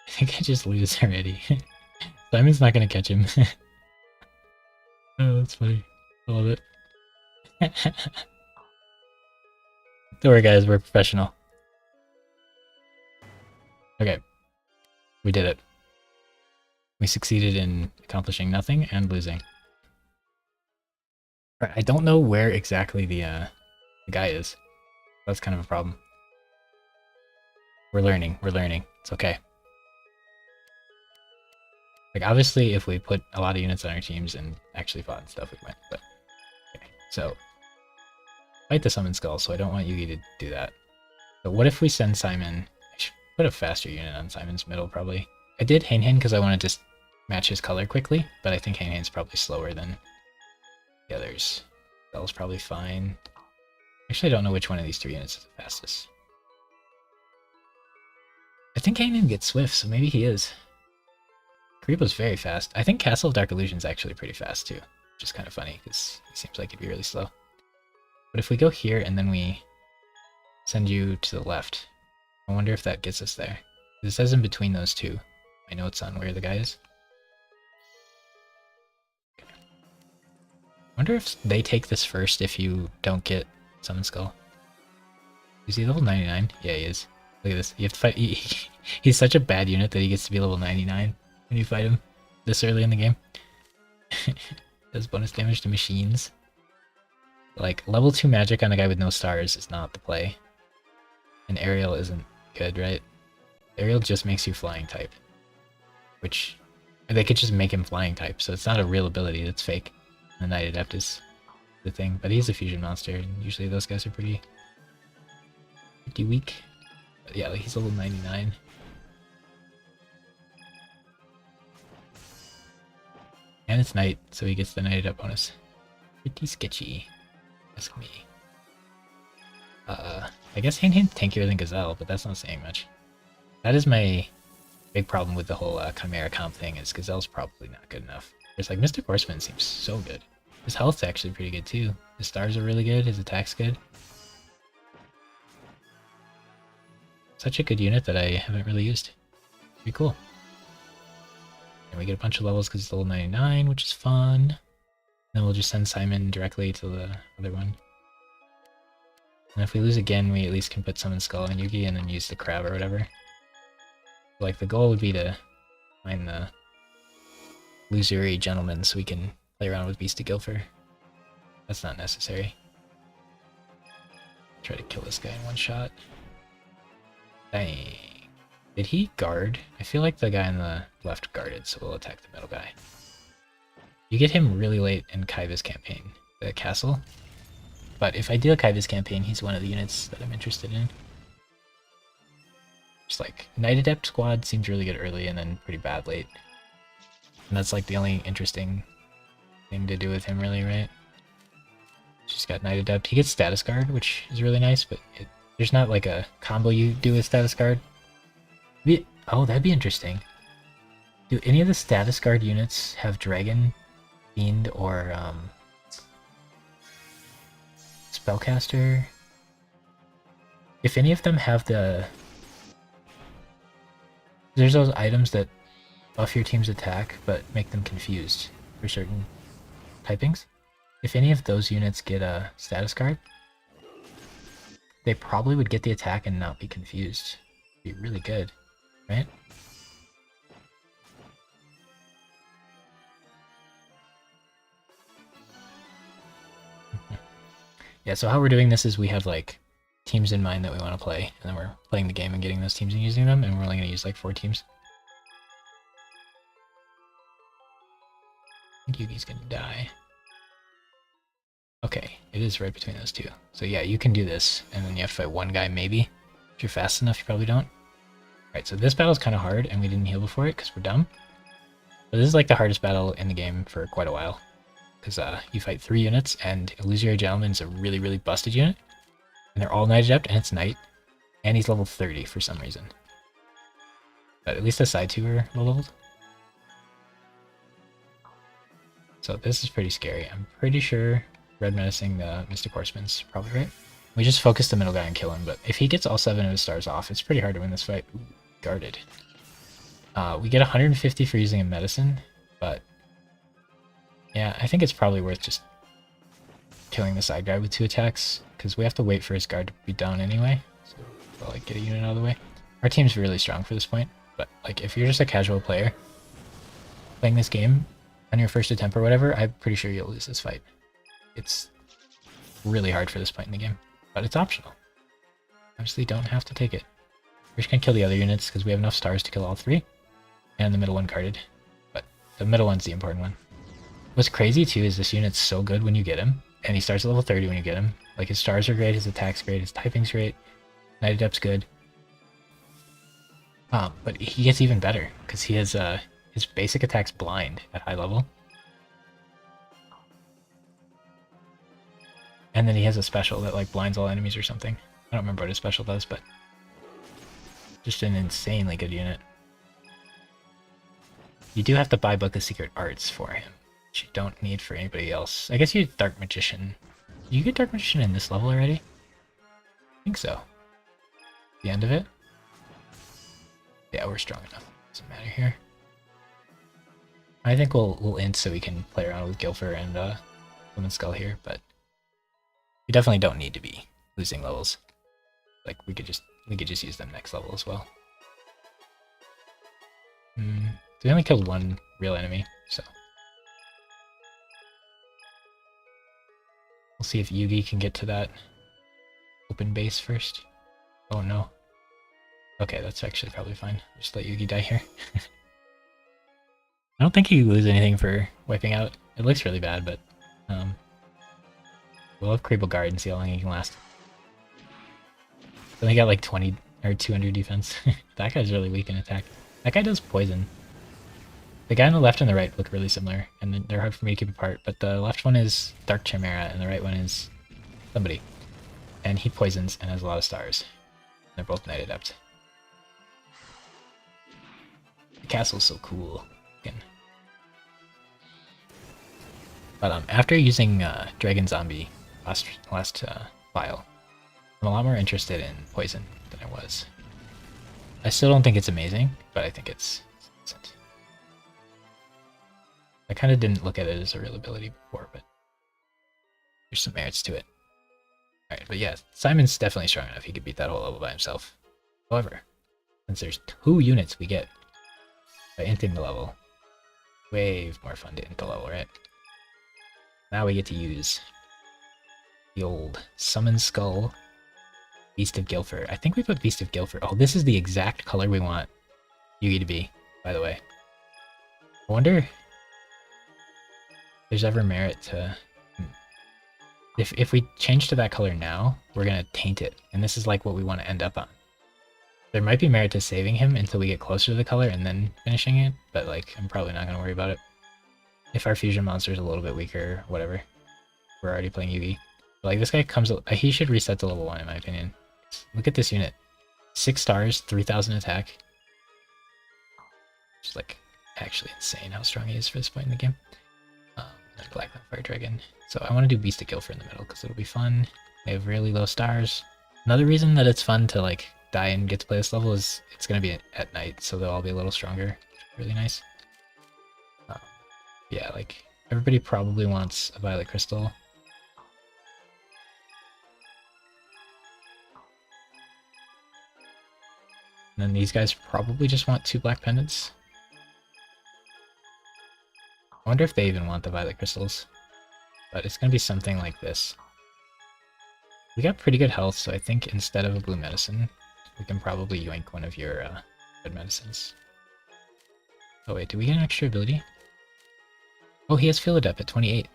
[SPEAKER 1] I think I just lose already. Simon's not gonna catch him. Oh, that's funny. I love it. Don't worry, guys. We're professional. Okay. We did it. We succeeded in accomplishing nothing and losing. I don't know where exactly the guy is. That's kind of a problem. We're learning. We're learning. It's okay. Like, obviously, if we put a lot of units on our teams and actually fought and stuff, we might. But okay. So, fight the Summon Skull, so I don't want Yugi to do that. But what if we send Simon... I should put a faster unit on Simon's middle, probably. I did Hain because I want to just match his color quickly, but I think Hain's probably slower than the others. Bell's probably fine. Actually, I don't know which one of these 3 units is the fastest. I think Hain gets swift, so maybe he is. Karibo's very fast. I think Castle of Dark Illusion is actually pretty fast too, which is kind of funny because he seems like he'd be really slow. But if we go here and then we send you to the left, I wonder if that gets us there. It says in between those 2. My notes on where the guy is. Okay. I wonder if they take this first if you don't get Summon Skull. Is he level 99? Yeah, he is. Look at this. You have to fight. He's such a bad unit that he gets to be level 99 when you fight him this early in the game. Does bonus damage to machines. Like, level 2 magic on a guy with no stars is not the play. And Aerial isn't good, right? Aerial just makes you flying type. Which, they could just make him flying type, so it's not a real ability, it's fake. The Knight Adept is the thing, but he's a fusion monster, and usually those guys are pretty weak. But yeah, like he's level 99. And it's Knight, so he gets the Knight Adept bonus. Pretty sketchy. Ask me. I guess Hain tankier than Gazelle, but that's not saying much. That is my big problem with the whole Chimera comp thing, is Gazelle's probably not good enough. There's like Mystic Horseman seems so good. His health's actually pretty good too. His stars are really good, his attack's good. Such a good unit that I haven't really used. Pretty cool. And we get a bunch of levels because it's level 99, which is fun. Then we'll just send Simon directly to the other one. And if we lose again, we at least can put Summon Skull on Yugi and then use the crab or whatever. Like, the goal would be to find the Illusory Gentleman so we can play around with Beast of Guilford. That's not necessary. Try to kill this guy in one shot. Dang. Did he guard? I feel like the guy on the left guarded, so we'll attack the middle guy. You get him really late in Kaiba's campaign, the castle. But if I do a Kaiba's campaign, he's one of the units that I'm interested in. Just like, Knight Adept squad seems really good early and then pretty bad late. And that's like the only interesting thing to do with him really, right? She's got Knight Adept. He gets Status Guard, which is really nice, but there's not like a combo you do with Status Guard. Oh, that'd be interesting. Do any of the Status Guard units have Dragon, Fiend, or Spellcaster? If any of them have the... There's those items that buff your team's attack, but make them confused for certain typings. If any of those units get a Status Guard, they probably would get the attack and not be confused. It'd be really good, right? Yeah, so how we're doing this is we have like teams in mind that we want to play, and then we're playing the game and getting those teams and using them, and we're only going to use like 4 teams. I think Yugi's going to die. Okay, it is right between those two. So yeah, you can do this, and then you have to fight one guy maybe. If you're fast enough, you probably don't. Alright, so this battle's kind of hard, and we didn't heal before it because we're dumb. But this is like the hardest battle in the game for quite a while. Because you fight 3 units, and Illusory Gentleman is a really, really busted unit. And they're all Knight Adept, and it's Knight. And he's level 30 for some reason. But at least the side 2 are low leveled. So this is pretty scary. I'm pretty sure Red Menacing the Mystic Horseman's probably right. We just focus the middle guy and kill him, but if he gets all 7 of his stars off, it's pretty hard to win this fight. Ooh, guarded. We get 150 for using a medicine, but yeah, I think it's probably worth just killing the side guy with 2 attacks, because we have to wait for his guard to be down anyway. So we'll like get a unit out of the way. Our team's really strong for this point, but like if you're just a casual player playing this game on your first attempt or whatever, I'm pretty sure you'll lose this fight. It's really hard for this point in the game, but it's optional. Obviously don't have to take it. We're just gonna kill the other units because we have enough stars to kill all 3. And the middle one carded. But the middle one's the important one. What's crazy too is this unit's so good when you get him. And he starts at level 30 when you get him. Like his stars are great, his attack's great, his typing's great. Knight Adept's good. But he gets even better because he has his basic attack's blind at high level. And then he has a special that like blinds all enemies or something. I don't remember what his special does, but just an insanely good unit. You do have to buy Book of Secret Arts for him, which you don't need for anybody else. I guess you get Dark Magician. You get Dark Magician in this level already? I think so. The end of it? Yeah, we're strong enough. Doesn't matter here. I think we'll int so we can play around with Gilfer and Woman's Skull here, but we definitely don't need to be losing levels. Like we could just use them next level as well. We only killed 1 real enemy, so we'll see if Yugi can get to that open base first. Oh no. Okay, that's actually probably fine. Just let Yugi die here. I don't think you lose anything for wiping out. It looks really bad, but we'll have Creeble Guard and see how long he can last. Only got like 20 or 200 defense. That guy's really weak in attack. That guy does poison. The guy on the left and the right look really similar, and they're hard for me to keep apart, but the left one is Dark Chimera, and the right one is somebody. And he poisons and has a lot of stars. They're both Knight Adept. The castle's so cool. Again. But after using Dragon Zombie last file, I'm a lot more interested in poison than I was. I still don't think it's amazing, but I think it's decent. I kind of didn't look at it as a real ability before, but there's some merits to it. Alright, but yeah, Simon's definitely strong enough. He could beat that whole level by himself. However, since there's 2 units we get by inting the level, way more fun to int the level, right? Now we get to use the old Summon Skull, Beast of Gilfer. I think we put Beast of Gilfer. Oh, this is the exact color we want Yugi to be, by the way. I wonder if there's ever merit to... If we change to that color now, we're going to taint it. And this is like what we want to end up on. There might be merit to saving him until we get closer to the color and then finishing it. But like, I'm probably not going to worry about it. If our fusion monster is a little bit weaker, whatever. We're already playing Yugi. But like, this guy comes... He should reset to level 1 in my opinion. Look at this unit. 6 stars, 3000 attack. Just like actually insane how strong he is for this point in the game. Then Black Fire Dragon. So I want to do Beast of Gilfer in the middle because it'll be fun. They have really low stars. Another reason that it's fun to like die and get to play this level is it's going to be at night, so they'll all be a little stronger. Really nice. Yeah, like everybody probably wants a Violet Crystal. And then these guys probably just want 2 black pendants. I wonder if they even want the Violet Crystals. But it's going to be something like this. We got pretty good health, so I think instead of a blue medicine, we can probably yoink one of your red medicines. Oh wait, do we get an extra ability? Oh, he has Field Adept at 28.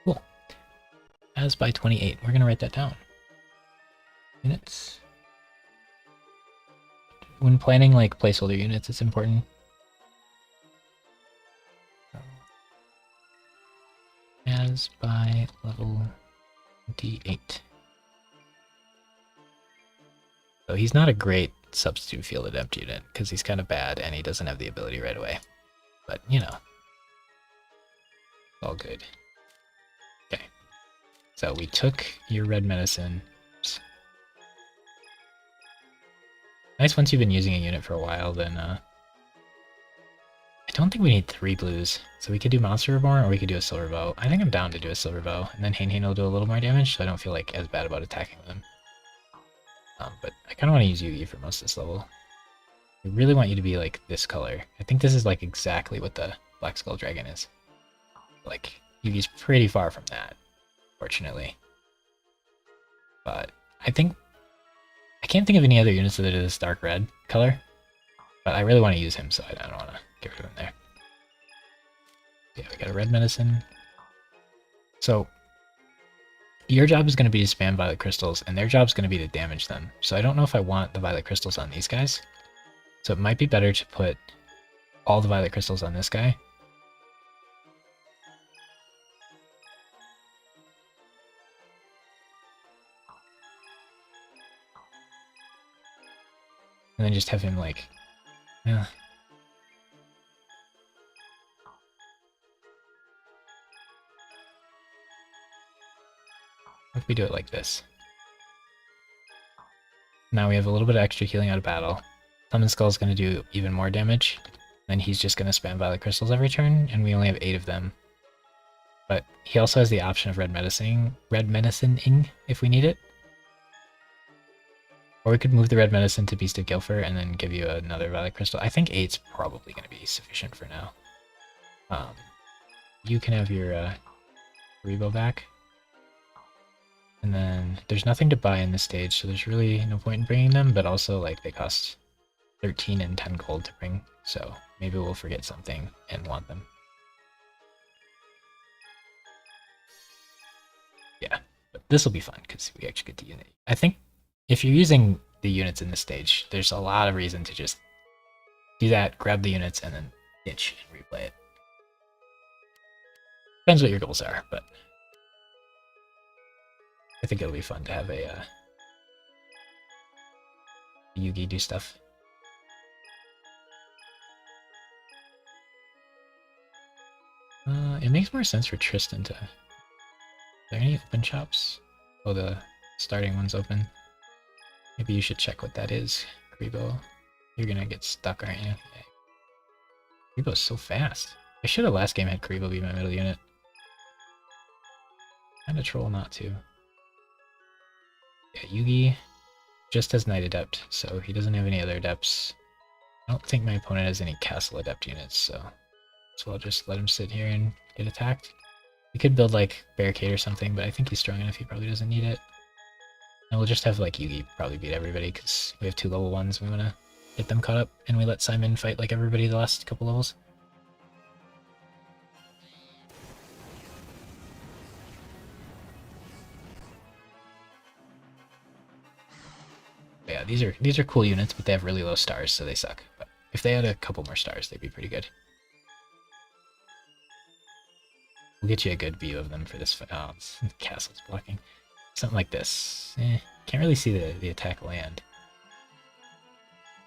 [SPEAKER 1] Cool. As by 28. We're gonna write that down. Units. When planning like placeholder units, it's important. As by level D8. So he's not a great substitute Field Adept unit because he's kind of bad and he doesn't have the ability right away. But you know, all good. Okay, so we took your red medicine. Nice once you've been using a unit for a while, then I don't think we need 3 blues. So we could do Monster Reborn or we could do a Silver Bow. I think I'm down to do a Silver Bow, and then Hain will do a little more damage, so I don't feel like as bad about attacking them. But I kind of want to use Yugi for most of this level. I really want you to be like this color. I think this is like exactly what the Black Skull Dragon is. Like, Yugi's pretty far from that, fortunately. But I can't think of any other units that are this dark red color. But I really want to use him, so I don't want to get rid of him there. Yeah, we got a red medicine. So, your job is going to be to spam Violet Crystals, and their job is going to be to damage them. So I don't know if I want the Violet Crystals on these guys. So it might be better to put all the Violet Crystals on this guy. And then just have him like, yeah. What if we do it like this? Now we have a little bit of extra healing out of battle. Summon Skull is going to do even more damage. Then he's just going to spam Violet Crystals every turn, and we only have 8 of them. But he also has the option of red medicining if we need it. Or we could move the red medicine to Beast of Gilfer and then give you another Violet Crystal. I think 8's probably going to be sufficient for now. You can have your Rebo back. And then there's nothing to buy in this stage, so there's really no point in bringing them, but also like they cost 13 and 10 gold to bring, so maybe we'll forget something and want them. Yeah, but this will be fun because we actually get the unit. I think if you're using the units in this stage, there's a lot of reason to just do that, grab the units, and then ditch and replay it. Depends what your goals are, but I think it'll be fun to have a Yugi do stuff. It makes more sense for Tristan to... Are there any open shops? Oh, the starting one's open. Maybe you should check what that is, Kribo. You're gonna get stuck, aren't you? Yeah. Kribo's so fast. I should have last game had Kribo be my middle unit. Kinda troll not to. Yeah, Yugi just has Knight Adept, so he doesn't have any other adepts. I don't think my opponent has any Castle Adept units, so I'll just let him sit here and get attacked. We could build like Barricade or something, but I think he's strong enough he probably doesn't need it. And we'll just have like Yugi probably beat everybody because we have 2 level 1s. We want to get them caught up, and we let Simon fight like everybody the last couple levels. Yeah, these are cool units, but they have really low stars, so they suck. But if they had a couple more stars, they'd be pretty good. We'll get you a good view of them for this. Oh, castle's blocking. Something like this. Can't really see the attack land.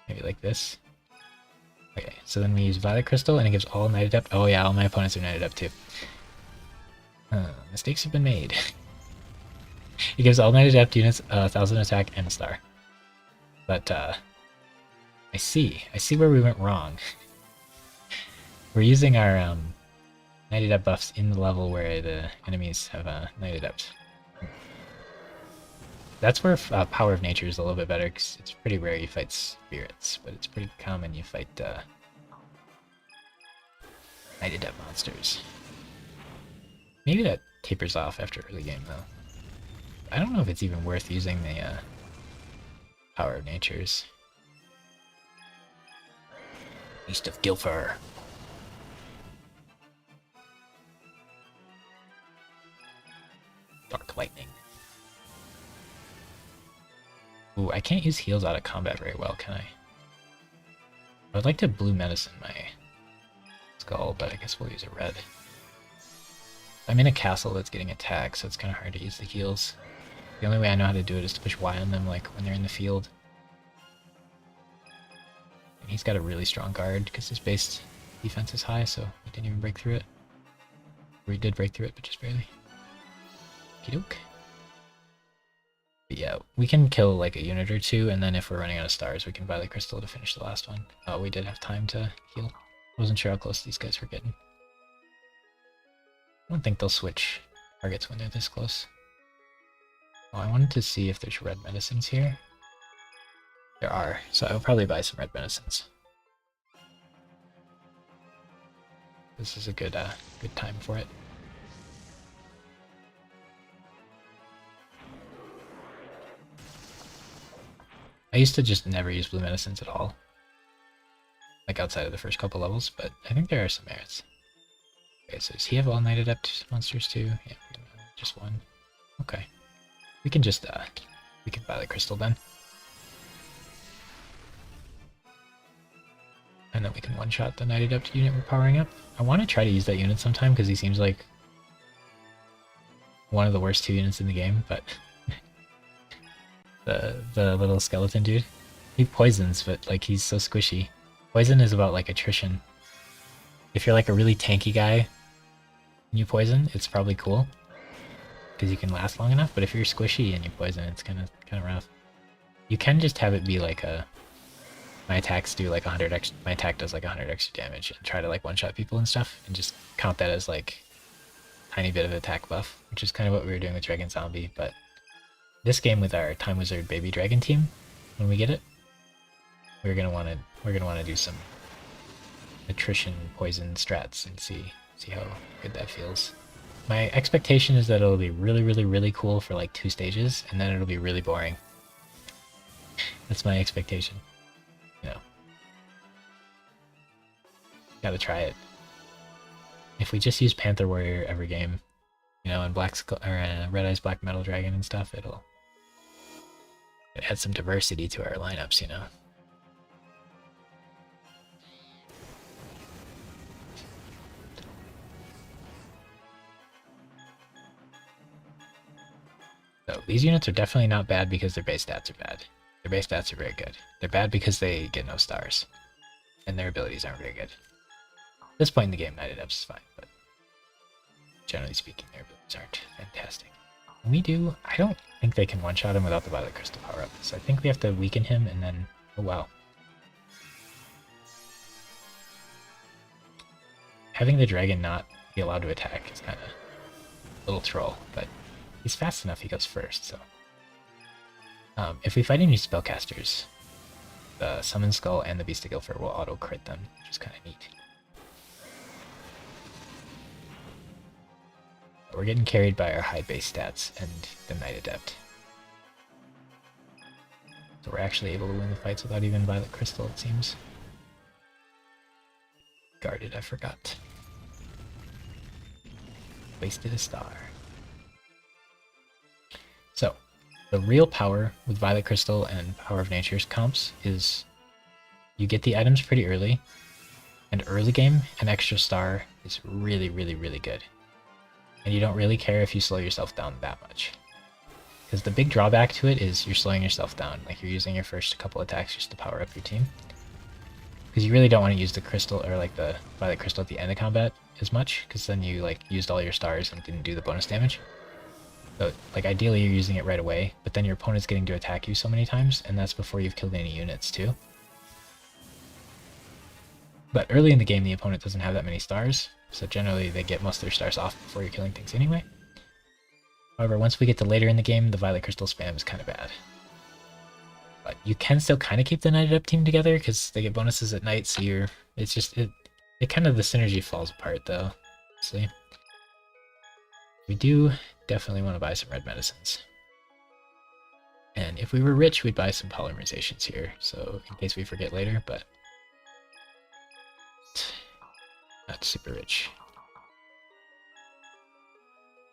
[SPEAKER 1] Maybe like this. Okay, so then we use Violet Crystal, and it gives all Knight Adept. Oh yeah, all my opponents are Knight Adept too. Mistakes have been made. It gives all Knight Adept units 1,000 attack and a star. But I see where we went wrong. We're using our Knight Adept buffs in the level where the enemies have Knight Adept. That's where Power of Nature is a little bit better, because it's pretty rare you fight spirits, but it's pretty common you fight Knight Adept monsters. Maybe that tapers off after early game, though. I don't know if it's even worth using the Power of Natures. East of Gilfer. Dark Lightning. Ooh, I can't use heals out of combat very well, can I? I would like to blue medicine my skull, but I guess we'll use a red. I'm in a castle that's getting attacked, so it's kind of hard to use the heals. The only way I know how to do it is to push Y on them, like when they're in the field. And he's got a really strong guard because his base defense is high, so he didn't even break through it. Or he did break through it, but just barely. Okey-doke. But yeah, we can kill like a unit or two, and then if we're running out of stars, we can buy the crystal to finish the last one. Oh, we did have time to heal. Wasn't sure how close these guys were getting. I don't think they'll switch targets when they're this close. Oh, I wanted to see if there's red medicines here. There are, so I'll probably buy some red medicines. This is a good time for it. I used to just never use blue medicines at all, like outside of the first couple levels, but I think there are some merits. Okay, so does he have all Knight Adept monsters too? Yeah, just one. Okay. We can just, we can buy the crystal then. And then we can one-shot the Knight Adept unit we're powering up. I want to try to use that unit sometime because he seems like one of the worst 2 units in the game, but the little skeleton dude. He poisons, but like he's so squishy. Poison is about like attrition. If you're like a really tanky guy and you poison, it's probably cool because you can last long enough. But if you're squishy and you poison, it's kind of rough. You can just have it be like my attacks do like 100 extra. My attack does like 100 extra damage and try to like one-shot people and stuff, and just count that as like tiny bit of attack buff, which is kind of what we were doing with Dragon Zombie. But this game with our Time Wizard Baby Dragon team, when we get it, we're gonna want to do some attrition poison strats and see how good that feels. My expectation is that it'll be really, really, really cool for like 2 stages, and then it'll be really boring. That's my expectation. You know, gotta try it. If we just use Panther Warrior every game, you know, and Red Eyes Black Metal Dragon and stuff, it adds some diversity to our lineups, you know. So these units are definitely not bad because their base stats are bad. Their base stats are very good. They're bad because they get no stars, and their abilities aren't very good. At this point in the game, Knight Adepts is fine, but generally speaking, their abilities aren't fantastic. When we do, I don't think they can one-shot him without the Violet Crystal power-up, so I think we have to weaken him and then... oh wow. Having the dragon not be allowed to attack is kind of a little troll, but he's fast enough he goes first, so... if we fight any spellcasters, the Summon Skull and the Beast of Guilford will auto-crit them, which is kind of neat. We're getting carried by our high base stats and the Knight Adept. So we're actually able to win the fights without even Violet Crystal, it seems. Guarded, I forgot. Wasted a star. So, the real power with Violet Crystal and Power of Nature's comps is you get the items pretty early, and early game, an extra star is really, really, really good. And you don't really care if you slow yourself down that much. Because the big drawback to it is you're slowing yourself down, like you're using your first couple attacks just to power up your team. Because you really don't want to use the crystal, or like the Violet Crystal at the end of combat as much, because then you like used all your stars and didn't do the bonus damage. So, like, ideally you're using it right away, but then your opponent's getting to attack you so many times, and that's before you've killed any units, too. But early in the game, the opponent doesn't have that many stars, so generally they get most of their stars off before you're killing things anyway. However, once we get to later in the game, the Violet Crystal spam is kind of bad. But you can still kind of keep the Knight Adept team together, because they get bonuses at night, so it's just, it kind of, the synergy falls apart, though, honestly. We do definitely want to buy some red medicines. And if we were rich, we'd buy some polymerizations here, so in case we forget later, but not super rich.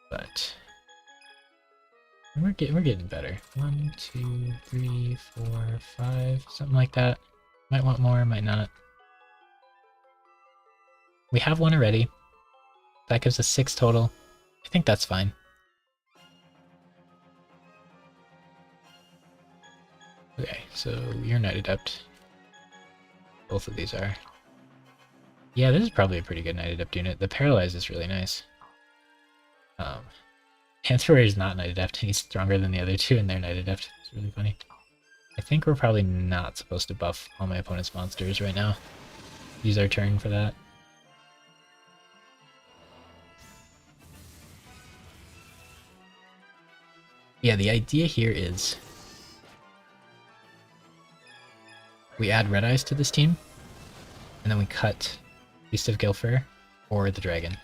[SPEAKER 1] But we're getting better. 1, 2, 3, 4, 5, something like that. Might want more, might not. We have one already. That gives us 6 total. I think that's fine. Okay, so you're Knight Adept. Both of these are. Yeah, this is probably a pretty good Knight Adept unit. The Paralyze is really nice. Panther Warrior is not Knight Adept, and he's stronger than the other two, and they're Knight Adept. It's really funny. I think we're probably not supposed to buff all my opponent's monsters right now. Use our turn for that. Yeah, the idea here is we add Red Eyes to this team, and then we cut Beast of Gilfer or the Dragon.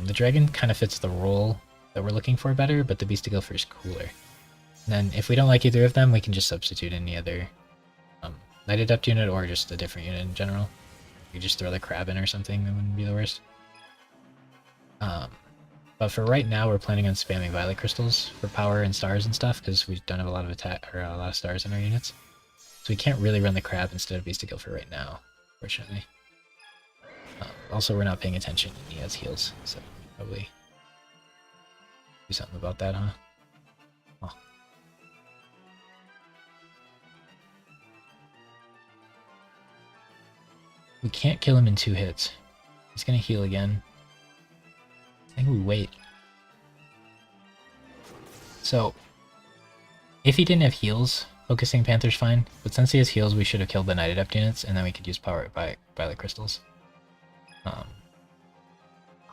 [SPEAKER 1] The Dragon kind of fits the role that we're looking for better, but the Beast of Gilfer is cooler. And then if we don't like either of them, we can just substitute any other Knight Adept unit or just a different unit in general. You just throw the Crab in or something, that wouldn't be the worst. But for right now, we're planning on spamming Violet Crystals for power and stars and stuff, because we don't have a lot of attack or a lot of stars in our units. So we can't really run the Crab instead of Beast of Gilfer right now, fortunately. Also, we're not paying attention and he has heals, so probably do something about that, huh? Oh. We can't kill him in 2 hits. He's gonna heal again. I think we wait. So, if he didn't have heals, focusing Panther's fine, but since he has heals, we should have killed the Knight Adept units, and then we could use power by Violet Crystals.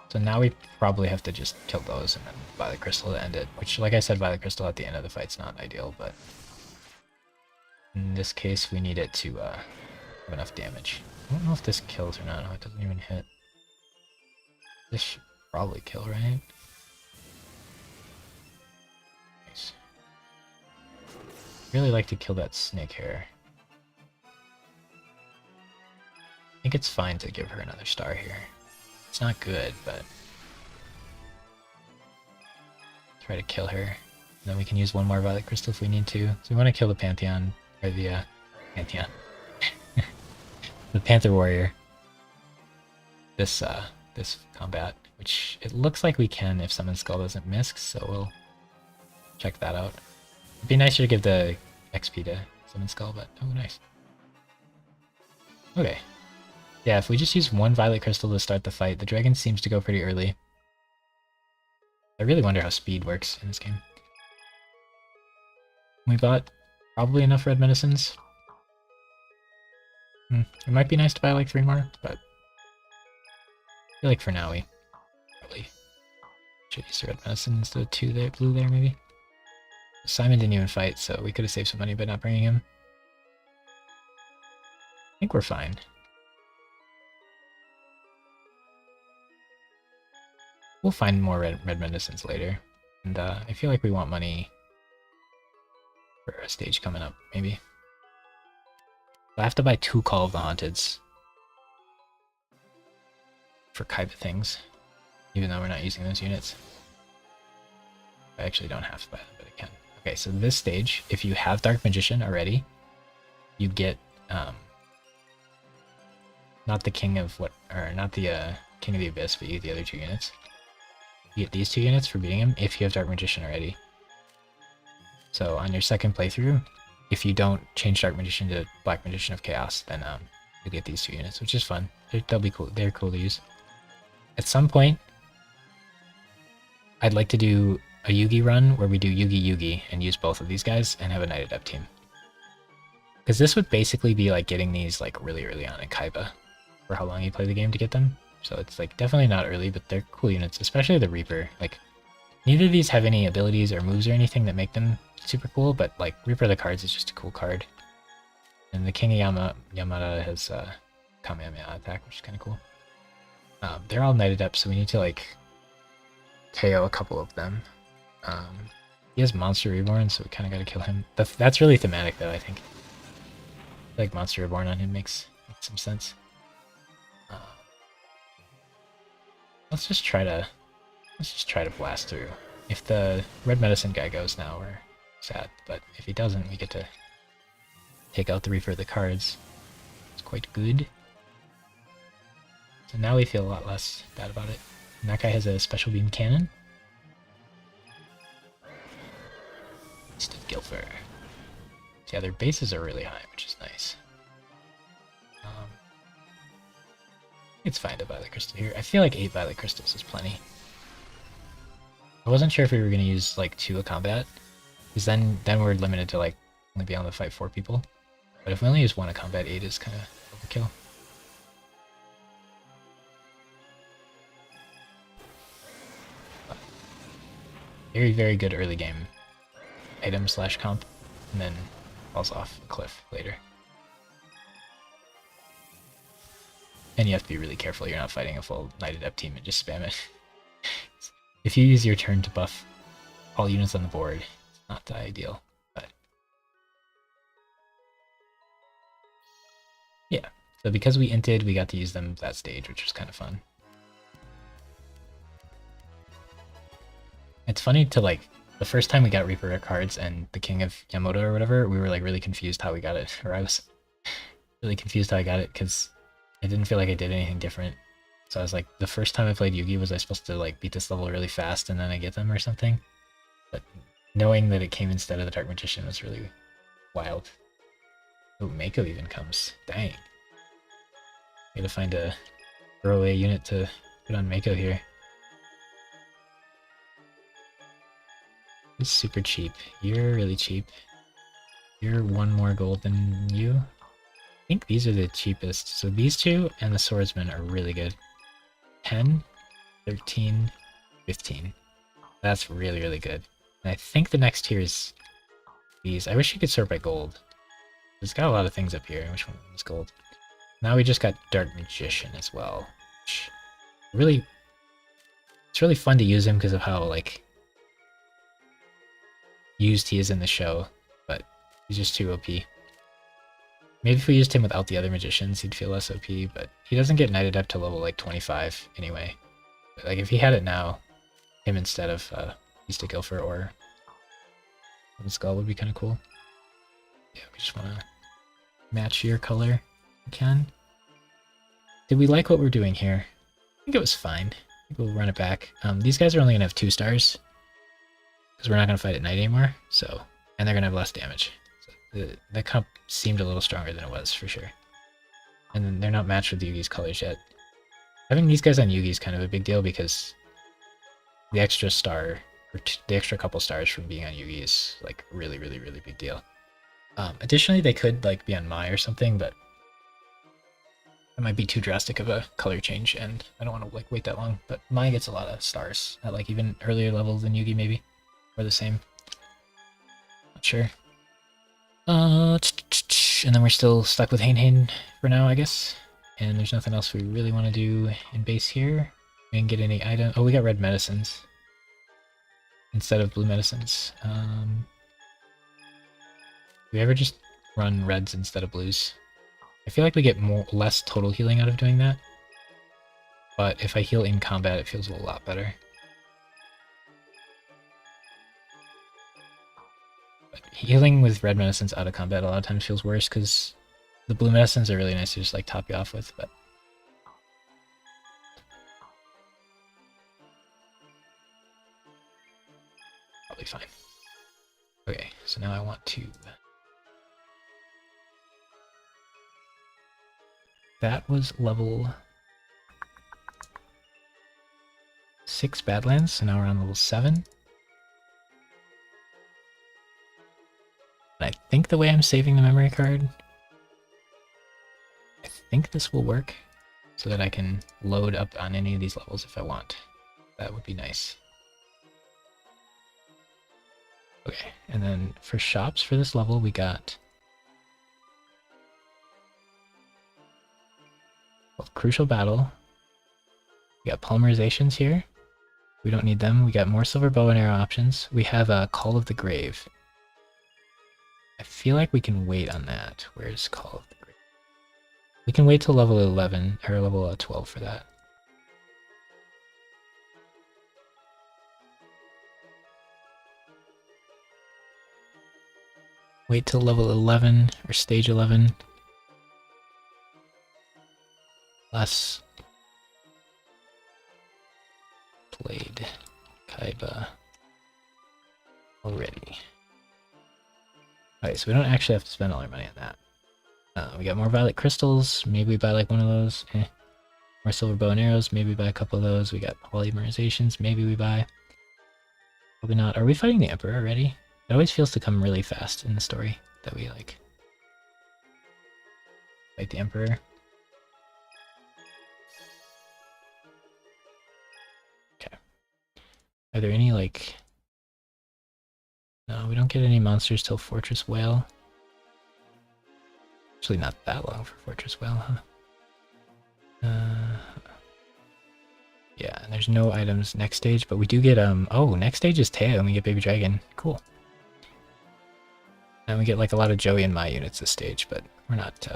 [SPEAKER 1] So now we probably have to just kill those and then Violet Crystal to end it, which, like I said, Violet Crystal at the end of the fight's not ideal, but in this case we need it to have enough damage. I don't know if this kills or not. No, it doesn't even hit. This should probably kill, right? Nice. Really like to kill that snake hair. I think it's fine to give her another star here. It's not good, but try to kill her. And then we can use one more Violet Crystal if we need to. So we want to kill the Pantheon, or the Pantheon. The Panther Warrior. This combat, which it looks like we can if Summon Skull doesn't miss, so we'll check that out. It'd be nicer to give the XP to Summon Skull, but oh nice. Okay. Yeah, if we just use one Violet Crystal to start the fight, the Dragon seems to go pretty early. I really wonder how speed works in this game. We bought probably enough red medicines. It might be nice to buy like 3 more, but I feel like for now we probably should use the red medicine instead of 2 there, blue there maybe. Simon didn't even fight, so we could have saved some money by not bringing him. I think we're fine. We'll find more red medicines later, and I feel like we want money for a stage coming up, maybe. I have to buy 2 Call of the Haunteds for Kaiba things, even though we're not using those units. I actually don't have to buy them, but I can. Okay, so this stage, if you have Dark Magician already, you get not the King of what, or not the King of the Abyss, but you get the other 2 units. You get these 2 units for beating him if you have Dark Magician already. So on your second playthrough, if you don't change Dark Magician to Black Magician of Chaos, then you get these 2 units, which is fun. They'll be cool. They're cool to use. At some point, I'd like to do a Yugi run where we do Yugi and use both of these guys and have a Knight Adept team. Because this would basically be like getting these like really early on in Kaiba for how long you play the game to get them. So it's like definitely not early, but they're cool units, especially the Reaper. Like neither of these have any abilities or moves or anything that make them super cool, but like Reaper of the Cards is just a cool card. And the King of Yamada has Kamehameha attack, which is kind of cool. They're all Knight Adepts, so we need to like KO a couple of them. He has Monster Reborn, so we kind of got to kill him. That's really thematic, though, I think. I feel like Monster Reborn on him makes some sense. Uh, let's just try to blast through. If the red medicine guy goes now, we're sad. But if he doesn't, we get to take out the Reaper of the cards. It's quite good. So now we feel a lot less bad about it. And that guy has a special beam cannon. Beast of Gilfer. So yeah, their bases are really high, which is nice. It's fine to Violet Crystal here. I feel like 8 Violet Crystals is plenty. I wasn't sure if we were going to use like 2 a combat, because then we're limited to like only be able to fight 4 people. But if we only use 1 a combat, 8 is kind of overkill. But very, very good early game item / comp, and then falls off a cliff later. And you have to be really careful you're not fighting a full Knight Adept team and just spam it. If you use your turn to buff all units on the board, it's not the ideal, but yeah. So because we inted, we got to use them that stage, which was kind of fun. It's funny to like, the first time we got Reaper cards and the King of Yamato or whatever, we were like really confused how we got it, or I was really confused how I got it because I didn't feel like I did anything different. So I was like, the first time I played Yugi, was I supposed to like beat this level really fast and then I get them or something? But knowing that it came instead of the Dark Magician was really wild. Oh, Mako even comes. Dang. Gotta find a throwaway unit to put on Mako here. It's super cheap. You're really cheap. You're 1 more gold than you. I think these are the cheapest. So these 2 and the Swordsman are really good. 10, 13, 15. That's really, really good. And I think the next tier is these. I wish you could sort by gold. It's got a lot of things up here. Which one is gold? Now we just got Dark Magician as well. Which really, it's really fun to use him because of how like used he is in the show, but he's just too OP. Maybe if we used him without the other magicians, he'd feel less OP, but he doesn't get Knight Adept to level like 25 anyway. But, like if he had it now, him instead of Beast of Gilfer or Skull would be kind of cool. Yeah, we just want to match your color if we can. Did we like what we're doing here? I think it was fine. I think we'll run it back. These guys are only going to have 2 stars because we're not going to fight at night anymore. So, and they're going to have less damage. So the comp seemed a little stronger than it was for sure. And then they're not matched with Yugi's colors yet. Having these guys on Yugi is kind of a big deal because the extra star, or the extra couple stars from being on Yugi is like really, really, really big deal. Additionally, they could like be on Mai or something, but it might be too drastic of a color change, and I don't want to like wait that long. But Mai gets a lot of stars at like even earlier levels than Yugi, maybe, or the same. Not sure. And then we're still stuck with Hain for now, I guess. And there's nothing else we really want to do in base here. We didn't get any item. Oh, we got red medicines instead of blue medicines. Do we ever just run reds instead of blues? I feel like we get less total healing out of doing that. But if I heal in combat, it feels a lot better. But healing with red medicines out of combat a lot of times feels worse because the blue medicines are really nice to just like top you off with, but probably fine. Okay, so now I want to... That was level 6 Badlands, so now we're on level 7. And I think the way I'm saving the memory card, I think this will work so that I can load up on any of these levels if I want. That would be nice. Okay, and then for shops for this level, we got Crucial Battle. We got polymerizations here. We don't need them. We got more silver bow and arrow options. We have a Call of the Grave. I feel like we can wait on that. Where's Call of the Grave? We can wait till level 11 or level 12 for that. Wait till level 11 or stage 11. Less played Kaiba already. Alright, so we don't actually have to spend all our money on that. We got more violet crystals. Maybe we buy like one of those. More silver bow and arrows. Maybe we buy a couple of those. We got polymerizations. Maybe we buy. Probably not. Are we fighting the Emperor already? It always feels to come really fast in the story that we like fight the Emperor. Okay. Are there any like... No, we don't get any monsters till Fortress Whale. Actually not that long for Fortress Whale, huh? Yeah, and there's no items next stage, but we do get, oh, next stage is Teo, and we get Baby Dragon. Cool. And we get, like, a lot of Joey and Mai units this stage, but we're not,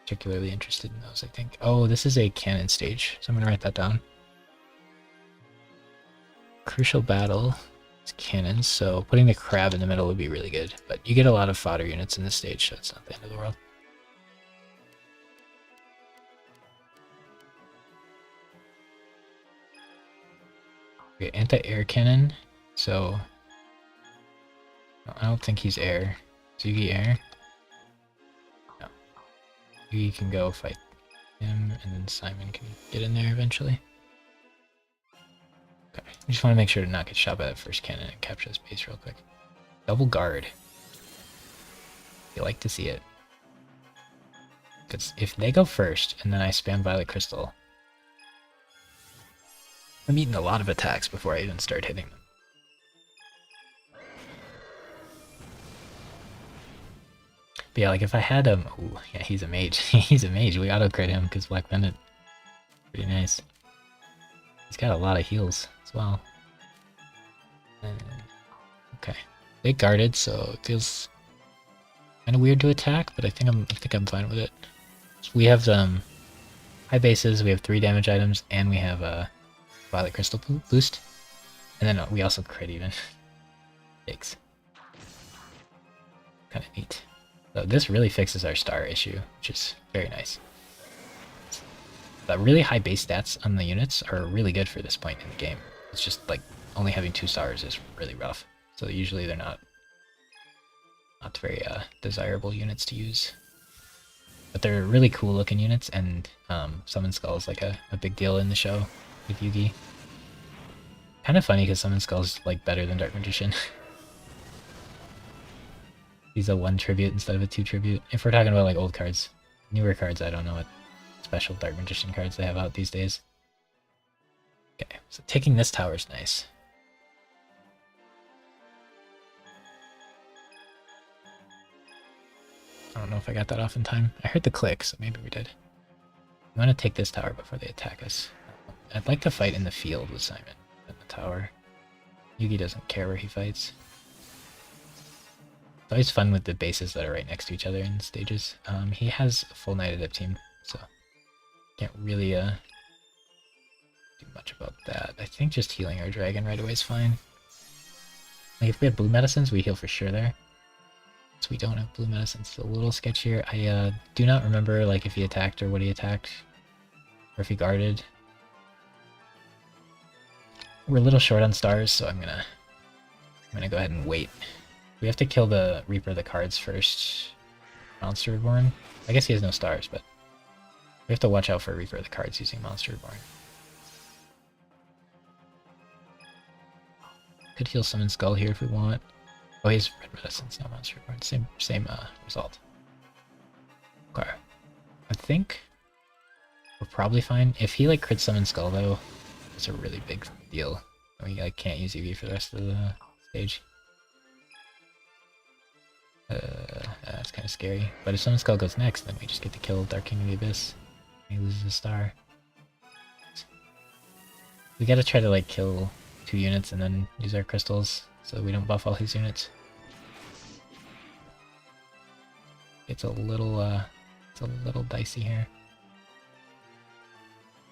[SPEAKER 1] particularly interested in those, I think. Oh, this is a cannon stage, so I'm gonna write that down. Crucial battle is cannons, so putting the crab in the middle would be really good, but you get a lot of fodder units in this stage, so it's not the end of the world. Okay, anti-air cannon, so I don't think he's air. Zugi air? No. Zugi can go fight him, and then Simon can get in there eventually. Okay, we just want to make sure to not get shot by that first cannon and capture this base real quick. Double guard. You like to see it. Because if they go first, and then I spam Violet Crystal, I'm eating a lot of attacks before I even start hitting them. But yeah, like if I had him, ooh, yeah, he's a mage. He's a mage. We auto crit him because Black Bandit, pretty nice. He's got a lot of heals as well. Okay, they guarded, so it feels kind of weird to attack, but I think I'm fine with it. So we have high bases. We have 3 damage items, and we have a Violet Crystal boost, and then we also crit even. Yikes. Kind of neat. So this really fixes our star issue, which is very nice. The really high base stats on the units are really good for this point in the game. It's just like only having 2 stars is really rough. So usually they're not very desirable units to use. But they're really cool looking units, and Summon Skull is like a big deal in the show with Yugi. Kind of funny because Summon Skull's like better than Dark Magician. He's a 1 tribute instead of a 2 tribute. If we're talking about like old cards. Newer cards, I don't know what special Dark Magician cards they have out these days. Okay, so taking this tower is nice. I don't know if I got that off in time. I heard the click, so maybe we did. I'm gonna take this tower before they attack us. I'd like to fight in the field with Simon in the tower. Yugi doesn't care where he fights. It's always fun with the bases that are right next to each other in stages. He has a full Knight Adept team, so can't really do much about that. I think just healing our dragon right away is fine. Like if we had blue medicines, we heal for sure there. So we don't have blue medicines. It's a little sketchier. I do not remember like if he attacked or what he attacked, or if he guarded. We're a little short on stars, so I'm gonna go ahead and wait. We have to kill the Reaper of the Cards first. Monster Reborn. I guess he has no stars, but we have to watch out for Reaper of the Cards using Monster Reborn. Could heal Summon Skull here if we want. Oh, he has red medicines, not Monster Reborn. Same result. Okay. I think we're probably fine. If he like crit Summon Skull though, it's a really big deal. We like can't use Yugi for the rest of the stage. That's kind of scary. But if Summon Skull goes next, then we just get to kill Dark King of the Abyss. He loses a star. We gotta try to like kill 2 units and then use our crystals so we don't buff all his units. It's a little dicey here.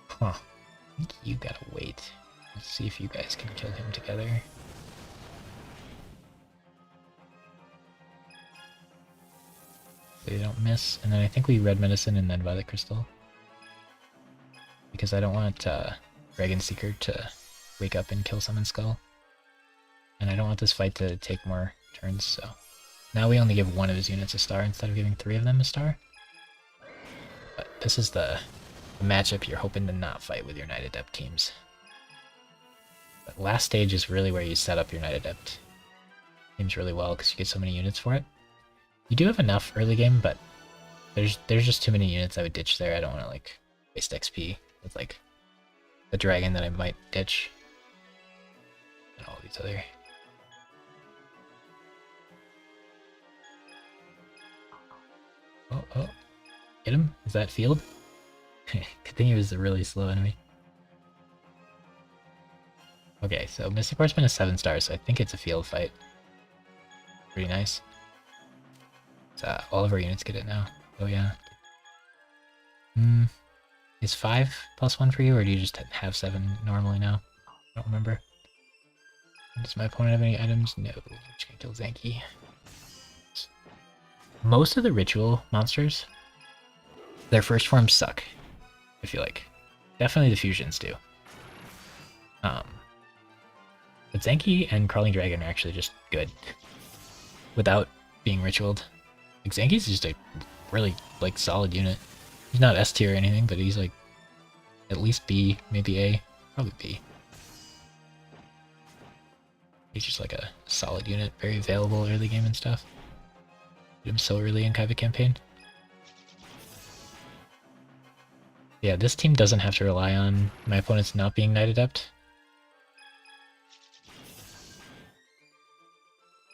[SPEAKER 1] Huh. I think you gotta wait. Let's see if you guys can kill him together. So you don't miss. And then I think we red medicine and then violet crystal. Because I don't want Dragon Seeker to wake up and kill Summon Skull. And I don't want this fight to take more turns, so... Now we only give one of his units a star instead of giving 3 of them a star. But this is the matchup you're hoping to not fight with your Knight Adept teams. But last stage is really where you set up your Knight Adept teams really well because you get so many units for it. You do have enough early game, but there's just too many units I would ditch there. I don't want to like waste XP with like the dragon that I might ditch and all these other. Oh, get him? Is that field? Good thing he was a really slow enemy. Okay, so Mystic Horseman is 7 stars, so I think it's a field fight. Pretty nice. So, all of our units get it now. Oh yeah. Is 5 plus 1 for you, or do you just have 7 normally now? I don't remember. Does my opponent have any items? No. Just gonna kill Zanky. Most of the ritual monsters, their first forms suck, I feel like. Definitely the fusions do. But Zanky and Crawling Dragon are actually just good. Without being ritualed. Like, Zanky's just a really, like, solid unit. He's not S tier or anything, but he's, like, at least B, maybe A. Probably B. He's just, like, a solid unit. Very available early game and stuff. Him so early in Kaiba campaign. Yeah, this team doesn't have to rely on my opponents not being Knight Adept.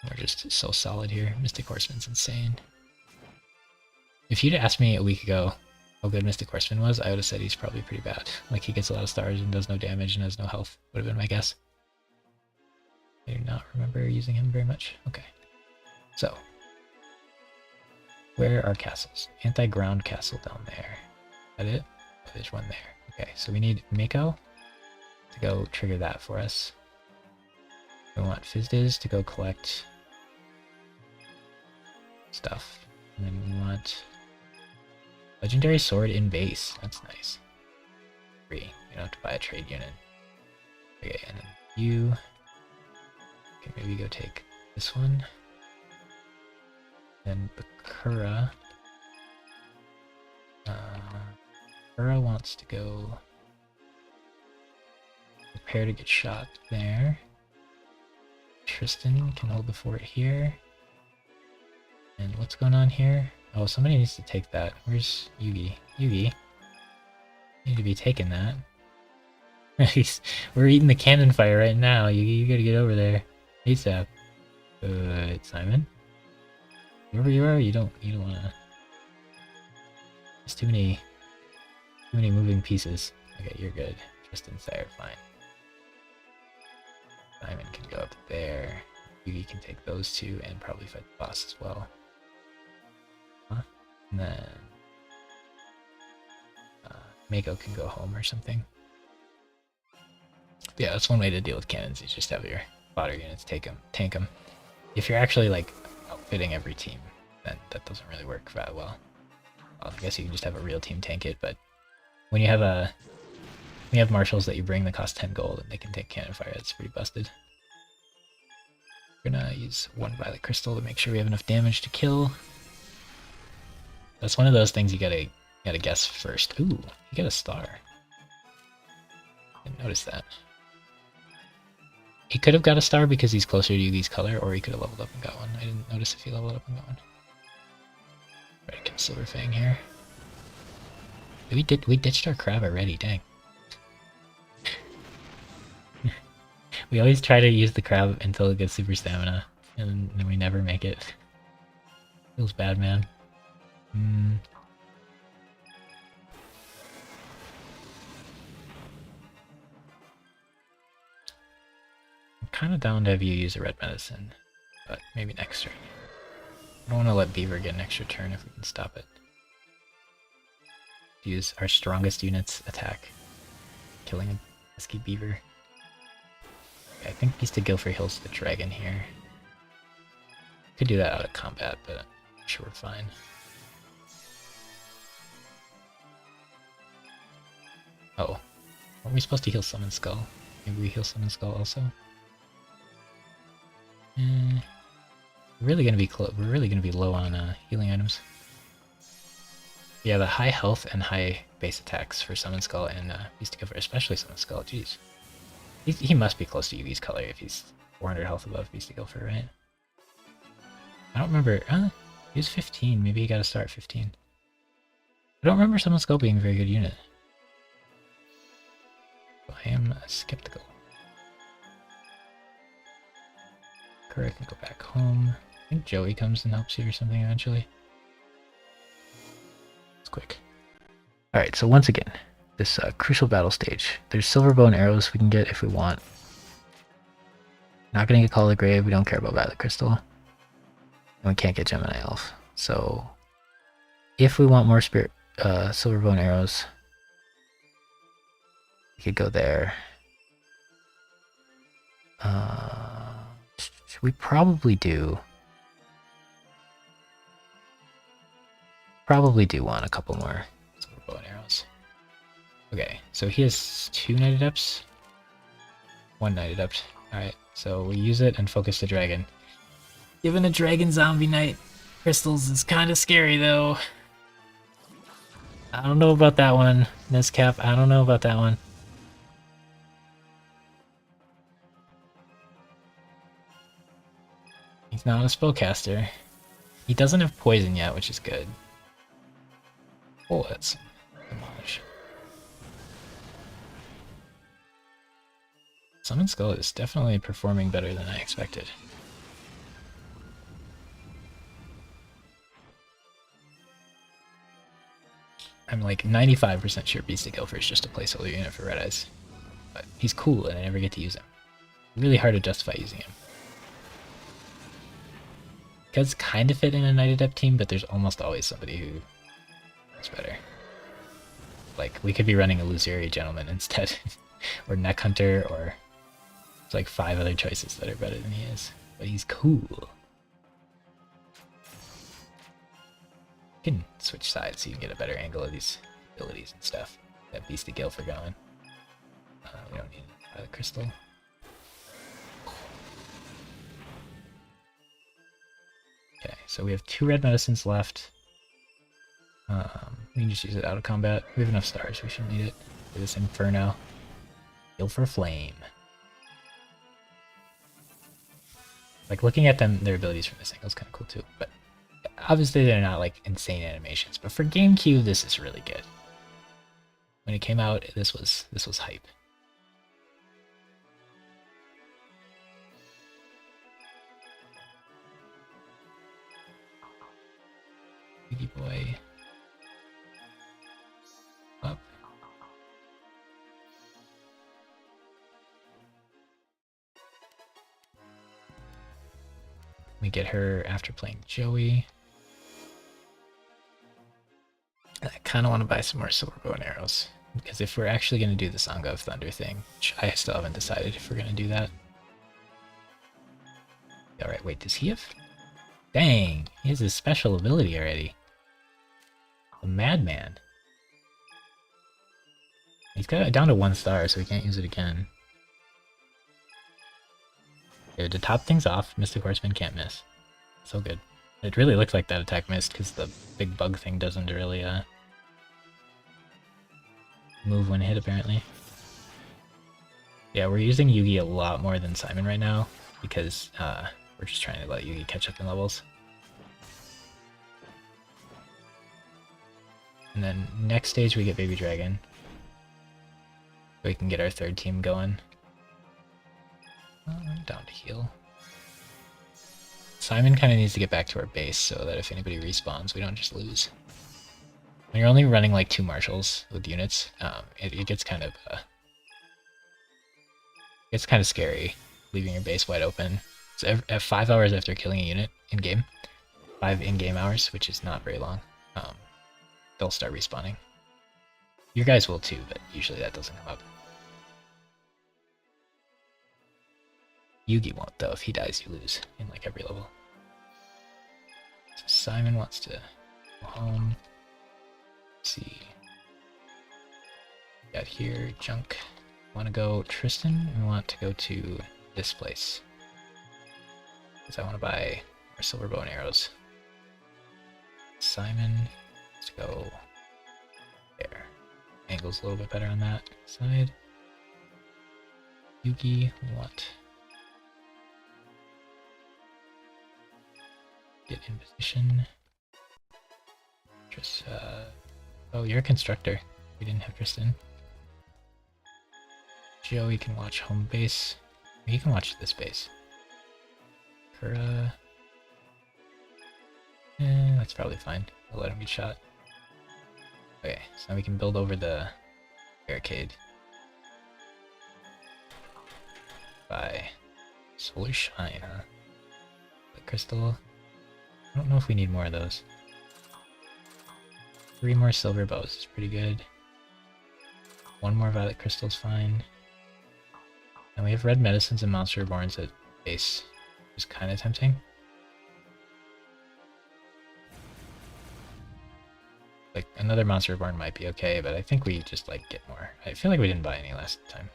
[SPEAKER 1] We're just so solid here. Mystic Horseman's insane. If you'd asked me a week ago how good Mystic Horseman was, I would have said he's probably pretty bad. Like, he gets a lot of stars and does no damage and has no health. Would have been my guess. I do not remember using him very much. Okay. So, where are castles? Anti-ground castle down there. Is that it? Oh, there's one there. Okay, so we need Mako to go trigger that for us. We want Fizdiz to go collect stuff. And then we want Legendary Sword in base. That's nice. Free. You don't have to buy a trade unit. Okay, and then you can maybe go take this one. Then Bakura. Bakura wants to go prepare to get shot there. Tristan can hold the fort here. And what's going on here? Oh, somebody needs to take that. Where's Yugi? Yugi, you need to be taking that. We're eating the cannon fire right now. You gotta get over there. ASAP. Simon. Wherever you are, you don't wanna. There's too many moving pieces. Okay, you're good. Tristan's there, fine. Simon can go up there. Yugi can take those two and probably fight the boss as well. And then Mako can go home or something. But yeah, that's one way to deal with cannons. You just have your fodder units tank them. If you're actually like outfitting every team, then that doesn't really work that well. I guess you can just have a real team tank it, but when you have marshals that you bring that cost 10 gold and they can take cannon fire, it's pretty busted. We're gonna use 1 violet crystal to make sure we have enough damage to kill. That's one of those things you gotta guess first. Ooh, you got a star. Didn't notice that. He could have got a star because he's closer to Yugi's color, or he could have leveled up and got one. I didn't notice if he leveled up and got one. Right, get Silver Fang here. We ditched our crab already, dang. We always try to use the crab until it gets super stamina, and then we never make it. Feels bad, man. kind of down to have you use a red medicine, but maybe next turn. I don't want to let Beaver get an extra turn if we can stop it. Use our strongest unit's attack, killing a pesky Beaver. Okay, I think Beast of Guilford heals the dragon here. Could do that out of combat, but I'm sure we're fine. Oh, are we supposed to heal Summon Skull? Maybe we heal Summon Skull also? We're really gonna be we're really gonna be low on healing items. Yeah, the high health and high base attacks for Summon Skull and Beast of Guilford, especially Summon Skull. Jeez, he must be close to Yugi's color if he's 400 health above Beast of Guilford, right? I don't remember. He was 15. Maybe he got to start at 15. I don't remember Summon Skull being a very good unit. I am skeptical. Kura can go back home. I think Joey comes and helps you or something eventually. It's quick. Alright, so once again, this crucial battle stage. There's silver bow and arrows we can get if we want. Not gonna get Call of the Grave, we don't care about Violet Crystal. And we can't get Gemini Elf. So, if we want more silver bow and arrows, we could go there. We probably do. Probably do want a couple more silver bow and arrows. Okay, so he has 2 Night Adepts. 1 Night Adept. Alright, so we use it and focus the dragon. Giving a dragon zombie knight crystals is kind of scary though. I don't know about that one, Nizcap. I don't know about that one. He's not a spellcaster. He doesn't have poison yet, which is good. Oh, that's demolish. Summon Skull is definitely performing better than I expected. I'm like 95% sure Beast of Guilford is just a placeholder unit for Red Eyes. But he's cool and I never get to use him. Really hard to justify using him. Does kind of fit in a Night Adept team, but there's almost always somebody who is better. Like, we could be running a Lusiri Gentleman instead, or Neck Hunter, or there's like 5 other choices that are better than he is. But he's cool. You can switch sides so you can get a better angle of these abilities and stuff. That Beast of Guilford going. We don't need the crystal. Okay, so we have 2 red medicines left. We can just use it out of combat. We have enough stars, we shouldn't need it. Do this Inferno. Heal for Flame. Like, looking at them, their abilities from this angle is kind of cool too, but obviously they're not like insane animations, but for GameCube this is really good. When it came out, this was hype. Biggie boy. Up. We get her after playing Joey. I kind of want to buy some more silver bow and arrows, because if we're actually going to do the Sangha of Thunder thing, which I still haven't decided if we're going to do that. Alright, wait, does he have... Dang, he has his special ability already. A Madman. He's got it down to 1 star, so we can't use it again. Okay, to top things off, Mystic Horseman can't miss. So good. It really looked like that attack missed, because the big bug thing doesn't really move when hit, apparently. Yeah, we're using Yugi a lot more than Simon right now, because we're just trying to let Yugi catch up in levels. And then next stage we get Baby Dragon. So we can get our 3rd team going. I'm down to heal. Simon kind of needs to get back to our base so that if anybody respawns, we don't just lose. When you're only running like 2 marshals with units, it gets kind of scary leaving your base wide open. So at 5 hours after killing a unit in game, 5 in-game hours, which is not very long, they'll start respawning. Your guys will too, but usually that doesn't come up. Yugi won't though. If he dies, you lose in like every level. So Simon wants to go home. Let's see. Got here, Junk. Want to go Tristan? We want to go to this place. Because I want to buy our silver bow and arrows. Simon, let's go there. Angle's a little bit better on that side. Yugi, we want get in position. Just oh, you're a constructor. We didn't have Tristan. Joey can watch home base. He can watch this base. Kura. That's probably fine. I'll let him get shot. Okay, so now we can build over the barricade by Solar Shine, huh? The crystal. I don't know if we need more of those. 3 more silver bows is pretty good. 1 more violet crystal is fine. And we have red medicines and monster reborns at base, which is kind of tempting. Like, another monster reborn might be okay, but I think we just, like, get more. I feel like we didn't buy any last time.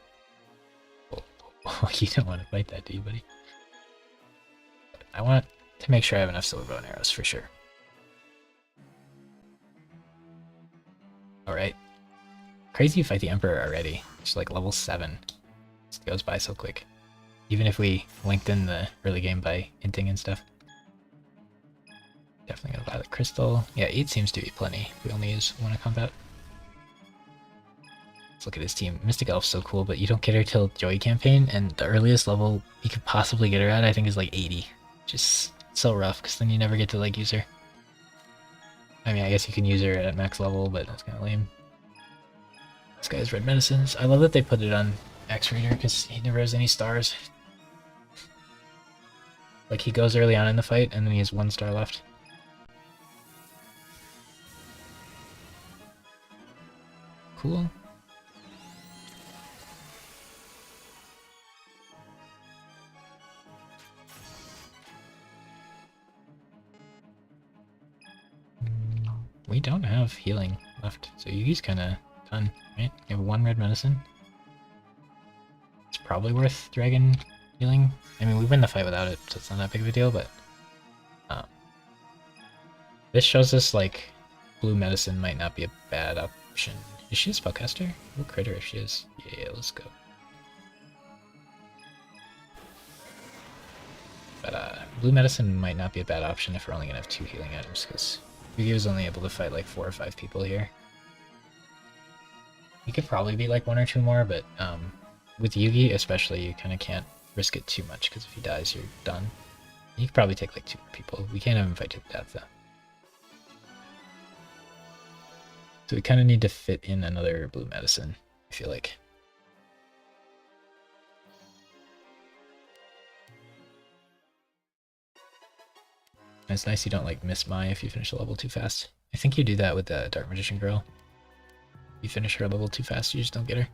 [SPEAKER 1] Oh, you don't want to fight that, do you, buddy? I want to make sure I have enough silver bow and arrows, for sure. Alright. Crazy you fight the Emperor already. It's like level 7. It goes by so quick. Even if we linked in the early game by hinting and stuff. Definitely gonna buy the crystal. Yeah, 8 seems to be plenty. We only use 1 in combat. Let's look at his team. Mystic Elf's so cool, but you don't get her till Joey campaign, and the earliest level you could possibly get her at, I think, is like 80. Just so rough, because then you never get to like use her. I mean, I guess you can use her at max level, but that's kind of lame. This guy has red medicines. I love that they put it on X-Reader, because he never has any stars. Like, he goes early on in the fight, and then he has 1 star left. Cool. We don't have healing left, so Yugi's kind of done, right? You have 1 red medicine. It's probably worth dragon healing. I mean, we win the fight without it, so it's not that big of a deal, but this shows us, like, blue medicine might not be a bad option. Is she a spellcaster? We'll crit her if she is. Yeah, let's go. But blue medicine might not be a bad option if we're only gonna have 2 healing items, because Yugi was only able to fight like 4 or 5 people here. You could probably be like 1 or 2 more, but with Yugi especially, you kind of can't risk it too much, because if he dies, you're done. You could probably take like 2 more people. We can't have him fight to the death, though. So we kind of need to fit in another blue medicine, I feel like. And it's nice you don't like miss Mai if you finish a level too fast. I think you do that with the Dark Magician girl. You finish her level too fast, you just don't get her.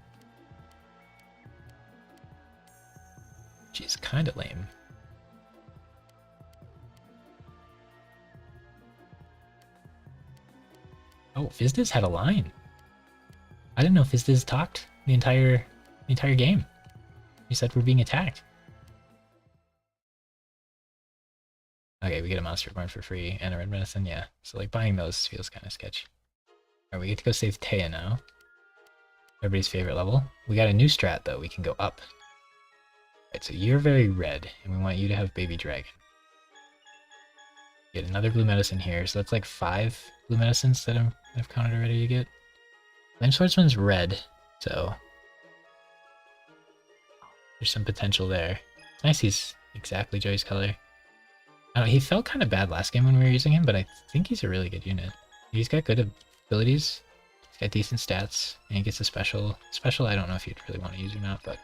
[SPEAKER 1] She's kind of lame. Oh, Fizdiz had a line. I didn't know Fizdiz talked the entire game. He said we're being attacked. Okay, we get a monster reborn for free and a red medicine, yeah. So like buying those feels kind of sketchy. Alright, we get to go save Taya now. Everybody's favorite level. We got a new strat though, we can go up. Alright, so you're very red, and we want you to have Baby Dragon. Get another blue medicine here, so that's like 5 blue medicines that I've counted already to get. Flame Swordsman's red, so there's some potential there. It's nice he's exactly Joey's color. I don't know, he felt kind of bad last game when we were using him, but I think he's a really good unit. He's got good abilities, he's got decent stats, and he gets a special. Special I don't know if you'd really want to use or not, but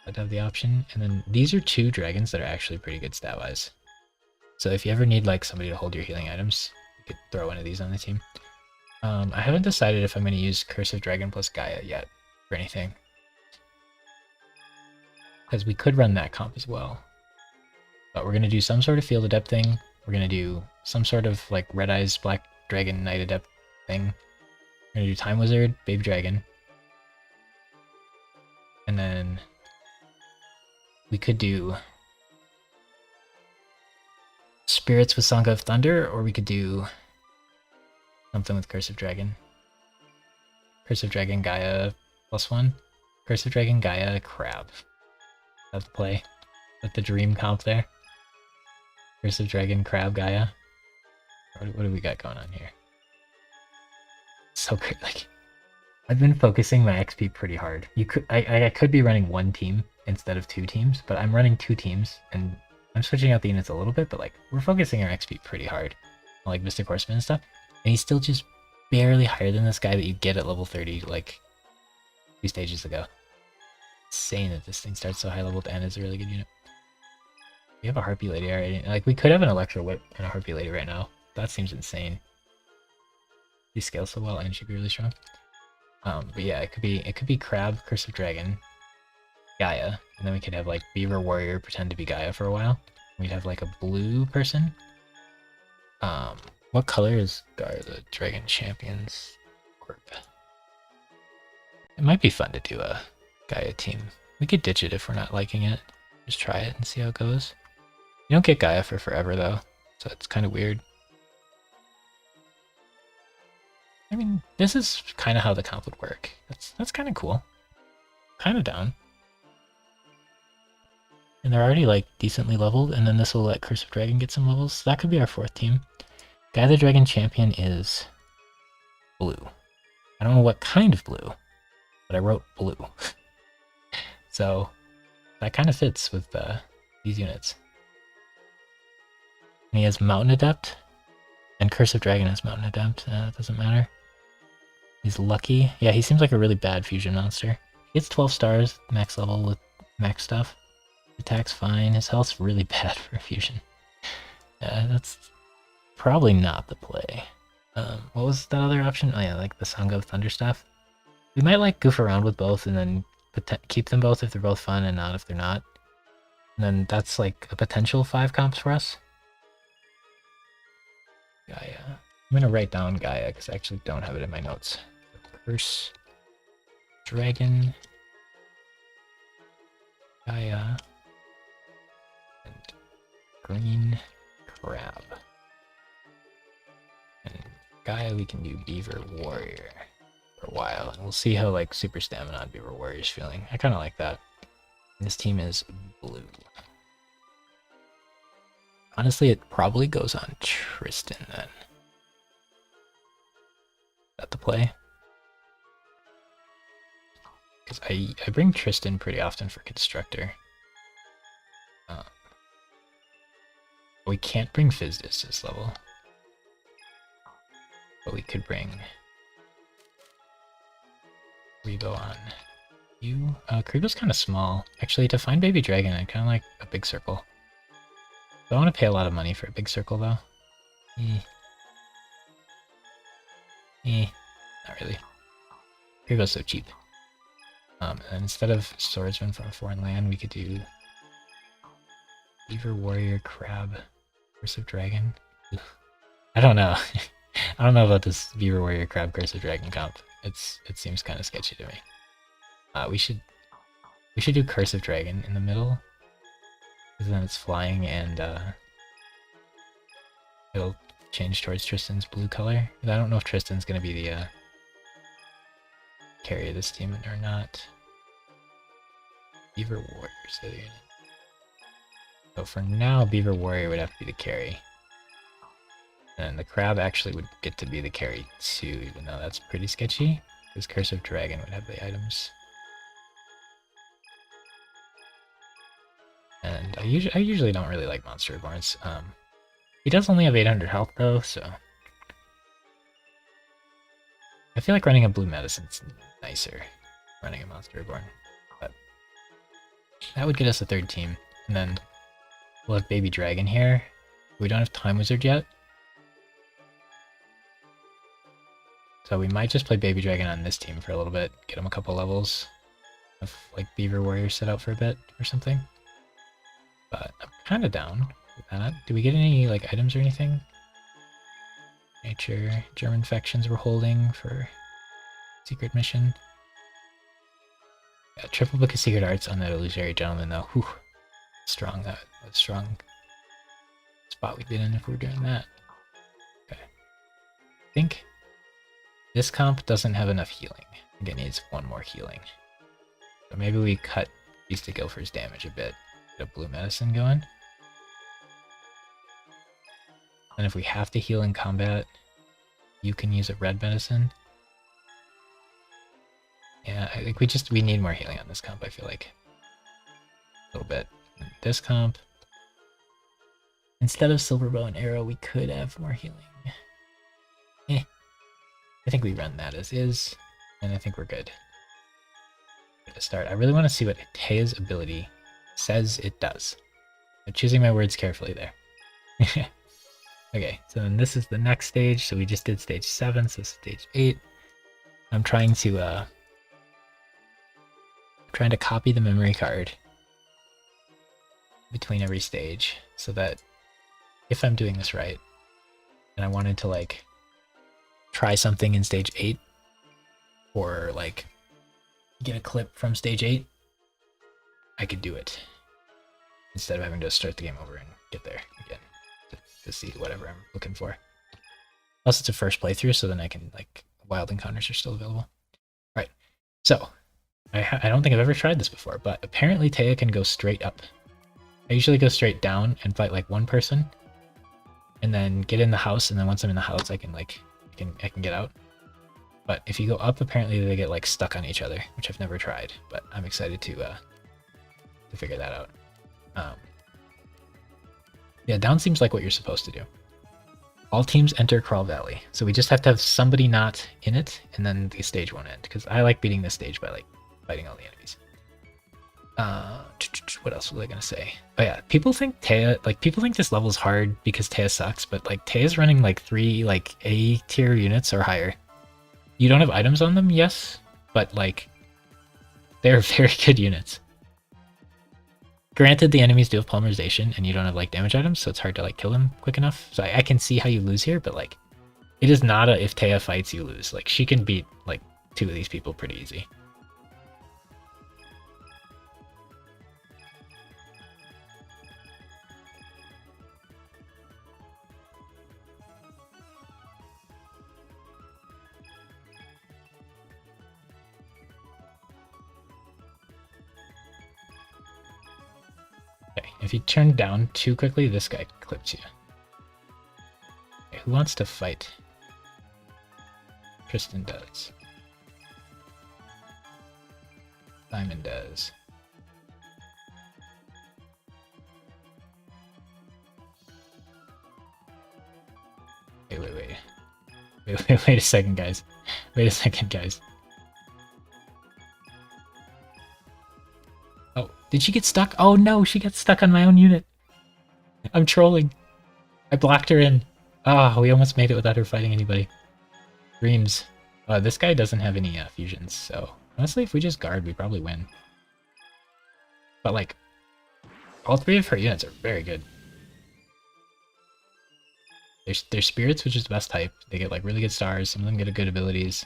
[SPEAKER 1] I'd have the option. And then these are 2 dragons that are actually pretty good stat-wise. So if you ever need like somebody to hold your healing items, you could throw one of these on the team. I haven't decided if I'm going to use Curse of Dragon plus Gaia yet for anything. Because we could run that comp as well. But we're going to do some sort of Field Adept thing. We're going to do some sort of like Red Eyes Black Dragon Knight Adept thing. We're going to do Time Wizard, Babe Dragon. And then we could do Spirits with Song of Thunder, or we could do something with Curse of Dragon. Curse of Dragon Gaia +1. Curse of Dragon Gaia Crab. That's the play. That's the dream comp there. Curse of Dragon Crab Gaia. What do we got going on here? So good. Like, I've been focusing my XP pretty hard. I could be running 1 team instead of 2 teams, but I'm running 2 teams, and I'm switching out the units a little bit, but like, we're focusing our XP pretty hard on like Mystic Horseman and stuff, and he's still just barely higher than this guy that you get at level 30 like 2 stages ago. Insane that this thing starts so high leveled and is a really good unit. We have a Harpy Lady already. Like, we could have an Electro Whip and a Harpy Lady right now. That seems insane. She scales so well and she'd be really strong. But yeah, it could be Crab, Curse of Dragon, Gaia, and then we could have like Beaver Warrior pretend to be Gaia for a while. We'd have like a blue person. What color is Gaia the Dragon Champions Corp? It might be fun to do a Gaia team. We could ditch it if we're not liking it. Just try it and see how it goes. You don't get Gaia for forever though, so it's kind of weird. I mean, this is kind of how the comp would work. That's kind of cool. Kind of down. And they're already like decently leveled, and then this will let Curse of Dragon get some levels. So that could be our 4th team. Gaia the Dragon Champion is blue. I don't know what kind of blue, but I wrote blue. So that kind of fits with these units. And he has Mountain Adept, and Curse of Dragon has Mountain Adept. That doesn't matter. He's lucky. Yeah, he seems like a really bad fusion monster. He gets 12 stars, max level with max stuff. Attack's fine. His health's really bad for a fusion. That's probably not the play. What was that other option? Oh yeah, like the Song of Thunder stuff. We might like goof around with both and then keep them both if they're both fun and not if they're not. And then that's like a potential 5 comps for us. Gaia. I'm gonna write down Gaia because I actually don't have it in my notes. Curse, Dragon, Gaia, and Green Crab. And Gaia we can do Beaver Warrior for a while, and we'll see how like Super Stamina on Beaver Warrior's feeling. I kind of like that. And this team is blue. Honestly, it probably goes on Tristan then. Is that the play? Because I bring Tristan pretty often for Constructor. We can't bring Fizdis this level. But we could bring Rebo on you. Kribo's kind of small. Actually, to find Baby Dragon, I kind of like a big circle. I don't want to pay a lot of money for a big circle, though. Not really. Kribo's so cheap. And instead of Swordsman from a foreign land, we could do Beaver Warrior Crab Curse of Dragon. Ugh. I don't know. I don't know about this Beaver Warrior Crab Curse of Dragon comp. It seems kind of sketchy to me. We should do Curse of Dragon in the middle, because then it's flying and it'll change towards Tristan's blue color. I don't know if Tristan's gonna be the carry of this team or not. Beaver Warrior's the unit. So for now, Beaver Warrior would have to be the carry. And the Crab actually would get to be the carry too, even though that's pretty sketchy, because Curse of Dragon would have the items. And I usually don't really like Monster Reborns. He does only have 800 health though, so I feel like running a blue medicine's nicer running a Monster Reborn. But That would get us a third team. And then we'll have Baby Dragon here. We don't have Time Wizard yet. So we might just play Baby Dragon on this team for a little bit. Get him a couple levels. Have like Beaver Warrior set out for a bit or something. But I'm kind of down with that. Do we get any like items or anything? Nature, German factions we're holding for secret mission. Yeah, triple book of secret arts on that illusionary gentleman though. Whew. Strong, that was strong spot we'd been in if we were doing that. Okay. I think this comp doesn't have enough healing. I think it needs one more healing. So maybe we cut Beast of Guilford's damage a bit. Get a blue medicine going. And if we have to heal in combat, you can use a red medicine. Yeah, I think we need more healing on this comp, I feel like. A little bit. And this comp, instead of Silver Bow and Arrow, we could have more healing. I think we run that as is, and I think we're good. To start, I really want to see what Tea's ability says it does. I'm choosing my words carefully there. Okay, so then this is the next stage. So we just did stage 7, so stage 8. I'm trying to copy the memory card between every stage so that if I'm doing this right, and I wanted to like try something in stage 8 or like get a clip from stage 8, I could do it instead of having to start the game over and get there again to see whatever I'm looking for. Plus it's a first playthrough, so then I can like wild encounters are still available. All right, so I don't think I've ever tried this before, but apparently Tea can go straight up. I usually go straight down and fight like one person and then get in the house, and then once I'm in the house I can get out. But if you go up, apparently they get like stuck on each other, which I've never tried, but I'm excited to figure that out. Yeah, down seems like what you're supposed to do. All teams enter Crawl Valley, so we just have to have somebody not in it, and then the stage won't end. Because I like beating this stage by like fighting all the enemies. What else was I gonna say? Oh yeah, people think this level's hard because Tea sucks, but like Tea's running like 3 like A tier units or higher. You don't have items on them, yes, but like they're very good units. Granted, the enemies do have polymerization, and you don't have like damage items, so it's hard to like kill them quick enough. So I can see how you lose here, but like it is not a if Tea fights you lose. Like she can beat like 2 of these people pretty easy. Okay, if you turn down too quickly, this guy clips you. Okay, who wants to fight? Tristan does. Simon does. Wait a second, guys. Wait a second, guys. Oh, did she get stuck? Oh no, she got stuck on my own unit. I'm trolling. I blocked her in. Ah, we almost made it without her fighting anybody. Dreams. This guy doesn't have any fusions, so honestly, if we just guard, we probably win. But like, all 3 of her units are very good. They're spirits, which is the best type. They get like really good stars. Some of them get good abilities.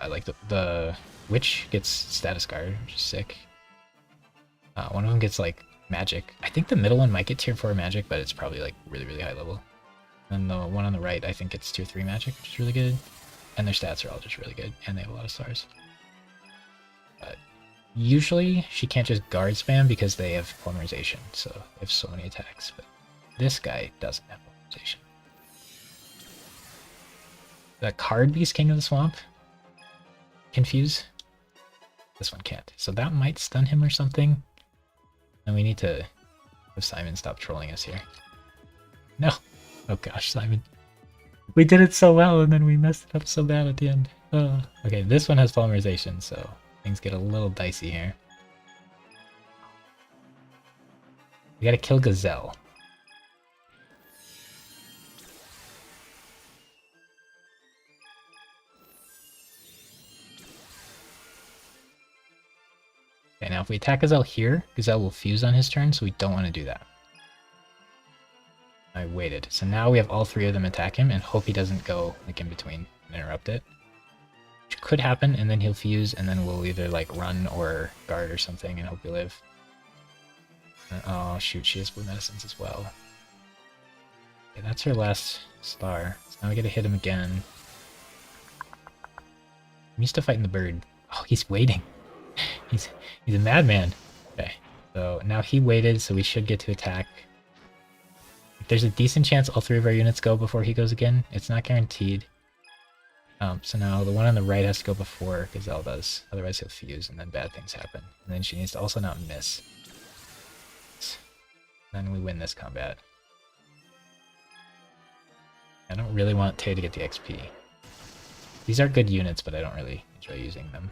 [SPEAKER 1] Like the witch gets status guard, which is sick. One of them gets like magic. I think the middle one might get tier 4 magic, but it's probably like really high level. And the one on the right, I think it's tier 3 magic, which is really good. And their stats are all just really good, and they have a lot of stars. But usually she can't just guard spam because they have polymerization, so they have so many attacks. But this guy doesn't have polymerization. The card beast King of the Swamp, confuse. This one can't. So that might stun him or something. And we need to have Simon stop trolling us here. No. Oh gosh, Simon. We did it so well and then we messed it up so bad at the end. Okay, this one has polymerization, so things get a little dicey here. We gotta kill Gazelle. Okay, now if we attack Gazelle here, Gazelle will fuse on his turn, so we don't want to do that. I waited. So now we have all three of them attack him and hope he doesn't go like in between and interrupt it. Which could happen, and then he'll fuse, and then we'll either like run or guard or something and hope we live. Oh shoot, she has blue medicines as well. Okay, that's her last star. So now we gotta hit him again. I'm used to fighting the bird. Oh, he's waiting. He's a madman. Okay, so now he waited, so we should get to attack. There's a decent chance all three of our units go before he goes again. It's not guaranteed. So now the one on the right has to go before Gazelle does. Otherwise he'll fuse and then bad things happen. And then she needs to also not miss. Then we win this combat. I don't really want Tay to get the XP. These are good units, but I don't really enjoy using them.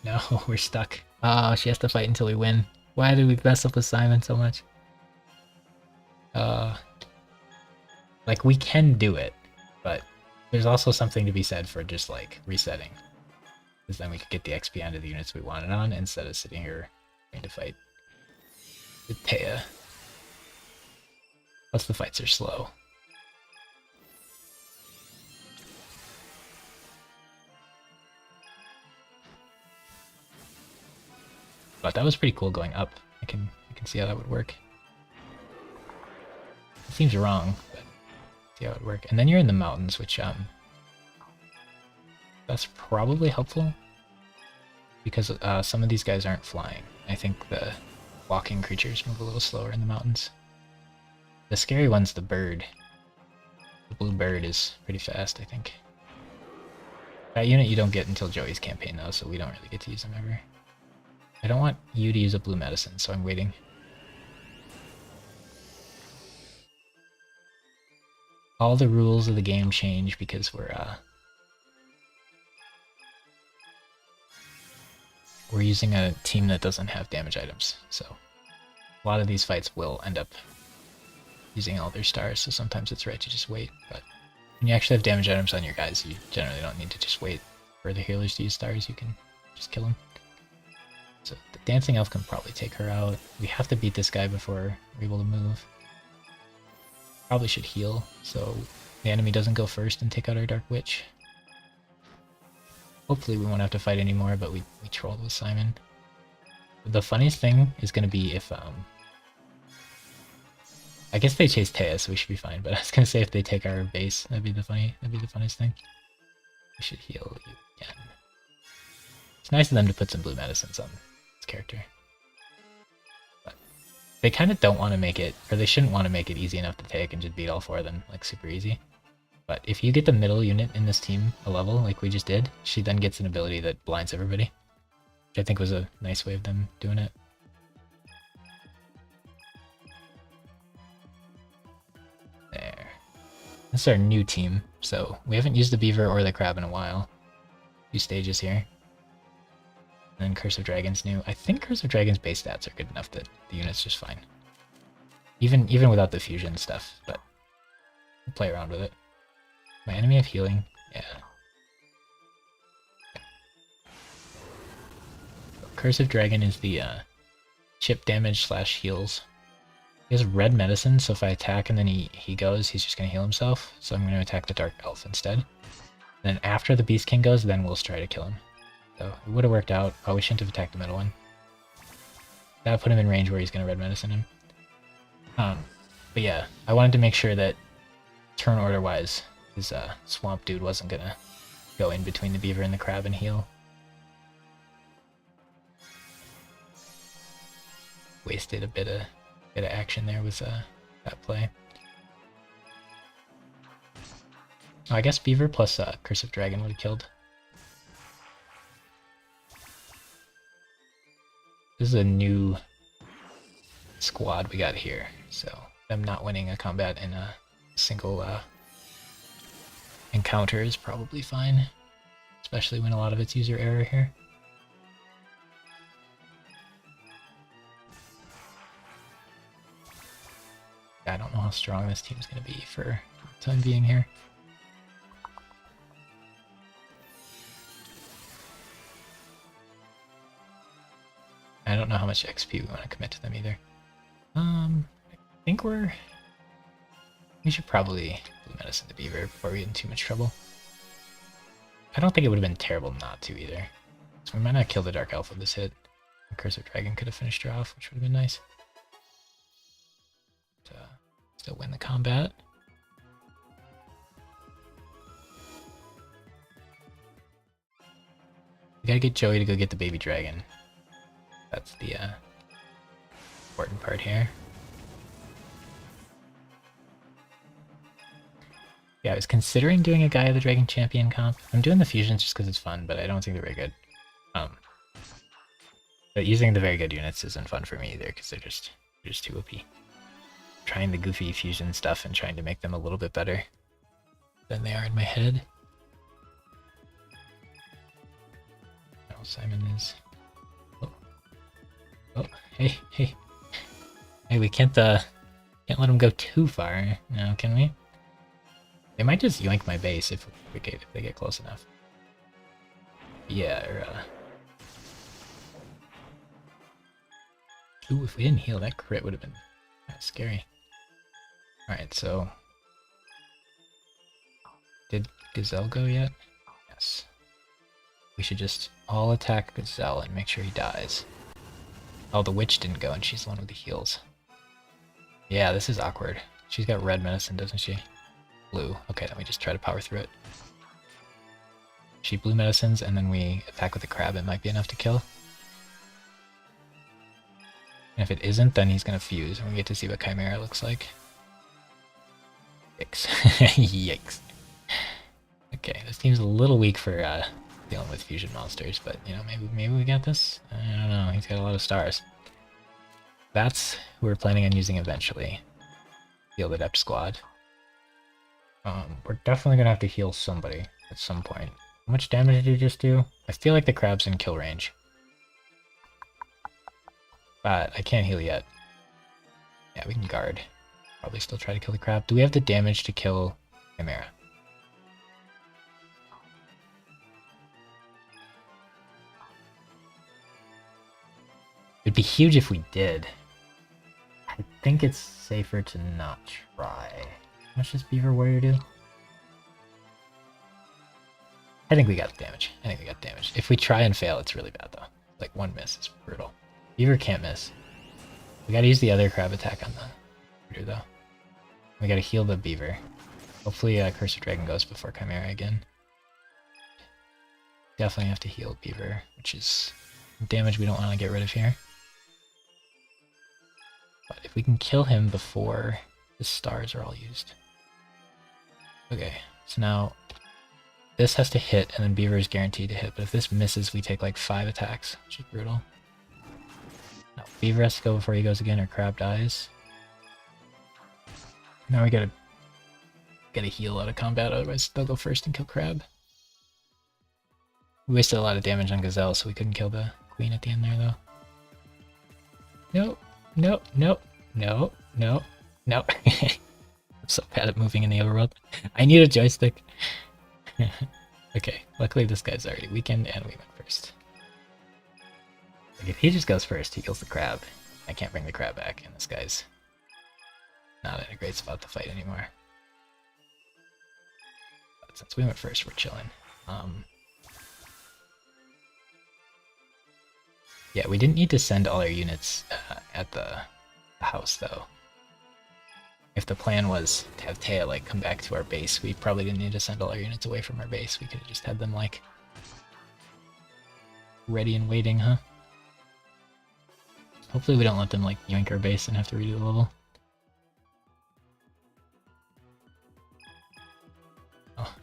[SPEAKER 1] No, we're stuck. Oh, she has to fight until we win. Why did we mess up with Simon so much? Like, we can do it, but there's also something to be said for just, like, resetting. Because then we could get the XP onto the units we wanted on, instead of sitting here trying to fight with Taya. Plus the fights are slow. But that was pretty cool going up. I can see how that would work. It seems wrong, but see how it would work. And then you're in the mountains, which that's probably helpful because some of these guys aren't flying. I think the walking creatures move a little slower in the mountains. The scary one's the bird. The blue bird is pretty fast, I think. That unit you don't get until Joey's campaign though, so we don't really get to use them ever. I don't want you to use a blue medicine, so I'm waiting. All the rules of the game change because we're using a team that doesn't have damage items, so a lot of these fights will end up using all their stars, so sometimes it's right to just wait, but when you actually have damage items on your guys, you generally don't need to just wait for the healers to use stars, you can just kill them. So the Dancing Elf can probably take her out. We have to beat this guy before we're able to move. Probably should heal, so the enemy doesn't go first and take out our Dark Witch. Hopefully we won't have to fight anymore, but we trolled with Simon. The funniest thing is going to be if, I guess they chase Taya, so we should be fine, but I was going to say if they take our base, that'd be the funniest thing. We should heal you again. It's nice of them to put some blue medicines on this character. But they kind of don't want to make it, or they shouldn't want to make it easy enough to take and just beat all four of them, like super easy. But if you get the middle unit in this team a level, like we just did, she then gets an ability that blinds everybody. Which I think was a nice way of them doing it. There. This is our new team, so we haven't used the beaver or the crab in a while. 2 stages here. And then Curse of Dragon's new. I think Curse of Dragon's base stats are good enough that the unit's just fine. Even without the fusion stuff, but we'll play around with it. My enemy have healing? Yeah. So Curse of Dragon is the chip damage / heals. He has red medicine, so if I attack and then he goes, he's just going to heal himself. So I'm going to attack the Dark Elf instead. And then after the Beast King goes, then we'll try to kill him. So it would have worked out. Oh, we shouldn't have attacked the middle one. That would put him in range where he's going to red medicine him. But yeah, I wanted to make sure that turn order wise, his swamp dude wasn't going to go in between the beaver and the crab and heal. Wasted a bit of action there with that play. Oh, I guess beaver plus Curse of Dragon would have killed. This is a new squad we got here, so them not winning a combat in a single Encounter is probably fine, especially when a lot of it's user error here. I don't know how strong this team's going to be for the time being here. I don't know how much XP we want to commit to them either. I think we should probably Blue Medicine the Beaver before we get in too much trouble. I don't think it would have been terrible not to either. So we might not kill the Dark Elf with this hit. The Cursor Dragon could have finished her off, which would have been nice. But, still win the combat. We gotta get Joey to go get the baby dragon. That's the important part here. Yeah, I was considering doing a Gaia the Dragon Champion comp. I'm doing the fusions just because it's fun, but I don't think they're very good. But using the very good units isn't fun for me either because they're just too OP. Trying the goofy fusion stuff and trying to make them a little bit better than they are in my head. Oh, Simon is. Oh, hey, we can't let him go too far now, can we? They might just yoink my base if they get close enough. Yeah, ooh, if we didn't heal, that crit would have been kind of scary. Alright, so... Did Gazelle go yet? Yes. We should just all attack Gazelle and make sure he dies. Oh, the witch didn't go and she's the one with the heals. Yeah, this is awkward. She's got red medicine, doesn't she? Blue. Okay, then we just try to power through it. She blue medicines and then we attack with the crab. It might be enough to kill. And if it isn't, then he's gonna fuse and we get to see what Chimera looks like. Yikes. Yikes. Okay, this team's a little weak for dealing with fusion monsters, but you know, maybe we got this? I don't know, he's got a lot of stars. That's who we're planning on using eventually. Field Adept Squad. We're definitely gonna have to heal somebody at some point. How much damage did you just do? I feel like the crab's in kill range. But I can't heal yet. Yeah, we can guard. Probably still try to kill the crab. Do we have the damage to kill Chimera? It'd be huge if we did. I think it's safer to not try. How much does Beaver Warrior do? I think we got the damage. If we try and fail, it's really bad though. Like one miss is brutal. Beaver can't miss. We gotta use the other crab attack on the Beaver though. We gotta heal the Beaver. Hopefully Cursor Dragon goes before Chimera again. Definitely have to heal Beaver, which is damage we don't want to get rid of here. But if we can kill him before the stars are all used. Okay, so now this has to hit and then Beaver is guaranteed to hit, but if this misses we take like 5 attacks, which is brutal. Now Beaver has to go before he goes again or Crab dies. Now we gotta heal out of combat, otherwise they'll go first and kill Crab. We wasted a lot of damage on Gazelle, so we couldn't kill the Queen at the end there though. Nope. Nope, nope, nope, nope, nope. I'm so bad at moving in the overworld. I need a joystick. Okay, luckily this guy's already weakened and we went first. Like if he just goes first, he kills the crab. I can't bring the crab back, and this guy's not in a great spot to fight anymore. But since we went first, we're chilling. Yeah, we didn't need to send all our units at the house, though. If the plan was to have Taya, like, come back to our base, we probably didn't need to send all our units away from our base. We could have just had them, like, ready and waiting, huh? Hopefully we don't let them, like, yoink our base and have to redo the level. Oh.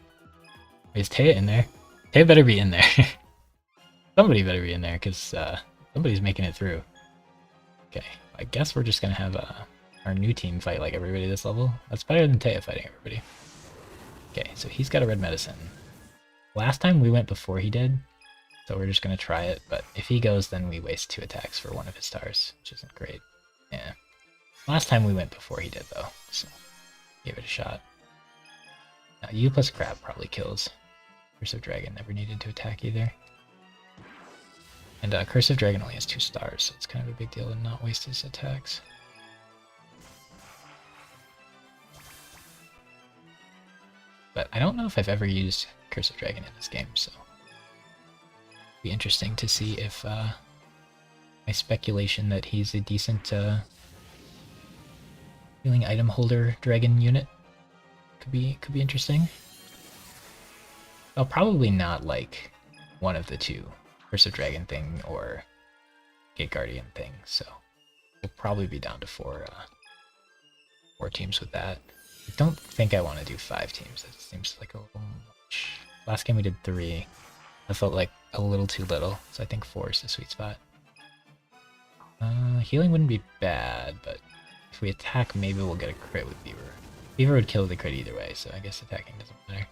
[SPEAKER 1] Is Taya in there? Taya better be in there. Somebody better be in there, because, somebody's making it through. Okay, I guess we're just gonna have our new team fight like everybody this level. That's better than Taya fighting everybody. Okay, so he's got a red medicine. Last time we went before he did, so we're just gonna try it, but if he goes, then we waste 2 attacks for one of his stars, which isn't great. Yeah. Last time we went before he did, though, so give it a shot. Now, U plus Crab probably kills. Curse of Dragon never needed to attack either. And Curse of Dragon only has 2 stars, so it's kind of a big deal to not waste his attacks. But I don't know if I've ever used Curse of Dragon in this game, so it'll be interesting to see if my speculation that he's a decent healing item holder dragon unit could be interesting. I'll probably not like one of the two, Curse of Dragon thing or Gate Guardian thing, so we'll probably be down to 4 teams with that. I don't think I want to do 5 teams. That seems like a little much. Last game we did 3. I felt like a little too little, so I think 4 is the sweet spot. Healing wouldn't be bad, but if we attack, maybe we'll get a crit with Beaver. Beaver would kill the crit either way, so I guess attacking doesn't matter.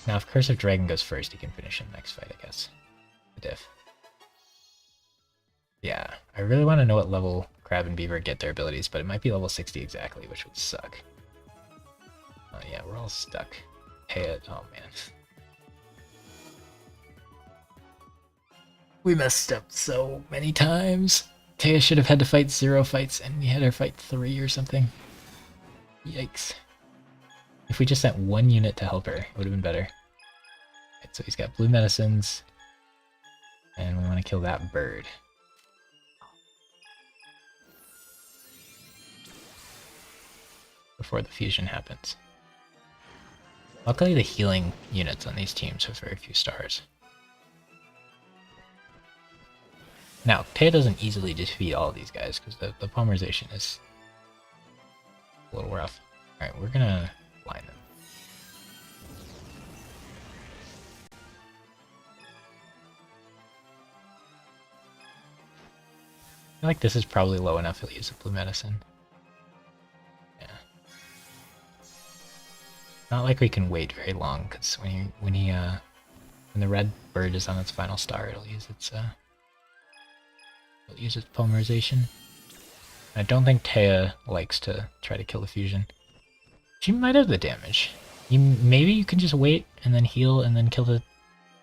[SPEAKER 1] Now, if Curse of Dragon goes first, he can finish him next fight, I guess. The diff. Yeah, I really want to know what level Crab and Beaver get their abilities, but it might be level 60 exactly, which would suck. Oh yeah, we're all stuck. Hey, oh man. We messed up so many times. Taya should have had to fight 0 fights, and we had her fight 3 or something. Yikes. If we just sent 1 unit to help her, it would have been better. Right, so he's got blue medicines, and we want to kill that bird. Before the fusion happens. Luckily the healing units on these teams have very few stars. Now, Taya doesn't easily defeat all of these guys, because the polymerization is a little rough. Alright, we're gonna line them. I feel like this is probably low enough he'll use a blue medicine. Yeah. Not like we can wait very long, because when the red bird is on its final star, it'll use its polymerization. I don't think Taya likes to try to kill the fusion. She might have the damage. Maybe you can just wait and then heal and then kill the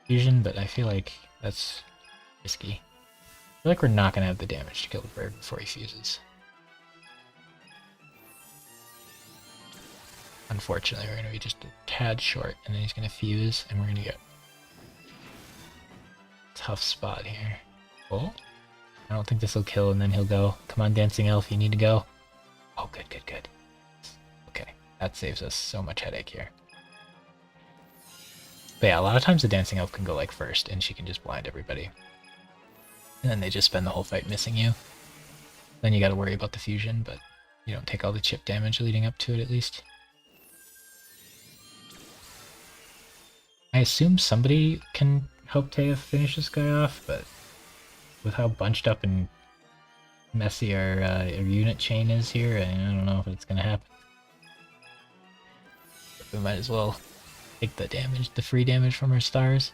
[SPEAKER 1] fusion, but I feel like that's risky. I feel like we're not going to have the damage to kill the bird before he fuses. Unfortunately, we're going to be just a tad short, and then he's going to fuse, and we're going to get a tough spot here. Oh, I don't think this will kill, and then he'll go. Come on, Dancing Elf, you need to go. Oh, good, good, good. Okay, that saves us so much headache here. But yeah, a lot of times the Dancing Elf can go like first, and she can just blind everybody. And then they just spend the whole fight missing you. Then you gotta worry about the fusion, but you don't take all the chip damage leading up to it at least. I assume somebody can help Taya finish this guy off, but with how bunched up and messy our unit chain is here, I don't know if it's gonna happen. We might as well take the damage, the free damage from our stars.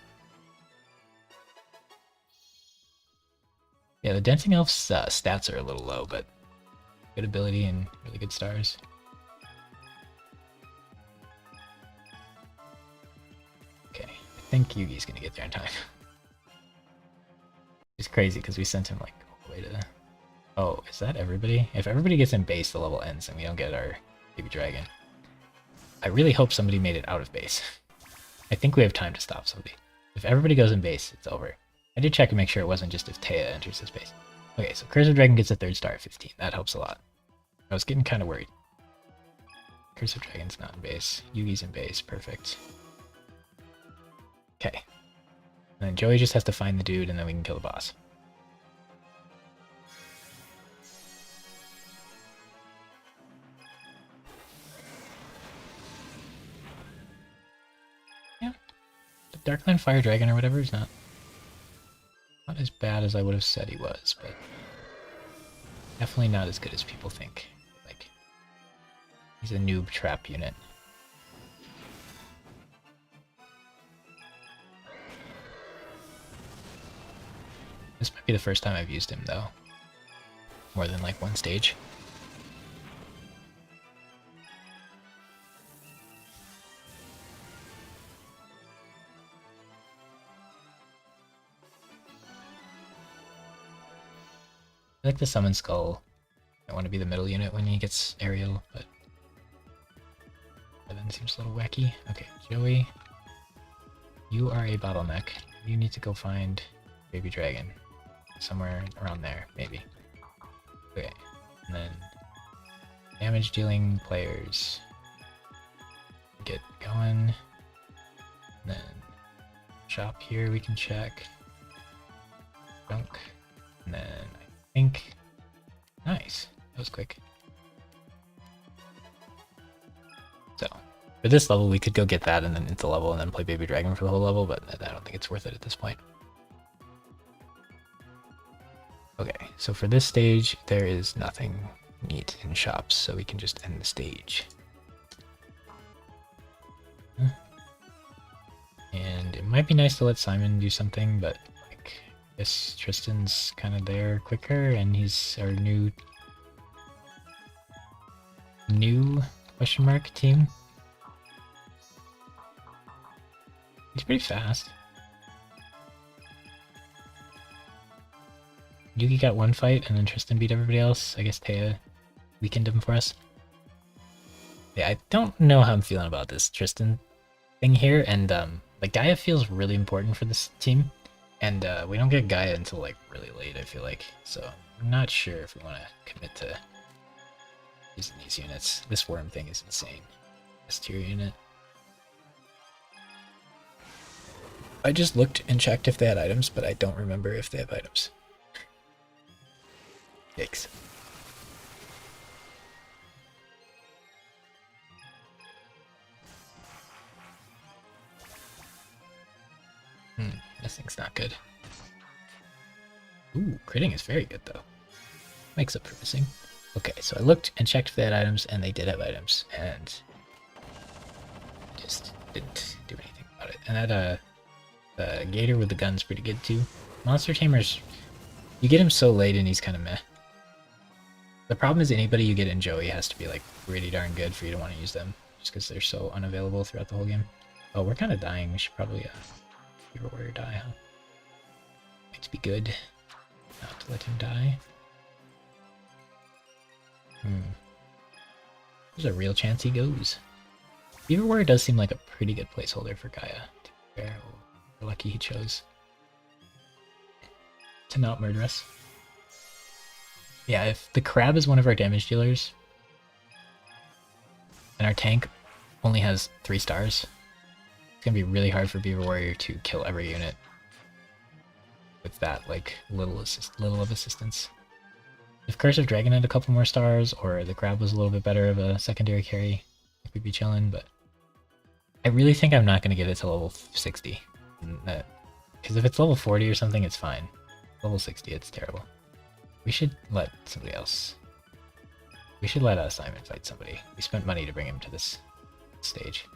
[SPEAKER 1] Yeah, the Dancing Elf's stats are a little low, but good ability and really good stars. Okay, I think Yugi's gonna get there in time. It's crazy because we sent him like all the way to... Oh, is that everybody? If everybody gets in base, the level ends and we don't get our baby dragon. I really hope somebody made it out of base. I think we have time to stop somebody. If everybody goes in base, it's over. I did check and make sure it wasn't just if Taya enters his base. Okay, so Curse of Dragon gets a 3rd star at 15. That helps a lot. I was getting kind of worried. Curse of Dragon's not in base. Yugi's in base. Perfect. Okay. And then Joey just has to find the dude and then we can kill the boss. Yeah. The Darkland Fire Dragon or whatever is not as bad as I would have said he was, but definitely not as good as people think. Like, he's a noob trap unit. Be the first time I've used him though. More than like one stage. I like the Summon Skull. I want to be the middle unit when he gets aerial, but then seems a little wacky. Okay, Joey, you are a bottleneck. You need to go find Baby Dragon. Somewhere around there, maybe. Okay, and then damage dealing players. Get going. And then shop here we can check. Junk. And then I think... Nice. That was quick. So, for this level we could go get that and then into level and then play Baby Dragon for the whole level, but I don't think it's worth it at this point. Okay, so for this stage there is nothing neat in shops, so we can just end the stage. And it might be nice to let Simon do something, but like, I guess Tristan's kind of there quicker, and he's our new question mark team. He's pretty fast. Yugi got one fight, and then Tristan beat everybody else. I guess Taya weakened him for us. Yeah, I don't know how I'm feeling about this Tristan thing here, and like Gaia feels really important for this team, and we don't get Gaia until like really late, I feel like. So I'm not sure if we want to commit to using these units. This worm thing is insane. This tier unit. I just looked and checked if they had items, but I don't remember if they have items. Yikes. This thing's not good. Ooh, critting is very good though. Makes up for missing. Okay, so I looked and checked if they had items, and they did have items, and just didn't do anything about it. And that the Gator with the gun's pretty good too. Monster Tamers, you get him so late and he's kind of meh. The problem is anybody you get in Joey has to be like pretty darn good for you to want to use them, just because they're so unavailable throughout the whole game. Oh, we're kind of dying. We should probably Hero Warrior die, huh? Might be good not to let him die. There's a real chance he goes. Beaver Warrior does seem like a pretty good placeholder for Gaia. We're lucky he chose to not murder us. Yeah, if the crab is one of our damage dealers, and our tank only has 3 stars, it's gonna be really hard for Beaver Warrior to kill every unit with that like little of assistance. If Curse of Dragon had a couple more stars, or the crab was a little bit better of a secondary carry, I think we'd be chilling, but I really think I'm not gonna get it to level 60. Because if it's level 40 or something, it's fine. Level 60, it's terrible. We should let somebody else. We should let Simon fight somebody. We spent money to bring him to this stage.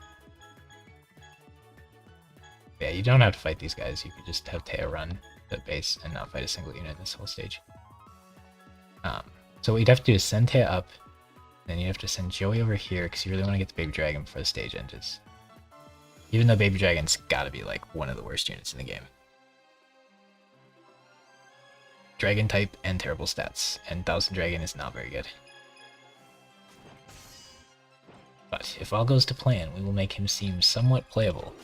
[SPEAKER 1] Yeah, you don't have to fight these guys. You could just have Taya run the base and not fight a single unit in this whole stage. So what you'd have to do is send Taya up, then you have to send Joey over here because you really want to get the Baby Dragon before the stage ends. Even though Baby Dragon's gotta be like one of the worst units in the game. Dragon type and terrible stats, and Thousand Dragon is not very good. But if all goes to plan, we will make him seem somewhat playable.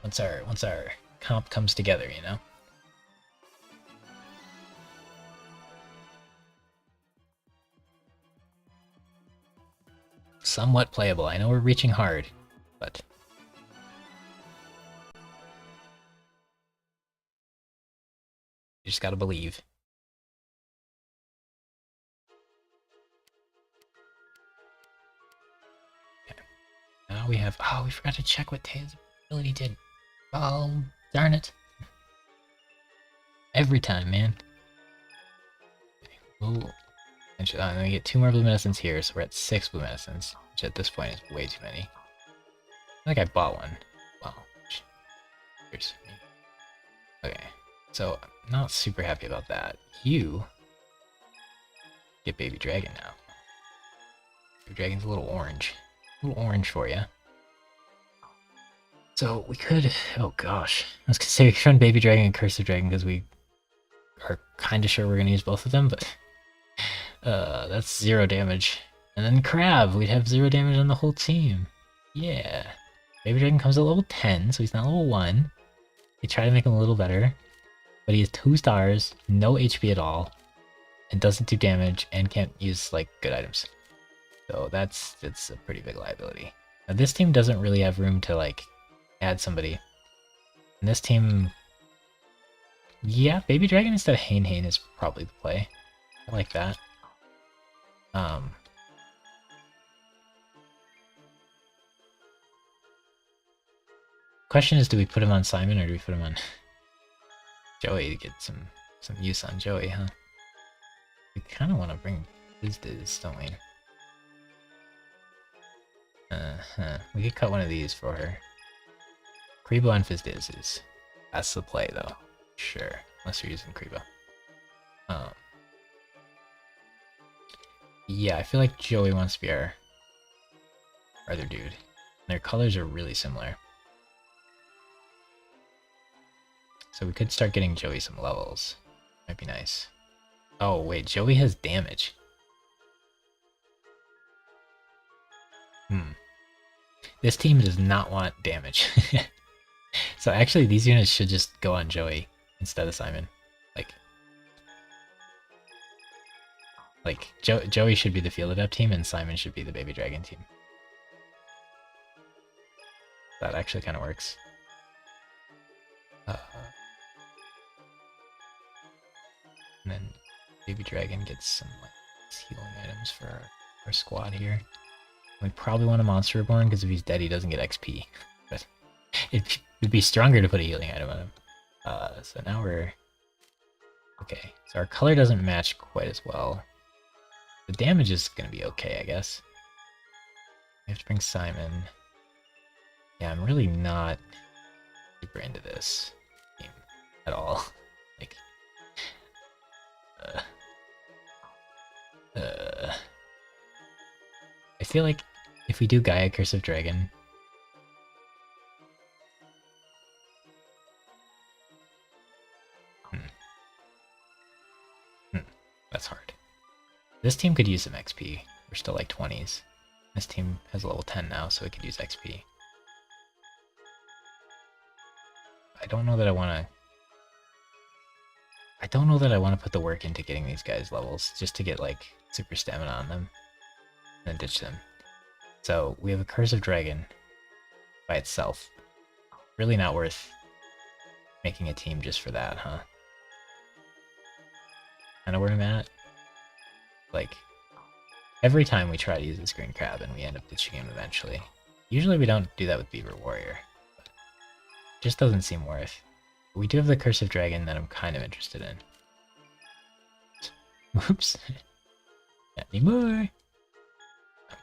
[SPEAKER 1] Once our comp comes together, you know? Somewhat playable. I know we're reaching hard, but you just gotta believe. Okay. Now we have... Oh, we forgot to check what Taya's ability did. Oh, darn it. Every time, man. Okay. Ooh. And then we get 2 more blue medicines here, so we're at 6 blue medicines, which at this point is way too many. I think I bought one. Wow. Here's me. Okay. So I'm not super happy about that. You get Baby Dragon now. Baby Dragon's a little orange. A little orange for you. So we could... Oh gosh. I was gonna say we could run Baby Dragon and Cursive Dragon because we are kind of sure we're gonna use both of them, but... that's 0 damage. And then Crab, we'd have 0 damage on the whole team. Yeah. Baby Dragon comes at level 10, so he's not level 1. They try to make him a little better. But he has 2 stars, no HP at all, and doesn't do damage, and can't use, like, good items. So that's a pretty big liability. Now this team doesn't really have room to, like, add somebody. And this team... Yeah, Baby Dragon instead of Hane Hane is probably the play. I like that. Question is, do we put him on Simon or do we put him on Joey to get some use on Joey, huh? We kind of want to bring Fizdiz, don't we? We could cut one of these for her. Kribo and Fizdiz is... That's the play, though. Sure. Unless you're using Kribo. Yeah, I feel like Joey wants to be our other dude. Their colors are really similar. So we could start getting Joey some levels. Might be nice. Oh, wait, Joey has damage. This team does not want damage. So actually, these units should just go on Joey instead of Simon. Like Joey should be the Field Adept team, and Simon should be the Baby Dragon team. That actually kind of works. And then Baby Dragon gets some like healing items for our squad here. We probably want a Monster Reborn because if he's dead, he doesn't get XP. But it would be stronger to put a healing item on him. So now we're okay. So our color doesn't match quite as well. The damage is gonna be okay, I guess. We have to bring Simon. Yeah, I'm really not super into this game at all. Like, I feel like if we do Gaia Curse of Dragon, that's hard. This team could use some XP. We're still like 20s. This team has level 10 now, so it could use XP. I don't know that I want to put the work into getting these guys levels just to get like super stamina on them and then ditch them. So we have a Curse of Dragon by itself. Really not worth making a team just for that, huh? Kind of where I'm at. Like, every time we try to use this green crab and we end up ditching him eventually. Usually we don't do that with Beaver Warrior. But it just doesn't seem worth. We do have the Curse of Dragon that I'm kind of interested in. Oops. Not anymore.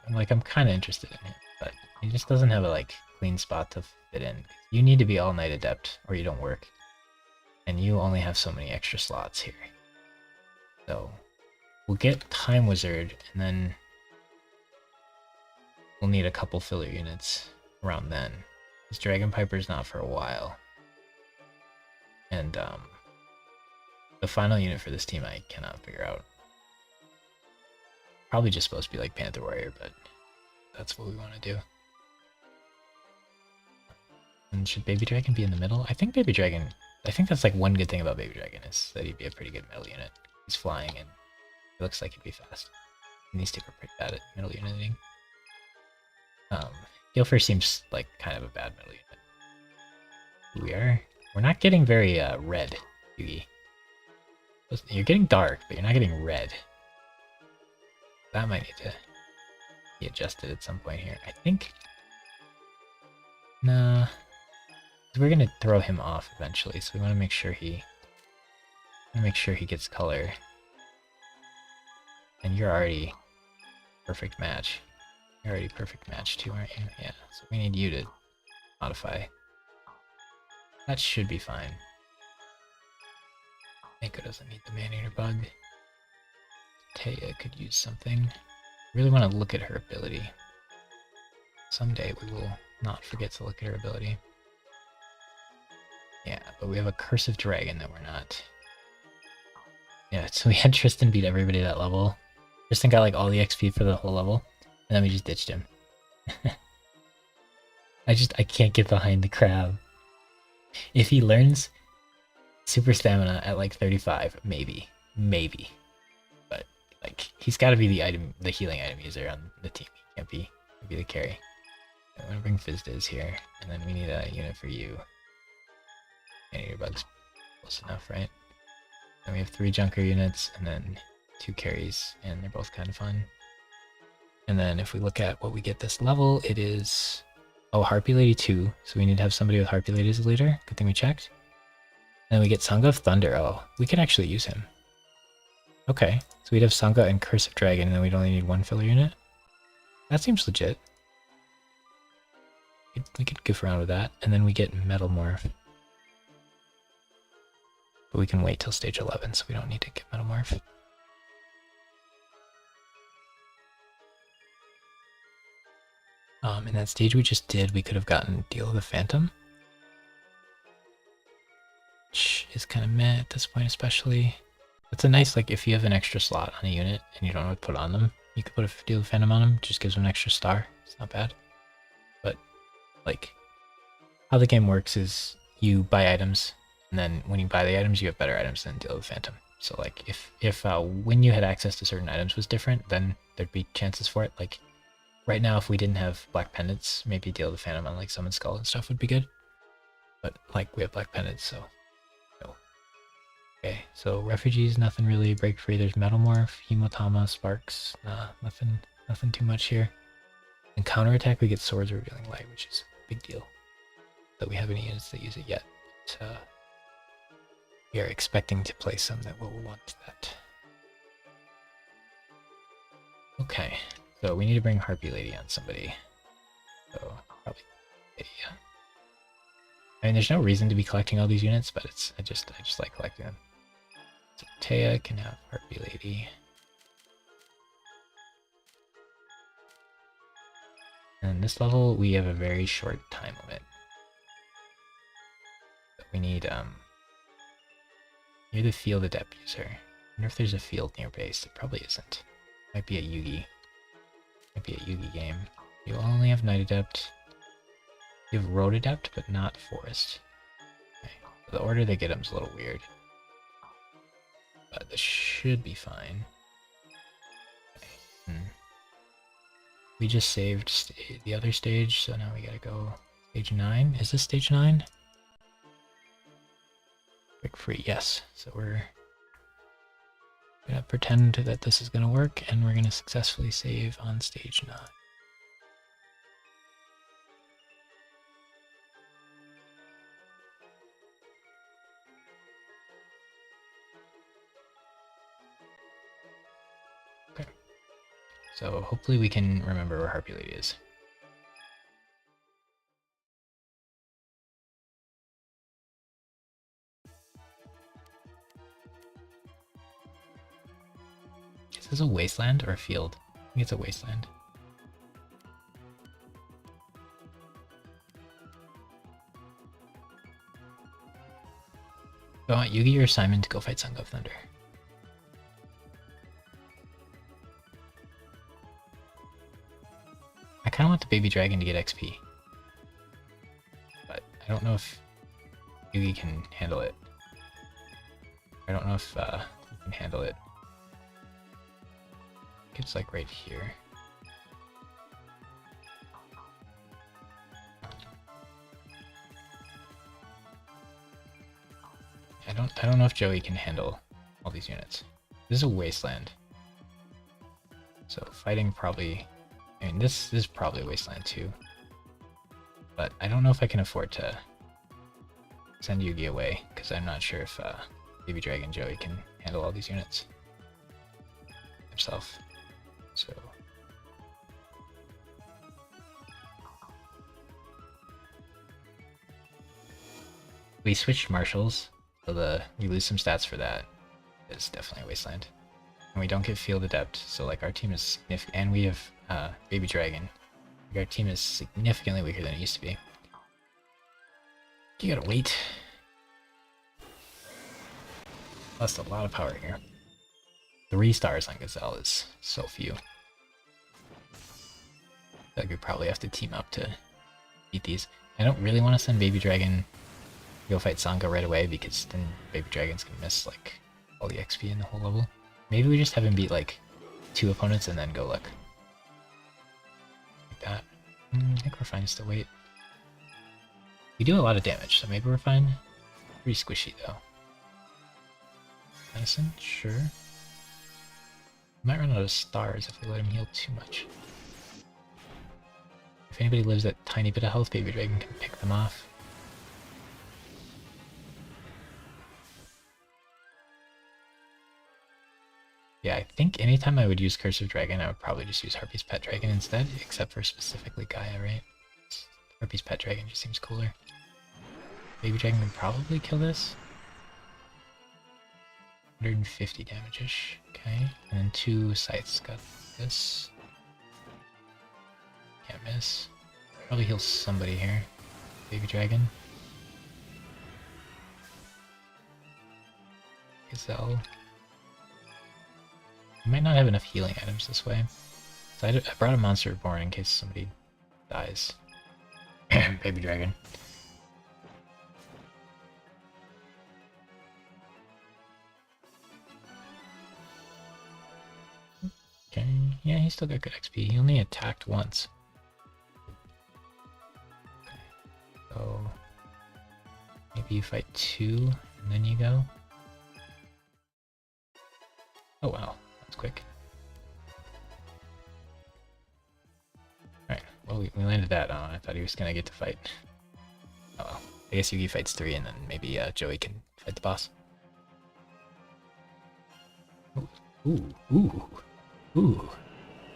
[SPEAKER 1] I'm kind of interested in him, but he just doesn't have a like clean spot to fit in. You need to be All Night Adept or you don't work. And you only have so many extra slots here. So we'll get Time Wizard, and then we'll need a couple filler units around then. This Dragon Piper's not for a while. And the final unit for this team I cannot figure out. Probably just supposed to be like Panther Warrior, but that's what we want to do. And should Baby Dragon be in the middle? I think that's like one good thing about Baby Dragon is that he'd be a pretty good middle unit. He's flying and it looks like he'd be fast. And these two are pretty bad at middle uniting. Gilfer seems like kind of a bad middle unit. We're not getting very red, Yugi. You're getting dark, but you're not getting red. That might need to be adjusted at some point here. I think... Nah. We're gonna throw him off eventually, so we want to make sure he gets color. And you're already perfect match. You're already perfect match too, aren't you? Yeah, so we need you to modify. That should be fine. Mako doesn't need the Man-Eater bug. Taya could use something. Really want to look at her ability. Someday we will not forget to look at her ability. Yeah, but we have a Cursive Dragon that we're not. Yeah, so we had Tristan beat everybody that level. Tristan got like all the XP for the whole level, and then we just ditched him. I can't get behind the crab. If he learns Super Stamina at like 35, maybe. But like he's gotta be the healing item user on the team. He can't be the carry. I'm gonna bring Fizdiz here, and then we need a unit for you. And your bug's close enough, right? And we have 3 Junker units, and then 2 carries, and they're both kind of fun. And then if we look at what we get this level, it is... Oh, Harpy Lady 2, so we need to have somebody with Harpy Lady as a leader. Good thing we checked. And then we get Sangha of Thunder. Oh, we could actually use him. Okay, so we'd have Sangha and Cursive Dragon, and then we'd only need 1 filler unit. That seems legit. We could goof around with that, and then we get Metal Morph. But we can wait till stage 11, so we don't need to get Metal Morph. In that stage we just did, we could have gotten Deal of the Phantom. Which is kind of meh at this point, especially. It's a nice, like, if you have an extra slot on a unit and you don't know what to put on them, you could put a Deal of the Phantom on them, just gives them an extra star. It's not bad. But, like, how the game works is you buy items, and then when you buy the items, you have better items than Deal of the Phantom. So, like, if when you had access to certain items was different, then there'd be chances for it. Like, right now, if we didn't have Black Pendants, maybe Deal of the Phantom on, like, Summon Skull and stuff would be good. But, like, we have Black Pendants, so no. Okay, so Refugees, nothing really. Break Free, there's Metal Morph, Hemotama, Sparks, nah, nothing too much here. And counterattack, we get Swords Revealing Light, which is a big deal. That we have any units that use it yet. But, we are expecting to play some that will want that. Okay, so we need to bring Harpy Lady on somebody. So probably Lydia. I mean, there's no reason to be collecting all these units, but I just like collecting them. So Taya can have Harpy Lady. And this level we have a very short time limit. But we need you're the Field Adept user. I wonder if there's a field near base. There probably isn't. Might be a Yugi. Might be a Yugi game. You only have Night Adept. You have Road Adept, but not Forest. Okay. The order they get them is a little weird. But this should be fine. Okay. We just saved the other stage, so now we gotta go stage 9. Is this stage 9? Break Free, yes. So we're gonna pretend that this is gonna work, and we're gonna successfully save on stage 9. Okay. So hopefully we can remember where Harpy Lady is. Is this a wasteland or a field? I think it's a wasteland. Do I want Yugi or Simon to go fight Sangha of Thunder? I kind of want the baby dragon to get XP. But I don't know if Yugi can handle it. I don't know if he can handle it. It's like right here. I don't know if Joey can handle all these units. This is a wasteland. So fighting probably, I mean this is probably a wasteland too. But I don't know if I can afford to send Yugi away, because I'm not sure if Baby Dragon Joey can handle all these units himself. So we switched marshals, so we lose some stats for that. It's definitely a wasteland. And we don't get Field Adept, so like our team is significant, and we have Baby Dragon. Like, our team is significantly weaker than it used to be. You gotta wait. Lost a lot of power here. 3 stars on Gazelle is so few. Like we probably have to team up to beat these. I don't really want to send Baby Dragon to go fight Sangha right away because then Baby Dragon's gonna miss like all the XP in the whole level. Maybe we just have him beat like 2 opponents and then go look. Like that. I think we're fine just to wait. We do a lot of damage, so maybe we're fine. Pretty squishy though. Medicine? Sure. Might run out of stars if we let him heal too much. If anybody lives that tiny bit of health, Baby Dragon can pick them off. Yeah, I think anytime I would use Curse of Dragon, I would probably just use Harpy's Pet Dragon instead, except for specifically Gaia, right? Harpy's Pet Dragon just seems cooler. Baby Dragon can probably kill this. 150 damage-ish, okay. And then 2 scythes got this. Can't miss. Probably heal somebody here. Baby Dragon. Gazelle. I might not have enough healing items this way. So I brought a Monster Reborn in case somebody dies. Baby Dragon. Okay, yeah, he still got good XP. He only attacked once. Okay. So maybe you fight 2 and then you go. Oh wow, that's quick. Alright, well we landed that on. I thought he was gonna get to fight. Oh well. I guess Yugi fights 3 and then maybe Joey can fight the boss. Ooh.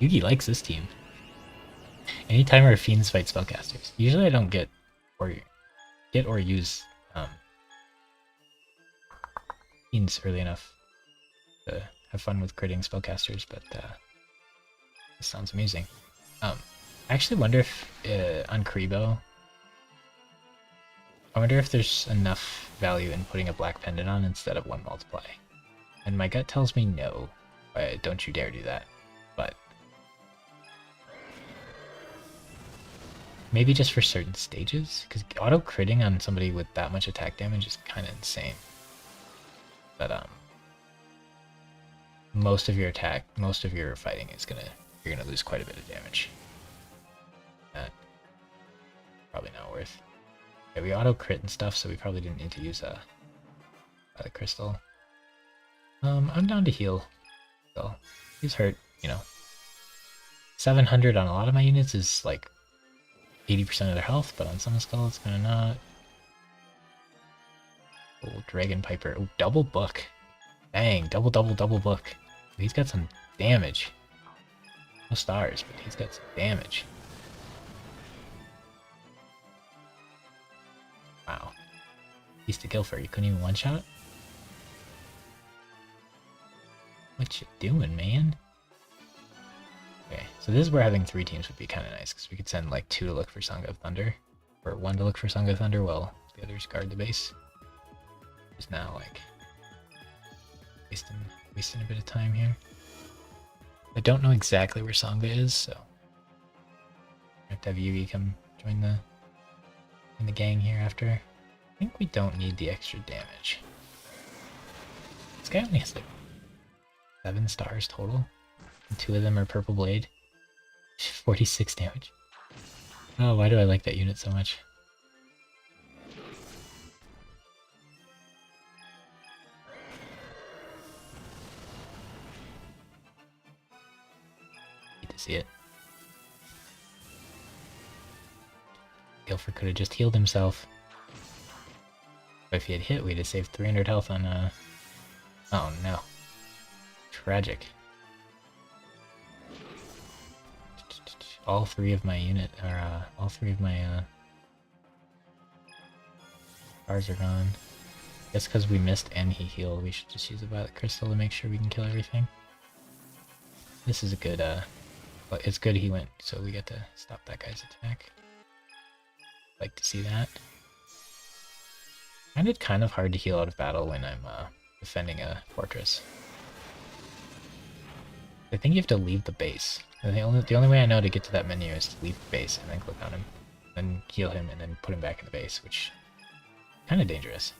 [SPEAKER 1] Yugi likes this team. Anytime our fiends fight spellcasters. Usually I don't get or use fiends early enough to have fun with critting spellcasters, but this sounds amusing. I actually wonder if on Kribo, I wonder if there's enough value in putting a black pendant on instead of 1 multiply. And my gut tells me no. Don't you dare do that. But maybe just for certain stages, because auto critting on somebody with that much attack damage is kind of insane. But most of your fighting is you're gonna lose quite a bit of damage. That probably not worth. Yeah, we auto crit and stuff, so we probably didn't need to use a crystal. I'm down to heal. So he's hurt, you know. 700 on a lot of my units is like 80% of their health, but on some skull it's kinda not. Oh, Dragon Piper. Oh, double book. Dang, double book. He's got some damage. No stars, but he's got some damage. Wow. He's to Guilford. You couldn't even one-shot? What you doing, man? Okay, so this is where having 3 teams would be kind of nice, because we could send like 2 to look for Sangha of Thunder, or 1 to look for Sangha of Thunder while the others guard the base. Just now, like, wasting a bit of time here. I don't know exactly where Sangha is, so I have to have Yugi come join the gang here after. I think we don't need the extra damage. This guy only has like 7 stars total. And 2 of them are Purple Blade. 46 damage. Oh, why do I like that unit so much? Hate to see it. Guilford could have just healed himself. But if he had hit, we'd have saved 300 health on, Oh no. Tragic. All 3 of my stars are gone. Guess because we missed and he healed, we should just use a Violet Crystal to make sure we can kill everything. This is a good, but it's good he went, so we get to stop that guy's attack. Like to see that. I find it kind of hard to heal out of battle when I'm defending a fortress. I think you have to leave the base. The only way I know to get to that menu is to leave the base and then click on him, then heal him, and then put him back in the base, which is kind of dangerous.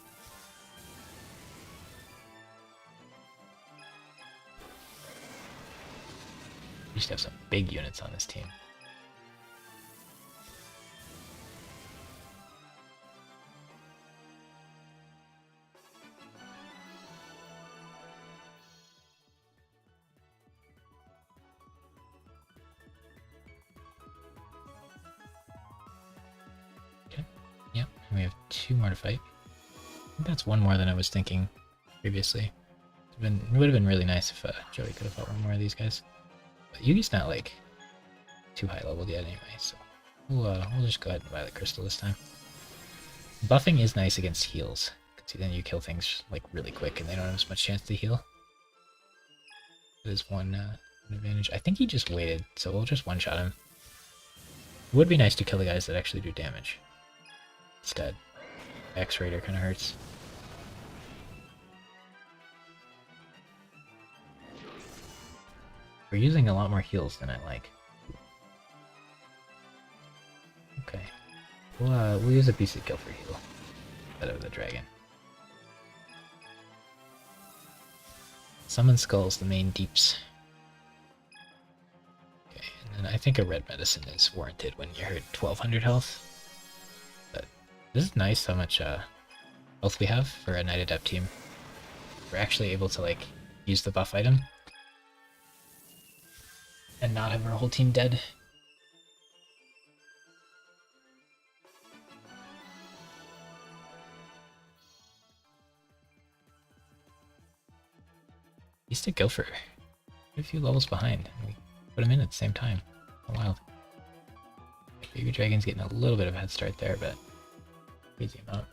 [SPEAKER 1] We used to have some big units on this team. Okay, yep, we have 2 more to fight. I think that's 1 more than I was thinking previously. It would have been really nice if Joey could have fought 1 more of these guys. But Yugi's not like too high leveled yet anyway, so we'll just go ahead and Violet Crystal this time. Buffing is nice against heals, because then you kill things like really quick and they don't have as much chance to heal. That is one advantage. I think he just waited, so we'll just one-shot him. It would be nice to kill the guys that actually do damage. Instead, X-Raider kind of hurts. We're using a lot more heals than I like. Okay. We'll use a Beastly Kill for heal instead of the dragon. Summon Skulls, the main deeps. Okay, and then I think a red medicine is warranted when you're at 1200 health. But this is nice how much health we have for a Knight Adept team. We're actually able to like use the buff item and not have our whole team dead. Used to go for a few levels behind, and we put him in at the same time. Oh, wild. Baby Dragon's getting a little bit of a head start there, but crazy amount.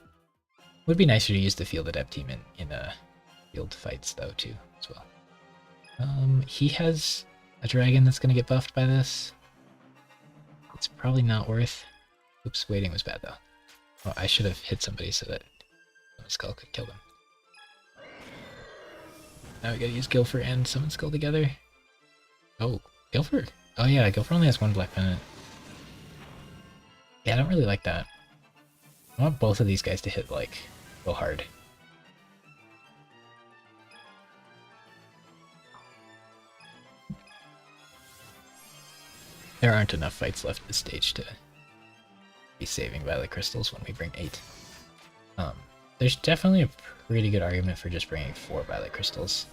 [SPEAKER 1] Would be nicer to use the Field Adept team in field fights though too, as well. He has a dragon that's gonna get buffed by this. It's probably not worth. Oops, waiting was bad though. Oh, I should have hit somebody so that Summon Skull could kill them. Now we gotta use Gilfer and Summon Skull together. Oh, Gilfer? Oh yeah, Gilfer only has 1 black pendant. Yeah, I don't really like that. I want both of these guys to hit, like, real hard. There aren't enough fights left this stage to be saving Violet Crystals when we bring 8. There's definitely a pretty good argument for just bringing 4 Violet Crystals.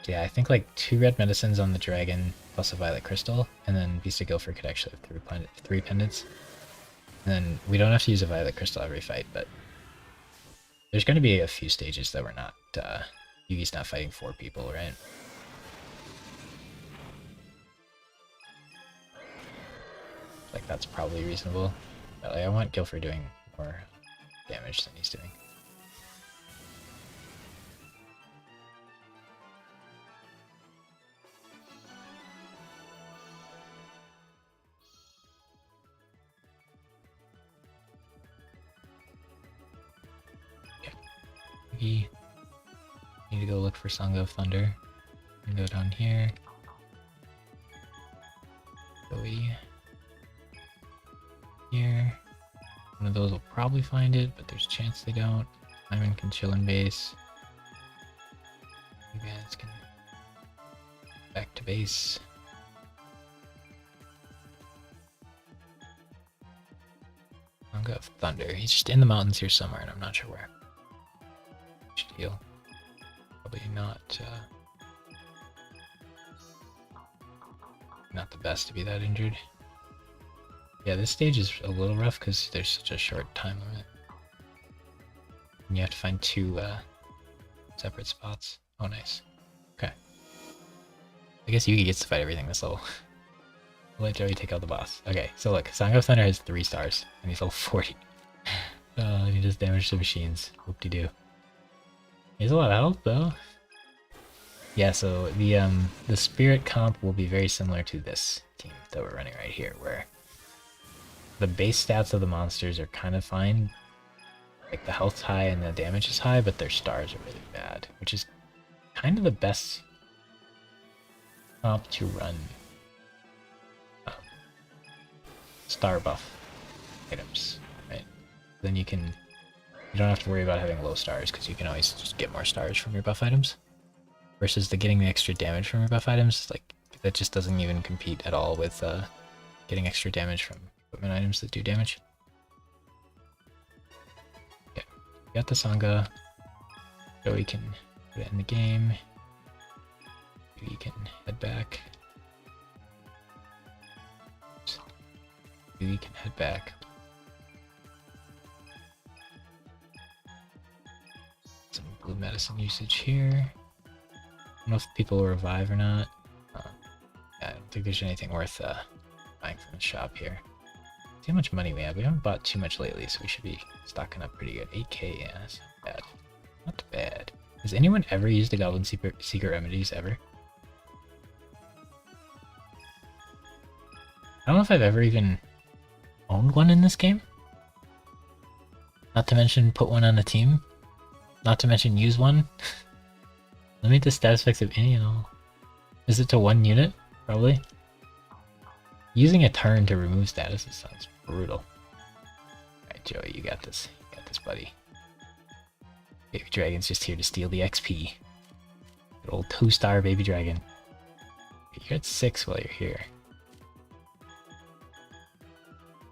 [SPEAKER 1] Yeah, I think like 2 red medicines on the dragon plus a Violet Crystal, and then Beast of Gilfer could actually have 3 pendants. And then we don't have to use a Violet Crystal every fight, but there's going to be a few stages that we're not, Yugi's not fighting 4 people, right? Like that's probably reasonable. But like, I want Gilfer doing more damage than he's doing. Okay. We need to go look for Song of Thunder. And go down here. Joey. Here. One of those will probably find it, but there's a chance they don't. Simon can chill in base. You guys can back to base. I'm gonna have Thunder. He's just in the mountains here somewhere, and I'm not sure where. Should heal. Probably not. Not the best to be that injured. Yeah, this stage is a little rough because there's such a short time limit. And you have to find 2 separate spots. Oh, nice. Okay. I guess Yugi gets to fight everything this level. We'll let Joey take out the boss. Okay, so look, Song of Thunder has 3 stars, and he's level 40. He does damage to machines. Whoop-de-doo. He has a lot of health though. Yeah, so the spirit comp will be very similar to this team that we're running right here, where the base stats of the monsters are kind of fine. Like the health's high and the damage is high, but their stars are really bad, which is kind of the best comp to run star buff items, right? Then you don't have to worry about having low stars because you can always just get more stars from your buff items. Versus getting the extra damage from your buff items, like that just doesn't even compete at all with getting extra damage from equipment items that do damage. Yeah, we got the Sangha. Joey can put it in the game. You can head back. You can head back. Some blue medicine usage here. I don't know if people will revive or not. Yeah, I don't think there's anything worth buying from the shop here. See how much money we have. We haven't bought too much lately, so we should be stocking up pretty good. 8k, yeah, that's not bad. Not bad. Has anyone ever used a Goblin Secret Remedies ever? I don't know if I've ever even owned one in this game. Not to mention put one on a team. Not to mention use one. Limit the status effects of any and all. Is it to one unit? Probably. Using a turn to remove statuses sounds brutal. Alright, Joey, you got this. You got this, buddy. Baby Dragon's just here to steal the XP. Good old 2-star Baby Dragon. You're at 6 while you're here.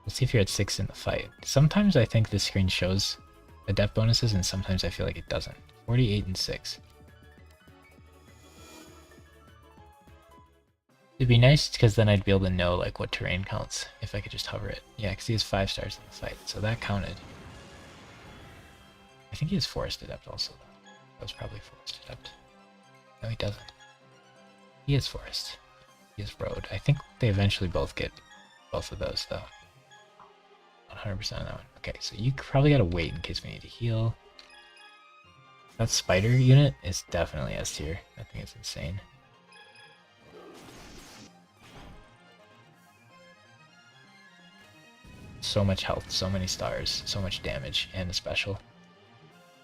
[SPEAKER 1] Let's see if you're at 6 in the fight. Sometimes I think this screen shows adept bonuses, and sometimes I feel like it doesn't. 48 and 6. It'd be nice because then I'd be able to know like what terrain counts if I could just hover it. Yeah, because he has 5 stars in the fight, so that counted. I think he has Forest Adept also, though. That was probably Forest Adept. No, he doesn't. He is Forest. He is Road. I think they eventually both get both of those, though. 100% on that one. Okay, so you probably gotta wait in case we need to heal. That spider unit is definitely S tier. I think it's insane. So much health, so many stars, so much damage, and a special.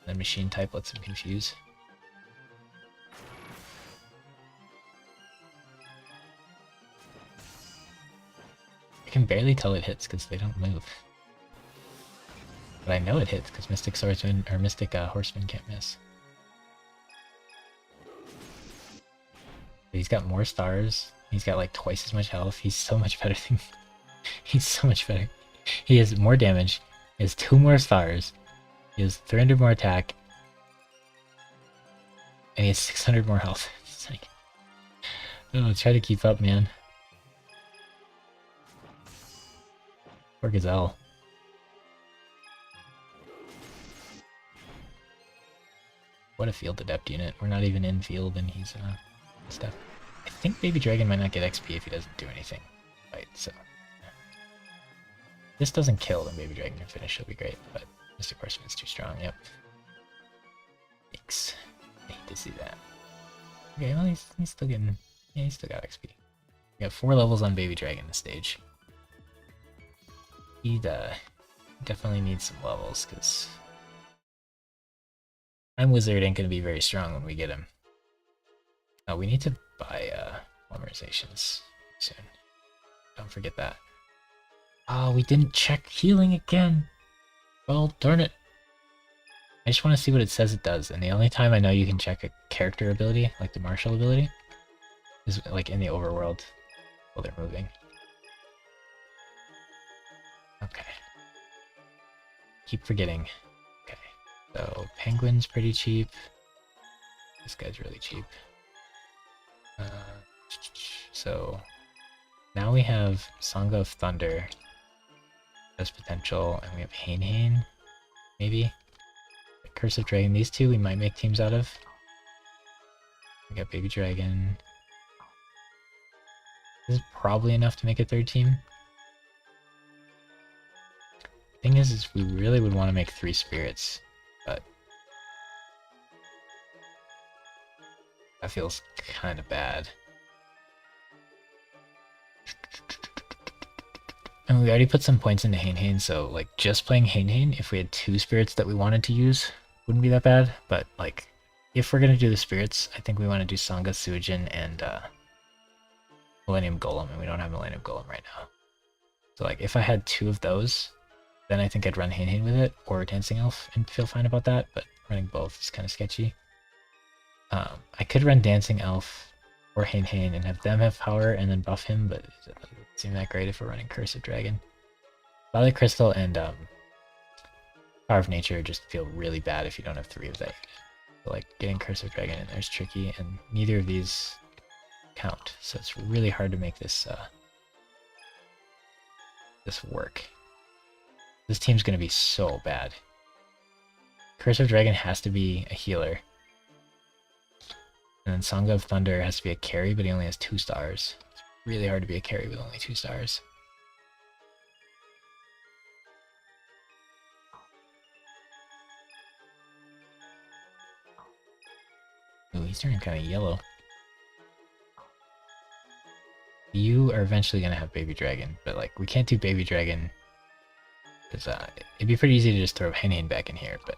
[SPEAKER 1] The machine type lets him confuse. I can barely tell it hits because they don't move. But I know it hits because Mystic Swordsman or Mystic Horseman can't miss. But he's got more stars. He's got like twice as much health. He's so much better than. He's so much better. He has more damage. He has 2 more stars. He has 300 more attack. And he has 600 more health. It's like, oh, try to keep up, man. Poor Gazelle. What a field adept unit. We're not even in field and he's stuff. I think Baby Dragon might not get XP if he doesn't do anything. Right, so. This doesn't kill, then Baby Dragon can finish, it'll be great, but Mystic Horseman is too strong, yep. Yikes. I hate to see that. Okay, well he's still getting, yeah, he's still got XP. We got 4 levels on Baby Dragon this stage. He definitely needs some levels, because Time Wizard ain't gonna be very strong when we get him. Oh, we need to buy polymerizations soon. Don't forget that. Oh, we didn't check healing again. Well, darn it. I just want to see what it says it does, and the only time I know you can check a character ability, like the martial ability, is like in the overworld while they're moving. Okay. Keep forgetting. Okay. So, Penguin's pretty cheap. This guy's really cheap. So, now we have Sangha of Thunder. Has potential, and we have Hain, maybe? Curse of Dragon, these 2 we might make teams out of. We got Baby Dragon. This is probably enough to make a 3rd team. Thing is we really would want to make 3 spirits, but that feels kind of bad. And we already put some points into Hain, so like just playing Hain, if we had 2 spirits that we wanted to use, wouldn't be that bad. But like, if we're gonna do the spirits, I think we want to do Sangha, Suijin, and Millennium Golem, and we don't have Millennium Golem right now. So like, if I had 2 of those, then I think I'd run Hain with it, or Dancing Elf, and feel fine about that, but running both is kind of sketchy. I could run Dancing Elf or Hain and have them have power and then buff him, but it doesn't seem that great if we're running Curse of Dragon. Violet Crystal and Power of Nature just feel really bad if you don't have 3 of that. So like, getting Curse of Dragon in there is tricky, and neither of these count, so it's really hard to make this this work. This team's gonna be so bad. Curse of Dragon has to be a healer. And then Sangha of Thunder has to be a carry, but he only has 2 stars. It's really hard to be a carry with only 2 stars. Ooh, he's turning kind of yellow. You are eventually going to have Baby Dragon, but like, we can't do Baby Dragon because it'd be pretty easy to just throw Hain back in here, but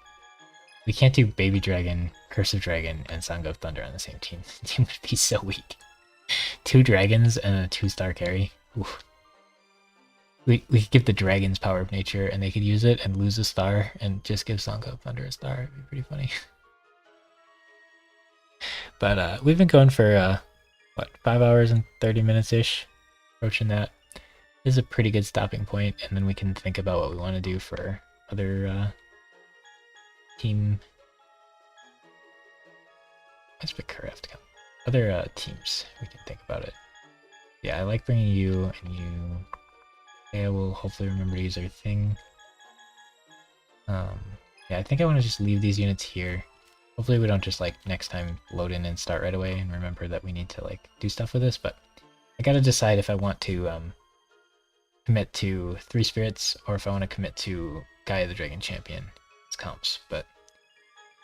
[SPEAKER 1] we can't do Baby Dragon, Curse of Dragon, and Sangha of Thunder on the same team. The team would be so weak. 2 dragons and a 2-star carry. Oof. We could give the dragons Power of Nature, and they could use it and lose a star, and just give Sangha of Thunder a star. It'd be pretty funny. But we've been going for what, 5 hours and 30 minutes-ish, approaching that. This is a pretty good stopping point, and then we can think about what we want to do for other team. Let's pick Kura to come. Other teams, we can think about it. Yeah, I like bringing you and you. Yeah, we'll hopefully remember to use our thing. Yeah, I think I want to just leave these units here. Hopefully we don't just like next time load in and start right away and remember that we need to like do stuff with this, but I gotta decide if I want to commit to 3 spirits or if I want to commit to Gaia the Dragon Champion. It's comps, but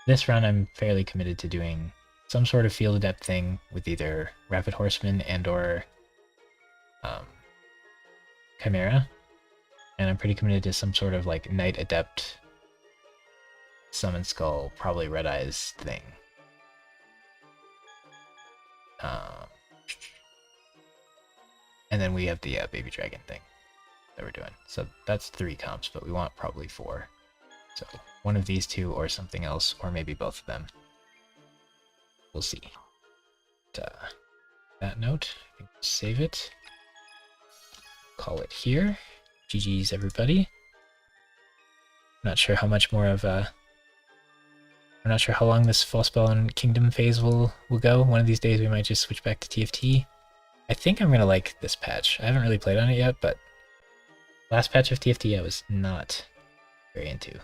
[SPEAKER 1] this run I'm fairly committed to doing some sort of field adept thing with either Rapid Horseman and or Chimera, and I'm pretty committed to some sort of like Knight Adept Summon Skull, probably Red Eyes thing. And then we have the Baby Dragon thing that we're doing. So that's 3 comps, but we want probably 4. So one of these 2 or something else, or maybe both of them. We'll see. That note, I think save it. Call it here. GG's everybody. Not sure how much more of I'm not sure how long this Fall Spell and Kingdom phase will go. One of these days we might just switch back to TFT. I think I'm gonna like this patch. I haven't really played on it yet, but last patch of TFT I was not very into.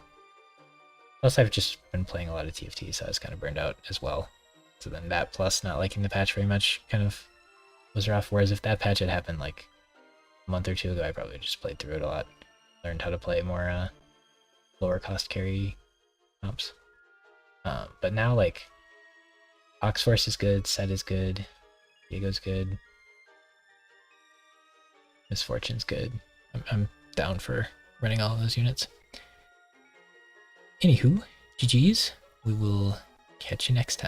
[SPEAKER 1] Plus I've just been playing a lot of TFT, so I was kind of burned out as well. So then that plus not liking the patch very much kind of was rough, whereas if that patch had happened like a month or 2 ago, I probably just played through it a lot. Learned how to play more lower cost carry comps. But now like Oxforce is good, Set is good, Diego's good, Misfortune's good. I'm down for running all of those units. Anywho, GG's. We will catch you next time.